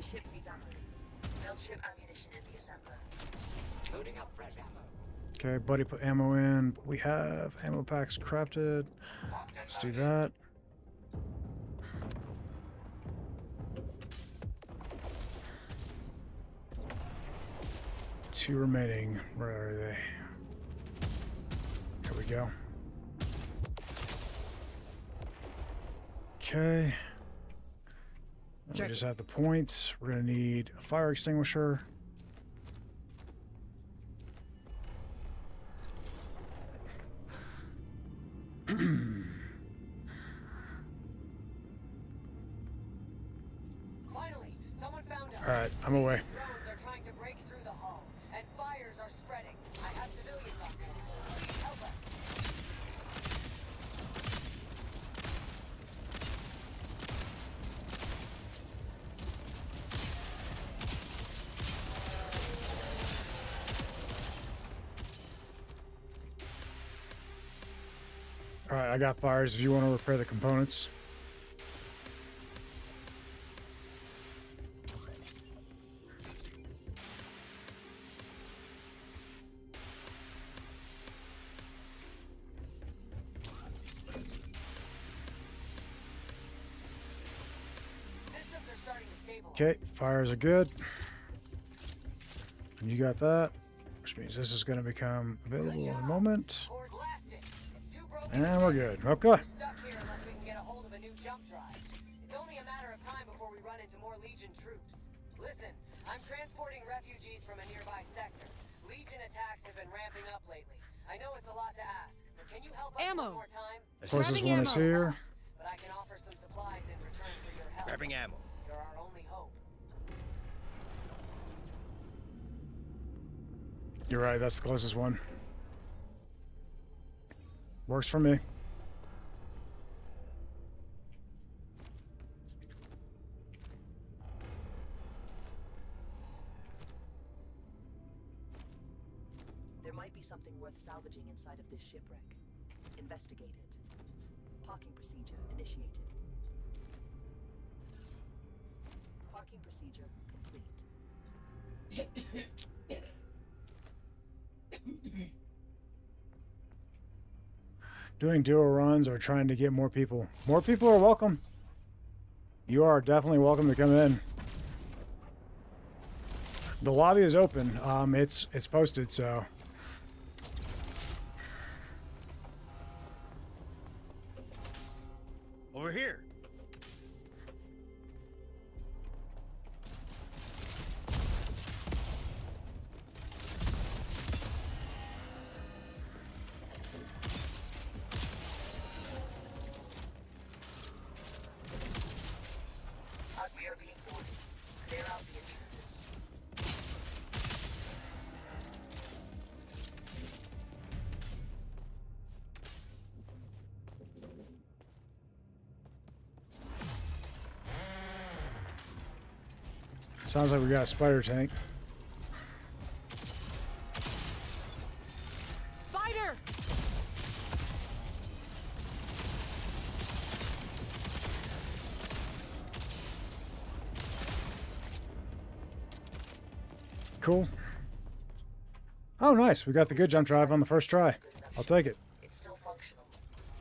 ship needs ammo. Build ship ammunition in the assembler. Loading up fresh ammo. Okay, buddy put ammo in. We have ammo packs crafted. Let's do that. Two remaining. Where are they? There we go. Okay. And we just have the points. We're gonna need a fire extinguisher. Finally, someone found us. All right, I'm away. Drones are trying to break through the hull, and fires are spreading. I have civilians on me. Please help us. All right, I got fires if you want to repair the components. Systems are starting to stabilize. Okay, fires are good. And you got that, which means this is going to become available in a moment. Cord blasted. It's too broken. And we're good. Okay. We're stuck here unless we can get a hold of a new jump drive. It's only a matter of time before we run into more Legion troops. Listen, I'm transporting refugees from a nearby sector. Legion attacks have been ramping up lately. I know it's a lot to ask, but can you help us Ammo. one more time? Closest Grabbing one is ammo. here. But I can offer some supplies in return for your help. Grabbing ammo. You're our only hope. You're right, that's the closest one. Works for me. There might be something worth salvaging inside of this shipwreck. Investigate it. Parking procedure initiated. Parking procedure complete. Doing duo runs or trying to get more people. More people are welcome. You are definitely welcome to come in. The lobby is open. It's posted, so. Over here. As we are being boarded, clear out the intruders. Sounds like we got a spider tank. Spider! Cool. Oh, nice. We got the good jump drive on the first try. I'll take it. It's still functional.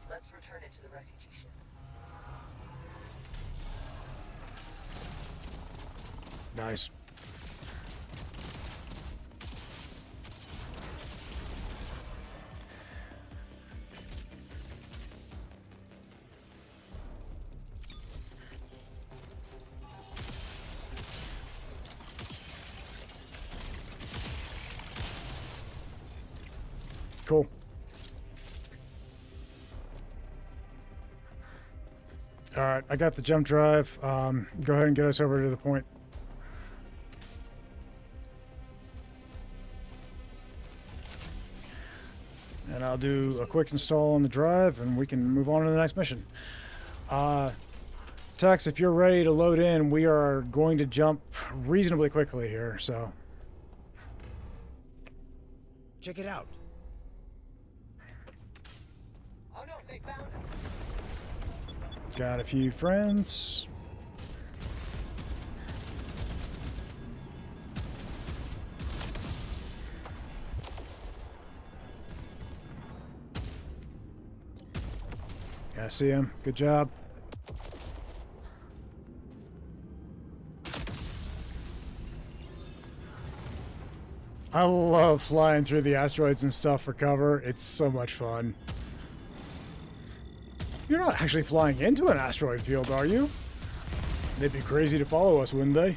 Let's return it to the refugee ship. Nice. Cool. All right, I got the jump drive. Go ahead and get us over to the point. And I'll do a quick install on the drive, and we can move on to the next mission. Tex, if you're ready to load in, we are going to jump reasonably quickly here, so. Check it out. Oh no, they found us. Got a few friends. Yeah, I see him. Good job. I love flying through the asteroids and stuff for cover. It's so much fun. You're not actually flying into an asteroid field, are you? They'd be crazy to follow us, wouldn't they?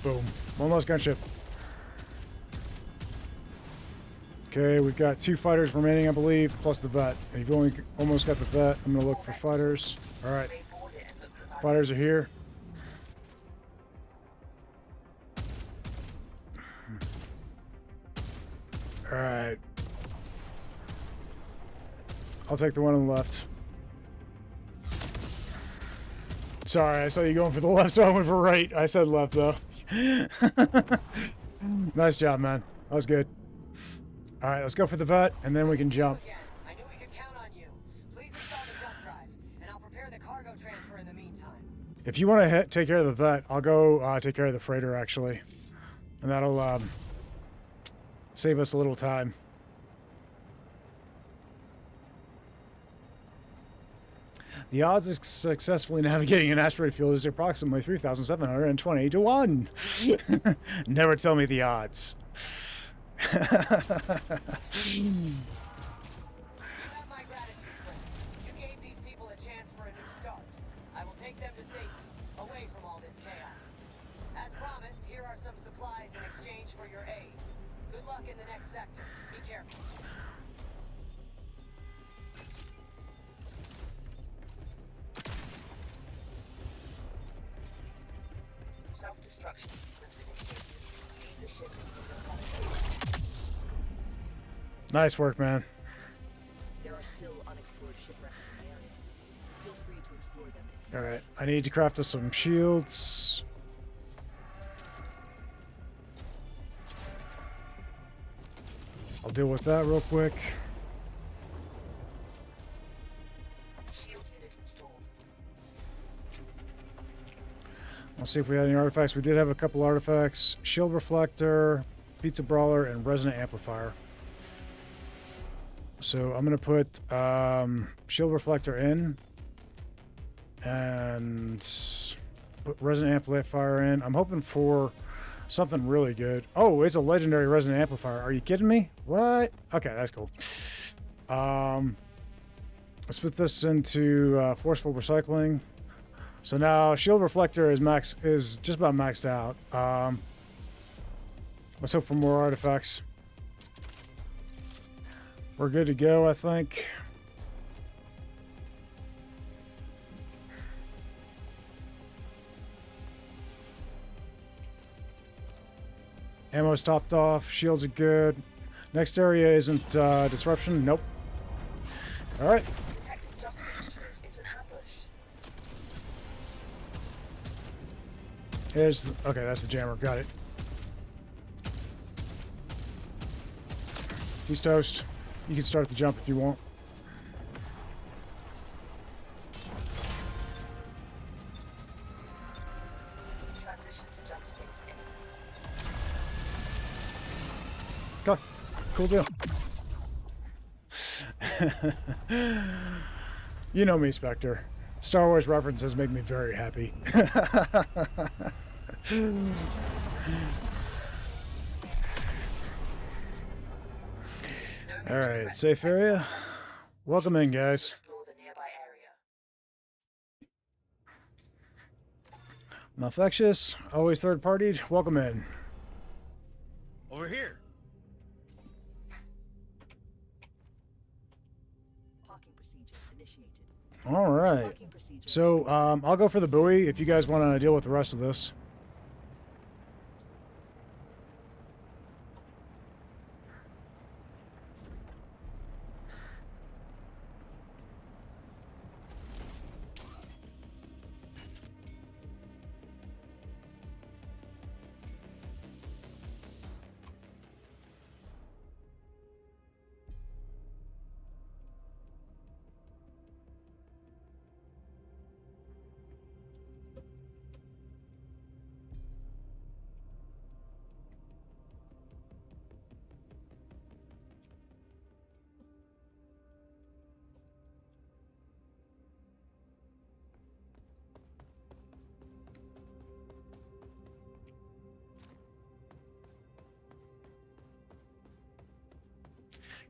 Boom. One less gunship. Okay, we've got 2 fighters remaining, I believe, plus the vet. And you've only almost got the vet. I'm going to look for fighters. All right. Fighters are here. All right. I'll take the one on the left. Sorry, I saw you going for the left, so I went for right. I said left, though. Nice job, man. That was good. All right, let's go for the vet, and then we can jump. I knew we could count on you. Please install the jump drive, and I'll prepare the cargo transfer in the meantime. If you want to take care of the vet, I'll go take care of the freighter, actually. And that'll save us a little time. The odds of successfully navigating an asteroid field is approximately 3,720 to 1. Never tell me the odds. You have my gratitude, friend. You gave these people a chance for a new start. I will take them to safety, away from all this chaos. As promised, here are some supplies in exchange for your aid. Good luck in the next sector. Be careful. Self-destruction sequence initiated. Leave the ship as soon as possible. Nice work, man. There are still unexplored shipwrecks in the area. Feel free to explore them if you All right, I need to craft us some shields. I'll deal with that real quick. Shield unit installed. I'll see if we had any artifacts. We did have a couple artifacts. Shield reflector, pizza brawler, and resonant amplifier. So I'm going to put shield reflector in and put resonant amplifier in. I'm hoping for something really good. Oh, it's a legendary resonant amplifier. Are you kidding me? What? Okay, that's cool. Let's put this into forceful recycling. So now shield reflector is just about maxed out. Let's hope for more artifacts. We're good to go, I think. Ammo's topped off. Shields are good. Next area isn't disruption. Nope. All right. Detecting jump signatures. It's an ambush. Okay, that's the jammer. Got it. He's toast. You can start the jump if you want. Transition to jump space imminent. Okay. Cool deal. You know me, Spectre. Star Wars references make me very happy. All right, safe area. Welcome in, guys. Explore the nearby area. Malfectious, always third-partied. Welcome in. Over here. Parking procedure initiated. All right. Parking procedure. So I'll go for the buoy if you guys want to deal with the rest of this.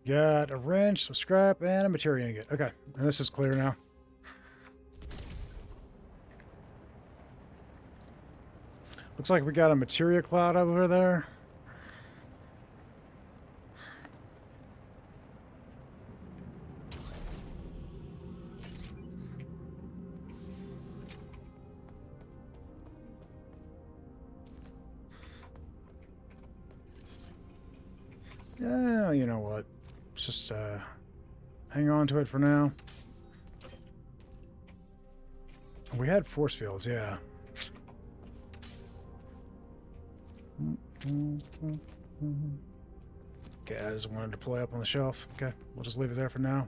Got a wrench, some scrap, and a material ingot. Okay, and this is clear now. Looks like we got a materia cloud over there. Yeah, you know what? Let's just hang on to it for now. We had force fields, yeah. Okay, I just wanted to play up on the shelf. Okay, we'll just leave it there for now.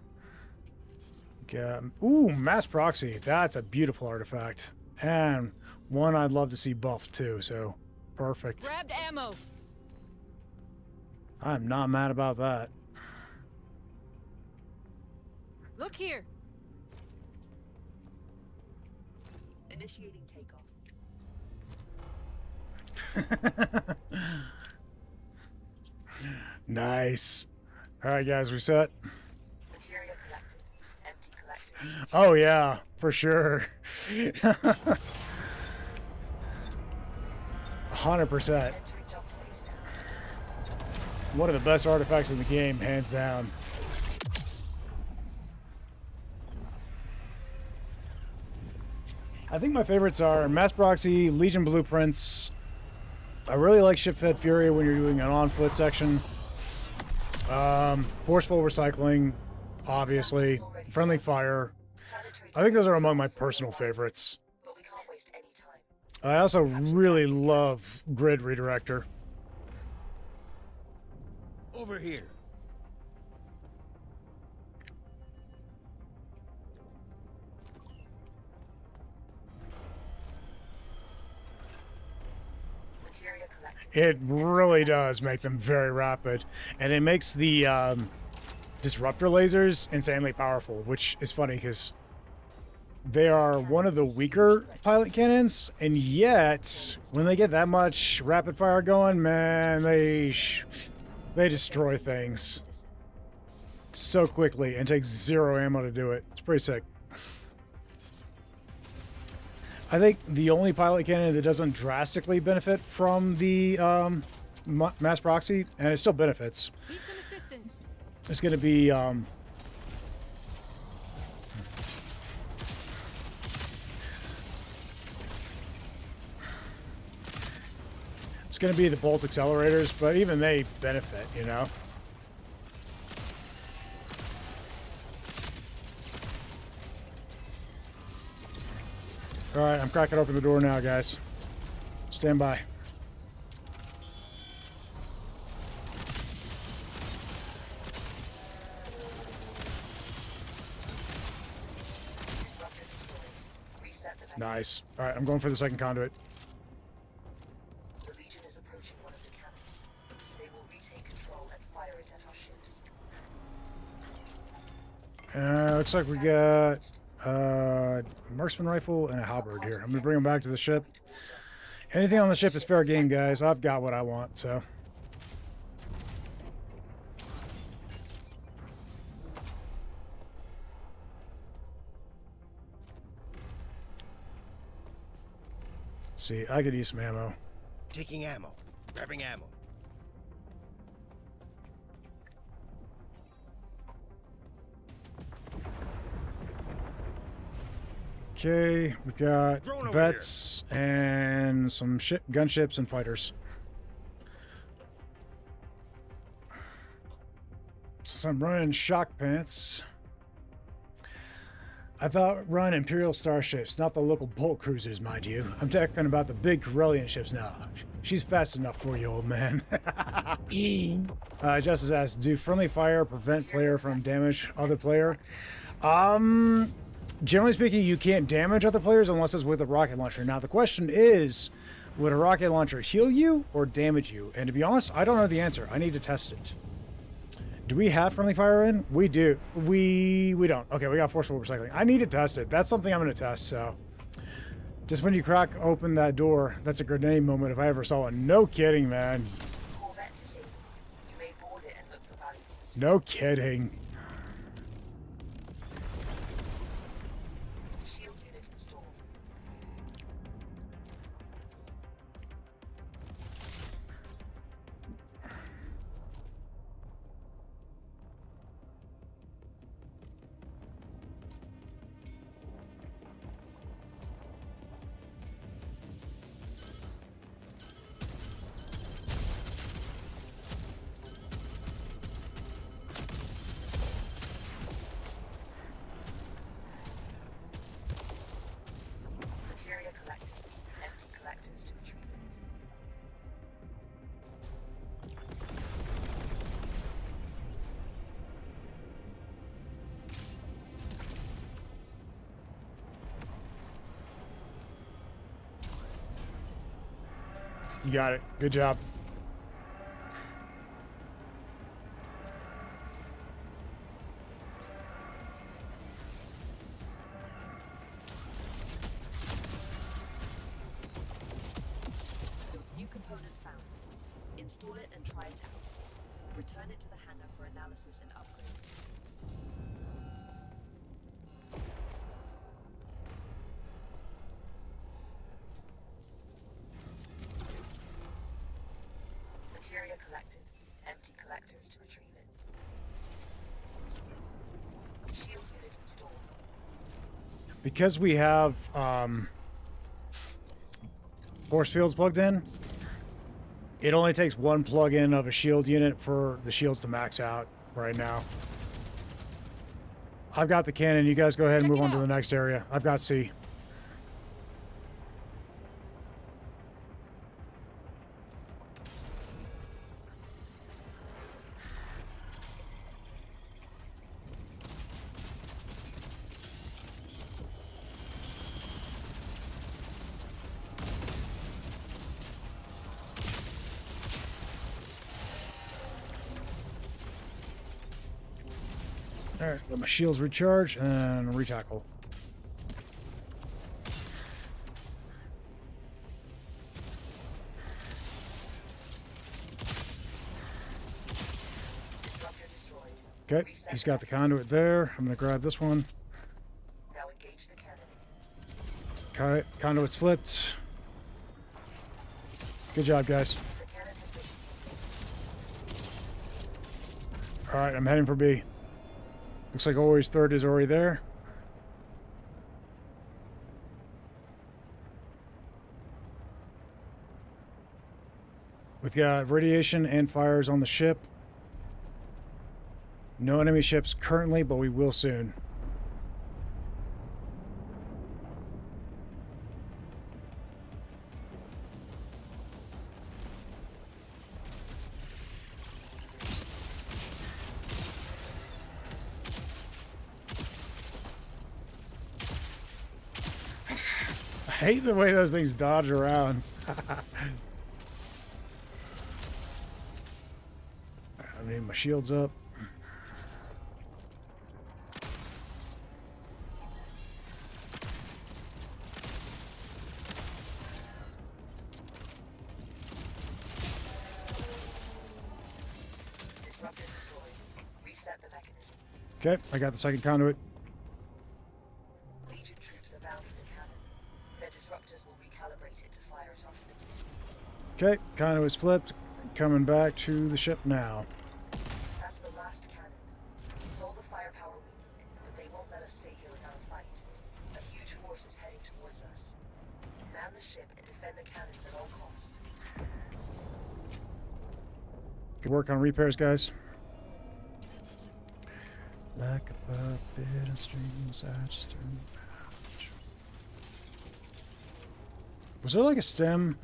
Ooh, mass proxy. That's a beautiful artifact. And one I'd love to see buffed too, so perfect. Grabbed ammo. I'm not mad about that. Look here. Initiating takeoff. Nice. All right, guys, we set? Material collected. Empty collected. Oh, yeah, for sure. 100%. Entering jump space now. One of the best artifacts in the game, hands down. I think my favorites are Mass Proxy, Legion Blueprints. I really like Ship-Fed Fury when you're doing an on-foot section. Forceful Recycling, obviously. Friendly Fire. I think those are among my personal favorites. But we can't waste any time. I also really love Grid Redirector. Over here. Material collected. It really does make them very rapid. And it makes the disruptor lasers insanely powerful, which is funny because they are one of the weaker pilot cannons, and yet when they get that much rapid fire going, man, they destroy things so quickly and take zero ammo to do it. It's pretty sick. I think the only pilot cannon that doesn't drastically benefit from the mass proxy, and it still benefits, Need some assistance. is going to be the bolt accelerators, but even they benefit, you know. All right, I'm cracking open the door now, guys. Stand by. Disruptor destroyed. Reset the Nice. All right, I'm going for the second conduit. The Legion is approaching one of the cannons. They will retake control and fire it at our ships. Looks like we got marksman rifle and a halberd here. I'm gonna bring them back to the ship. Anything on the ship is fair game, guys. I've got what I want, so. See, I could use some ammo. Taking ammo. Grabbing ammo. Okay, we've got Drone over vets and some gunships and fighters. So I'm running shock pants. I outrun Imperial starships, not the local bolt cruisers, mind you. I'm talking about the big Corellian ships now. She's fast enough for you, old man. Justice asks, do friendly fire prevent player from damage other player? Generally speaking, you can't damage other players unless it's with a rocket launcher. Now, the question is, would a rocket launcher heal you or damage you? And to be honest, I don't know the answer. I need to test it. Do we have friendly fire in? We do. We don't. Okay, we got forceful recycling. I need to test it. That's something I'm going to test, so. Just when you crack open that door, that's a grenade moment if I ever saw one. No kidding, man. Corvette disabled. You may board it and look for valuables. No kidding. Shield unit installed. Materia collected. Empty collectors to retrieve it. You got it. Good job. New component found. Install it and try it out. Return it to the hangar for analysis and upgrades. Materia collected. Empty collectors to retrieve it. Shield unit installed. Because we have force fields plugged in, it only takes one plug-in of a shield unit for the shields to max out right now. I've got the cannon. You guys go ahead and Check move it on to out. the next area. I've got C. All right, let my shields recharge and retackle. Disruptor destroyed. Okay, he's got the conduit there. I'm gonna grab this one. Now engage the cannon. Okay, conduit's flipped. Good job, guys. The cannon has been. All right, I'm heading for B. Looks like always third is already there. We've got radiation and fires on the ship. No enemy ships currently, but we will soon. I hate the way those things dodge around. I need my shields up. Disruptor destroyed. Reset the mechanism. Okay, I got the second conduit. Legion troops are bound with the cannon. Their disruptors will recalibrate it to fire at our fleet. Okay, conduit's flipped. Coming back to the ship now. That's the last cannon. It's all the firepower we need, but they won't let us stay here without a fight. A huge force is heading towards us. Man the ship and defend the cannons at all cost. Good work on repairs, guys. Like a puppet and strings, I just turn out. Was there like a stem?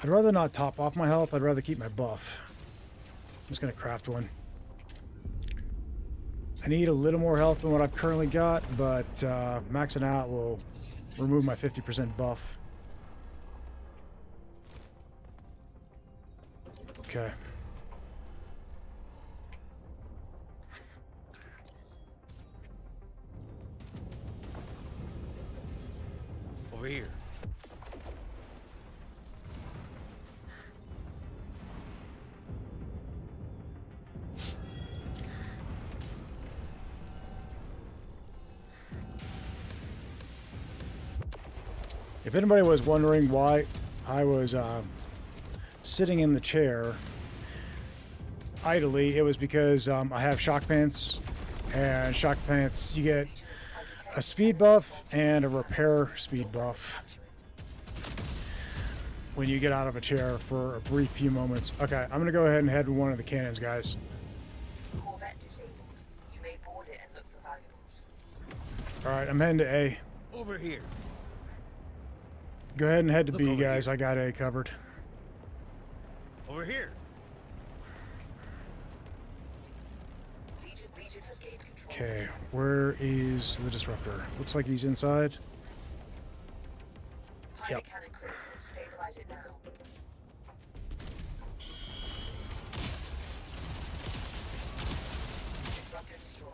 I'd rather not top off my health. I'd rather keep my buff. I'm just gonna craft one. I need a little more health than what I've currently got, but maxing out will remove my 50% buff. Okay. Over here. If anybody was wondering why I was sitting in the chair idly, it was because I have shock pants, and shock pants, you get a speed buff and a repair speed buff when you get out of a chair for a brief few moments. Okay, I'm gonna go ahead and head to one of the cannons, guys. Corvette disabled. You may board it and look for valuables. All right, I'm heading to A. Over here. Go ahead and head to Look B, over guys. here. I got A covered. Over here. Legion has gained control. Okay, where is the disruptor? Looks like he's inside. Pilot Yep. cannon critical. Stabilize it now. Disruptor destroyed.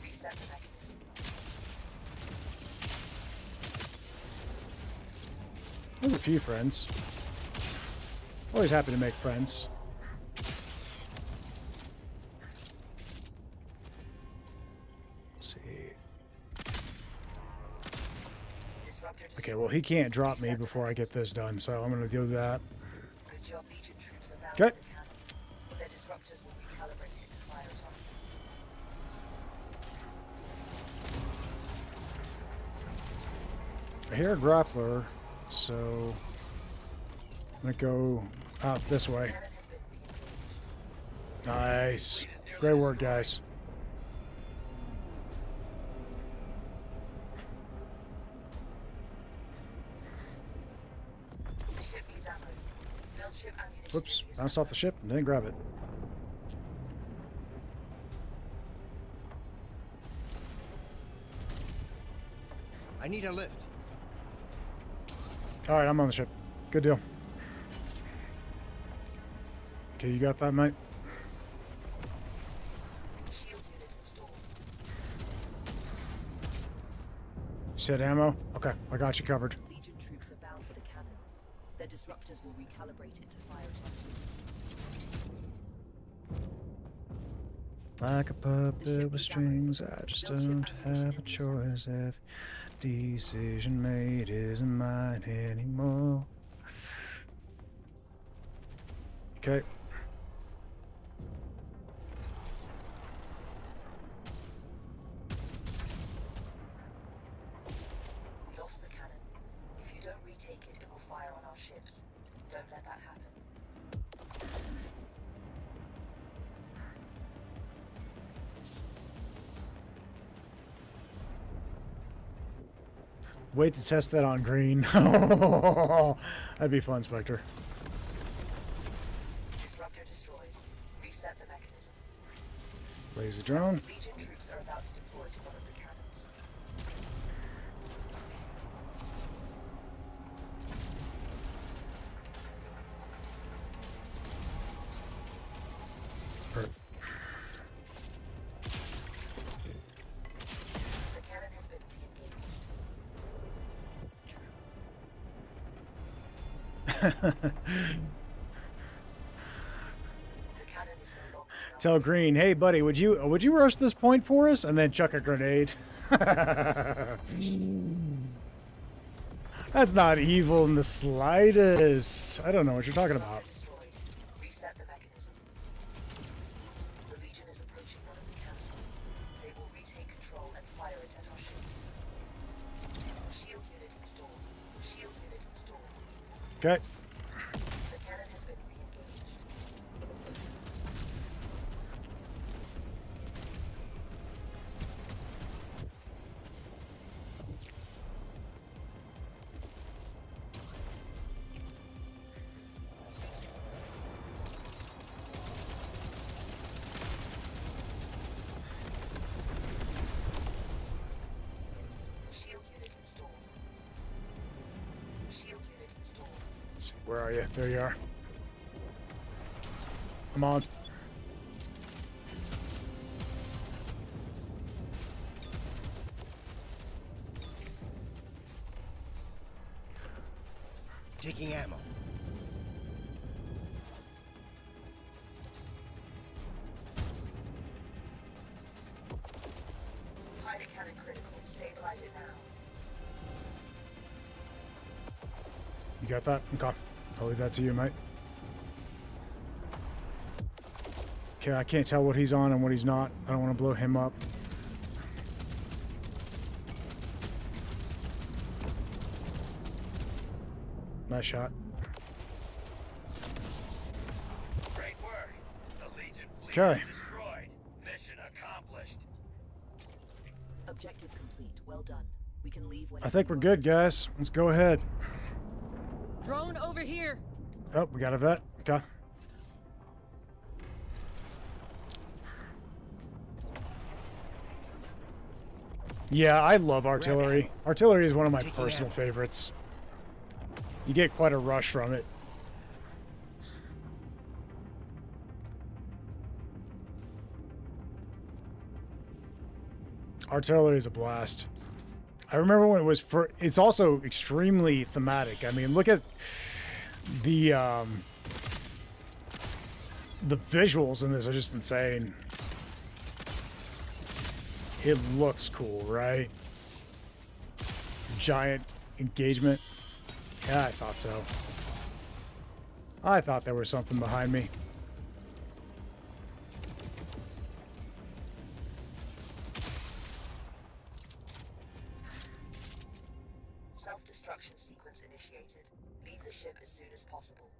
Reset the mechanism. There's a few friends. Always happy to make friends. Let's see. Disruptor destroyed. Okay, well, he can't drop me before I get this done, so I'm going to do that. Good job, Legion troops are bound Okay. to the cannon. Their disruptors will be calibrated to fire at targets. I hear a grappler, so I'm going to go out this way. Cannon has been re-engaged. Nice. Great work, guys. The ship needs ammo. Build ship ammunition. Whoops, in the bounced off the ship and didn't grab it. I need a lift. All right, I'm on the ship. Good deal. Okay, you got that, mate? shield unit installed. You said ammo? Okay, I got you covered. Legion troops are bound for the cannon. Their disruptors will recalibrate it to fire at targets. Like a puppet with strings, I just don't have a choice if decision made isn't mine anymore. Okay. We lost the cannon. If you don't retake it, it will fire on our ships. Don't let that happen. Wait to test that on green. That'd be fun, Spectre. Disruptor destroyed. Reset the mechanism. Laser drone. Legion troops are about to deploy to one of the cannons. The cannon has been re-engaged. The cannon is no longer grounded. Tell Green, hey buddy, would you rush this point for us and then chuck a grenade? That's not evil in the slightest. I don't know what you're talking about. Destroyed. Reset the mechanism. The Legion is approaching one of the cannons. They will retake control and fire it at our ships. Shield unit installed. Shield unit installed. Okay. The cannon has been re-engaged. Shield unit installed. Shield unit installed. Let's see, where are you? There you are. Come on. Taking ammo. Pilot cannon critical. Stabilize it now. got that? Okay. I'll leave that to you, mate. Okay, I can't tell what he's on and what he's not. I don't want to blow him up. Nice shot. Great work. The Legion fleet Okay. is destroyed. Mission accomplished. Objective complete. Well done. We can leave when I think we're good, guys. Let's go ahead. Drone over here. Oh, we got a vet. Okay. Yeah, I love artillery. Artillery is one of my Taking personal ammo. favorites. You get quite a rush from it. Artillery is a blast. I remember when it was for. It's also extremely thematic. I mean, look at the visuals in this are just insane. It looks cool, right? Giant engagement. Yeah, I thought so. I thought there was something behind me. Self-destruction sequence initiated. Leave the ship as soon as possible.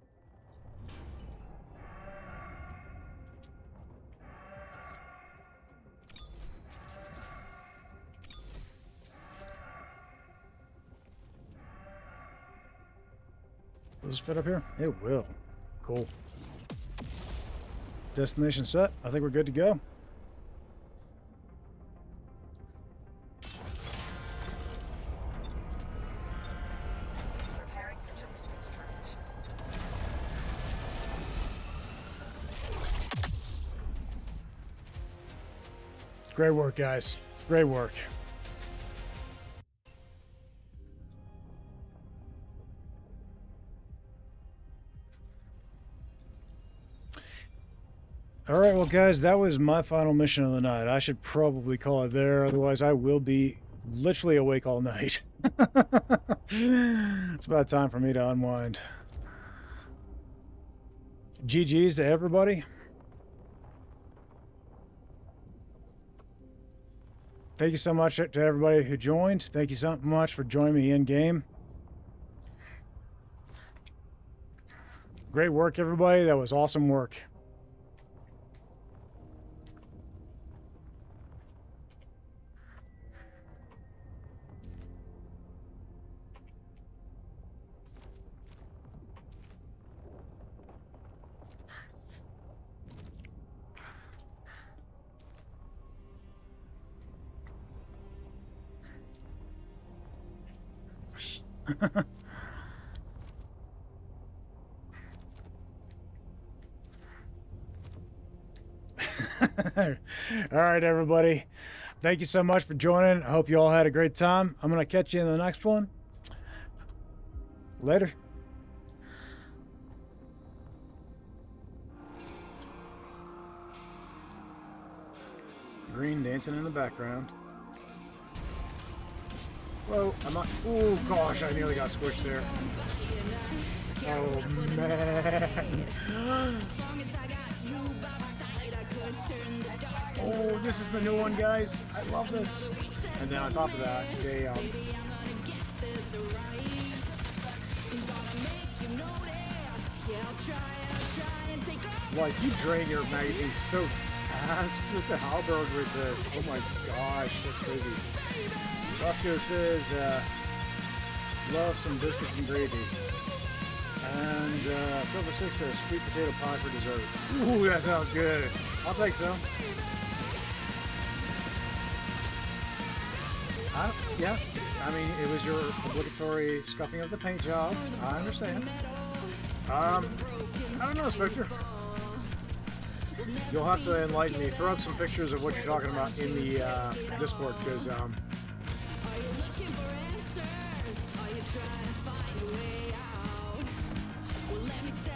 Does this fit up here? It will. Cool. Destination set. I think we're good to go. Preparing for jump space transition. Great work, guys. Great work. All right, well, guys, that was my final mission of the night. I should probably call it there, otherwise I will be literally awake all night. It's about time for me to unwind. GG's to everybody. Thank you so much to everybody who joined. Thank you so much for joining me in game. Great work, everybody. That was awesome work. All right, everybody. Thank you so much for joining. I hope you all had a great time. I'm going to catch you in the next one. Later. Green dancing in the background. Whoa, I'm not. Oh, gosh, I nearly got switched there. Oh, man. Oh, this is the new one, guys. I love this. And then on top of that, they like, you drain your magazine so fast with the halberd with this. Oh my gosh, that's crazy. Roscoe says, love some biscuits and gravy. And Silver Six says sweet potato pie for dessert. Ooh, that sounds good. I'll take some. Yeah, I mean, it was your obligatory scuffing of the paint job. I understand. I don't know, Spectre. You'll have to enlighten me. Throw up some pictures of what you're talking about in the Discord, because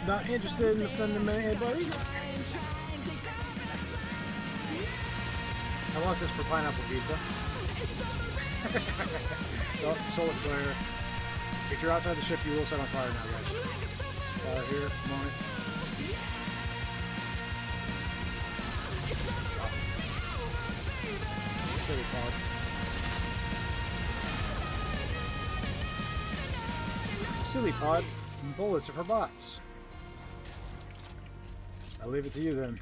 not interested in offending anybody. Unless it's for pineapple pizza. Oh, solar flare. If you're outside the ship, you will set on fire now, guys. Some fire here. Come on. Silly pod. Silly pod. Bullets are for bots. I'll leave it to you then.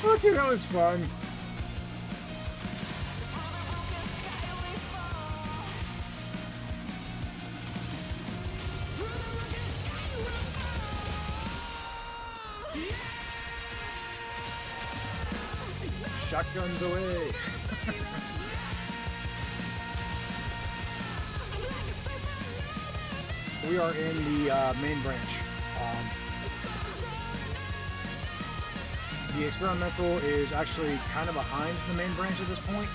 Okay, that was fun. Shotguns away. We are in the main branch. The experimental is actually kind of behind the main branch at this point.